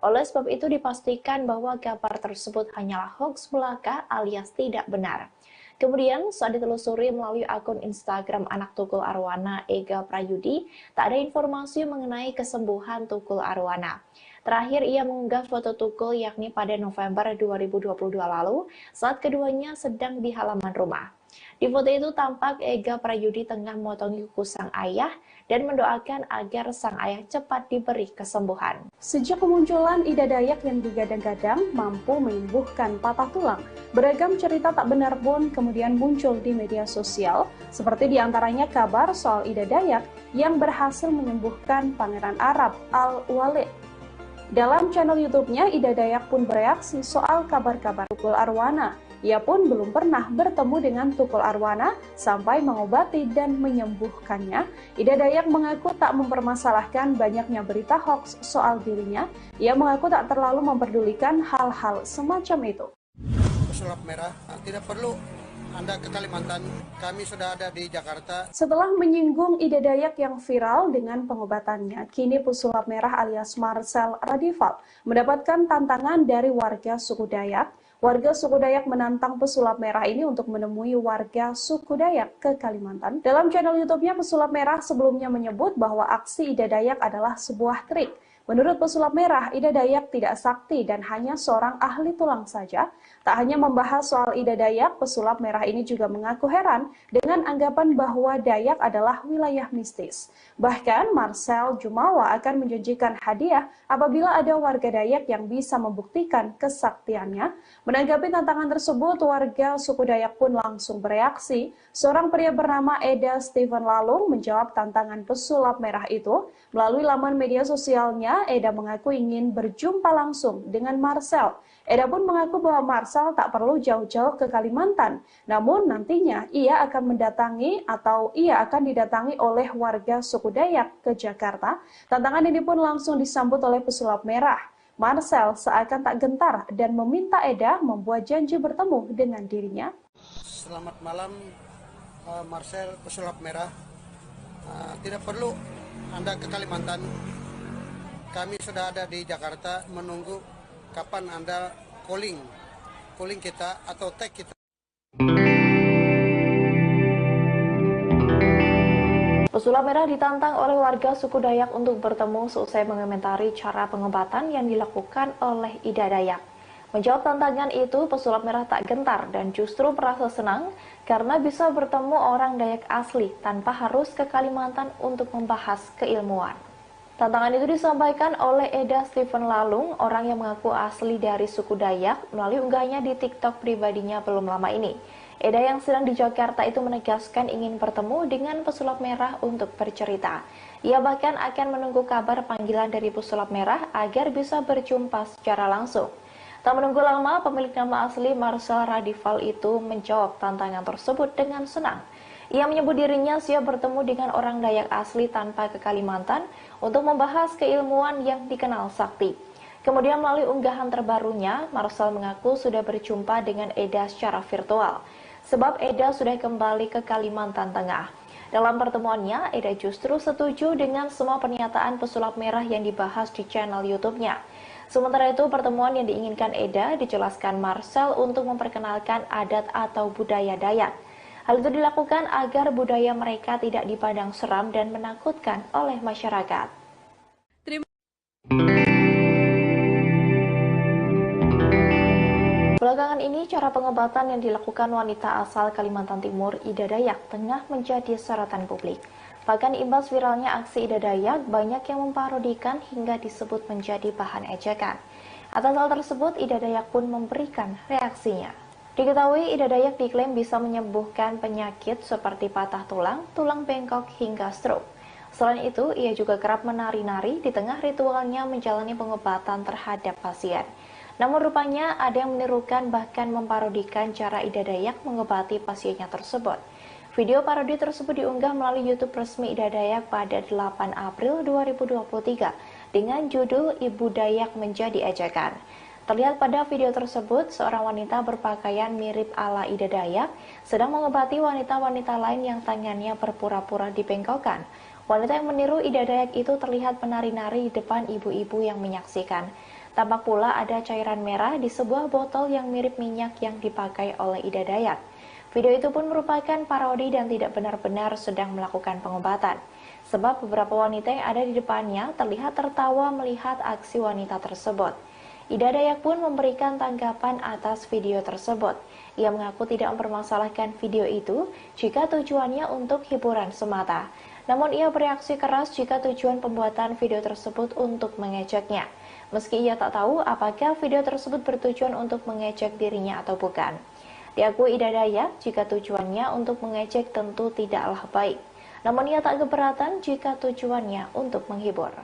Oleh sebab itu dipastikan bahwa kabar tersebut hanyalah hoax belaka alias tidak benar. Kemudian saat ditelusuri melalui akun Instagram anak Tukul Arwana, Ega Prayudi, tak ada informasi mengenai kesembuhan Tukul Arwana. Terakhir ia mengunggah foto Tukul yakni pada November 2022 lalu saat keduanya sedang di halaman rumah. Di foto itu tampak Ega Prayudi tengah memotongi kuku sang ayah dan mendoakan agar sang ayah cepat diberi kesembuhan. Sejak kemunculan Ida Dayak yang digadang-gadang mampu menyembuhkan patah tulang, beragam cerita tak benar pun kemudian muncul di media sosial, seperti diantaranya kabar soal Ida Dayak yang berhasil menyembuhkan Pangeran Arab Al-Walid. Dalam channel YouTube-nya, Ida Dayak pun bereaksi soal kabar-kabar Tukul Arwana. Ia pun belum pernah bertemu dengan Tukul Arwana sampai mengobati dan menyembuhkannya. Ida Dayak mengaku tak mempermasalahkan banyaknya berita hoax soal dirinya. Ia mengaku tak terlalu memperdulikan hal-hal semacam itu. Pesulap merah, tidak perlu Anda ke Kalimantan, kami sudah ada di Jakarta. Setelah menyinggung Ida Dayak yang viral dengan pengobatannya, kini pesulap merah alias Marcel Radival mendapatkan tantangan dari warga suku Dayak. Warga suku Dayak menantang pesulap merah ini untuk menemui warga suku Dayak ke Kalimantan. Dalam channel YouTube-nya, pesulap merah sebelumnya menyebut bahwa aksi Ida Dayak adalah sebuah trik. Menurut pesulap merah, Ida Dayak tidak sakti dan hanya seorang ahli tulang saja. Tak hanya membahas soal Ida Dayak, pesulap merah ini juga mengaku heran dengan anggapan bahwa Dayak adalah wilayah mistis. Bahkan Marcel Jumawa akan menjanjikan hadiah apabila ada warga Dayak yang bisa membuktikan kesaktiannya. Menanggapi tantangan tersebut, warga suku Dayak pun langsung bereaksi. Seorang pria bernama Eda Steven Lalung menjawab tantangan pesulap merah itu. Melalui laman media sosialnya, Eda mengaku ingin berjumpa langsung dengan Marcel. Eda pun mengaku bahwa Marcel tak perlu jauh-jauh ke Kalimantan. Namun nantinya ia akan didatangi oleh warga suku Dayak ke Jakarta. Tantangan ini pun langsung disambut oleh pesulap merah. Marcel seakan tak gentar dan meminta Eda membuat janji bertemu dengan dirinya. Selamat malam, Marcel pesulap merah. Tidak perlu Anda ke Kalimantan. Kami sudah ada di Jakarta menunggu kapan Anda calling kita atau tag kita. Pesulap merah ditantang oleh warga suku Dayak untuk bertemu seusai mengomentari cara pengobatan yang dilakukan oleh Ida Dayak. Menjawab tantangan itu, pesulap merah tak gentar dan justru merasa senang karena bisa bertemu orang Dayak asli tanpa harus ke Kalimantan untuk membahas keilmuan. Tantangan itu disampaikan oleh Eda Steven Lalung, orang yang mengaku asli dari suku Dayak, melalui unggahannya di TikTok pribadinya belum lama ini. Eda yang sedang di Jakarta itu menegaskan ingin bertemu dengan pesulap merah untuk bercerita. Ia bahkan akan menunggu kabar panggilan dari pesulap merah agar bisa berjumpa secara langsung. Tak menunggu lama, pemilik nama asli Marcel Radival itu menjawab tantangan tersebut dengan senang. Ia menyebut dirinya siap bertemu dengan orang Dayak asli tanpa ke Kalimantan untuk membahas keilmuan yang dikenal sakti. Kemudian melalui unggahan terbarunya, Marcel mengaku sudah berjumpa dengan Eda secara virtual, sebab Eda sudah kembali ke Kalimantan Tengah. Dalam pertemuannya, Eda justru setuju dengan semua pernyataan pesulap merah yang dibahas di channel YouTube-nya. Sementara itu, pertemuan yang diinginkan Eda dijelaskan Marcel untuk memperkenalkan adat atau budaya Dayak. Hal itu dilakukan agar budaya mereka tidak dipandang seram dan menakutkan oleh masyarakat. Belakangan ini, cara pengobatan yang dilakukan wanita asal Kalimantan Timur, Ida Dayak, tengah menjadi sorotan publik. Bahkan imbas viralnya aksi Ida Dayak, banyak yang memparodikan hingga disebut menjadi bahan ejekan. Atas hal tersebut, Ida Dayak pun memberikan reaksinya. Diketahui Ida Dayak diklaim bisa menyembuhkan penyakit seperti patah tulang, tulang bengkok, hingga stroke. Selain itu, ia juga kerap menari-nari di tengah ritualnya menjalani pengobatan terhadap pasien. Namun rupanya ada yang menirukan bahkan memparodikan cara Ida Dayak mengobati pasiennya tersebut. Video parodi tersebut diunggah melalui YouTube resmi Ida Dayak pada 8 April 2023 dengan judul Ibu Dayak Menjadi Ejekan. Terlihat pada video tersebut, seorang wanita berpakaian mirip ala Ida Dayak sedang mengobati wanita-wanita lain yang tangannya berpura-pura dibengkokkan. Wanita yang meniru Ida Dayak itu terlihat menari-nari di depan ibu-ibu yang menyaksikan. Tampak pula ada cairan merah di sebuah botol yang mirip minyak yang dipakai oleh Ida Dayak. Video itu pun merupakan parodi dan tidak benar-benar sedang melakukan pengobatan. Sebab beberapa wanita yang ada di depannya terlihat tertawa melihat aksi wanita tersebut. Ida Dayak pun memberikan tanggapan atas video tersebut. Ia mengaku tidak mempermasalahkan video itu jika tujuannya untuk hiburan semata. Namun ia bereaksi keras jika tujuan pembuatan video tersebut untuk mengejeknya. Meski ia tak tahu apakah video tersebut bertujuan untuk mengejek dirinya atau bukan. Diakui Ida Dayak jika tujuannya untuk mengejek tentu tidaklah baik. Namun ia tak keberatan jika tujuannya untuk menghibur.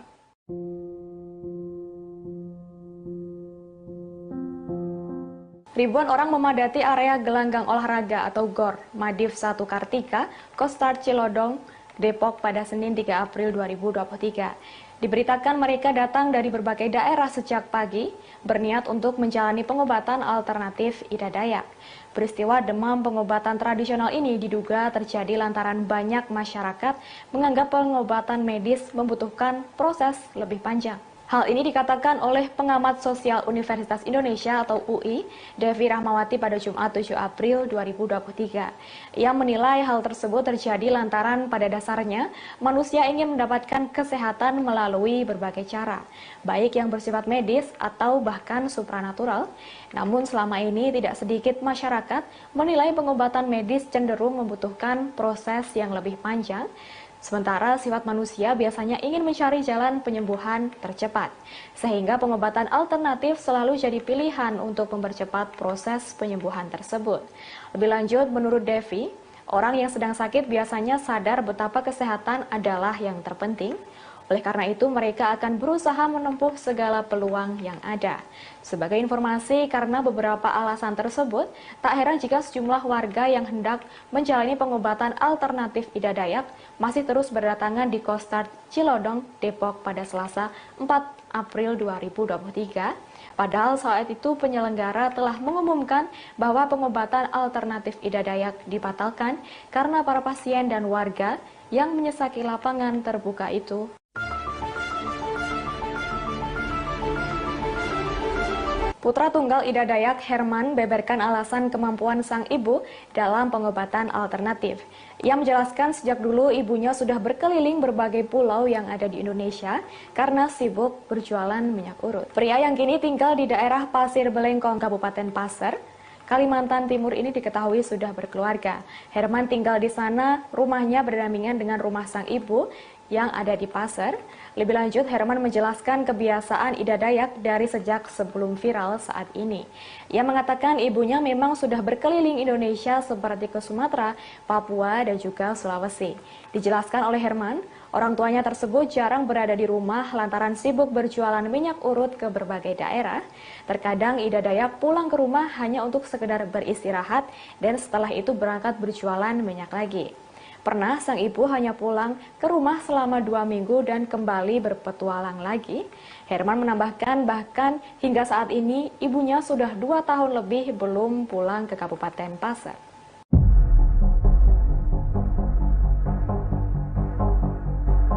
Ribuan orang memadati area gelanggang olahraga atau GOR Madiv 1 Kartika, Kostar Cilodong, Depok pada Senin 3 April 2023. Diberitakan mereka datang dari berbagai daerah sejak pagi, berniat untuk menjalani pengobatan alternatif Ida Dayak. Peristiwa demam pengobatan tradisional ini diduga terjadi lantaran banyak masyarakat menganggap pengobatan medis membutuhkan proses lebih panjang. Hal ini dikatakan oleh pengamat sosial Universitas Indonesia atau UI, Devi Rahmawati pada Jumat 7 April 2023. Ia menilai hal tersebut terjadi lantaran pada dasarnya manusia ingin mendapatkan kesehatan melalui berbagai cara, baik yang bersifat medis atau bahkan supranatural. Namun selama ini tidak sedikit masyarakat menilai pengobatan medis cenderung membutuhkan proses yang lebih panjang. Sementara sifat manusia biasanya ingin mencari jalan penyembuhan tercepat, sehingga pengobatan alternatif selalu jadi pilihan untuk mempercepat proses penyembuhan tersebut. Lebih lanjut, menurut Devi, orang yang sedang sakit biasanya sadar betapa kesehatan adalah yang terpenting. Oleh karena itu, mereka akan berusaha menempuh segala peluang yang ada. Sebagai informasi, karena beberapa alasan tersebut, tak heran jika sejumlah warga yang hendak menjalani pengobatan alternatif Ida Dayak masih terus berdatangan di Kostar Cilodong, Depok pada Selasa 4 April 2023. Padahal saat itu penyelenggara telah mengumumkan bahwa pengobatan alternatif Ida Dayak dibatalkan karena para pasien dan warga yang menyesaki lapangan terbuka itu. Putra tunggal Ida Dayak, Herman, beberkan alasan kemampuan sang ibu dalam pengobatan alternatif. Ia menjelaskan sejak dulu ibunya sudah berkeliling berbagai pulau yang ada di Indonesia karena sibuk berjualan minyak urut. Pria yang kini tinggal di daerah Pasir Belengkong, Kabupaten Pasir, Kalimantan Timur ini diketahui sudah berkeluarga. Herman tinggal di sana, rumahnya berdampingan dengan rumah sang ibu yang ada di Pasir. Lebih lanjut, Herman menjelaskan kebiasaan Ida Dayak dari sejak sebelum viral saat ini. Ia mengatakan ibunya memang sudah berkeliling Indonesia seperti ke Sumatera, Papua, dan juga Sulawesi. Dijelaskan oleh Herman, orang tuanya tersebut jarang berada di rumah lantaran sibuk berjualan minyak urut ke berbagai daerah. Terkadang Ida Dayak pulang ke rumah hanya untuk sekedar beristirahat dan setelah itu berangkat berjualan minyak lagi. Pernah sang ibu hanya pulang ke rumah selama 2 minggu dan kembali berpetualang lagi. Herman menambahkan bahkan hingga saat ini ibunya sudah 2 tahun lebih belum pulang ke Kabupaten Pasir.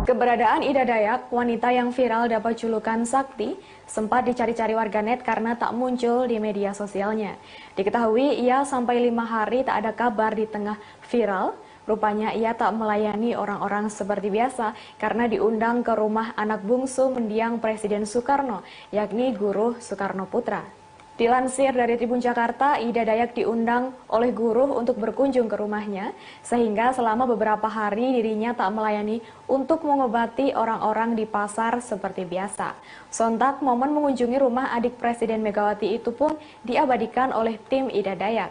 Keberadaan Ida Dayak, wanita yang viral dapat julukan Sakti, sempat dicari-cari warganet karena tak muncul di media sosialnya. Diketahui ia sampai 5 hari tak ada kabar di tengah viral. Rupanya ia tak melayani orang-orang seperti biasa karena diundang ke rumah anak bungsu mendiang Presiden Soekarno, yakni Guruh Soekarno Putra. Dilansir dari Tribun Jakarta, Ida Dayak diundang oleh Guruh untuk berkunjung ke rumahnya, sehingga selama beberapa hari dirinya tak melayani untuk mengobati orang-orang di pasar seperti biasa. Sontak momen mengunjungi rumah adik Presiden Megawati itu pun diabadikan oleh tim Ida Dayak.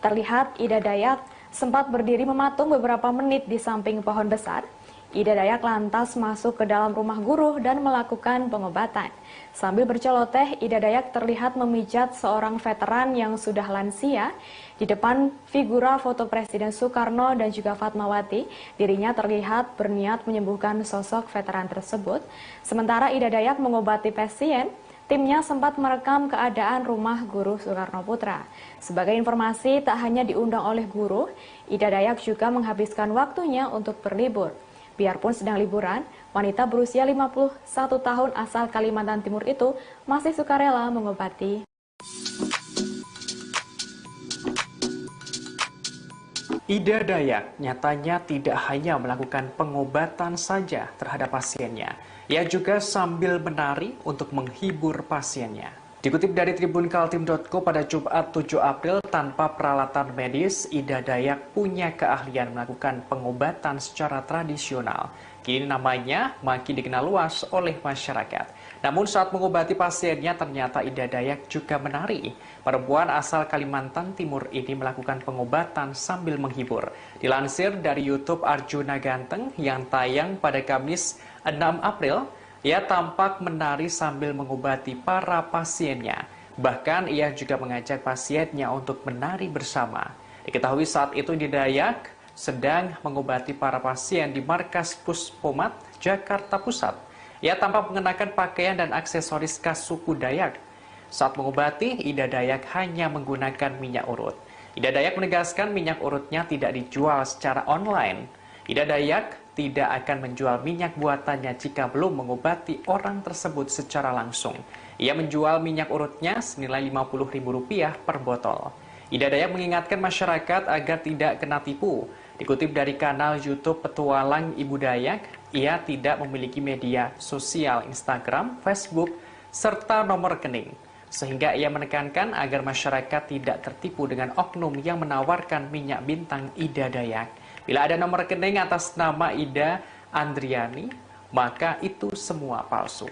Terlihat Ida Dayak sempat berdiri mematung beberapa menit di samping pohon besar. Ida Dayak lantas masuk ke dalam rumah Guruh dan melakukan pengobatan. Sambil berceloteh, Ida Dayak terlihat memijat seorang veteran yang sudah lansia. Di depan figura foto Presiden Soekarno dan juga Fatmawati, dirinya terlihat berniat menyembuhkan sosok veteran tersebut. Sementara Ida Dayak mengobati pasien, Timnya sempat merekam keadaan rumah guru Soekarno Putra. Sebagai informasi, tak hanya diundang oleh guru, Ida Dayak juga menghabiskan waktunya untuk berlibur. Biarpun sedang liburan, wanita berusia 51 tahun asal Kalimantan Timur itu masih sukarela mengobati. Ida Dayak nyatanya tidak hanya melakukan pengobatan saja terhadap pasiennya. Ia juga sambil menari untuk menghibur pasiennya. Dikutip dari tribunkaltim.co pada Jumat 7 April, tanpa peralatan medis, Ida Dayak punya keahlian melakukan pengobatan secara tradisional. Kini namanya makin dikenal luas oleh masyarakat. Namun saat mengobati pasiennya, ternyata Ida Dayak juga menari. Perempuan asal Kalimantan Timur ini melakukan pengobatan sambil menghibur. Dilansir dari YouTube Arjuna Ganteng yang tayang pada Kamis 6 April, ia tampak menari sambil mengobati para pasiennya. Bahkan ia juga mengajak pasiennya untuk menari bersama. Diketahui saat itu Ida Dayak sedang mengobati para pasien di Markas Puspomat, Jakarta Pusat. Ia tampak mengenakan pakaian dan aksesoris khas suku Dayak. Saat mengobati, Ida Dayak hanya menggunakan minyak urut. Ida Dayak menegaskan minyak urutnya tidak dijual secara online. Ida Dayak tidak akan menjual minyak buatannya jika belum mengobati orang tersebut secara langsung. Ia menjual minyak urutnya senilai Rp50.000 per botol. Ida Dayak mengingatkan masyarakat agar tidak kena tipu. Dikutip dari kanal YouTube Petualang Ibu Dayak, ia tidak memiliki media sosial Instagram, Facebook, serta nomor rekening. Sehingga ia menekankan agar masyarakat tidak tertipu dengan oknum yang menawarkan minyak bintang Ida Dayak. Bila ada nomor rekening atas nama Ida Andriani, maka itu semua palsu.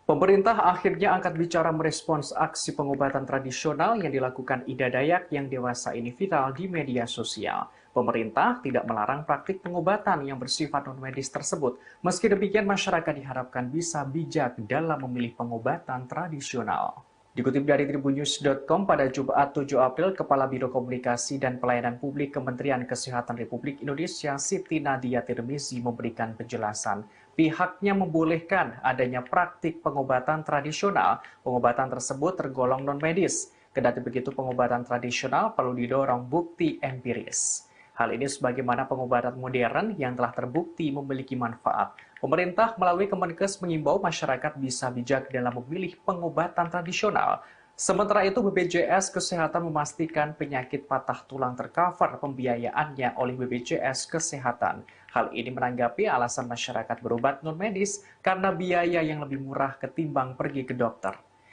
Pemerintah akhirnya angkat bicara merespons aksi pengobatan tradisional yang dilakukan Ida Dayak yang dewasa ini viral di media sosial. Pemerintah tidak melarang praktik pengobatan yang bersifat non-medis tersebut. Meski demikian, masyarakat diharapkan bisa bijak dalam memilih pengobatan tradisional. Dikutip dari tribunnews.com pada Jumat 7 April, Kepala Biro Komunikasi dan Pelayanan Publik Kementerian Kesehatan Republik Indonesia Siti Nadia Tirmizi memberikan penjelasan. Pihaknya membolehkan adanya praktik pengobatan tradisional. Pengobatan tersebut tergolong non-medis. Kendati begitu, pengobatan tradisional perlu didorong bukti empiris. Hal ini sebagaimana pengobatan modern yang telah terbukti memiliki manfaat. Pemerintah melalui Kemenkes mengimbau masyarakat bisa bijak dalam memilih pengobatan tradisional. Sementara itu, BPJS Kesehatan memastikan penyakit patah tulang tercover pembiayaannya oleh BPJS Kesehatan. Hal ini menanggapi alasan masyarakat berobat non-medis karena biaya yang lebih murah ketimbang pergi ke dokter.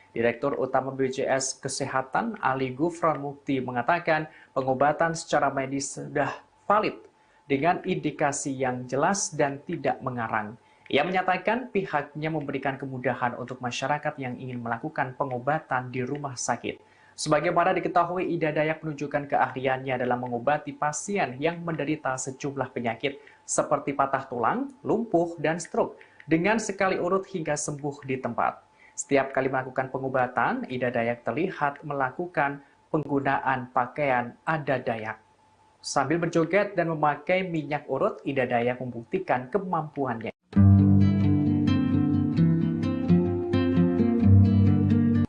Direktur Utama BPJS Kesehatan Ali Gufron Mukti mengatakan pengobatan secara medis sudah valid dengan indikasi yang jelas dan tidak mengarang. Ia menyatakan pihaknya memberikan kemudahan untuk masyarakat yang ingin melakukan pengobatan di rumah sakit. Sebagaimana diketahui, Ida Dayak menunjukkan keahliannya dalam mengobati pasien yang menderita sejumlah penyakit seperti patah tulang, lumpuh, dan stroke dengan sekali urut hingga sembuh di tempat. Setiap kali melakukan pengobatan, Ida Dayak terlihat melakukan penggunaan pakaian adat Dayak. Sambil berjoget dan memakai minyak urut, Ida Dayak membuktikan kemampuannya.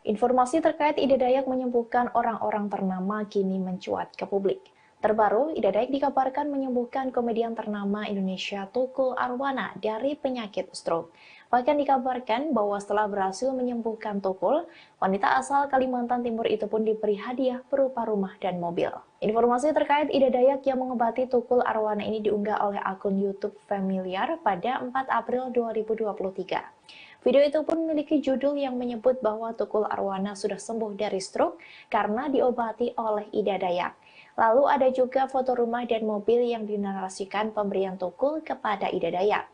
Informasi terkait Ida Dayak menyembuhkan orang-orang ternama kini mencuat ke publik. Terbaru, Ida Dayak dikabarkan menyembuhkan komedian ternama Indonesia Tukul Arwana dari penyakit stroke. Bahkan dikabarkan bahwa setelah berhasil menyembuhkan Tukul, wanita asal Kalimantan Timur itu pun diberi hadiah berupa rumah dan mobil. Informasi terkait Ida Dayak yang mengobati Tukul Arwana ini diunggah oleh akun YouTube Familiar pada 4 April 2023. Video itu pun memiliki judul yang menyebut bahwa Tukul Arwana sudah sembuh dari stroke karena diobati oleh Ida Dayak. Lalu ada juga foto rumah dan mobil yang dinarasikan pemberian Tukul kepada Ida Dayak.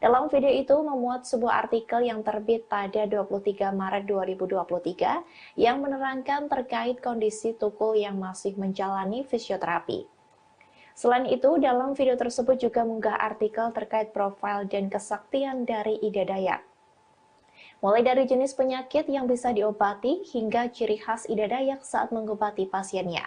Dalam video itu memuat sebuah artikel yang terbit pada 23 Maret 2023 yang menerangkan terkait kondisi Tukul yang masih menjalani fisioterapi. Selain itu, dalam video tersebut juga mengunggah artikel terkait profil dan kesaktian dari Ida Dayak. Mulai dari jenis penyakit yang bisa diobati hingga ciri khas Ida Dayak saat mengobati pasiennya.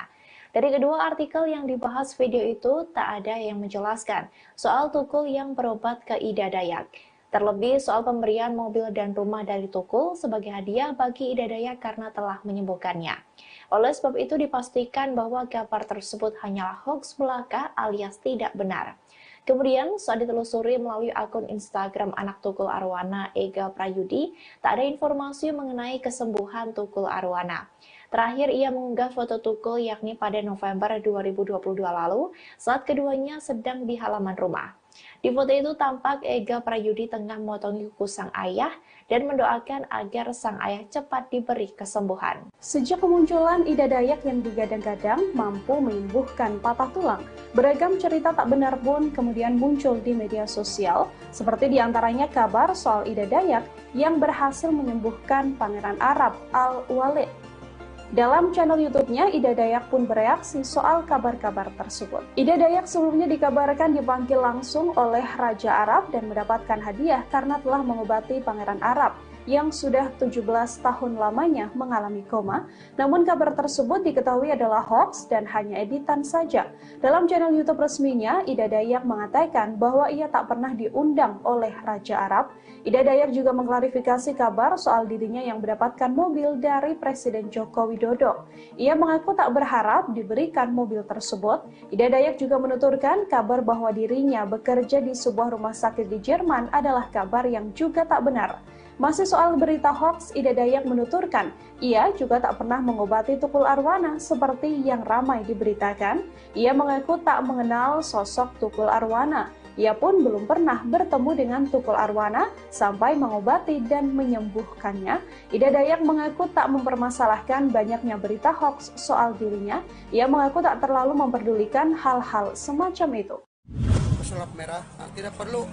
Dari kedua artikel yang dibahas video itu, tak ada yang menjelaskan soal Tukul yang berobat ke Ida Dayak. Terlebih soal pemberian mobil dan rumah dari Tukul sebagai hadiah bagi Ida Dayak karena telah menyembuhkannya. Oleh sebab itu dipastikan bahwa kabar tersebut hanyalah hoax belaka alias tidak benar. Kemudian, saat ditelusuri melalui akun Instagram anak Tukul Arwana, Ega Prayudi, tak ada informasi mengenai kesembuhan Tukul Arwana. Terakhir, ia mengunggah foto Tukul yakni pada November 2022 lalu saat keduanya sedang di halaman rumah. Di foto itu tampak Ega Prayudi tengah memotongi kuku sang ayah dan mendoakan agar sang ayah cepat diberi kesembuhan. Sejak kemunculan Ida Dayak yang digadang-gadang mampu menyembuhkan patah tulang, beragam cerita tak benar pun kemudian muncul di media sosial, seperti diantaranya kabar soal Ida Dayak yang berhasil menyembuhkan Pangeran Arab Al-Walid. Dalam channel YouTube-nya, Ida Dayak pun bereaksi soal kabar-kabar tersebut. Ida Dayak sebelumnya dikabarkan dipanggil langsung oleh Raja Arab dan mendapatkan hadiah karena telah mengobati Pangeran Arab yang sudah 17 tahun lamanya mengalami koma. Namun kabar tersebut diketahui adalah hoax dan hanya editan saja. Dalam channel YouTube resminya, Ida Dayak mengatakan bahwa ia tak pernah diundang oleh Raja Arab. Ida Dayak juga mengklarifikasi kabar soal dirinya yang mendapatkan mobil dari Presiden Joko Widodo. Ia mengaku tak berharap diberikan mobil tersebut. Ida Dayak juga menuturkan kabar bahwa dirinya bekerja di sebuah rumah sakit di Jerman adalah kabar yang juga tak benar. Masih soal berita hoax, Ida Dayak menuturkan, ia juga tak pernah mengobati Tukul Arwana seperti yang ramai diberitakan. Ia mengaku tak mengenal sosok Tukul Arwana. Ia pun belum pernah bertemu dengan Tukul Arwana sampai mengobati dan menyembuhkannya. Ida Dayak mengaku tak mempermasalahkan banyaknya berita hoax soal dirinya. Ia mengaku tak terlalu memperdulikan hal-hal semacam itu. Pesulap merah, tidak perlu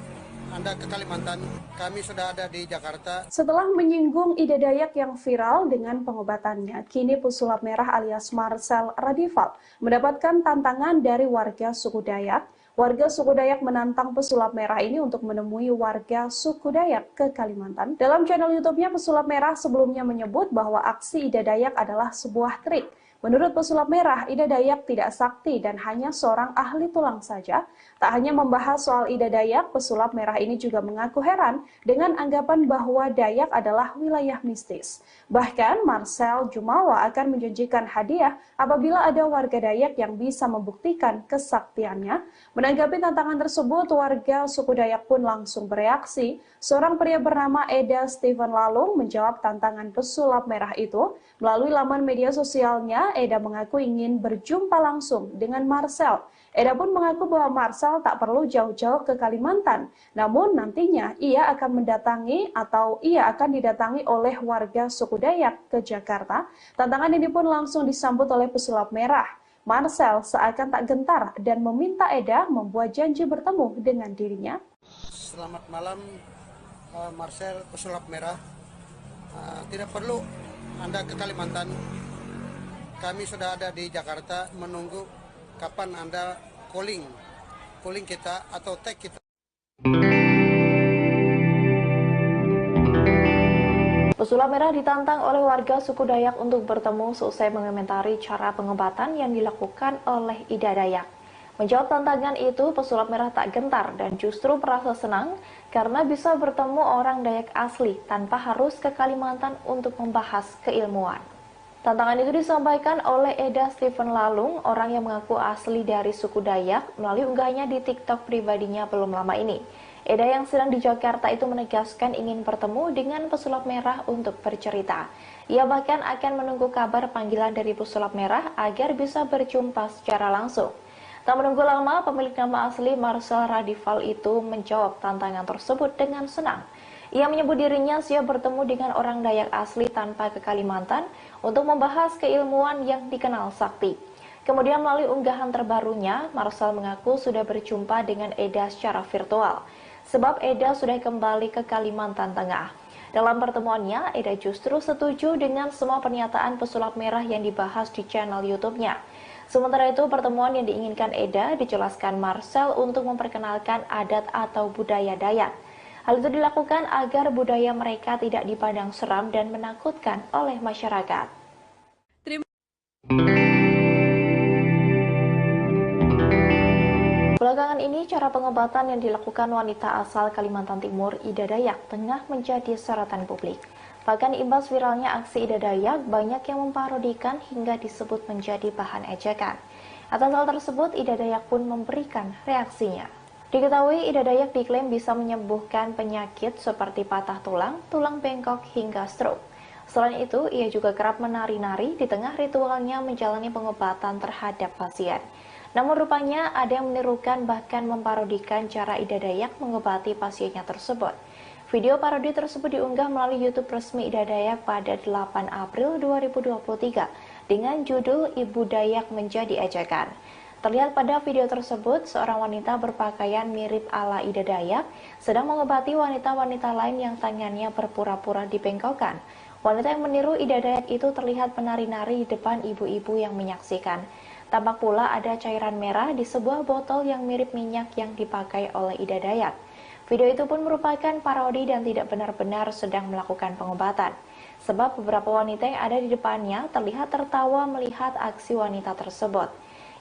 Anda ke Kalimantan, kami sudah ada di Jakarta. Setelah menyinggung Ida Dayak yang viral dengan pengobatannya, kini pesulap merah alias Marcel Radival mendapatkan tantangan dari warga suku Dayak. Warga suku Dayak menantang pesulap merah ini untuk menemui warga suku Dayak ke Kalimantan. Dalam channel YouTube-nya, pesulap merah sebelumnya menyebut bahwa aksi Ida Dayak adalah sebuah trik. Menurut pesulap merah, Ida Dayak tidak sakti dan hanya seorang ahli tulang saja. Tak hanya membahas soal Ida Dayak, pesulap merah ini juga mengaku heran dengan anggapan bahwa Dayak adalah wilayah mistis. Bahkan Marcel Jumawa akan menjanjikan hadiah apabila ada warga Dayak yang bisa membuktikan kesaktiannya. Menanggapi tantangan tersebut, warga suku Dayak pun langsung bereaksi. Seorang pria bernama Eda Steven Lalung menjawab tantangan pesulap merah itu. Melalui laman media sosialnya, Eda mengaku ingin berjumpa langsung dengan Marcel. Eda pun mengaku bahwa Marcel tak perlu jauh-jauh ke Kalimantan. Namun nantinya ia akan didatangi oleh warga suku Dayak ke Jakarta. Tantangan ini pun langsung disambut oleh pesulap merah. Marcel seakan tak gentar dan meminta Eda membuat janji bertemu dengan dirinya. Selamat malam, Marcel pesulap merah. Tidak perlu Anda ke Kalimantan. Kami sudah ada di Jakarta menunggu kapan Anda calling kita atau tag kita. Pesulap merah ditantang oleh warga suku Dayak untuk bertemu seusai mengomentari cara pengobatan yang dilakukan oleh Ida Dayak. Menjawab tantangan itu, pesulap merah tak gentar dan justru merasa senang karena bisa bertemu orang Dayak asli tanpa harus ke Kalimantan untuk membahas keilmuan. Tantangan itu disampaikan oleh Eda Steven Lalung, orang yang mengaku asli dari suku Dayak, melalui unggahannya di TikTok pribadinya belum lama ini. Eda yang sedang di Jakarta itu menegaskan ingin bertemu dengan pesulap merah untuk bercerita. Ia bahkan akan menunggu kabar panggilan dari pesulap merah agar bisa berjumpa secara langsung. Tak menunggu lama, pemilik nama asli Marcel Radival itu menjawab tantangan tersebut dengan senang. Ia menyebut dirinya siap bertemu dengan orang Dayak asli tanpa ke Kalimantan untuk membahas keilmuan yang dikenal sakti. Kemudian melalui unggahan terbarunya, Marcel mengaku sudah berjumpa dengan Eda secara virtual, sebab Eda sudah kembali ke Kalimantan Tengah. Dalam pertemuannya, Eda justru setuju dengan semua pernyataan pesulap merah yang dibahas di channel YouTube-nya. Sementara itu, pertemuan yang diinginkan Eda dijelaskan Marcel untuk memperkenalkan adat atau budaya Dayak. Hal itu dilakukan agar budaya mereka tidak dipandang seram dan menakutkan oleh masyarakat. Belakangan ini, cara pengobatan yang dilakukan wanita asal Kalimantan Timur, Ida Dayak, tengah menjadi sorotan publik. Bahkan imbas viralnya aksi Ida Dayak, banyak yang memparodikan hingga disebut menjadi bahan ejekan. Atas hal tersebut, Ida Dayak pun memberikan reaksinya. Diketahui, Ida Dayak diklaim bisa menyembuhkan penyakit seperti patah tulang, tulang bengkok, hingga stroke. Selain itu, ia juga kerap menari-nari di tengah ritualnya menjalani pengobatan terhadap pasien. Namun rupanya ada yang menirukan bahkan memparodikan cara Ida Dayak mengobati pasiennya tersebut. Video parodi tersebut diunggah melalui YouTube resmi Ida Dayak pada 8 April 2023 dengan judul Ibu Dayak Menjadi Ejekan. Terlihat pada video tersebut, seorang wanita berpakaian mirip ala Ida Dayak sedang mengobati wanita-wanita lain yang tangannya berpura-pura dibengkokkan. Wanita yang meniru Ida Dayak itu terlihat menari-nari di depan ibu-ibu yang menyaksikan. Tampak pula ada cairan merah di sebuah botol yang mirip minyak yang dipakai oleh Ida Dayak. Video itu pun merupakan parodi dan tidak benar-benar sedang melakukan pengobatan. Sebab beberapa wanita yang ada di depannya terlihat tertawa melihat aksi wanita tersebut.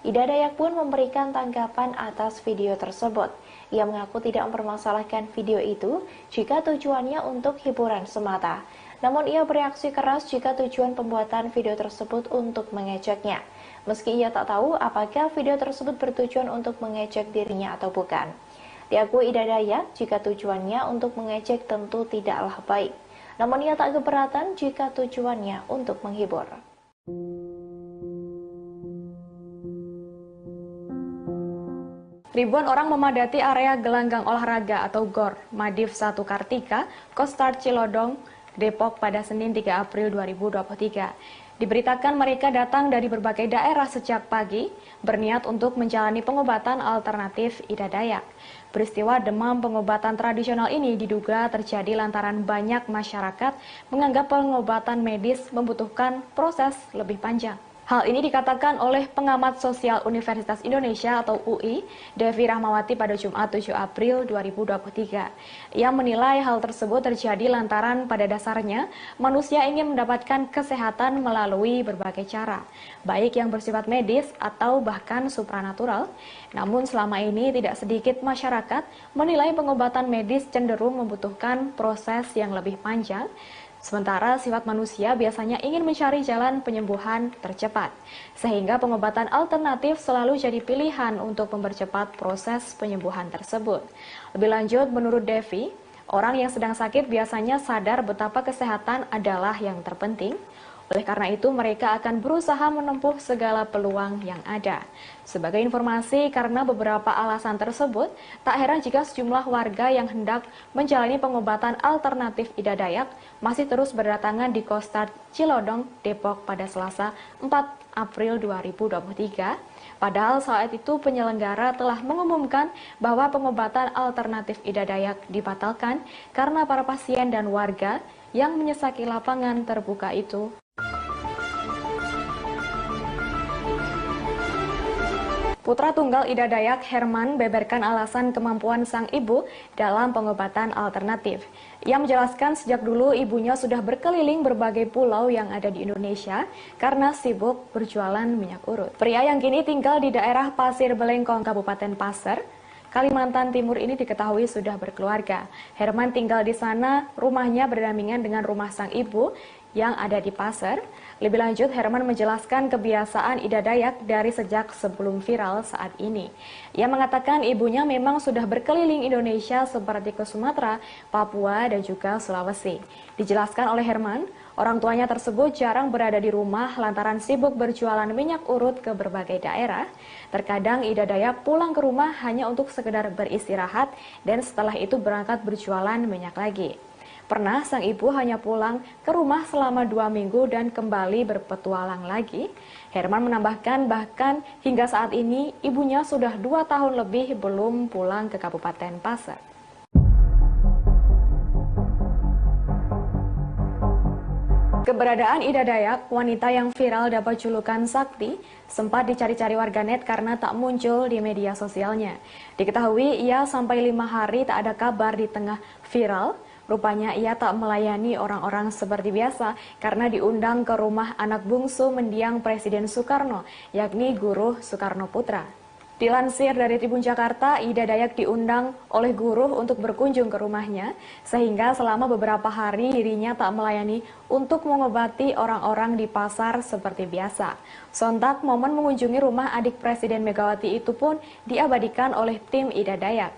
Ida Dayak pun memberikan tanggapan atas video tersebut. Ia mengaku tidak mempermasalahkan video itu jika tujuannya untuk hiburan semata. Namun ia bereaksi keras jika tujuan pembuatan video tersebut untuk mengejeknya. Meski ia tak tahu apakah video tersebut bertujuan untuk mengejek dirinya atau bukan. Diakui Ida Dayak, jika tujuannya untuk mengejek tentu tidaklah baik. Namun ia tak keberatan jika tujuannya untuk menghibur. Ribuan orang memadati area gelanggang olahraga atau GOR Madiv 1 Kartika, Kostar Cilodong, Depok pada Senin 3 April 2023. Diberitakan mereka datang dari berbagai daerah sejak pagi, berniat untuk menjalani pengobatan alternatif Ida Dayak. Peristiwa demam pengobatan tradisional ini diduga terjadi lantaran banyak masyarakat menganggap pengobatan medis membutuhkan proses lebih panjang. Hal ini dikatakan oleh pengamat sosial Universitas Indonesia atau UI, Devi Rahmawati pada Jumat 7 April 2023. Ia menilai hal tersebut terjadi lantaran pada dasarnya manusia ingin mendapatkan kesehatan melalui berbagai cara, baik yang bersifat medis atau bahkan supranatural. Namun selama ini tidak sedikit masyarakat menilai pengobatan medis cenderung membutuhkan proses yang lebih panjang. Sementara sifat manusia biasanya ingin mencari jalan penyembuhan tercepat, sehingga pengobatan alternatif selalu jadi pilihan untuk mempercepat proses penyembuhan tersebut. Lebih lanjut, menurut Devi, orang yang sedang sakit biasanya sadar betapa kesehatan adalah yang terpenting. Oleh karena itu, mereka akan berusaha menempuh segala peluang yang ada. Sebagai informasi, karena beberapa alasan tersebut, tak heran jika sejumlah warga yang hendak menjalani pengobatan alternatif Ida Dayak masih terus berdatangan di Kostar Cilodong, Depok pada Selasa 4 April 2023. Padahal saat itu penyelenggara telah mengumumkan bahwa pengobatan alternatif Ida Dayak dibatalkan karena para pasien dan warga yang menyesaki lapangan terbuka itu. Putra tunggal Ida Dayak, Herman, beberkan alasan kemampuan sang ibu dalam pengobatan alternatif. Ia menjelaskan sejak dulu ibunya sudah berkeliling berbagai pulau yang ada di Indonesia karena sibuk berjualan minyak urut. Pria yang kini tinggal di daerah Pasir Belengkong, Kabupaten Pasir, Kalimantan Timur ini diketahui sudah berkeluarga. Herman tinggal di sana, rumahnya berdampingan dengan rumah sang ibu yang ada di Pasir. Lebih lanjut, Herman menjelaskan kebiasaan Ida Dayak dari sejak sebelum viral saat ini. Ia mengatakan ibunya memang sudah berkeliling Indonesia seperti ke Sumatera, Papua, dan juga Sulawesi. Dijelaskan oleh Herman, orang tuanya tersebut jarang berada di rumah lantaran sibuk berjualan minyak urut ke berbagai daerah. Terkadang Ida Dayak pulang ke rumah hanya untuk sekedar beristirahat dan setelah itu berangkat berjualan minyak lagi. Pernah sang ibu hanya pulang ke rumah selama 2 minggu dan kembali berpetualang lagi. Herman menambahkan bahkan hingga saat ini ibunya sudah 2 tahun lebih belum pulang ke Kabupaten Pasir. Keberadaan Ida Dayak, wanita yang viral dapat julukan Sakti, sempat dicari-cari warganet karena tak muncul di media sosialnya. Diketahui ia sampai 5 hari tak ada kabar di tengah viral. Rupanya ia tak melayani orang-orang seperti biasa karena diundang ke rumah anak bungsu mendiang Presiden Soekarno, yakni Guru Soekarno Putra. Dilansir dari Tribun Jakarta, Ida Dayak diundang oleh guru untuk berkunjung ke rumahnya, sehingga selama beberapa hari dirinya tak melayani untuk mengobati orang-orang di pasar seperti biasa. Sontak momen mengunjungi rumah adik Presiden Megawati itu pun diabadikan oleh tim Ida Dayak.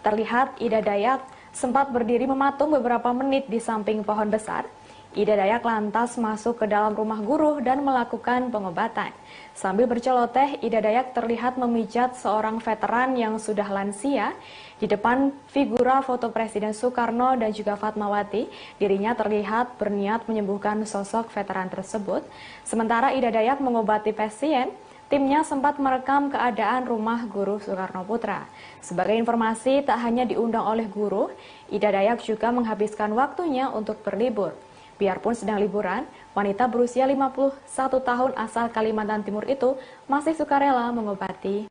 Terlihat Ida Dayak sempat berdiri mematung beberapa menit di samping pohon besar. Ida Dayak lantas masuk ke dalam rumah guru dan melakukan pengobatan. Sambil berceloteh, Ida Dayak terlihat memijat seorang veteran yang sudah lansia. Di depan figura foto Presiden Soekarno dan juga Fatmawati, dirinya terlihat berniat menyembuhkan sosok veteran tersebut. Sementara Ida Dayak mengobati pasien, timnya sempat merekam keadaan rumah guru Soekarno Putra. Sebagai informasi, tak hanya diundang oleh guru, Ida Dayak juga menghabiskan waktunya untuk berlibur. Biarpun sedang liburan, wanita berusia 51 tahun asal Kalimantan Timur itu masih sukarela mengobati.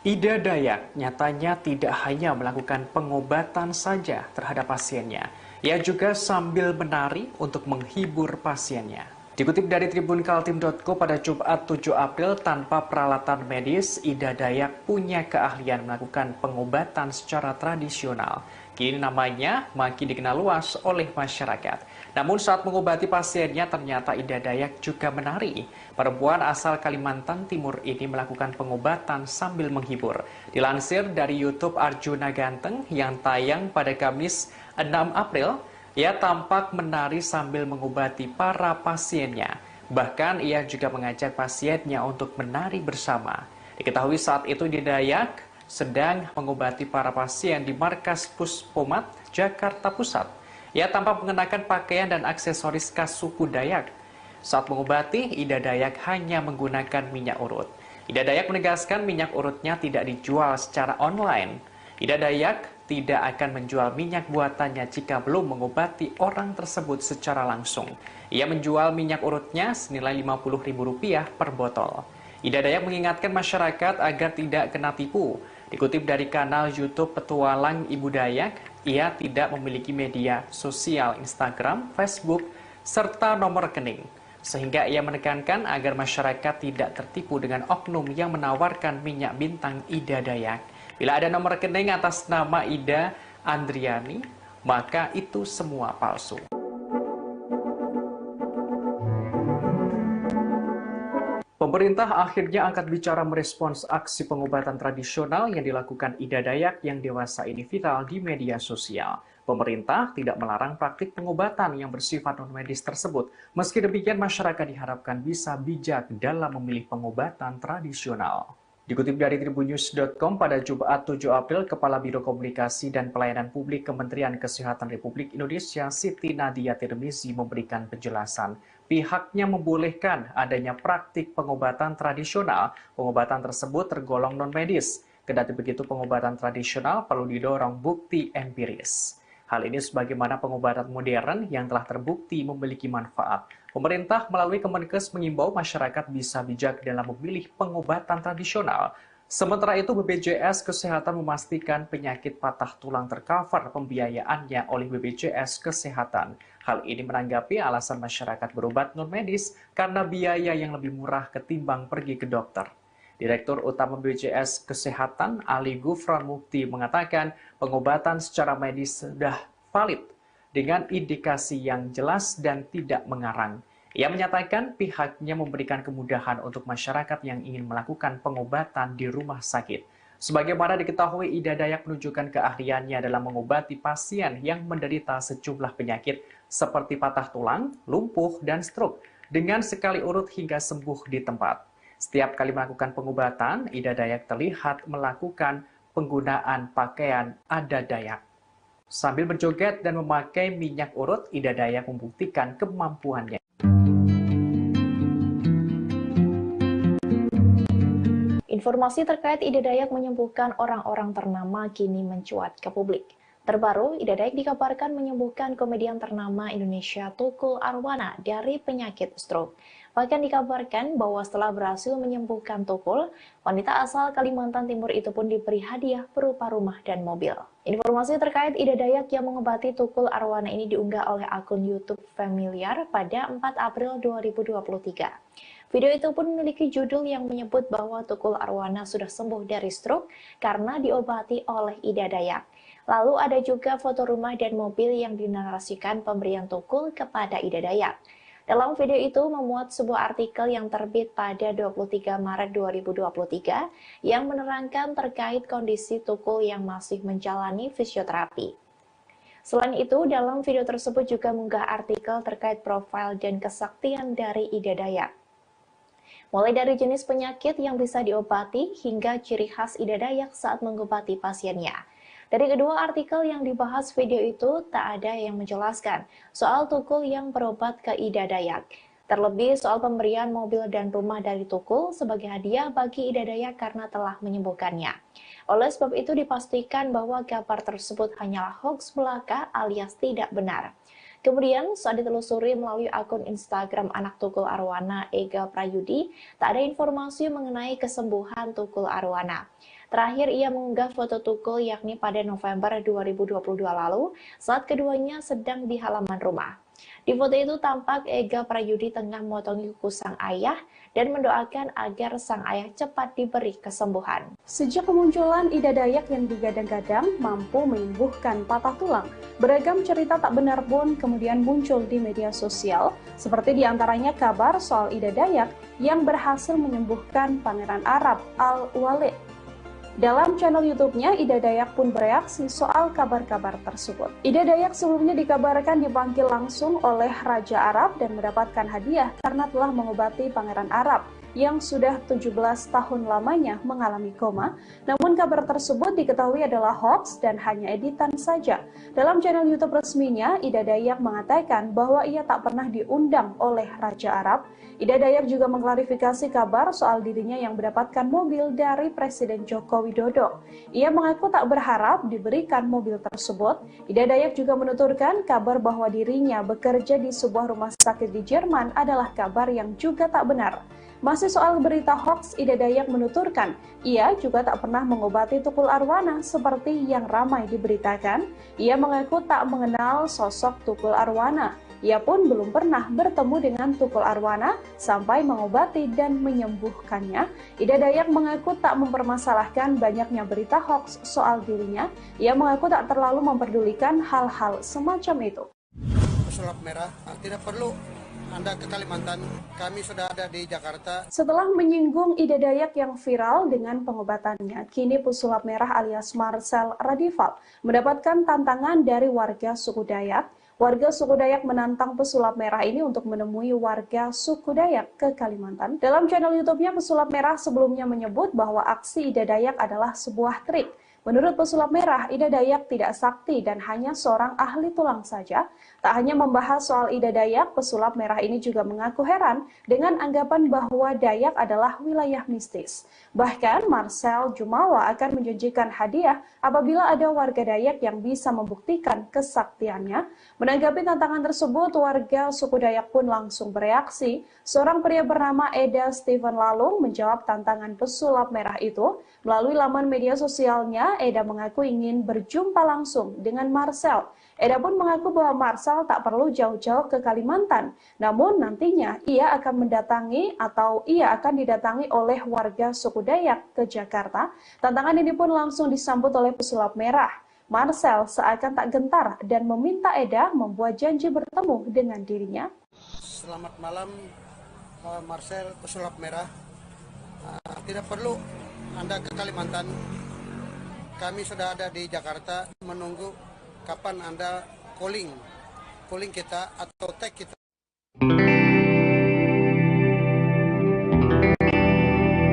Ida Dayak nyatanya tidak hanya melakukan pengobatan saja terhadap pasiennya. Ia juga sambil menari untuk menghibur pasiennya. Dikutip dari tribunkaltim.co pada Jumat 7 April, tanpa peralatan medis, Ida Dayak punya keahlian melakukan pengobatan secara tradisional. Kini namanya makin dikenal luas oleh masyarakat. Namun saat mengobati pasiennya, ternyata Ida Dayak juga menari. Perempuan asal Kalimantan Timur ini melakukan pengobatan sambil menghibur. Dilansir dari YouTube Arjuna Ganteng yang tayang pada Kamis 6 April, ia tampak menari sambil mengobati para pasiennya. Bahkan ia juga mengajak pasiennya untuk menari bersama. Diketahui saat itu Ida Dayak sedang mengobati para pasien di Markas Puspomat, Jakarta Pusat. Ia tampak mengenakan pakaian dan aksesoris khas suku Dayak. Saat mengobati, Ida Dayak hanya menggunakan minyak urut. Ida Dayak menegaskan minyak urutnya tidak dijual secara online. Ida Dayak tidak akan menjual minyak buatannya jika belum mengobati orang tersebut secara langsung. Ia menjual minyak urutnya senilai Rp50.000 per botol. Ida Dayak mengingatkan masyarakat agar tidak kena tipu. Dikutip dari kanal YouTube Petualang Ibu Dayak, ia tidak memiliki media sosial Instagram, Facebook, serta nomor rekening. Sehingga ia menekankan agar masyarakat tidak tertipu dengan oknum yang menawarkan minyak bintang Ida Dayak. Bila ada nomor rekening atas nama Ida Andriani, maka itu semua palsu. Pemerintah akhirnya angkat bicara merespons aksi pengobatan tradisional yang dilakukan Ida Dayak yang dewasa ini viral di media sosial. Pemerintah tidak melarang praktik pengobatan yang bersifat non-medis tersebut. Meski demikian, masyarakat diharapkan bisa bijak dalam memilih pengobatan tradisional. Dikutip dari tribunnews.com pada Jumat 7 April, Kepala Biro Komunikasi dan Pelayanan Publik Kementerian Kesehatan Republik Indonesia Siti Nadia Tirmizi memberikan penjelasan. Pihaknya membolehkan adanya praktik pengobatan tradisional. Pengobatan tersebut tergolong non-medis. Kendati begitu, pengobatan tradisional perlu didorong bukti empiris. Hal ini sebagaimana pengobatan modern yang telah terbukti memiliki manfaat. Pemerintah melalui Kemenkes mengimbau masyarakat bisa bijak dalam memilih pengobatan tradisional. Sementara itu, BPJS Kesehatan memastikan penyakit patah tulang tercover pembiayaannya oleh BPJS Kesehatan. Hal ini menanggapi alasan masyarakat berobat non-medis karena biaya yang lebih murah ketimbang pergi ke dokter. Direktur Utama BPJS Kesehatan Ali Gufron Mukti mengatakan pengobatan secara medis sudah valid dengan indikasi yang jelas dan tidak mengarang. Ia menyatakan pihaknya memberikan kemudahan untuk masyarakat yang ingin melakukan pengobatan di rumah sakit. Sebagaimana diketahui, Ida Dayak menunjukkan keahliannya dalam mengobati pasien yang menderita sejumlah penyakit seperti patah tulang, lumpuh, dan stroke dengan sekali urut hingga sembuh di tempat. Setiap kali melakukan pengobatan, Ida Dayak terlihat melakukan penggunaan pakaian adat Dayak. Sambil berjoget dan memakai minyak urut, Ida Dayak membuktikan kemampuannya. Informasi terkait Ida Dayak menyembuhkan orang-orang ternama kini mencuat ke publik. Terbaru, Ida Dayak dikabarkan menyembuhkan komedian ternama Indonesia Tukul Arwana dari penyakit stroke. Bahkan dikabarkan bahwa setelah berhasil menyembuhkan Tukul, wanita asal Kalimantan Timur itu pun diberi hadiah berupa rumah dan mobil. Informasi terkait Ida Dayak yang mengobati Tukul Arwana ini diunggah oleh akun YouTube Familiar pada 4 April 2023. Video itu pun memiliki judul yang menyebut bahwa Tukul Arwana sudah sembuh dari stroke karena diobati oleh Ida Dayak. Lalu ada juga foto rumah dan mobil yang dinarasikan pemberian Tukul kepada Ida Dayak. Dalam video itu memuat sebuah artikel yang terbit pada 23 Maret 2023 yang menerangkan terkait kondisi Tukul yang masih menjalani fisioterapi. Selain itu, dalam video tersebut juga mengunggah artikel terkait profil dan kesaktian dari Ida Dayak. Mulai dari jenis penyakit yang bisa diobati hingga ciri khas Ida Dayak saat mengobati pasiennya. Dari kedua artikel yang dibahas video itu, tak ada yang menjelaskan soal Tukul yang berobat ke Ida Dayak. Terlebih soal pemberian mobil dan rumah dari Tukul sebagai hadiah bagi Ida Dayak karena telah menyembuhkannya. Oleh sebab itu dipastikan bahwa kabar tersebut hanyalah hoax belaka alias tidak benar. Kemudian saat ditelusuri melalui akun Instagram anak Tukul Arwana, Ega Prayudi, tak ada informasi mengenai kesembuhan Tukul Arwana. Terakhir ia mengunggah foto Tukul yakni pada November 2022 lalu saat keduanya sedang di halaman rumah. Di foto itu tampak Ega Prayudi tengah memotongi kuku sang ayah dan mendoakan agar sang ayah cepat diberi kesembuhan. Sejak kemunculan Ida Dayak yang digadang-gadang mampu menyembuhkan patah tulang, beragam cerita tak benar pun kemudian muncul di media sosial, seperti diantaranya kabar soal Ida Dayak yang berhasil menyembuhkan Pangeran Arab Al-Walid. Dalam channel YouTube-nya, Ida Dayak pun bereaksi soal kabar-kabar tersebut. Ida Dayak sebelumnya dikabarkan dipanggil langsung oleh Raja Arab dan mendapatkan hadiah karena telah mengobati Pangeran Arab yang sudah 17 tahun lamanya mengalami koma. Namun kabar tersebut diketahui adalah hoax dan hanya editan saja. Dalam channel YouTube resminya, Ida Dayak mengatakan bahwa ia tak pernah diundang oleh Raja Arab. Ida Dayak juga mengklarifikasi kabar soal dirinya yang mendapatkan mobil dari Presiden Joko Widodo. Ia mengaku tak berharap diberikan mobil tersebut. Ida Dayak juga menuturkan kabar bahwa dirinya bekerja di sebuah rumah sakit di Jerman adalah kabar yang juga tak benar. Masih soal berita hoax, Ida Dayak menuturkan, ia juga tak pernah mengobati Tukul Arwana seperti yang ramai diberitakan. Ia mengaku tak mengenal sosok Tukul Arwana. Ia pun belum pernah bertemu dengan Tukul Arwana sampai mengobati dan menyembuhkannya. Ida Dayak mengaku tak mempermasalahkan banyaknya berita hoax soal dirinya. Ia mengaku tak terlalu memperdulikan hal-hal semacam itu. Pesulap merah, tidak perlu Anda ke Kalimantan, kami sudah ada di Jakarta. Setelah menyinggung Ida Dayak yang viral dengan pengobatannya, kini pesulap merah alias Marcel Radival mendapatkan tantangan dari warga suku Dayak. Warga suku Dayak menantang pesulap merah ini untuk menemui warga suku Dayak ke Kalimantan. Dalam channel YouTube-nya, pesulap merah sebelumnya menyebut bahwa aksi Ida Dayak adalah sebuah trik. Menurut pesulap merah, Ida Dayak tidak sakti dan hanya seorang ahli tulang saja. Tak hanya membahas soal Ida Dayak, pesulap merah ini juga mengaku heran dengan anggapan bahwa Dayak adalah wilayah mistis. Bahkan Marcel Jumawa akan menjanjikan hadiah apabila ada warga Dayak yang bisa membuktikan kesaktiannya. Menanggapi tantangan tersebut, warga suku Dayak pun langsung bereaksi. Seorang pria bernama Eda Steven Lalung menjawab tantangan pesulap merah itu. Melalui laman media sosialnya, Eda mengaku ingin berjumpa langsung dengan Marcel. Eda pun mengaku bahwa Marcel tak perlu jauh-jauh ke Kalimantan. Namun nantinya ia akan didatangi oleh warga suku Dayak ke Jakarta. Tantangan ini pun langsung disambut oleh pesulap merah. Marcel seakan tak gentar dan meminta Eda membuat janji bertemu dengan dirinya. Selamat malam, Marcel pesulap merah. Tidak perlu Anda ke Kalimantan. Kami sudah ada di Jakarta menunggu kapan Anda calling kita atau tag kita.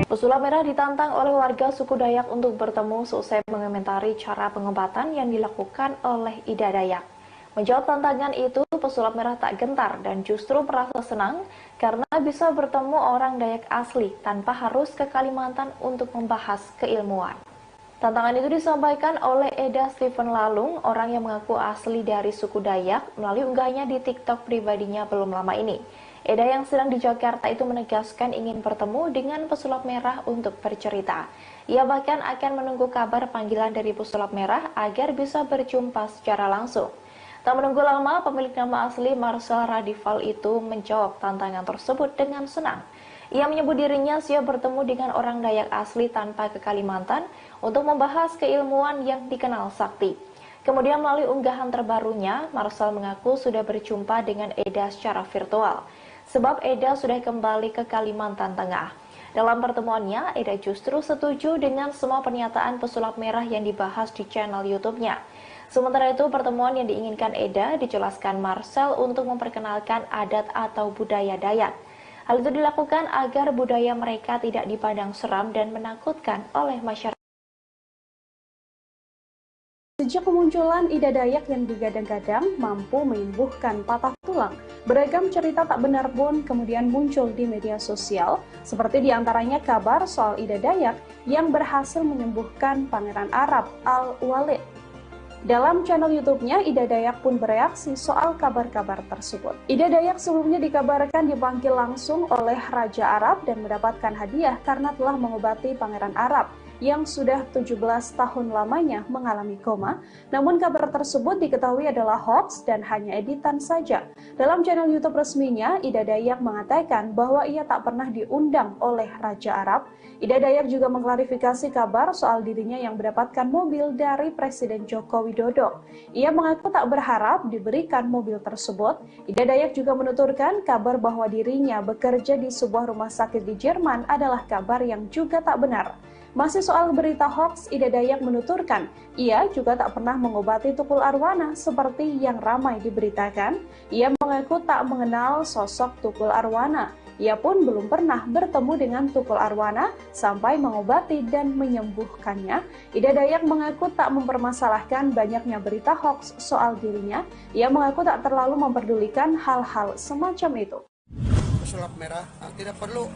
Pesulap merah ditantang oleh warga suku Dayak untuk bertemu seusai mengomentari cara pengobatan yang dilakukan oleh Ida Dayak. Menjawab tantangan itu, pesulap merah tak gentar dan justru merasa senang karena bisa bertemu orang Dayak asli tanpa harus ke Kalimantan untuk membahas keilmuan. Tantangan itu disampaikan oleh Eda Stephen Lalung, orang yang mengaku asli dari suku Dayak, melalui unggahannya di TikTok pribadinya belum lama ini. Eda yang sedang di Jakarta itu menegaskan ingin bertemu dengan pesulap merah untuk bercerita. Ia bahkan akan menunggu kabar panggilan dari pesulap merah agar bisa berjumpa secara langsung. Tak menunggu lama, pemilik nama asli Marcel Radival itu menjawab tantangan tersebut dengan senang. Ia menyebut dirinya siap bertemu dengan orang Dayak asli tanpa ke Kalimantan untuk membahas keilmuan yang dikenal sakti. Kemudian melalui unggahan terbarunya, Marcel mengaku sudah berjumpa dengan Eda secara virtual. Sebab Eda sudah kembali ke Kalimantan Tengah. Dalam pertemuannya, Eda justru setuju dengan semua pernyataan pesulap merah yang dibahas di channel YouTube-nya. Sementara itu, pertemuan yang diinginkan Eda dijelaskan Marcel untuk memperkenalkan adat atau budaya Dayak. Hal itu dilakukan agar budaya mereka tidak dipandang seram dan menakutkan oleh masyarakat. Sejak kemunculan Ida Dayak yang digadang-gadang mampu menyembuhkan patah tulang, beragam cerita tak benar pun kemudian muncul di media sosial, seperti diantaranya kabar soal Ida Dayak yang berhasil menyembuhkan Pangeran Arab Al-Walid. Dalam channel YouTube-nya, Ida Dayak pun bereaksi soal kabar-kabar tersebut. Ida Dayak sebelumnya dikabarkan dipanggil langsung oleh Raja Arab dan mendapatkan hadiah karena telah mengobati Pangeran Arab yang sudah 17 tahun lamanya mengalami koma. Namun kabar tersebut diketahui adalah hoax dan hanya editan saja. Dalam channel YouTube resminya, Ida Dayak mengatakan bahwa ia tak pernah diundang oleh Raja Arab. Ida Dayak juga mengklarifikasi kabar soal dirinya yang mendapatkan mobil dari Presiden Joko Widodo. Ia mengaku tak berharap diberikan mobil tersebut. Ida Dayak juga menuturkan kabar bahwa dirinya bekerja di sebuah rumah sakit di Jerman adalah kabar yang juga tak benar. Masih soal berita hoax, Ida Dayak menuturkan, ia juga tak pernah mengobati Tukul Arwana seperti yang ramai diberitakan. Ia mengaku tak mengenal sosok Tukul Arwana. Ia pun belum pernah bertemu dengan Tukul Arwana sampai mengobati dan menyembuhkannya. Ida Dayak mengaku tak mempermasalahkan banyaknya berita hoax soal dirinya. Ia mengaku tak terlalu memperdulikan hal-hal semacam itu. Pesulap merah tidak perlu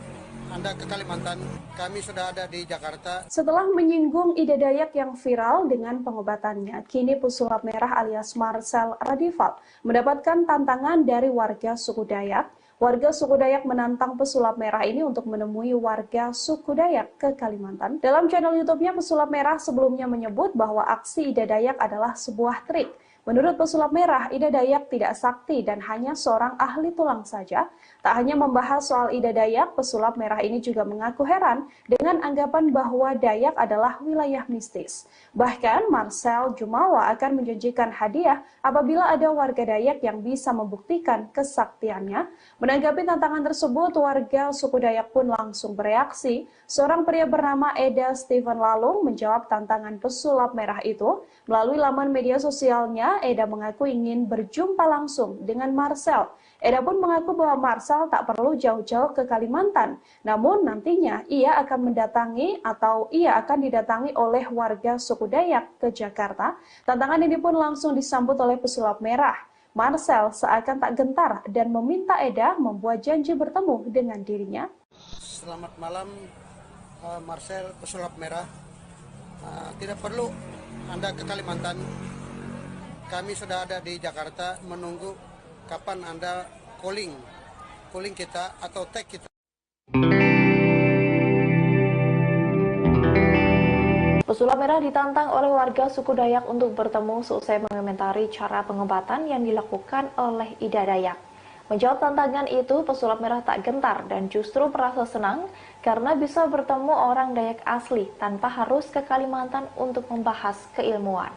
Anda ke Kalimantan, kami sudah ada di Jakarta. Setelah menyinggung Ida Dayak yang viral dengan pengobatannya, kini pesulap merah alias Marcel Radival mendapatkan tantangan dari warga suku Dayak. Warga suku Dayak menantang pesulap merah ini untuk menemui warga suku Dayak ke Kalimantan. Dalam channel YouTube-nya, pesulap merah sebelumnya menyebut bahwa aksi Ida Dayak adalah sebuah trik. Menurut pesulap merah, Ida Dayak tidak sakti dan hanya seorang ahli tulang saja. Tak hanya membahas soal Ida Dayak, pesulap merah ini juga mengaku heran dengan anggapan bahwa Dayak adalah wilayah mistis. Bahkan Marcel Jumawa akan menjanjikan hadiah apabila ada warga Dayak yang bisa membuktikan kesaktiannya. Menanggapi tantangan tersebut, warga suku Dayak pun langsung bereaksi. Seorang pria bernama Eda Stephen Lalung menjawab tantangan pesulap merah itu. Melalui laman media sosialnya, Eda mengaku ingin berjumpa langsung dengan Marcel. Eda pun mengaku bahwa Marcel tak perlu jauh-jauh ke Kalimantan. Namun nantinya ia akan didatangi oleh warga suku Dayak ke Jakarta. Tantangan ini pun langsung disambut oleh pesulap merah. Marcel seakan tak gentar dan meminta Eda membuat janji bertemu dengan dirinya. Selamat malam, Marcel pesulap merah. Tidak perlu Anda ke Kalimantan. Kami sudah ada di Jakarta menunggu kapan Anda calling kita atau tag kita. Pesulap merah ditantang oleh warga suku Dayak untuk bertemu seusai mengomentari cara pengobatan yang dilakukan oleh Ida Dayak. Menjawab tantangan itu, pesulap merah tak gentar dan justru merasa senang karena bisa bertemu orang Dayak asli tanpa harus ke Kalimantan untuk membahas keilmuan.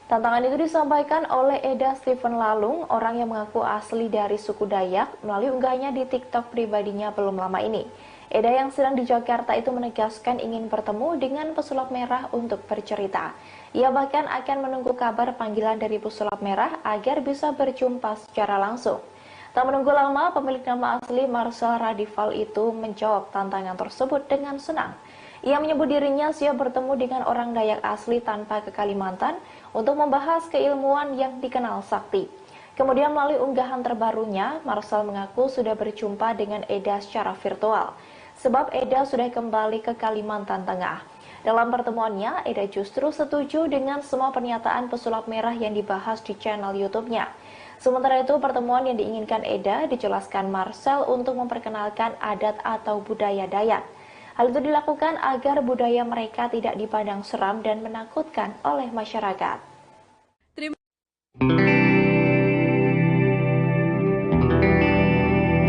Tantangan itu disampaikan oleh Eda Stephen Lalung, orang yang mengaku asli dari suku Dayak, melalui unggahannya di TikTok pribadinya belum lama ini. Eda yang sedang di Jakarta itu menegaskan ingin bertemu dengan pesulap merah untuk bercerita. Ia bahkan akan menunggu kabar panggilan dari pesulap merah agar bisa berjumpa secara langsung. Tak menunggu lama, pemilik nama asli Marcel Radival itu menjawab tantangan tersebut dengan senang. Ia menyebut dirinya siap bertemu dengan orang Dayak asli tanpa ke Kalimantan untuk membahas keilmuan yang dikenal sakti. Kemudian melalui unggahan terbarunya, Marcel mengaku sudah berjumpa dengan Eda secara virtual. Sebab Eda sudah kembali ke Kalimantan Tengah. Dalam pertemuannya, Eda justru setuju dengan semua pernyataan pesulap merah yang dibahas di channel YouTube-nya. Sementara itu, pertemuan yang diinginkan Eda dijelaskan Marcel untuk memperkenalkan adat atau budaya Dayak. Hal itu dilakukan agar budaya mereka tidak dipandang seram dan menakutkan oleh masyarakat.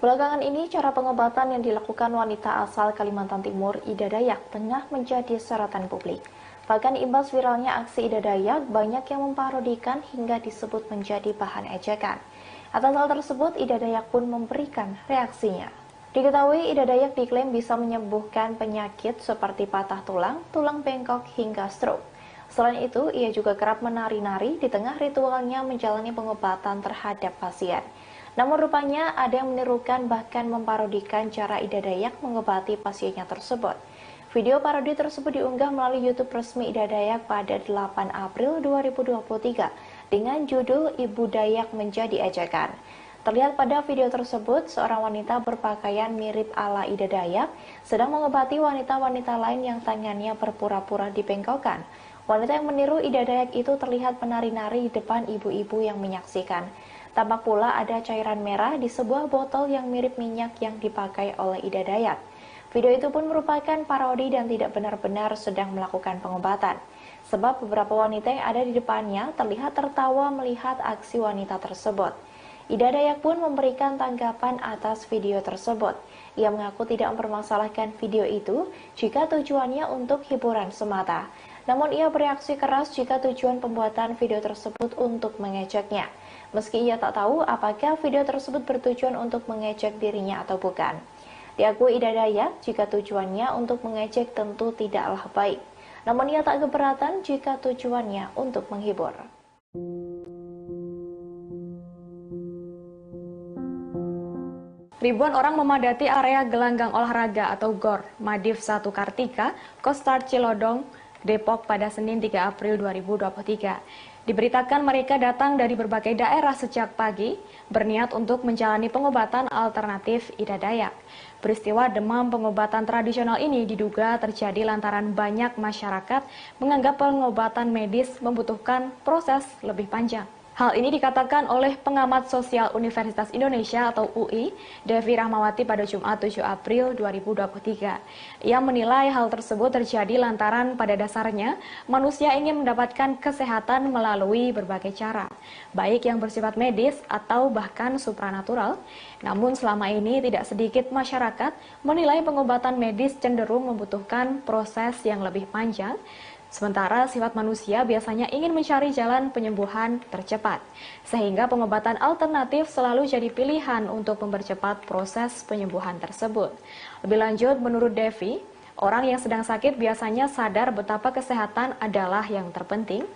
Belakangan ini, cara pengobatan yang dilakukan wanita asal Kalimantan Timur, Ida Dayak, tengah menjadi sorotan publik. Bahkan imbas viralnya aksi Ida Dayak, banyak yang memparodikan hingga disebut menjadi bahan ejekan. Atas hal tersebut, Ida Dayak pun memberikan reaksinya. Diketahui Ida Dayak diklaim bisa menyembuhkan penyakit seperti patah tulang, tulang bengkok, hingga stroke. Selain itu, ia juga kerap menari-nari di tengah ritualnya menjalani pengobatan terhadap pasien. Namun rupanya ada yang menirukan bahkan memparodikan cara Ida Dayak mengobati pasiennya tersebut. Video parodi tersebut diunggah melalui YouTube resmi Ida Dayak pada 8 April 2023 dengan judul Ibu Dayak Menjadi Ejekan. Terlihat pada video tersebut, seorang wanita berpakaian mirip ala Ida Dayak sedang mengobati wanita-wanita lain yang tangannya berpura-pura dibengkokkan. Wanita yang meniru Ida Dayak itu terlihat menari-nari di depan ibu-ibu yang menyaksikan. Tampak pula ada cairan merah di sebuah botol yang mirip minyak yang dipakai oleh Ida Dayak. Video itu pun merupakan parodi dan tidak benar-benar sedang melakukan pengobatan. Sebab beberapa wanita yang ada di depannya terlihat tertawa melihat aksi wanita tersebut. Ida Dayak pun memberikan tanggapan atas video tersebut. Ia mengaku tidak mempermasalahkan video itu jika tujuannya untuk hiburan semata. Namun ia bereaksi keras jika tujuan pembuatan video tersebut untuk mengejeknya. Meski ia tak tahu apakah video tersebut bertujuan untuk mengejek dirinya atau bukan. Diakui Ida Dayak, jika tujuannya untuk mengejek tentu tidaklah baik. Namun ia tak keberatan jika tujuannya untuk menghibur. Ribuan orang memadati area gelanggang olahraga atau GOR Madiv 1 Kartika, Kostar Cilodong, Depok pada Senin 3 April 2023. Diberitakan mereka datang dari berbagai daerah sejak pagi, berniat untuk menjalani pengobatan alternatif Ida Dayak. Peristiwa demam pengobatan tradisional ini diduga terjadi lantaran banyak masyarakat menganggap pengobatan medis membutuhkan proses lebih panjang. Hal ini dikatakan oleh pengamat sosial Universitas Indonesia atau UI, Devi Rahmawati pada Jumat 7 April 2023. Ia menilai hal tersebut terjadi lantaran pada dasarnya manusia ingin mendapatkan kesehatan melalui berbagai cara, baik yang bersifat medis atau bahkan supranatural. Namun selama ini tidak sedikit masyarakat menilai pengobatan medis cenderung membutuhkan proses yang lebih panjang. Sementara sifat manusia biasanya ingin mencari jalan penyembuhan tercepat, sehingga pengobatan alternatif selalu jadi pilihan untuk mempercepat proses penyembuhan tersebut. Lebih lanjut, menurut Devi, orang yang sedang sakit biasanya sadar betapa kesehatan adalah yang terpenting.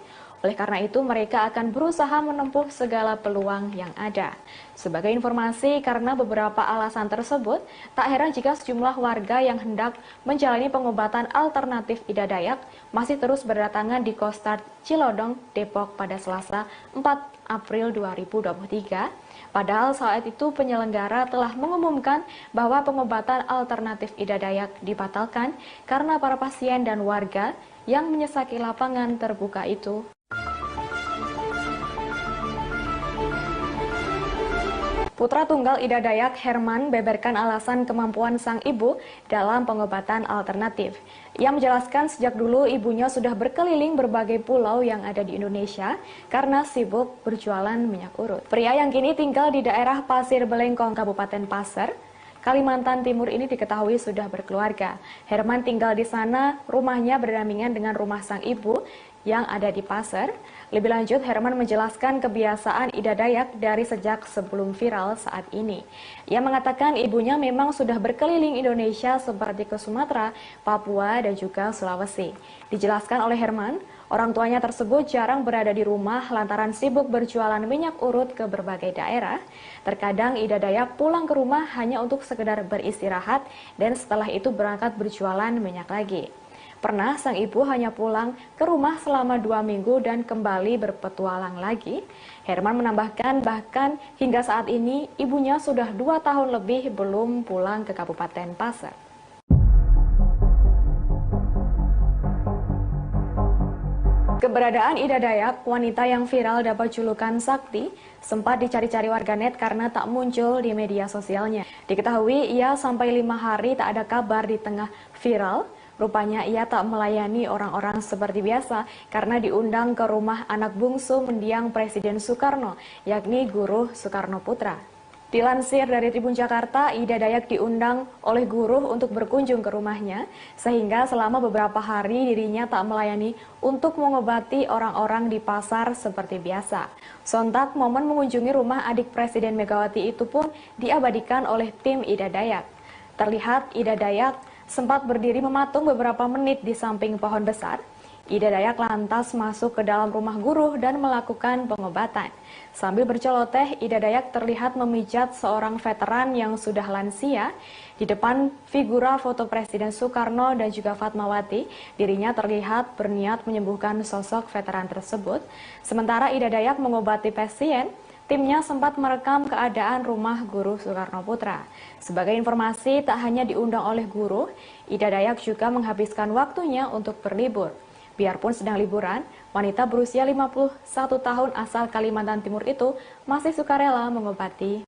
Oleh karena itu, mereka akan berusaha menempuh segala peluang yang ada. Sebagai informasi, karena beberapa alasan tersebut, tak heran jika sejumlah warga yang hendak menjalani pengobatan alternatif Ida Dayak masih terus berdatangan di Kostar Cilodong, Depok pada Selasa 4 April 2023. Padahal saat itu penyelenggara telah mengumumkan bahwa pengobatan alternatif Ida Dayak dibatalkan karena para pasien dan warga yang menyesaki lapangan terbuka itu. Putra tunggal Ida Dayak, Herman, beberkan alasan kemampuan sang ibu dalam pengobatan alternatif. Ia menjelaskan sejak dulu ibunya sudah berkeliling berbagai pulau yang ada di Indonesia karena sibuk berjualan minyak urut. Pria yang kini tinggal di daerah Pasir Belengkong, Kabupaten Pasir, Kalimantan Timur ini diketahui sudah berkeluarga. Herman tinggal di sana, rumahnya berdampingan dengan rumah sang ibu yang ada di Pasir. Lebih lanjut, Herman menjelaskan kebiasaan Ida Dayak dari sejak sebelum viral saat ini. Ia mengatakan ibunya memang sudah berkeliling Indonesia seperti ke Sumatera, Papua, dan juga Sulawesi. Dijelaskan oleh Herman, orang tuanya tersebut jarang berada di rumah lantaran sibuk berjualan minyak urut ke berbagai daerah. Terkadang Ida Dayak pulang ke rumah hanya untuk sekedar beristirahat dan setelah itu berangkat berjualan minyak lagi. Pernah sang ibu hanya pulang ke rumah selama 2 minggu dan kembali berpetualang lagi. Herman menambahkan bahkan hingga saat ini ibunya sudah 2 tahun lebih belum pulang ke Kabupaten Pasir. Keberadaan Ida Dayak, wanita yang viral dapat julukan Sakti, sempat dicari-cari warganet karena tak muncul di media sosialnya. Diketahui ia sampai 5 hari tak ada kabar di tengah viral. Rupanya ia tak melayani orang-orang seperti biasa karena diundang ke rumah anak bungsu mendiang Presiden Soekarno, yakni Guru Soekarno Putra. Dilansir dari Tribun Jakarta, Ida Dayak diundang oleh guru untuk berkunjung ke rumahnya, sehingga selama beberapa hari dirinya tak melayani untuk mengobati orang-orang di pasar seperti biasa. Sontak momen mengunjungi rumah adik Presiden Megawati itu pun diabadikan oleh tim Ida Dayak. Terlihat Ida Dayak sempat berdiri mematung beberapa menit di samping pohon besar. Ida Dayak lantas masuk ke dalam rumah guru dan melakukan pengobatan. Sambil berceloteh, Ida Dayak terlihat memijat seorang veteran yang sudah lansia. Di depan figura foto Presiden Soekarno dan juga Fatmawati, dirinya terlihat berniat menyembuhkan sosok veteran tersebut. Sementara Ida Dayak mengobati pasien, timnya sempat merekam keadaan rumah Guru Soekarno Putra. Sebagai informasi, tak hanya diundang oleh guru, Ida Dayak juga menghabiskan waktunya untuk berlibur. Biarpun sedang liburan, wanita berusia 51 tahun asal Kalimantan Timur itu masih sukarela mengobati.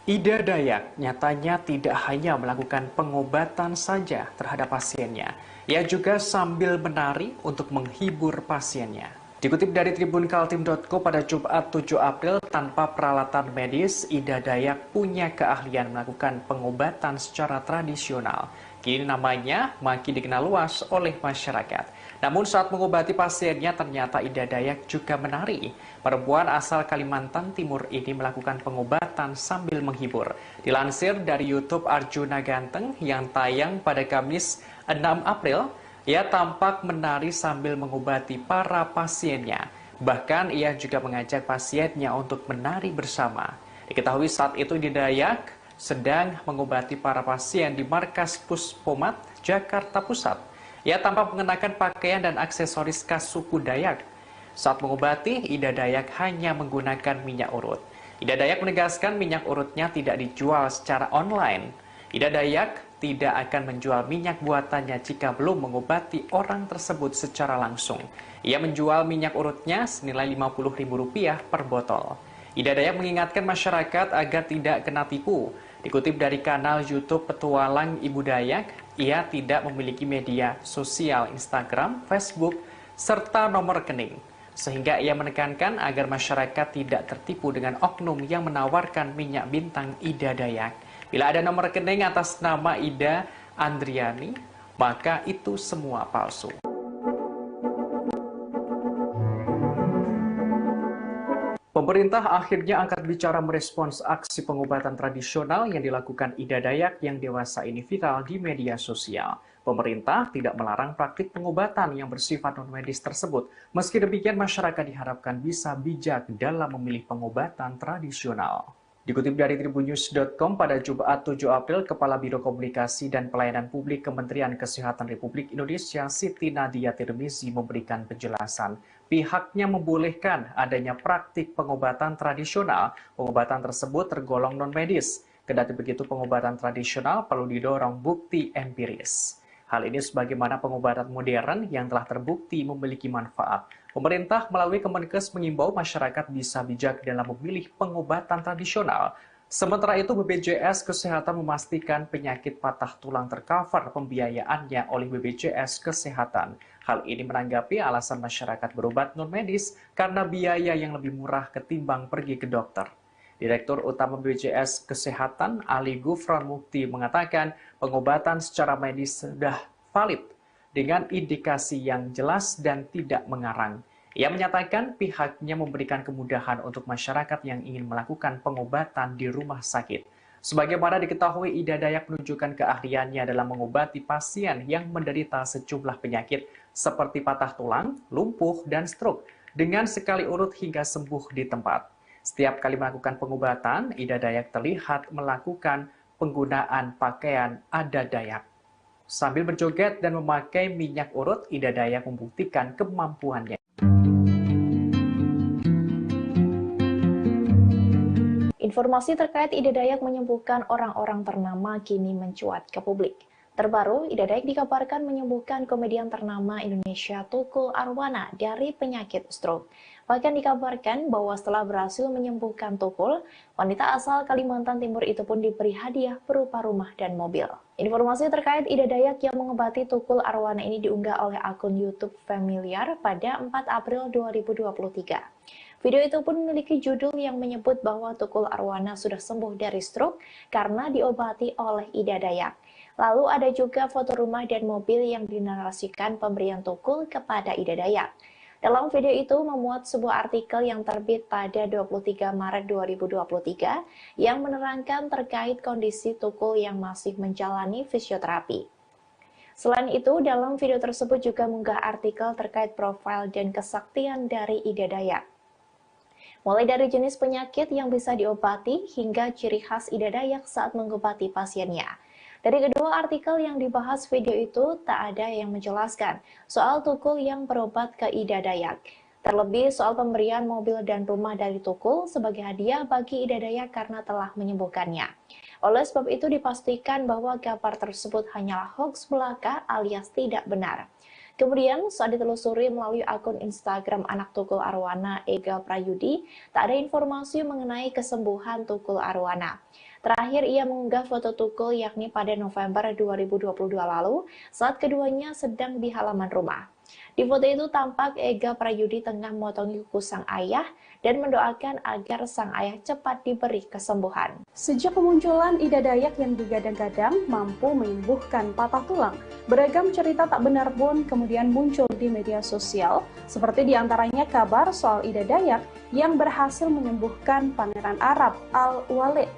Ida Dayak nyatanya tidak hanya melakukan pengobatan saja terhadap pasiennya, ia juga sambil menari untuk menghibur pasiennya. Dikutip dari tribunkaltim.co pada Jumat 7 April, tanpa peralatan medis, Ida Dayak punya keahlian melakukan pengobatan secara tradisional. Kini namanya makin dikenal luas oleh masyarakat. Namun saat mengobati pasiennya, ternyata Ida Dayak juga menari. Perempuan asal Kalimantan Timur ini melakukan pengobatan sambil menghibur. Dilansir dari YouTube Arjuna Ganteng yang tayang pada Kamis 6 April, ia tampak menari sambil mengobati para pasiennya. Bahkan ia juga mengajak pasiennya untuk menari bersama. Diketahui saat itu Ida Dayak sedang mengobati para pasien di Markas Puspomat, Jakarta Pusat. Ia tampak mengenakan pakaian dan aksesoris khas suku Dayak. Saat mengobati, Ida Dayak hanya menggunakan minyak urut. Ida Dayak menegaskan minyak urutnya tidak dijual secara online. Ida Dayak tidak akan menjual minyak buatannya jika belum mengobati orang tersebut secara langsung. Ia menjual minyak urutnya senilai Rp50.000 per botol. Ida Dayak mengingatkan masyarakat agar tidak kena tipu. Dikutip dari kanal YouTube Petualang Ibu Dayak, ia tidak memiliki media sosial Instagram, Facebook, serta nomor rekening. Sehingga ia menekankan agar masyarakat tidak tertipu dengan oknum yang menawarkan minyak bintang Ida Dayak. Bila ada nomor rekening atas nama Ida Andriani, maka itu semua palsu. Pemerintah akhirnya angkat bicara merespons aksi pengobatan tradisional yang dilakukan Ida Dayak yang dewasa ini viral di media sosial. Pemerintah tidak melarang praktik pengobatan yang bersifat non-medis tersebut. Meski demikian, masyarakat diharapkan bisa bijak dalam memilih pengobatan tradisional. Dikutip dari tribunnews.com pada Jumat 7 April, Kepala Biro Komunikasi dan Pelayanan Publik Kementerian Kesehatan Republik Indonesia Siti Nadia Tirmizi memberikan penjelasan. Pihaknya membolehkan adanya praktik pengobatan tradisional. Pengobatan tersebut tergolong non-medis. Kendati begitu, pengobatan tradisional perlu didorong bukti empiris. Hal ini sebagaimana pengobatan modern yang telah terbukti memiliki manfaat. Pemerintah melalui Kemenkes mengimbau masyarakat bisa bijak dalam memilih pengobatan tradisional. Sementara itu, BPJS Kesehatan memastikan penyakit patah tulang tercover pembiayaannya oleh BPJS Kesehatan. Hal ini menanggapi alasan masyarakat berobat non-medis karena biaya yang lebih murah ketimbang pergi ke dokter. Direktur Utama BPJS Kesehatan Ali Gufron Mukti mengatakan pengobatan secara medis sudah valid dengan indikasi yang jelas dan tidak mengarang. Ia menyatakan pihaknya memberikan kemudahan untuk masyarakat yang ingin melakukan pengobatan di rumah sakit. Sebagaimana diketahui, Ida Dayak menunjukkan keahliannya dalam mengobati pasien yang menderita sejumlah penyakit seperti patah tulang, lumpuh, dan stroke dengan sekali urut hingga sembuh di tempat. Setiap kali melakukan pengobatan, Ida Dayak terlihat melakukan penggunaan pakaian adat Dayak. Sambil berjoget dan memakai minyak urut, Ida Dayak membuktikan kemampuannya. Informasi terkait Ida Dayak menyembuhkan orang-orang ternama kini mencuat ke publik. Terbaru, Ida Dayak dikabarkan menyembuhkan komedian ternama Indonesia Tukul Arwana dari penyakit stroke. Bahkan dikabarkan bahwa setelah berhasil menyembuhkan Tukul, wanita asal Kalimantan Timur itu pun diberi hadiah berupa rumah dan mobil. Informasi terkait Ida Dayak yang mengobati Tukul Arwana ini diunggah oleh akun YouTube Familiar pada 4 April 2023. Video itu pun memiliki judul yang menyebut bahwa Tukul Arwana sudah sembuh dari stroke karena diobati oleh Ida Dayak. Lalu ada juga foto rumah dan mobil yang dinarasikan pemberian Tukul kepada Ida Dayak. Dalam video itu memuat sebuah artikel yang terbit pada 23 Maret 2023 yang menerangkan terkait kondisi Tukul yang masih menjalani fisioterapi. Selain itu, dalam video tersebut juga mengunggah artikel terkait profil dan kesaktian dari Ida Dayak. Mulai dari jenis penyakit yang bisa diobati hingga ciri khas Ida Dayak saat mengobati pasiennya. Dari kedua artikel yang dibahas video itu, tak ada yang menjelaskan soal Tukul yang berobat ke Ida Dayak. Terlebih soal pemberian mobil dan rumah dari Tukul sebagai hadiah bagi Ida Dayak karena telah menyembuhkannya. Oleh sebab itu dipastikan bahwa kabar tersebut hanyalah hoax belaka alias tidak benar. Kemudian saat ditelusuri melalui akun Instagram anak Tukul Arwana, Ega Prayudi, tak ada informasi mengenai kesembuhan Tukul Arwana. Terakhir ia mengunggah foto Tukul yakni pada November 2022 lalu saat keduanya sedang di halaman rumah. Di foto itu tampak Ega Prayudi tengah memotongi kuku sang ayah dan mendoakan agar sang ayah cepat diberi kesembuhan. Sejak kemunculan Ida Dayak yang digadang-gadang mampu menyembuhkan patah tulang, beragam cerita tak benar pun kemudian muncul di media sosial, seperti diantaranya kabar soal Ida Dayak yang berhasil menyembuhkan Pangeran Arab Al-Walid.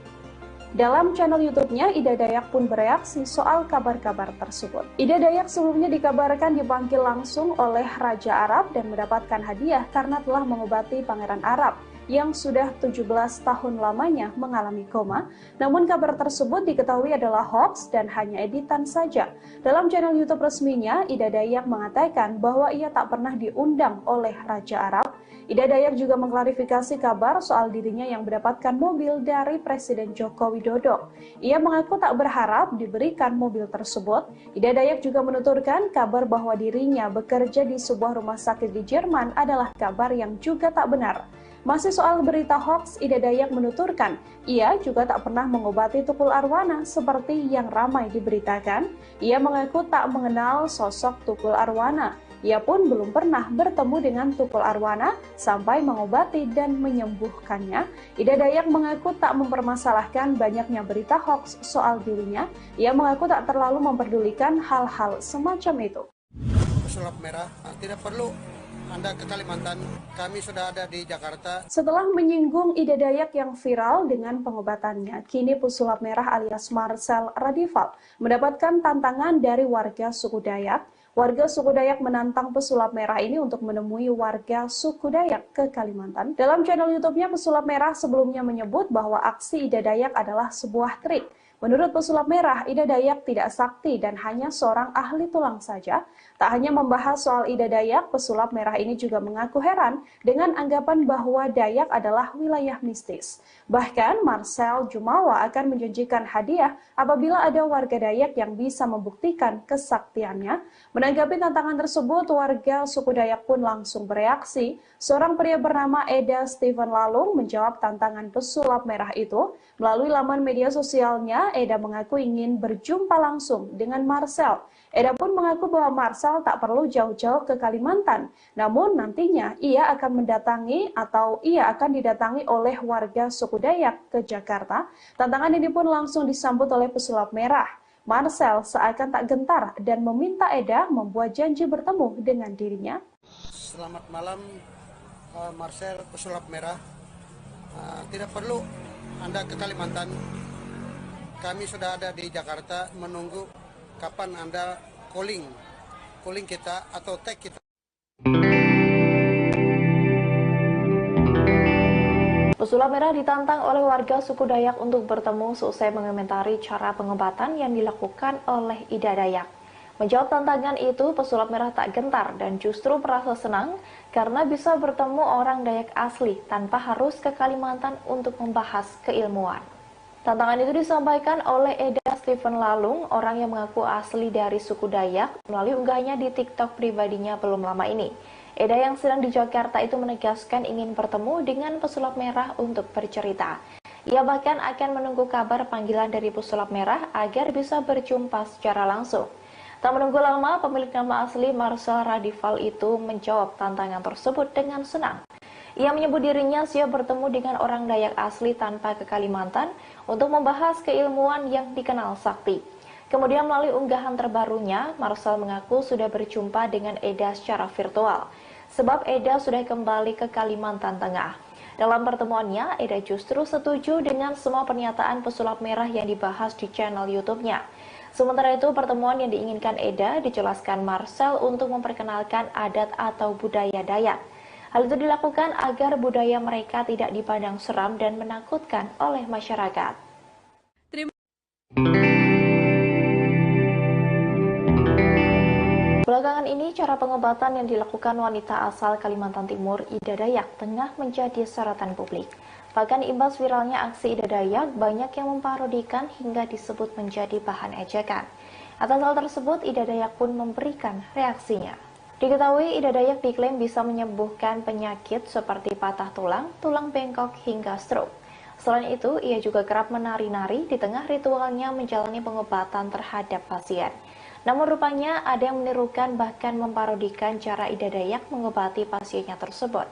Dalam channel YouTube-nya, Ida Dayak pun bereaksi soal kabar-kabar tersebut. Ida Dayak sebelumnya dikabarkan dipanggil langsung oleh Raja Arab dan mendapatkan hadiah karena telah mengobati Pangeran Arab yang sudah 17 tahun lamanya mengalami koma. Namun kabar tersebut diketahui adalah hoax dan hanya editan saja. Dalam channel YouTube resminya, Ida Dayak mengatakan bahwa ia tak pernah diundang oleh Raja Arab. Ida Dayak juga mengklarifikasi kabar soal dirinya yang mendapatkan mobil dari Presiden Joko Widodo. Ia mengaku tak berharap diberikan mobil tersebut. Ida Dayak juga menuturkan kabar bahwa dirinya bekerja di sebuah rumah sakit di Jerman adalah kabar yang juga tak benar. Masih soal berita hoax, Ida Dayak menuturkan, ia juga tak pernah mengobati Tukul Arwana seperti yang ramai diberitakan. Ia mengaku tak mengenal sosok Tukul Arwana. Ia pun belum pernah bertemu dengan Tukul Arwana sampai mengobati dan menyembuhkannya. Ida Dayak mengaku tak mempermasalahkan banyaknya berita hoax soal dirinya. Ia mengaku tak terlalu memperdulikan hal-hal semacam itu. Pesulap merah, tidak perlu Anda ke Kalimantan, kami sudah ada di Jakarta. Setelah menyinggung Ida Dayak yang viral dengan pengobatannya, kini pesulap merah alias Marcel Radival mendapatkan tantangan dari warga suku Dayak. Warga suku Dayak menantang pesulap merah ini untuk menemui warga suku Dayak ke Kalimantan. Dalam channel YouTube-nya, pesulap merah sebelumnya menyebut bahwa aksi Ida Dayak adalah sebuah trik. Menurut pesulap merah, Ida Dayak tidak sakti dan hanya seorang ahli tulang saja. Tak hanya membahas soal Ida Dayak, pesulap merah ini juga mengaku heran dengan anggapan bahwa Dayak adalah wilayah mistis. Bahkan Marcel Jumawa akan menjanjikan hadiah apabila ada warga Dayak yang bisa membuktikan kesaktiannya. Menanggapi tantangan tersebut, warga suku Dayak pun langsung bereaksi. Seorang pria bernama Eda Steven Lalung menjawab tantangan pesulap merah itu. Melalui laman media sosialnya, Eda mengaku ingin berjumpa langsung dengan Marcel. Eda pun mengaku bahwa Marcel tak perlu jauh-jauh ke Kalimantan. Namun nantinya ia akan didatangi oleh warga suku Dayak ke Jakarta. Tantangan ini pun langsung disambut oleh pesulap merah. Marcel seakan tak gentar dan meminta Eda membuat janji bertemu dengan dirinya. Selamat malam, Marcel pesulap merah. Tidak perlu Anda ke Kalimantan. Kami sudah ada di Jakarta menunggu kapan Anda calling kita atau tag kita. Pesulap merah ditantang oleh warga suku Dayak untuk bertemu seusai mengomentari cara pengobatan yang dilakukan oleh Ida Dayak. Menjawab tantangan itu, pesulap merah tak gentar dan justru merasa senang karena bisa bertemu orang Dayak asli tanpa harus ke Kalimantan untuk membahas keilmuan. Tantangan itu disampaikan oleh Eda Stephen Lalung, orang yang mengaku asli dari suku Dayak, melalui unggahannya di TikTok pribadinya belum lama ini. Eda yang sedang di Jakarta itu menegaskan ingin bertemu dengan pesulap merah untuk bercerita. Ia bahkan akan menunggu kabar panggilan dari pesulap merah agar bisa berjumpa secara langsung. Tak menunggu lama, pemilik nama asli Marcel Radival itu menjawab tantangan tersebut dengan senang. Ia menyebut dirinya siap bertemu dengan orang Dayak asli tanpa ke Kalimantan untuk membahas keilmuan yang dikenal sakti. Kemudian melalui unggahan terbarunya, Marcel mengaku sudah berjumpa dengan Eda secara virtual, sebab Eda sudah kembali ke Kalimantan Tengah. Dalam pertemuannya, Eda justru setuju dengan semua pernyataan pesulap merah yang dibahas di channel YouTube-nya. Sementara itu, pertemuan yang diinginkan Eda dijelaskan Marcel untuk memperkenalkan adat atau budaya Dayak. Hal itu dilakukan agar budaya mereka tidak dipandang seram dan menakutkan oleh masyarakat. Belakangan ini, cara pengobatan yang dilakukan wanita asal Kalimantan Timur, Ida Dayak, tengah menjadi sorotan publik. Bahkan imbas viralnya aksi Ida Dayak, banyak yang memparodikan hingga disebut menjadi bahan ejekan. Atas hal tersebut, Ida Dayak pun memberikan reaksinya. Diketahui Ida Dayak diklaim bisa menyembuhkan penyakit seperti patah tulang, tulang bengkok, hingga stroke. Selain itu, ia juga kerap menari-nari di tengah ritualnya menjalani pengobatan terhadap pasien. Namun rupanya ada yang menirukan bahkan memparodikan cara Ida Dayak mengobati pasiennya tersebut.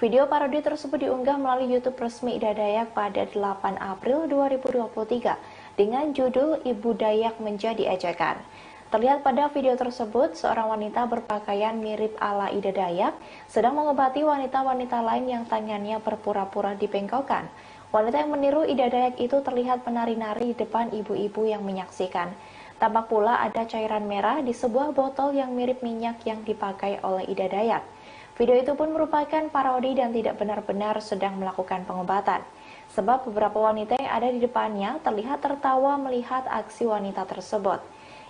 Video parodi tersebut diunggah melalui YouTube resmi Ida Dayak pada 8 April 2023 dengan judul Ibu Dayak Menjadi Ejekan. Terlihat pada video tersebut, seorang wanita berpakaian mirip ala Ida Dayak sedang mengobati wanita-wanita lain yang tangannya berpura-pura dibengkokkan. Wanita yang meniru Ida Dayak itu terlihat menari-nari di depan ibu-ibu yang menyaksikan. Tampak pula ada cairan merah di sebuah botol yang mirip minyak yang dipakai oleh Ida Dayak. Video itu pun merupakan parodi dan tidak benar-benar sedang melakukan pengobatan. Sebab beberapa wanita yang ada di depannya terlihat tertawa melihat aksi wanita tersebut.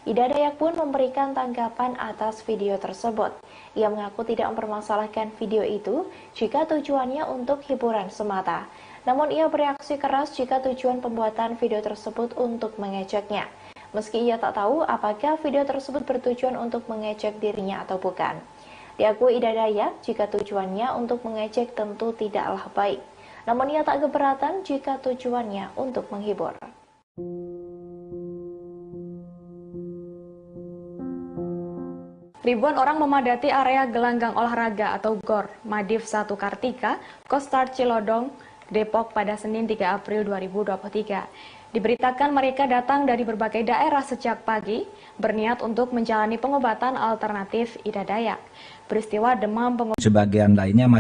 Ida Dayak pun memberikan tanggapan atas video tersebut. Ia mengaku tidak mempermasalahkan video itu jika tujuannya untuk hiburan semata. Namun ia bereaksi keras jika tujuan pembuatan video tersebut untuk mengejeknya. Meski ia tak tahu apakah video tersebut bertujuan untuk mengejek dirinya atau bukan. Diakui Ida Dayak jika tujuannya untuk mengejek tentu tidaklah baik. Namun ia tak keberatan jika tujuannya untuk menghibur. Ribuan orang memadati area gelanggang olahraga atau GOR Madiv 1 Kartika, Kostar Cilodong, Depok pada Senin 3 April 2023. Diberitakan mereka datang dari berbagai daerah sejak pagi, berniat untuk menjalani pengobatan alternatif Ida Dayak. Peristiwa demam pengobatan sebagian lainnya masih